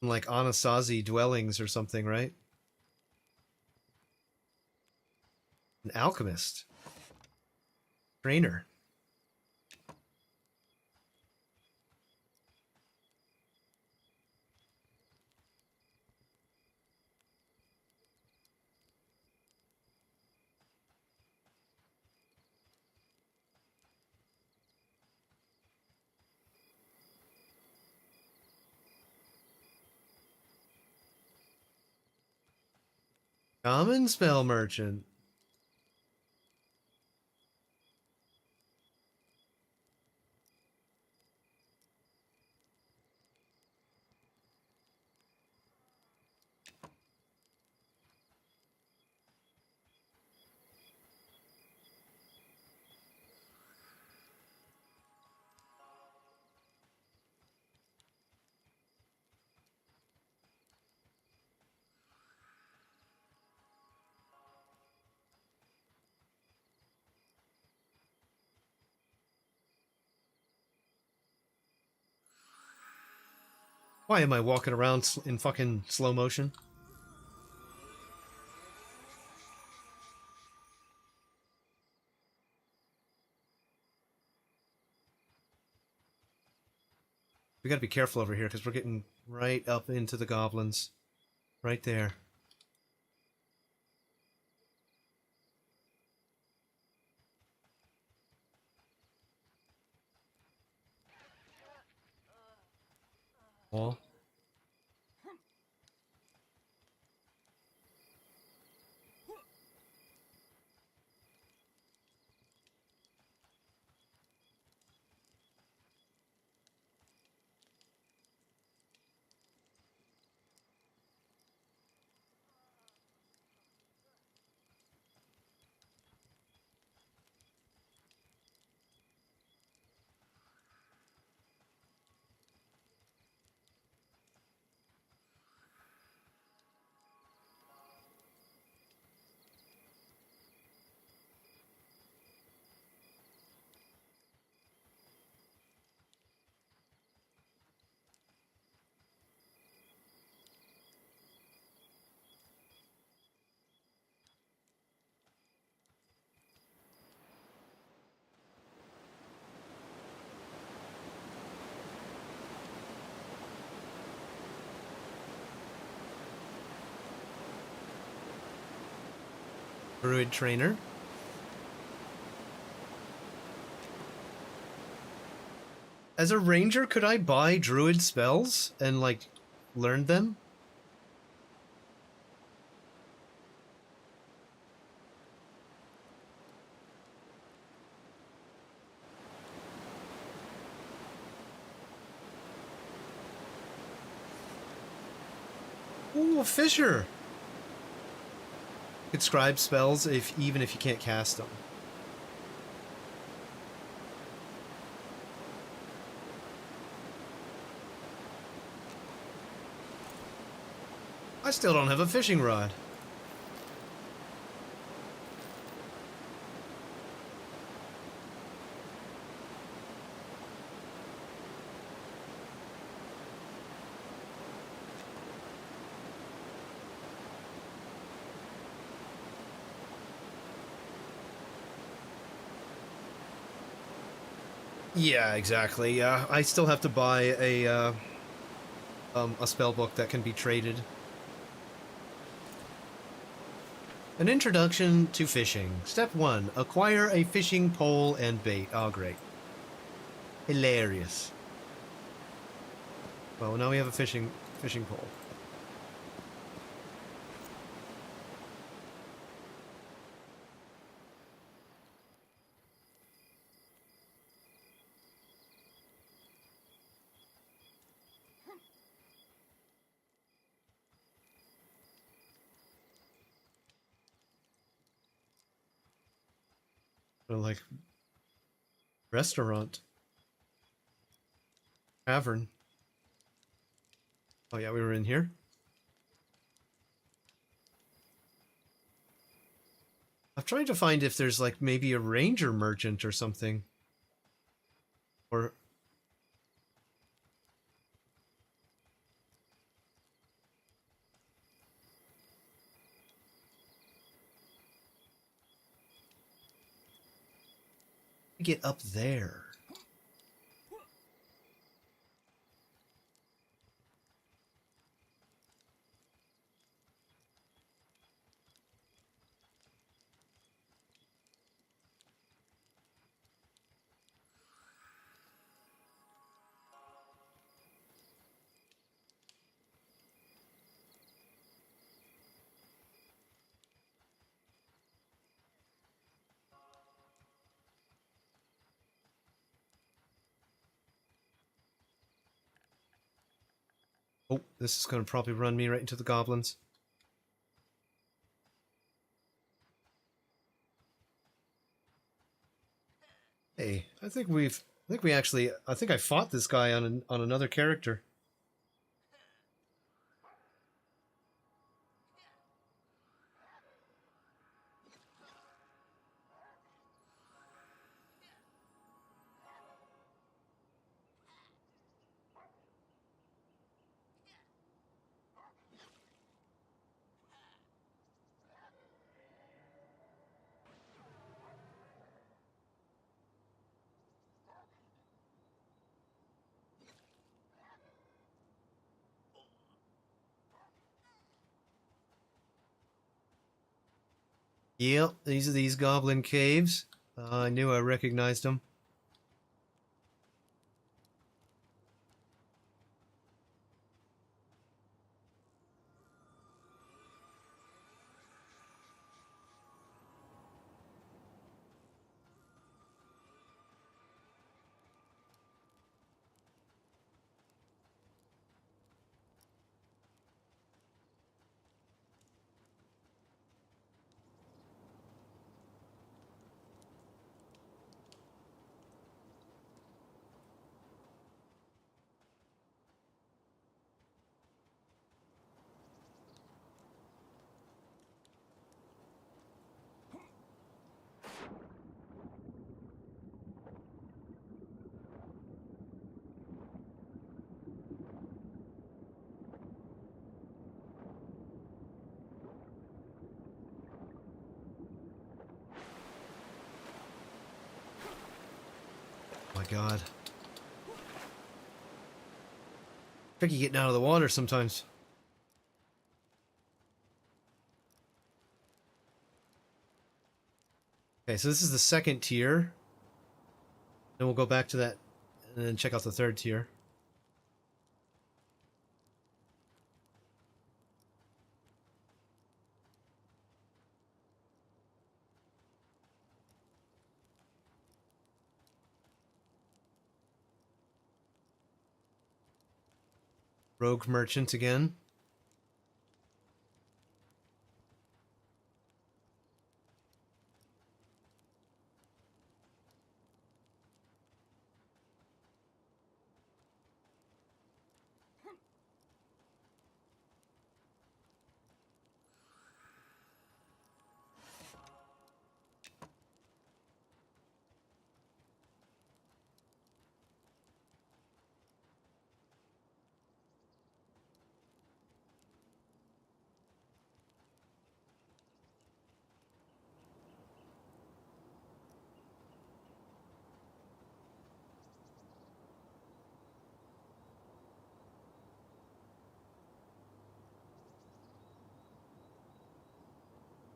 Anasazi dwellings or something, right? An alchemist. Trainer. Common spell merchant. Why am I walking around in fucking slow motion? We gotta be careful over here because we're getting right up into the goblins. Right there. Oh. Druid trainer. As a ranger, could I buy druid spells and, like, learn them? Ooh, a fisher! You could scribe spells even if you can't cast them. I still don't have a fishing rod. Yeah, exactly. I still have to buy a spell book that can be traded. An introduction to fishing. Step 1. Acquire a fishing pole and bait. Oh, great. Hilarious. Well, now we have a fishing pole. Like restaurant. Tavern. Oh yeah, we were in here. I'm trying to find if there's like maybe a ranger merchant or something. Or get up there. Oh, this is going to probably run me right into the goblins. Hey, I think I fought this guy on another character. Yep, these are these goblin caves. I knew I recognized them. Oh my god. Tricky getting out of the water sometimes. Okay, so this is the second tier. Then we'll go back to that and then check out the third tier. Rogue merchant again.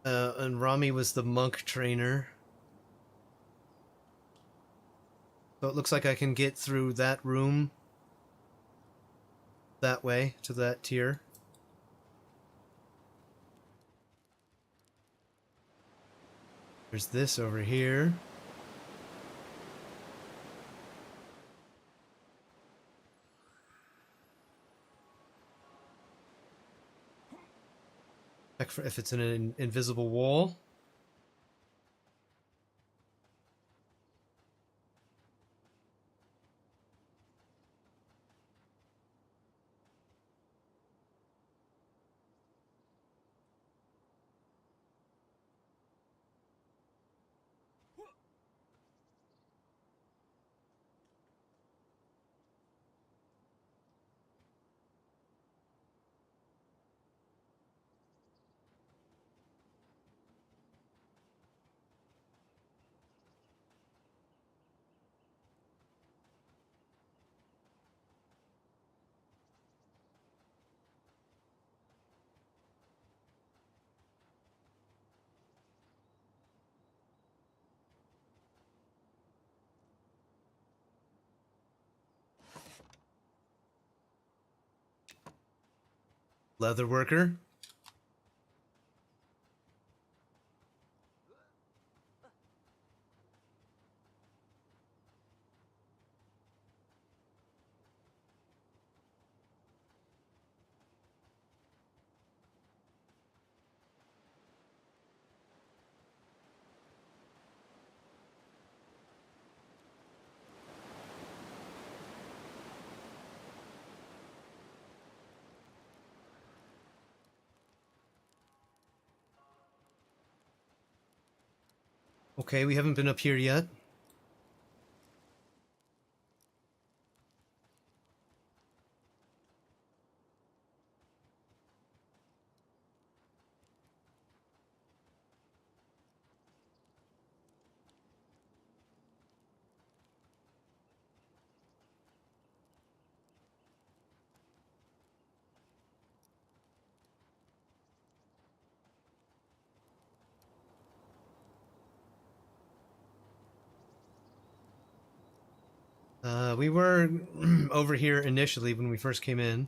And Rami was the monk trainer. So it looks like I can get through that room that way to that tier. There's this over here. Check for if it's an invisible wall. Leather worker. Okay, we haven't been up here yet. We were over here initially when we first came in.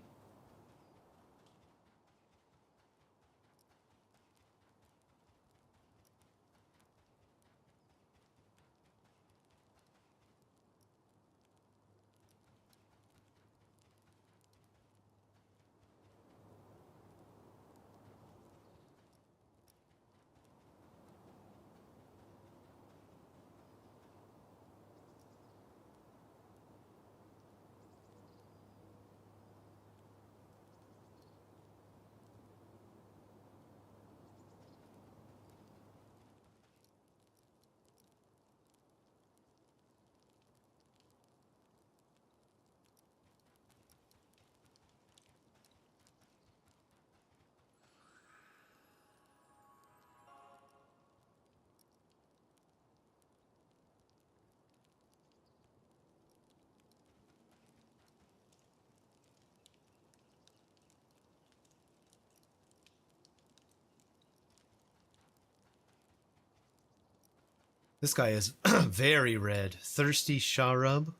This guy is very red. Thirsty Sharub.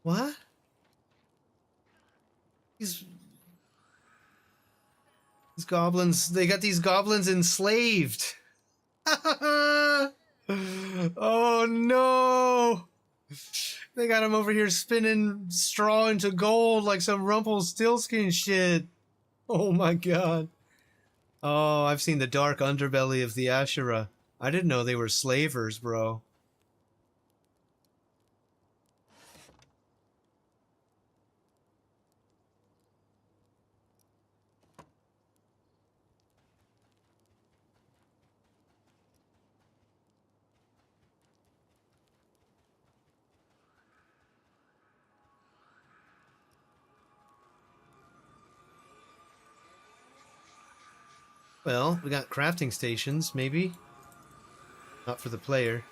What? These goblins, they got these goblins enslaved. Oh no! They got him over here spinning straw into gold like some Rumpelstiltskin shit. Oh my god. Oh, I've seen the dark underbelly of the Ashera. I didn't know they were slavers, bro. Well, we got crafting stations, maybe. Not for the player.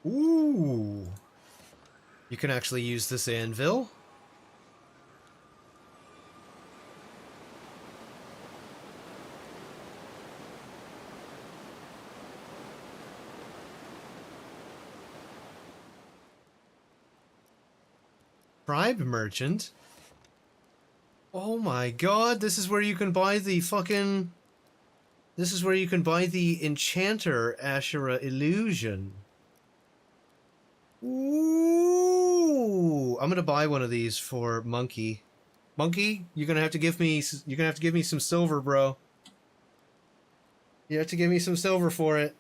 Ooh. You can actually use this anvil. Tribe merchant. Oh my god, this is where you can buy the fucking... This is where you can buy the Enchanter Asherah Illusion. Ooh! I'm gonna buy one of these for Monkey. Monkey, you're gonna have to give me some silver, bro. You have to give me some silver for it.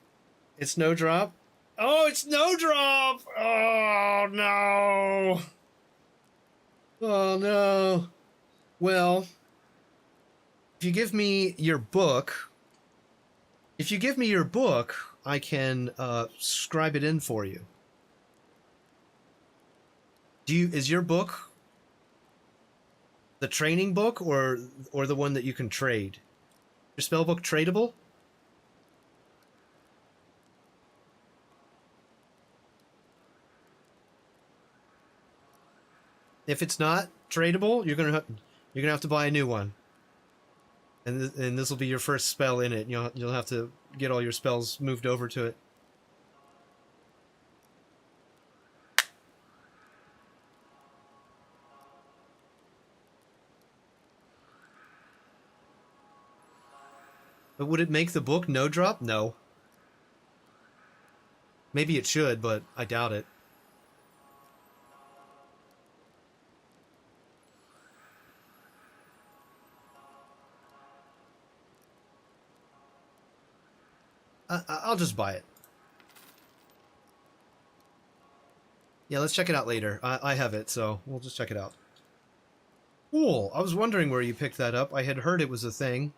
It's no drop. Oh, it's no drop! Oh no! Oh no! Well, if you give me your book, I can scribe it in for you. Is your book the training book or the one that you can trade? Your spell book tradable? If it's not tradable, you're gonna have to buy a new one. And this will be your first spell in it. You'll have to get all your spells moved over to it. But would it make the book no drop? No. Maybe it should, but I doubt it. I'll just buy it. Yeah, let's check it out later. I have it, so we'll just check it out. Cool. I was wondering where you picked that up. I had heard it was a thing.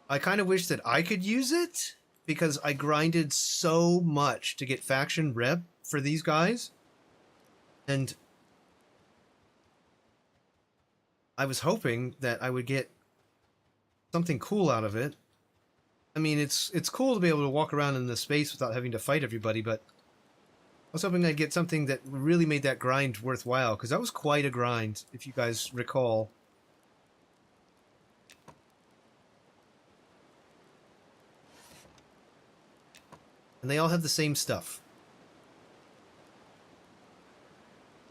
I kind of wish that I could use it, because I grinded so much to get faction rep for these guys. And I was hoping that I would get something cool out of it. I mean, it's cool to be able to walk around in the space without having to fight everybody, but I was hoping I'd get something that really made that grind worthwhile, because that was quite a grind, if you guys recall. And they all have the same stuff.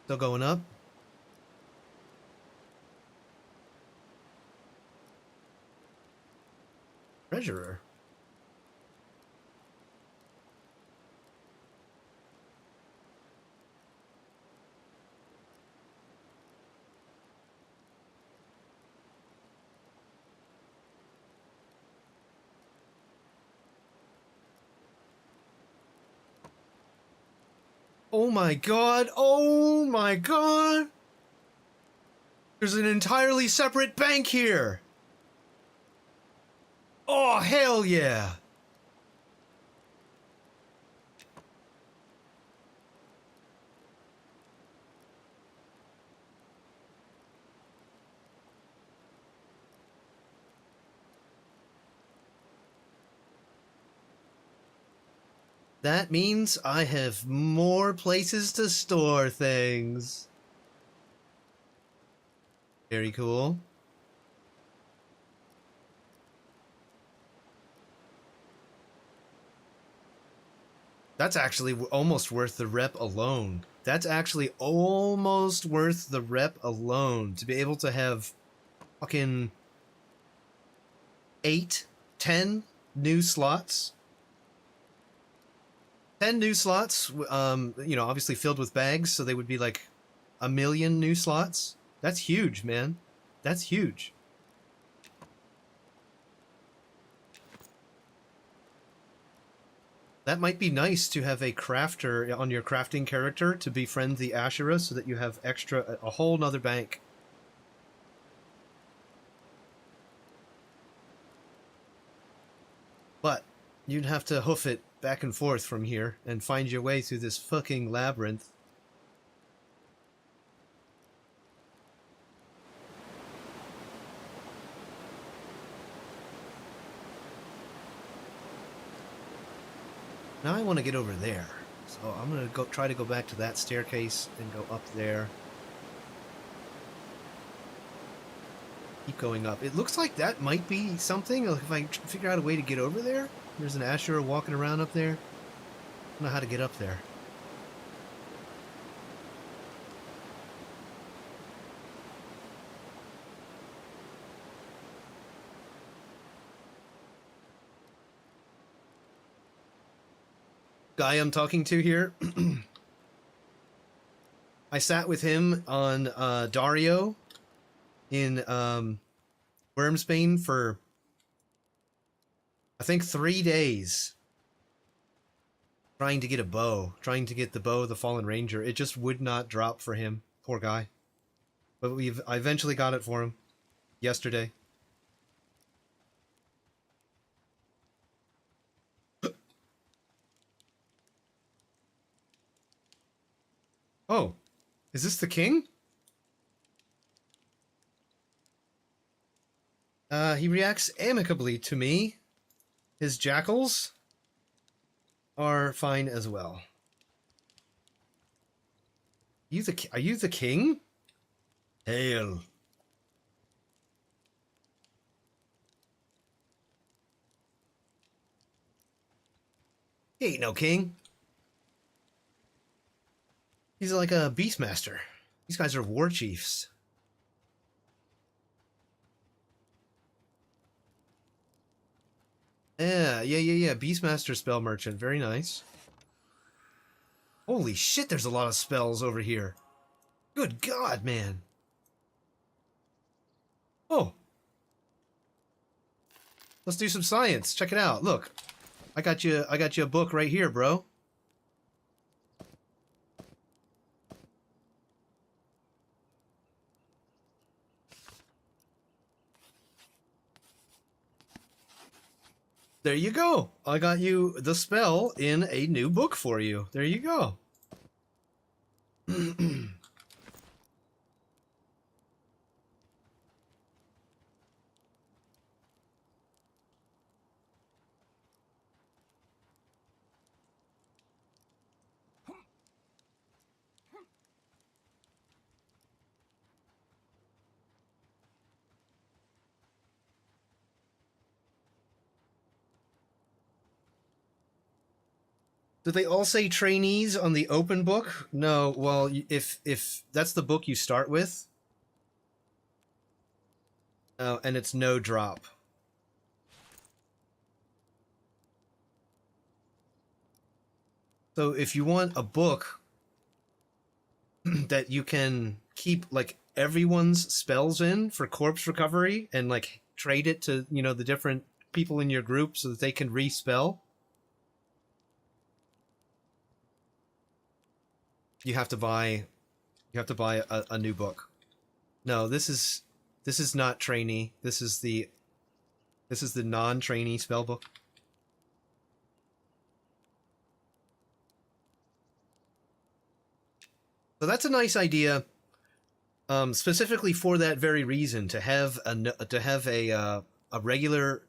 Still going up. Treasurer. Oh my god! Oh my god! There's an entirely separate bank here! Oh, hell yeah! That means I have more places to store things. Very cool. That's actually almost worth the rep alone. That's actually almost worth the rep alone. To be able to have fucking 8, 10 new slots. 10 new slots, obviously filled with bags, so they would be like 1,000,000 new slots. That's huge, man. That's huge. That might be nice to have a crafter on your crafting character to befriend the Asherah so that you have a whole nother bank. But you'd have to hoof it back and forth from here and find your way through this fucking labyrinth. Now I want to get over there. So I'm going to try to go back to that staircase and go up there. Keep going up. It looks like that might be something. Like if I figure out a way to get over there. There's an Ashura walking around up there. I don't know how to get up there. Guy I'm talking to here. I sat with him on Dario in Wormsbane for I think 3 days. Trying to get a bow. Trying to get the bow of the Fallen Ranger. It just would not drop for him. Poor guy. But I eventually got it for him. Yesterday. Oh. Is this the king? He reacts amicably to me. His jackals are fine as well. Are you the king? Hail. He ain't no king. He's like a beastmaster. These guys are war chiefs. Yeah. Beastmaster spell merchant. Very nice. Holy shit, there's a lot of spells over here. Good God, man. Oh. Let's do some science. Check it out. Look. I got you a book right here, bro. There you go. I got you the spell in a new book for you. There you go. Do they all say trainees on the open book? No. Well, if that's the book you start with, and it's no drop. So if you want a book that you can keep like everyone's spells in for corpse recovery and like trade it to, you know, the different people in your group so that they can respell, you have to buy a new book. No, this is not trainee. This is the non-trainee spell book. So that's a nice idea, specifically for that very reason, to have a regular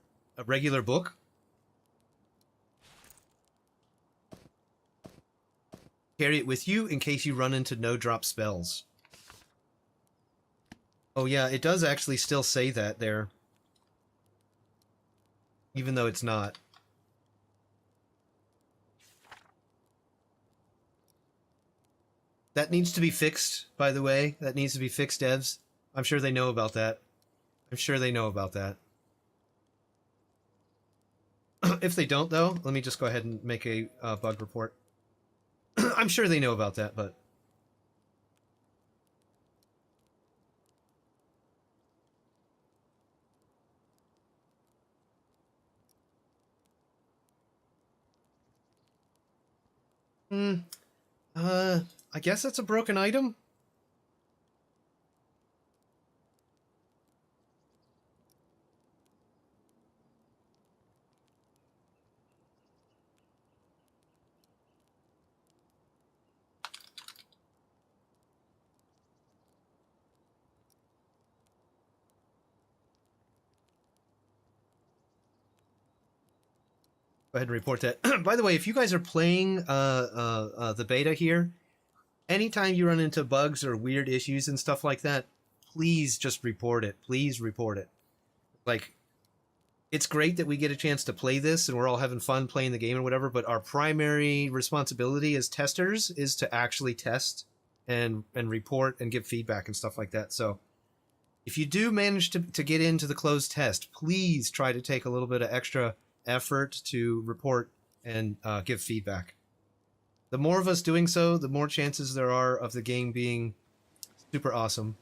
book. Carry it with you in case you run into no drop spells. Oh yeah, it does actually still say that there, even though it's not. That needs to be fixed, by the way. That needs to be fixed, devs. I'm sure they know about that. I'm sure they know about that. If they don't, though, let me just go ahead and make a bug report. I'm sure they know about that, but... I guess that's a broken item? Go ahead and report that. By the way, if you guys are playing the beta here, anytime you run into bugs or weird issues and stuff like that, please just report it. Please report it. Like, it's great that we get a chance to play this and we're all having fun playing the game or whatever, but our primary responsibility as testers is to actually test and report and give feedback and stuff like that. So if you do manage to get into the closed test, please try to take a little bit of extra effort to report and give feedback. The more of us doing so, the more chances there are of the game being super awesome.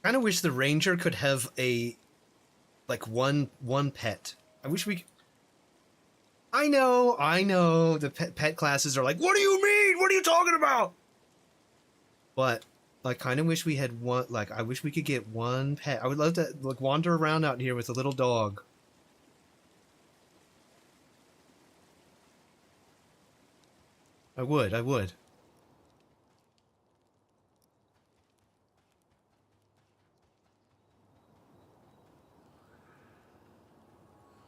I kind of wish the ranger could have a like one pet. I wish we. I know. The pet classes are like, what do you mean? What are you talking about? But I kind of wish we had one. Like, I wish we could get one pet. I would love to like wander around out here with a little dog. I would.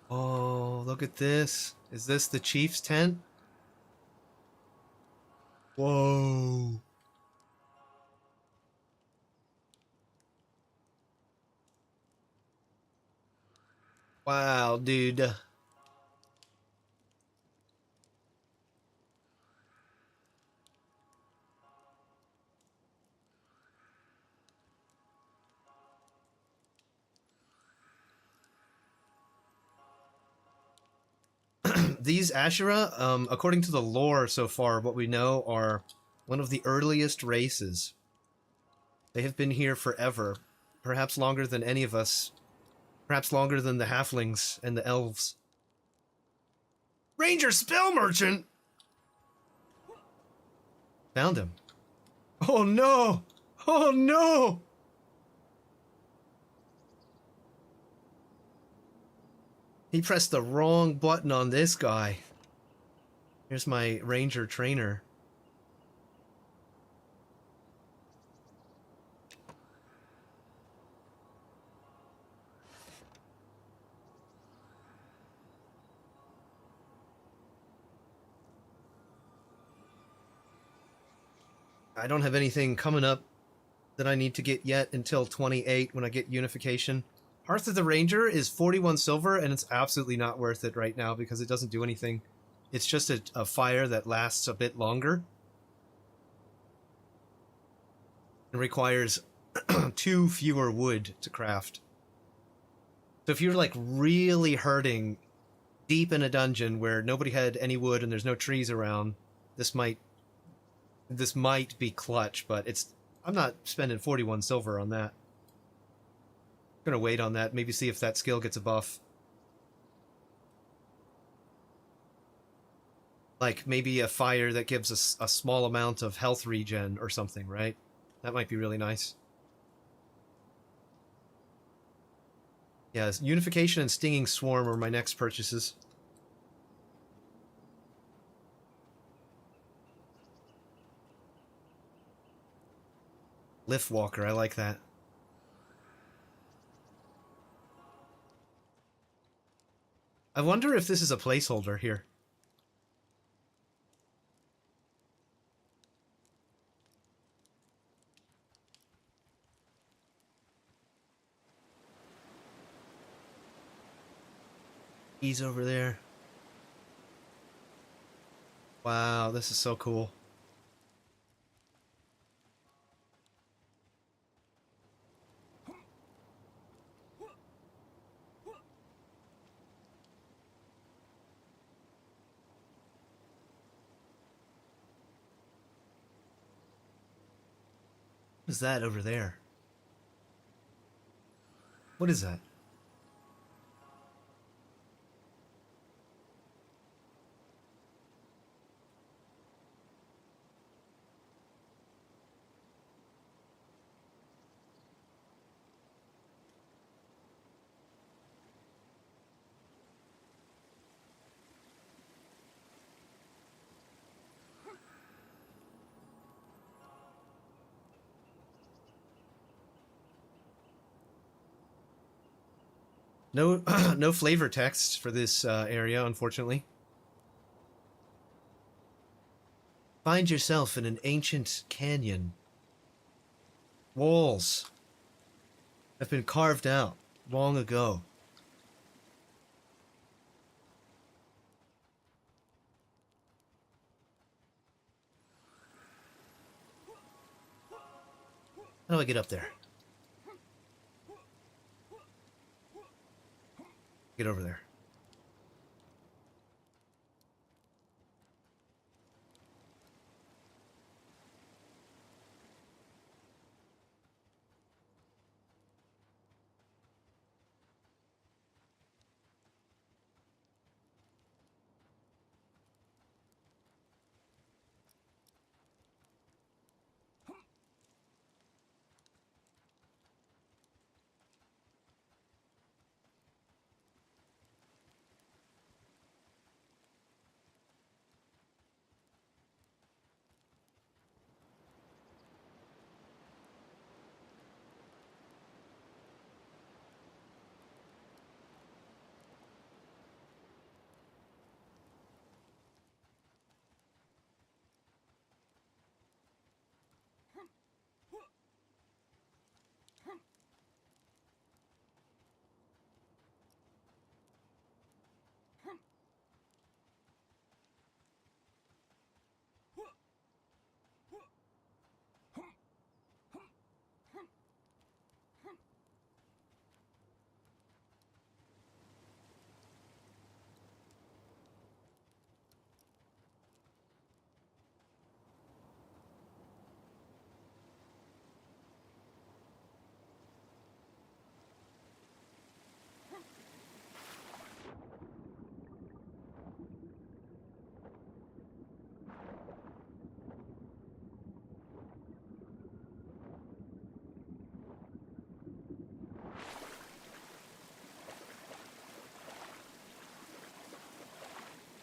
Oh, look at this. Is this the chief's tent? Whoa. Wow, dude. These Ashura, according to the lore so far, what we know are one of the earliest races. They have been here forever, perhaps longer than any of us, perhaps longer than the Halflings and the Elves. Ranger Spell Merchant! Found him. Oh no! Oh no! He pressed the wrong button on this guy. Here's my ranger trainer. I don't have anything coming up that I need to get yet until 28 when I get unification. Hearth of the Ranger is 41 silver, and it's absolutely not worth it right now because it doesn't do anything. It's just a fire that lasts a bit longer. It requires 2 fewer wood to craft. So if you're like really hurting deep in a dungeon where nobody had any wood and there's no trees around, this might be clutch, but I'm not spending 41 silver on that. Gonna wait on that, maybe see if that skill gets a buff. Like, maybe a fire that gives us a small amount of health regen or something, right? That might be really nice. Yeah, Unification and Stinging Swarm are my next purchases. Lift Walker, I like that. I wonder if this is a placeholder here. He's over there. Wow, this is so cool. What is that over there? What is that? No, no flavor text for this area, unfortunately. Find yourself in an ancient canyon. Walls have been carved out long ago. How do I get up there? Get over there.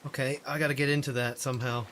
Okay, I gotta get into that somehow.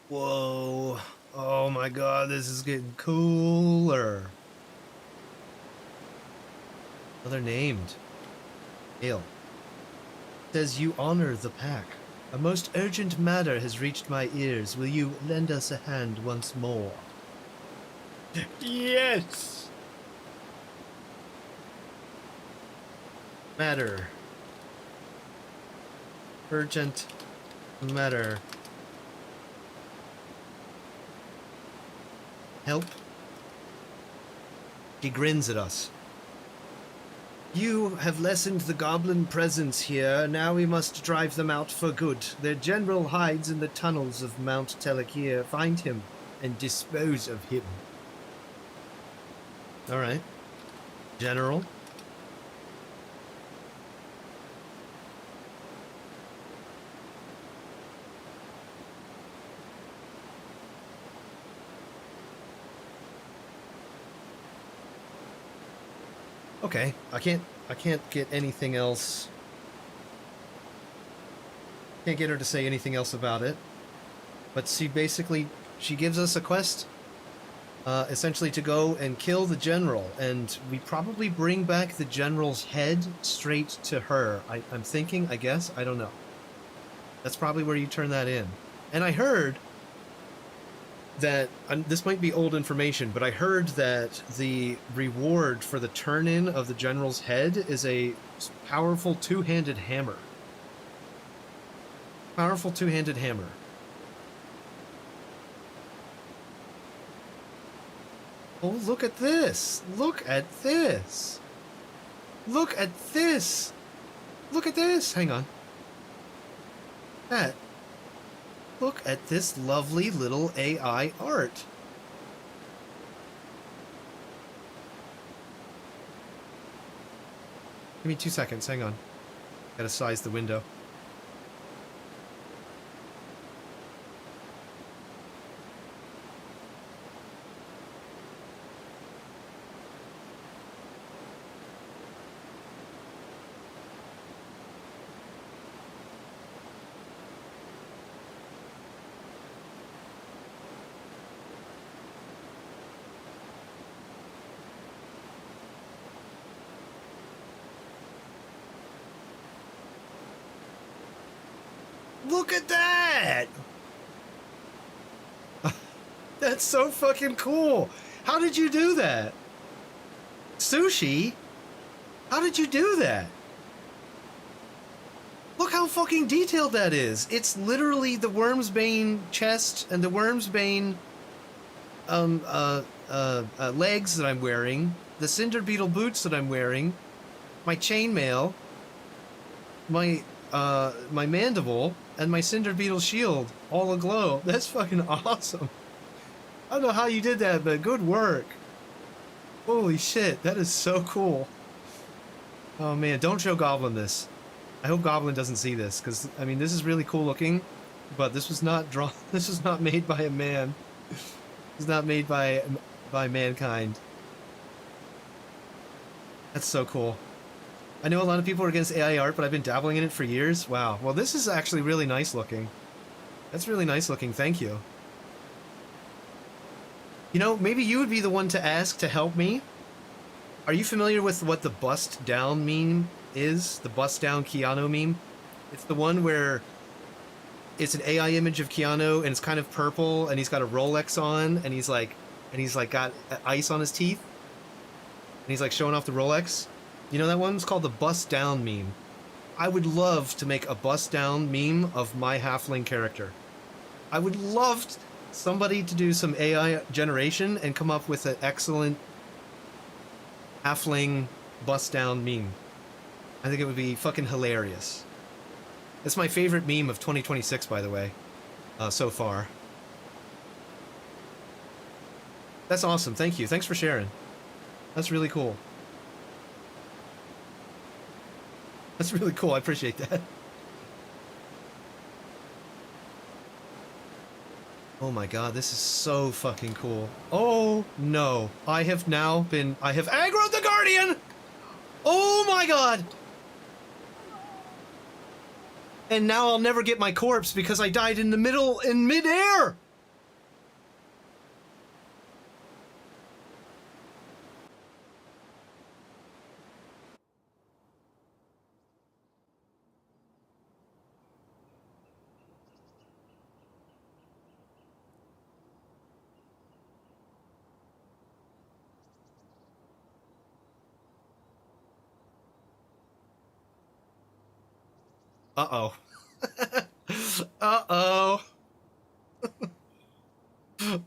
Whoa. Oh my god, this is getting cooler. Oh, they're named. Ale. Says you honor the pack. A most urgent matter has reached my ears. Will you lend us a hand once more? Yes! Matter. Urgent matter. Help? He grins at us. You have lessened the goblin presence here. Now we must drive them out for good. Their general hides in the tunnels of Mount Telekir. Find him and dispose of him. Alright. General? Okay, I can't get anything else. Can't get her to say anything else about it. But she gives us a quest essentially to go and kill the general, and we probably bring back the general's head straight to her. I'm thinking, I guess, I don't know. That's probably where you turn that in. And I heard that, this might be old information, but I heard that the reward for the turn-in of the general's head is a powerful two-handed hammer. Powerful two-handed hammer. Oh, look at this! Look at this! Look at this! Look at this! Hang on. That. Look at this lovely little AI art. Give me 2 seconds, hang on. Gotta size the window. Look at that! That's so fucking cool! How did you do that? Sushi? How did you do that? Look how fucking detailed that is! It's literally the Wormsbane chest and the Wormsbane legs that I'm wearing, the Cinder Beetle boots that I'm wearing, my chainmail, my mandible, and my Cinder Beetle shield, all aglow. That's fucking awesome. I don't know how you did that, but good work. Holy shit, that is so cool. Oh man, don't show Goblin this. I hope Goblin doesn't see this, because, I mean, this is really cool looking, but this was not drawn, this was not made by a man. This was not made by mankind. That's so cool. I know a lot of people are against AI art, but I've been dabbling in it for years. Wow. Well, this is actually really nice looking. That's really nice looking. Thank you. You know, maybe you would be the one to ask to help me. Are you familiar with what the bust down meme is? The bust down Keanu meme? It's the one where it's an AI image of Keanu and it's kind of purple and he's got a Rolex on and he's like got ice on his teeth. And he's like showing off the Rolex. You know that one? It's called the bust down meme. I would love to make a bust down meme of my halfling character. I would love somebody to do some AI generation and come up with an excellent halfling bust down meme. I think it would be fucking hilarious. It's my favorite meme of 2026, by the way, so far. That's awesome. Thank you. Thanks for sharing. That's really cool. That's really cool. I appreciate that. Oh my god, this is so fucking cool. Oh no. I have aggroed the Guardian! Oh my god! And now I'll never get my corpse because I died in midair! Uh-oh. Uh-oh.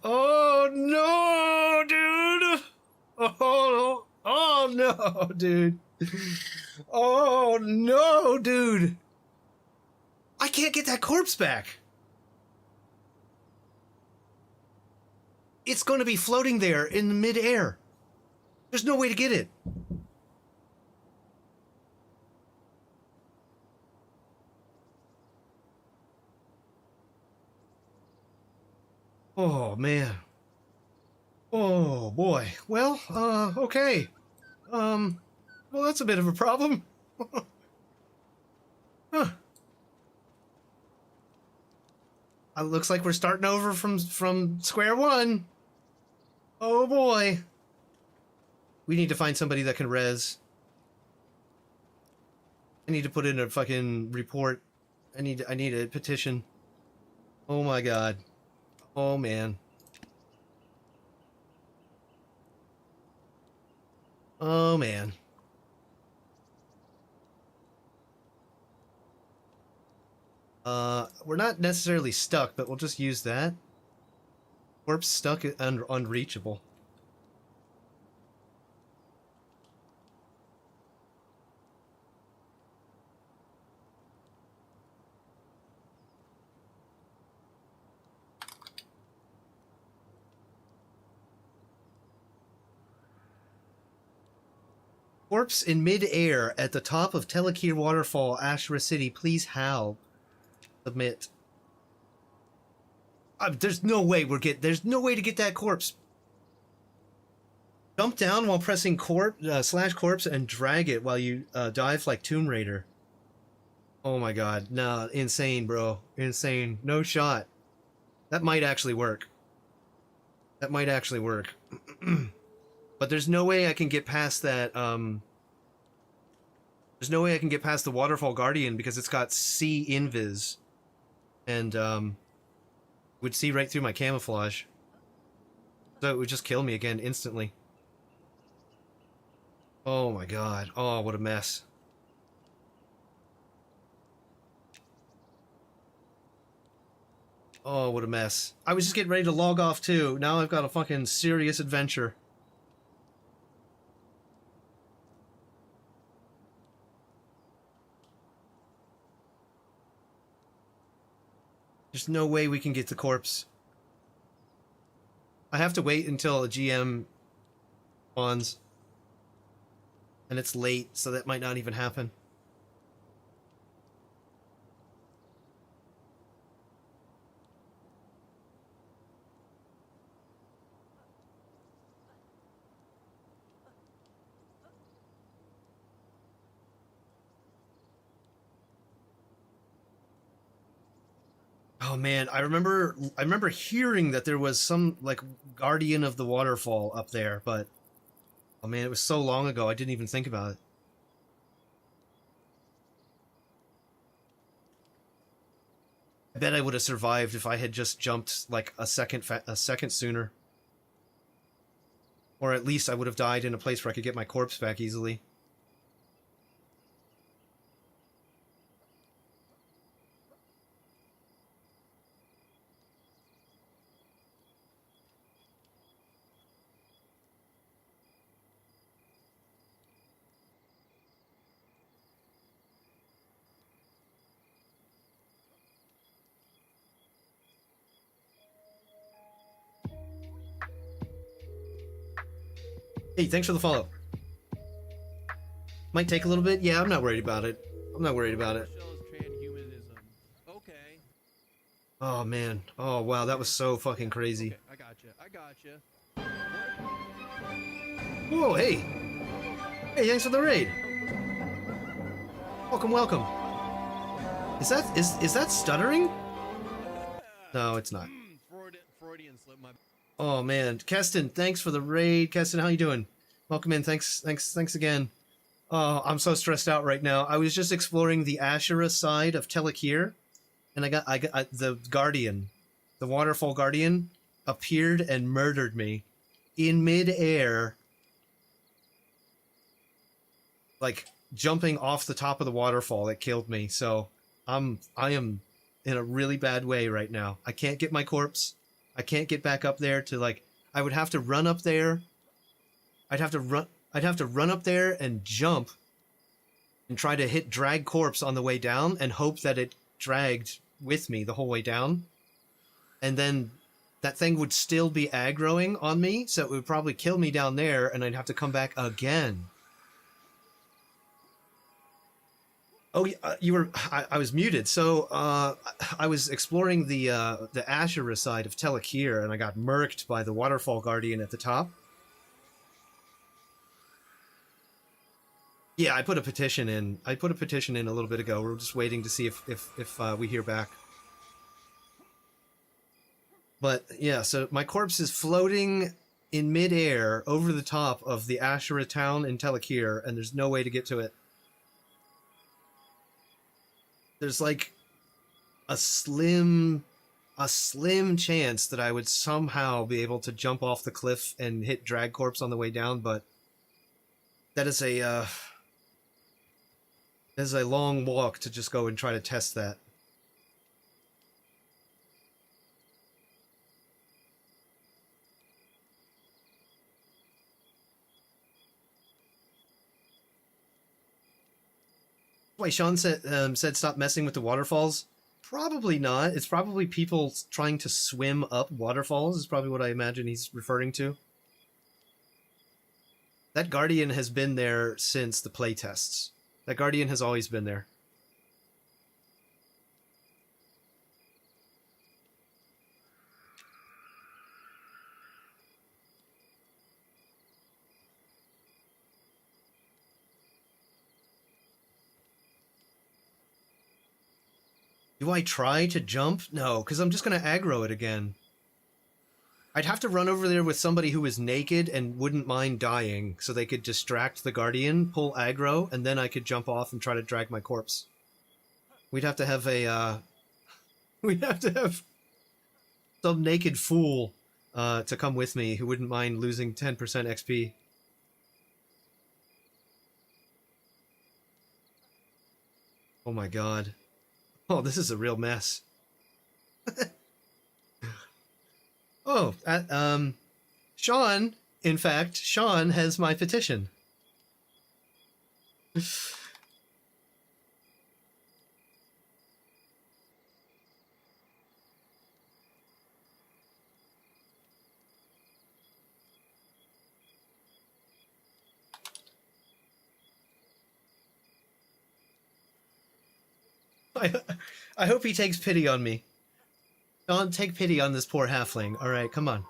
Oh no, dude! Oh no, dude! Oh no, dude! I can't get that corpse back! It's going to be floating there in midair. There's no way to get it. Oh, man. Oh, boy. Well, okay. Well, that's a bit of a problem. Huh. It looks like we're starting over from square one. Oh boy. We need to find somebody that can res. I need to put in a fucking report. I need a petition. Oh my god. Oh man. Oh man. We're not necessarily stuck, but we'll just use that. Corpse stuck and unreachable. Corpse in mid-air at the top of Telekir Waterfall, Ashra City. Please help. Submit. There's no way there's no way to get that corpse. Jump down while pressing slash corpse and drag it while you dive like Tomb Raider. Oh my god. Nah, insane, bro. Insane. No shot. That might actually work. That might actually work. But there's no way I can get past that, there's no way I can get past the Waterfall Guardian because it's got C invis. And, would see right through my camouflage. So it would just kill me again instantly. Oh my god. Oh, what a mess. Oh, what a mess. I was just getting ready to log off too. Now I've got a fucking serious adventure. There's no way we can get the corpse. I have to wait until a GM spawns. And it's late, so that might not even happen. Oh man, I remember hearing that there was some like guardian of the waterfall up there, but oh man, it was so long ago I didn't even think about it. I bet I would have survived if I had just jumped like a second sooner. Or at least I would have died in a place where I could get my corpse back easily. Hey, thanks for the follow. Might take a little bit. Yeah, I'm not worried about it. I'm not worried about it. Okay. Oh, man. Oh, wow. That was so fucking crazy. Okay, I gotcha. Whoa, hey. Hey, thanks for the raid. Welcome, welcome. Is that stuttering? No, it's not. Freudian slip my... Oh, man. Keston, thanks for the raid. Keston, how you doing? Welcome in. Thanks again. Oh, I'm so stressed out right now. I was just exploring the Ashura side of Telekir, and I got the Guardian, the Waterfall Guardian, appeared and murdered me in mid-air, like jumping off the top of the waterfall. It killed me. So I am in a really bad way right now. I can't get my corpse. I can't get back up there to like. I would have to run up there. I'd have to run up there and jump and try to hit drag corpse on the way down and hope that it dragged with me the whole way down. And then that thing would still be aggroing on me, so it would probably kill me down there and I'd have to come back again. Oh, I was muted. So I was exploring the Ashura side of Telekir and I got murked by the Waterfall Guardian at the top. Yeah, I put a petition in. I put a petition in a little bit ago. We're just waiting to see if we hear back. But yeah, so my corpse is floating in midair over the top of the Ashura town in Telekir, and there's no way to get to it. There's like a slim chance that I would somehow be able to jump off the cliff and hit Drag Corpse on the way down, but that is a long walk to just go and try to test that. Why Sean said stop messing with the waterfalls? Probably not. It's probably people trying to swim up waterfalls is probably what I imagine he's referring to. That Guardian has been there since the playtests. That Guardian has always been there. Do I try to jump? No, because I'm just going to aggro it again. I'd have to run over there with somebody who is naked and wouldn't mind dying, so they could distract the Guardian, pull aggro, and then I could jump off and try to drag my corpse. We'd have to have a, we'd have to have some naked fool to come with me who wouldn't mind losing 10% XP. Oh my god. Oh, this is a real mess. Oh, Sean, in fact, Sean has my petition. I hope he takes pity on me. Sean, take pity on this poor halfling. All right, come on.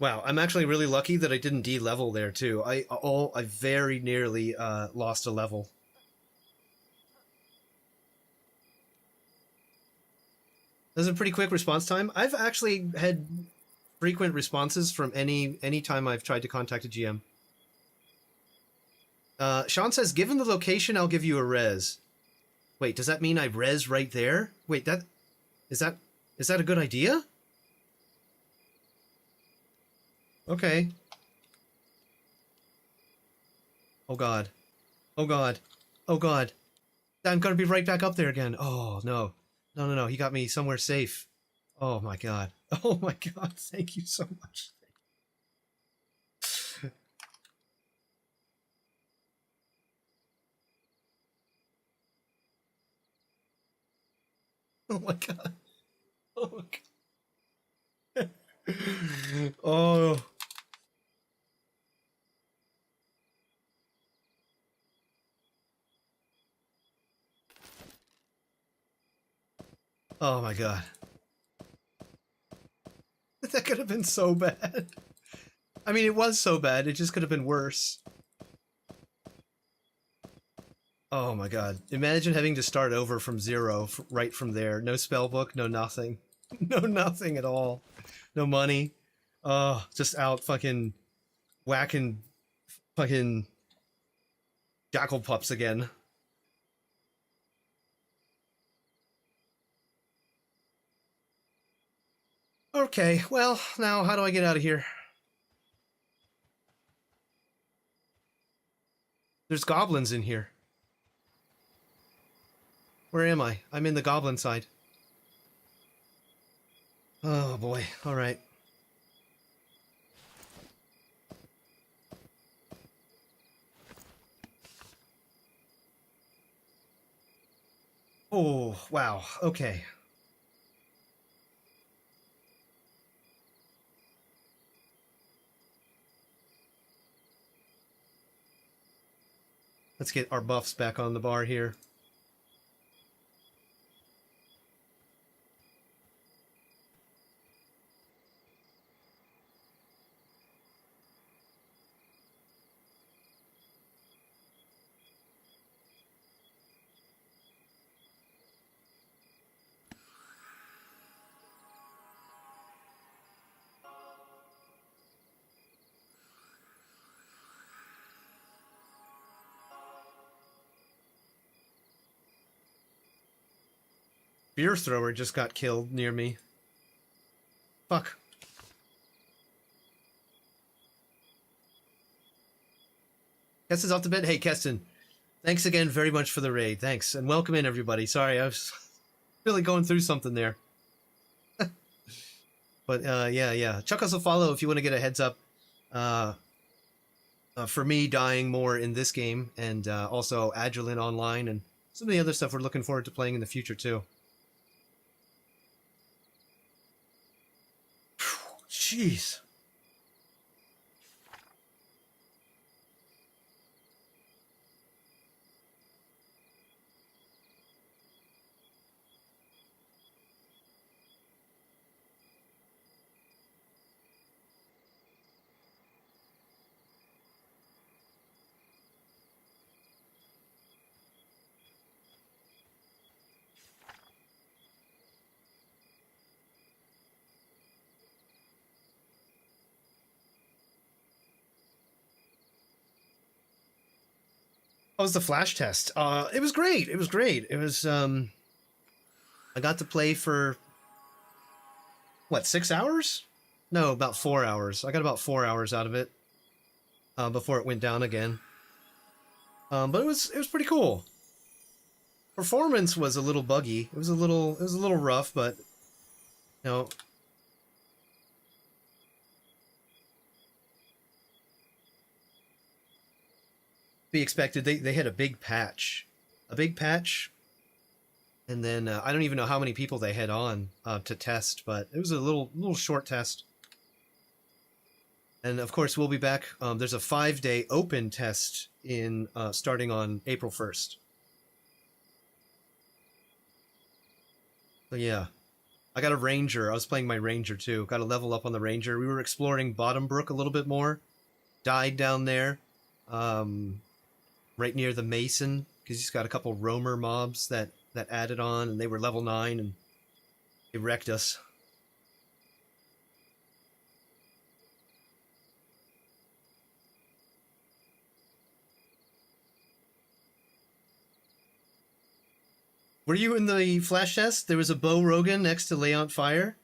Wow, I'm actually really lucky that I didn't de-level there too. I very nearly lost a level. That's a pretty quick response time. I've actually had frequent responses from any time I've tried to contact a GM. Sean says, given the location, I'll give you a res. Wait, does that mean I res right there? Wait, is that a good idea? Okay. Oh god. Oh god. Oh god. I'm gonna be right back up there again. Oh no. No. He got me somewhere safe. Oh my god. Oh my god. Thank you so much. Oh my god. Oh my god. Oh. Oh my god. That could have been so bad. I mean, it was so bad, it just could have been worse. Oh my god. Imagine having to start over from zero, right from there. No spellbook, no nothing. No nothing at all. No money. Oh, just out fucking whacking fucking jackal pups again. Okay, well, now how do I get out of here? There's goblins in here. Where am I? I'm in the goblin side. Oh boy, alright. Oh, wow. Okay. Let's get our buffs back on the bar here. Beer thrower just got killed near me. Fuck. Keston's off to bed. Hey, Keston. Thanks again very much for the raid. Thanks. And welcome in, everybody. Sorry, I was really going through something there. But, yeah. Chuck us a follow if you want to get a heads up for me dying more in this game, and also Agilent Online and some of the other stuff we're looking forward to playing in the future, too. Jeez. How was the flash test? It was great. It was great. It was, I got to play for, what, 6 hours? No, about 4 hours. I got about 4 hours out of it, before it went down again. But it was pretty cool. Performance was a little buggy. It was a little rough, but, you know, be expected. They had a big patch, and then I don't even know how many people they had on to test, but it was a little short test. And of course, we'll be back. There's a 5-day open test in starting on April 1st. So yeah, I got a ranger. I was playing my ranger too. Got to level up on the ranger. We were exploring Bottom Brook a little bit more. Died down there. Right near the Mason, because he's got a couple roamer mobs that added on, and they were level 9, and they wrecked us. Were you in the flash test? There was a Bo Rogan next to Leont Fire.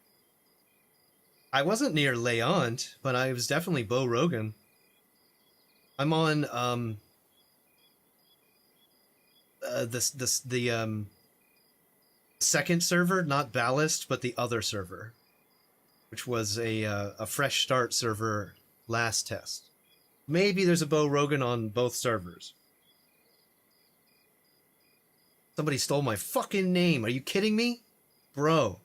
I wasn't near Leont, but I was definitely Bo Rogan. I'm on the second server, not Ballast, but the other server, which was a fresh start server last test. Maybe there's a Bo Rogan on both servers. Somebody stole my fucking name. Are you kidding me? Bro.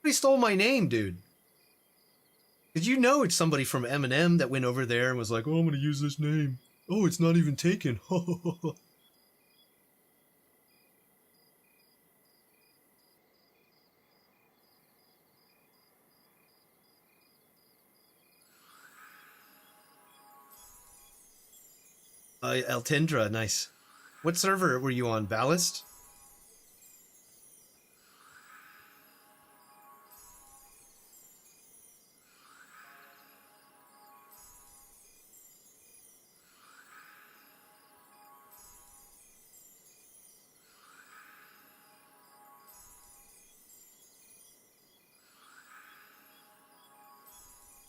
Somebody stole my name, dude. Did you know it's somebody from Eminem that went over there and was like, oh, I'm going to use this name. Oh, it's not even taken. Eltendra, nice. What server were you on? Ballast?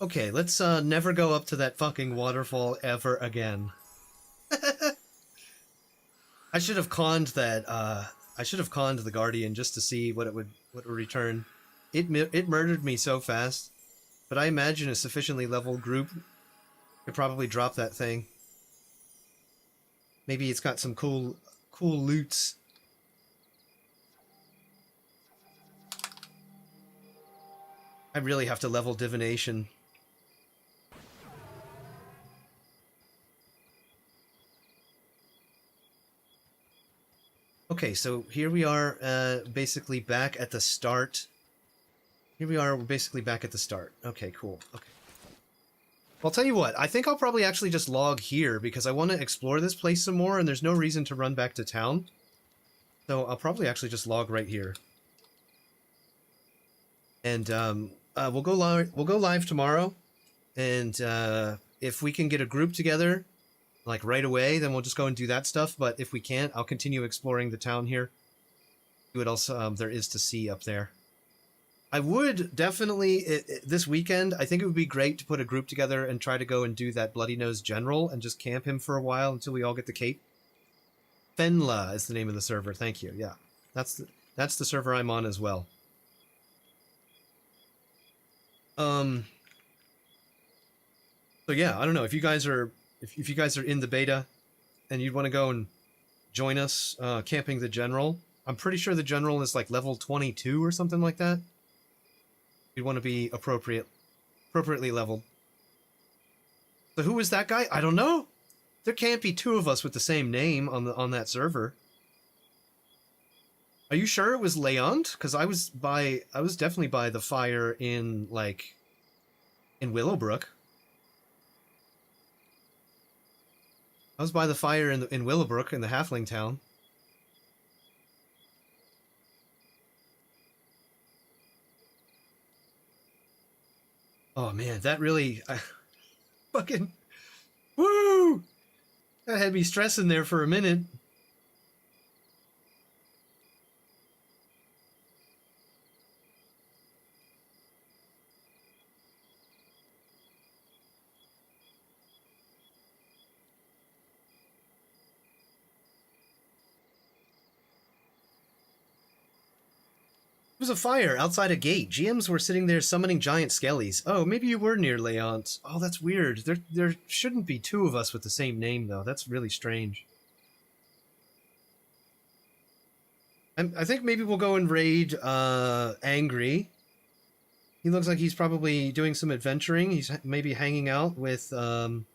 Okay, let's never go up to that fucking waterfall ever again. I should have conned that. I should have conned the Guardian just to see what it would return. It murdered me so fast. But I imagine a sufficiently leveled group could probably drop that thing. Maybe it's got some cool loots. I really have to level divination. Okay, so here we are, basically back at the start. Here we are, we're basically back at the start. Okay, cool. Okay. Well, I'll tell you what, I think I'll probably actually just log here, because I want to explore this place some more, and there's no reason to run back to town. So I'll probably actually just log right here. And, we'll go live tomorrow, and, if we can get a group together, like right away, then we'll just go and do that stuff. But if we can't, I'll continue exploring the town here. See what else there is to see up there. I would definitely, this weekend, I think it would be great to put a group together and try to go and do that Bloody Nose General and just camp him for a while until we all get the cape. Fenla is the name of the server. Thank you. Yeah, that's the server I'm on as well. So yeah, I don't know if you guys are in the beta and you'd want to go and join us camping the General. I'm pretty sure the General is like level 22 or something like that. You'd want to be appropriately leveled. So who was that guy? I don't know. There can't be two of us with the same name on that server. Are you sure it was Leont? Because I was definitely by the fire in Willowbrook. I was by the fire in Willowbrook in the Halfling town. Oh man, that really fucking woo! That had me stressing there for a minute. There was a fire outside a gate. GMs were sitting there summoning giant skellies. Oh, maybe you were near Leont. Oh, that's weird. There shouldn't be two of us with the same name, though. That's really strange. I think maybe we'll go and raid Angry. He looks like he's probably doing some adventuring. He's maybe hanging out with... Can't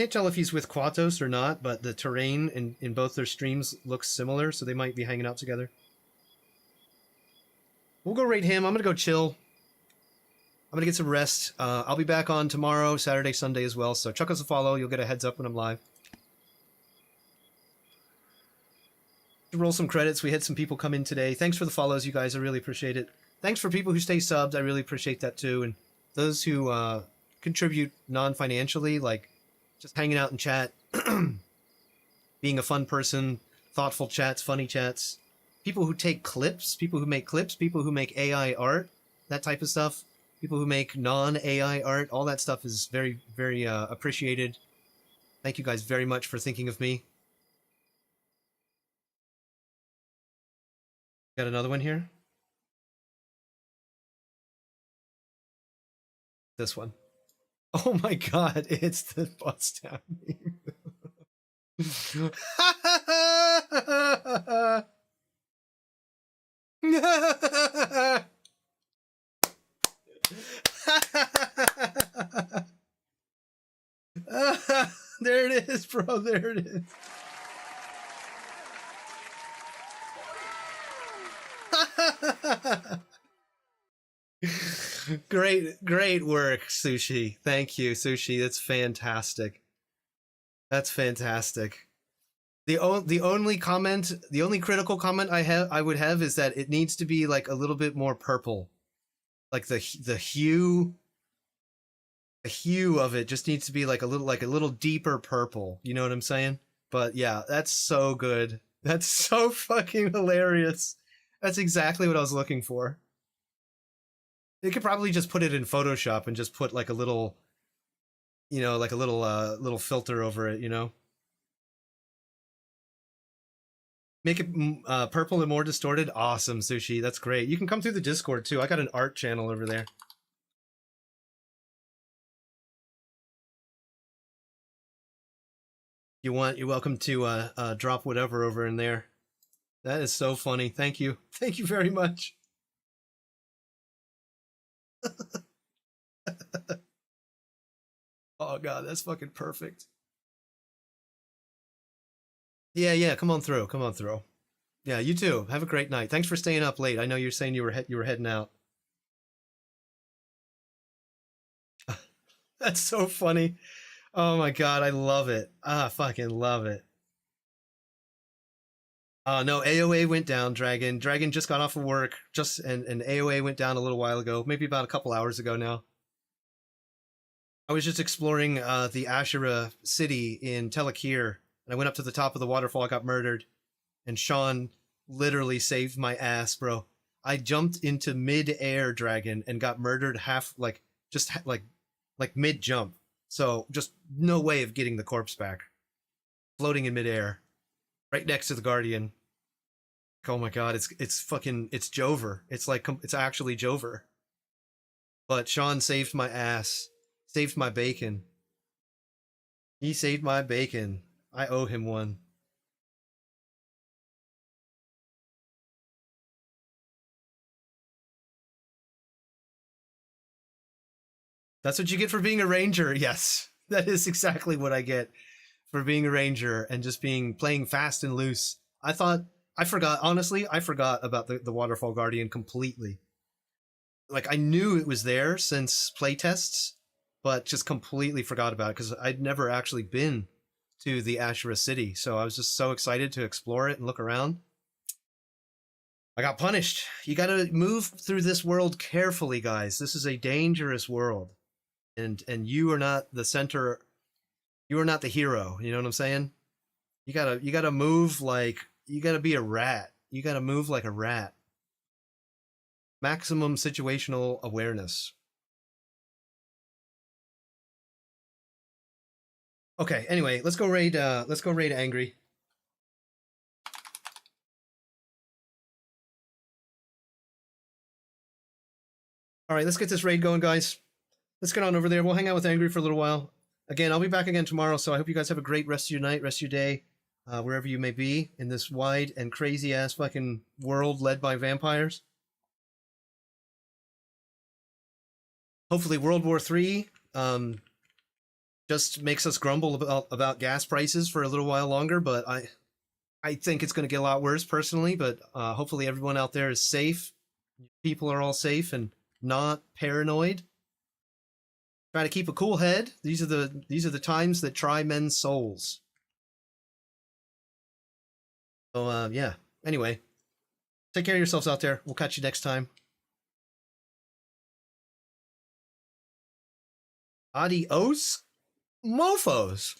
tell if he's with Quatos or not, but the terrain in both their streams looks similar, so they might be hanging out together. We'll go raid him. I'm going to go chill. I'm going to get some rest. I'll be back on tomorrow, Saturday, Sunday as well. So chuck us a follow. You'll get a heads up when I'm live. To roll some credits. We had some people come in today. Thanks for the follows, you guys. I really appreciate it. Thanks for people who stay subbed. I really appreciate that too. And those who contribute non-financially, like just hanging out in chat, being a fun person, thoughtful chats, funny chats. People who take clips, people who make clips, people who make AI art, that type of stuff. People who make non-AI art, all that stuff is very, very appreciated. Thank you guys very much for thinking of me. Got another one here? This one. Oh my god, it's the bus town meme. There it is, bro. There it is. Great work, Sushi. Thank you, Sushi. That's fantastic. That's fantastic. The only critical comment I would have is that it needs to be like a little bit more purple. Like the hue of it just needs to be like a little deeper purple. You know what I'm saying? But yeah, that's so good. That's so fucking hilarious. That's exactly what I was looking for. They could probably just put it in Photoshop and just put like a little, you know, like a little filter over it, you know? Make it purple and more distorted. Awesome, Sushi. That's great. You can come through the Discord too. I got an art channel over there. You want? You're welcome to drop whatever over in there. That is so funny. Thank you. Thank you very much. Oh god, that's fucking perfect. Yeah, yeah. Come on through. Come on through. Yeah, you too. Have a great night. Thanks for staying up late. I know you're saying you were heading out. That's so funny. Oh my god, I love it. Ah, fucking love it. No, AOA went down, Dragon. Dragon just got off of work, and AOA went down a little while ago, maybe about a couple hours ago now. I was just exploring the Ashura city in Telekir, and I went up to the top of the waterfall, I got murdered, and Sean literally saved my ass, bro. I jumped into mid-air, Dragon, and got murdered like mid-jump. So just no way of getting the corpse back. Floating in midair, right next to the Guardian. Oh my god, it's Jover. It's actually Jover. But Sean saved my ass, saved my bacon. He saved my bacon. I owe him one. That's what you get for being a ranger. Yes, that is exactly what I get for being a ranger and just playing fast and loose. I forgot about the Waterfall Guardian completely. Like, I knew it was there since playtests, but just completely forgot about it because I'd never actually been to the Ashura city. So I was just so excited to explore it and look around. I got punished. You got to move through this world carefully, guys. This is a dangerous world. And you are not the center. You are not the hero. You know what I'm saying? You gotta move like you gotta be a rat. You gotta move like a rat. Maximum situational awareness. Okay. Anyway, let's go raid. Let's go raid Angry. All right, let's get this raid going, guys. Let's get on over there. We'll hang out with Angry for a little while. Again, I'll be back again tomorrow, so I hope you guys have a great rest of your night, rest of your day, wherever you may be in this wide and crazy-ass fucking world led by vampires. Hopefully World War III just makes us grumble about gas prices for a little while longer, but I think it's going to get a lot worse personally, but hopefully everyone out there is safe. People are all safe and not paranoid. Try to keep a cool head. These are the times that try men's souls. So yeah. Anyway, take care of yourselves out there. We'll catch you next time. Adios, mofos.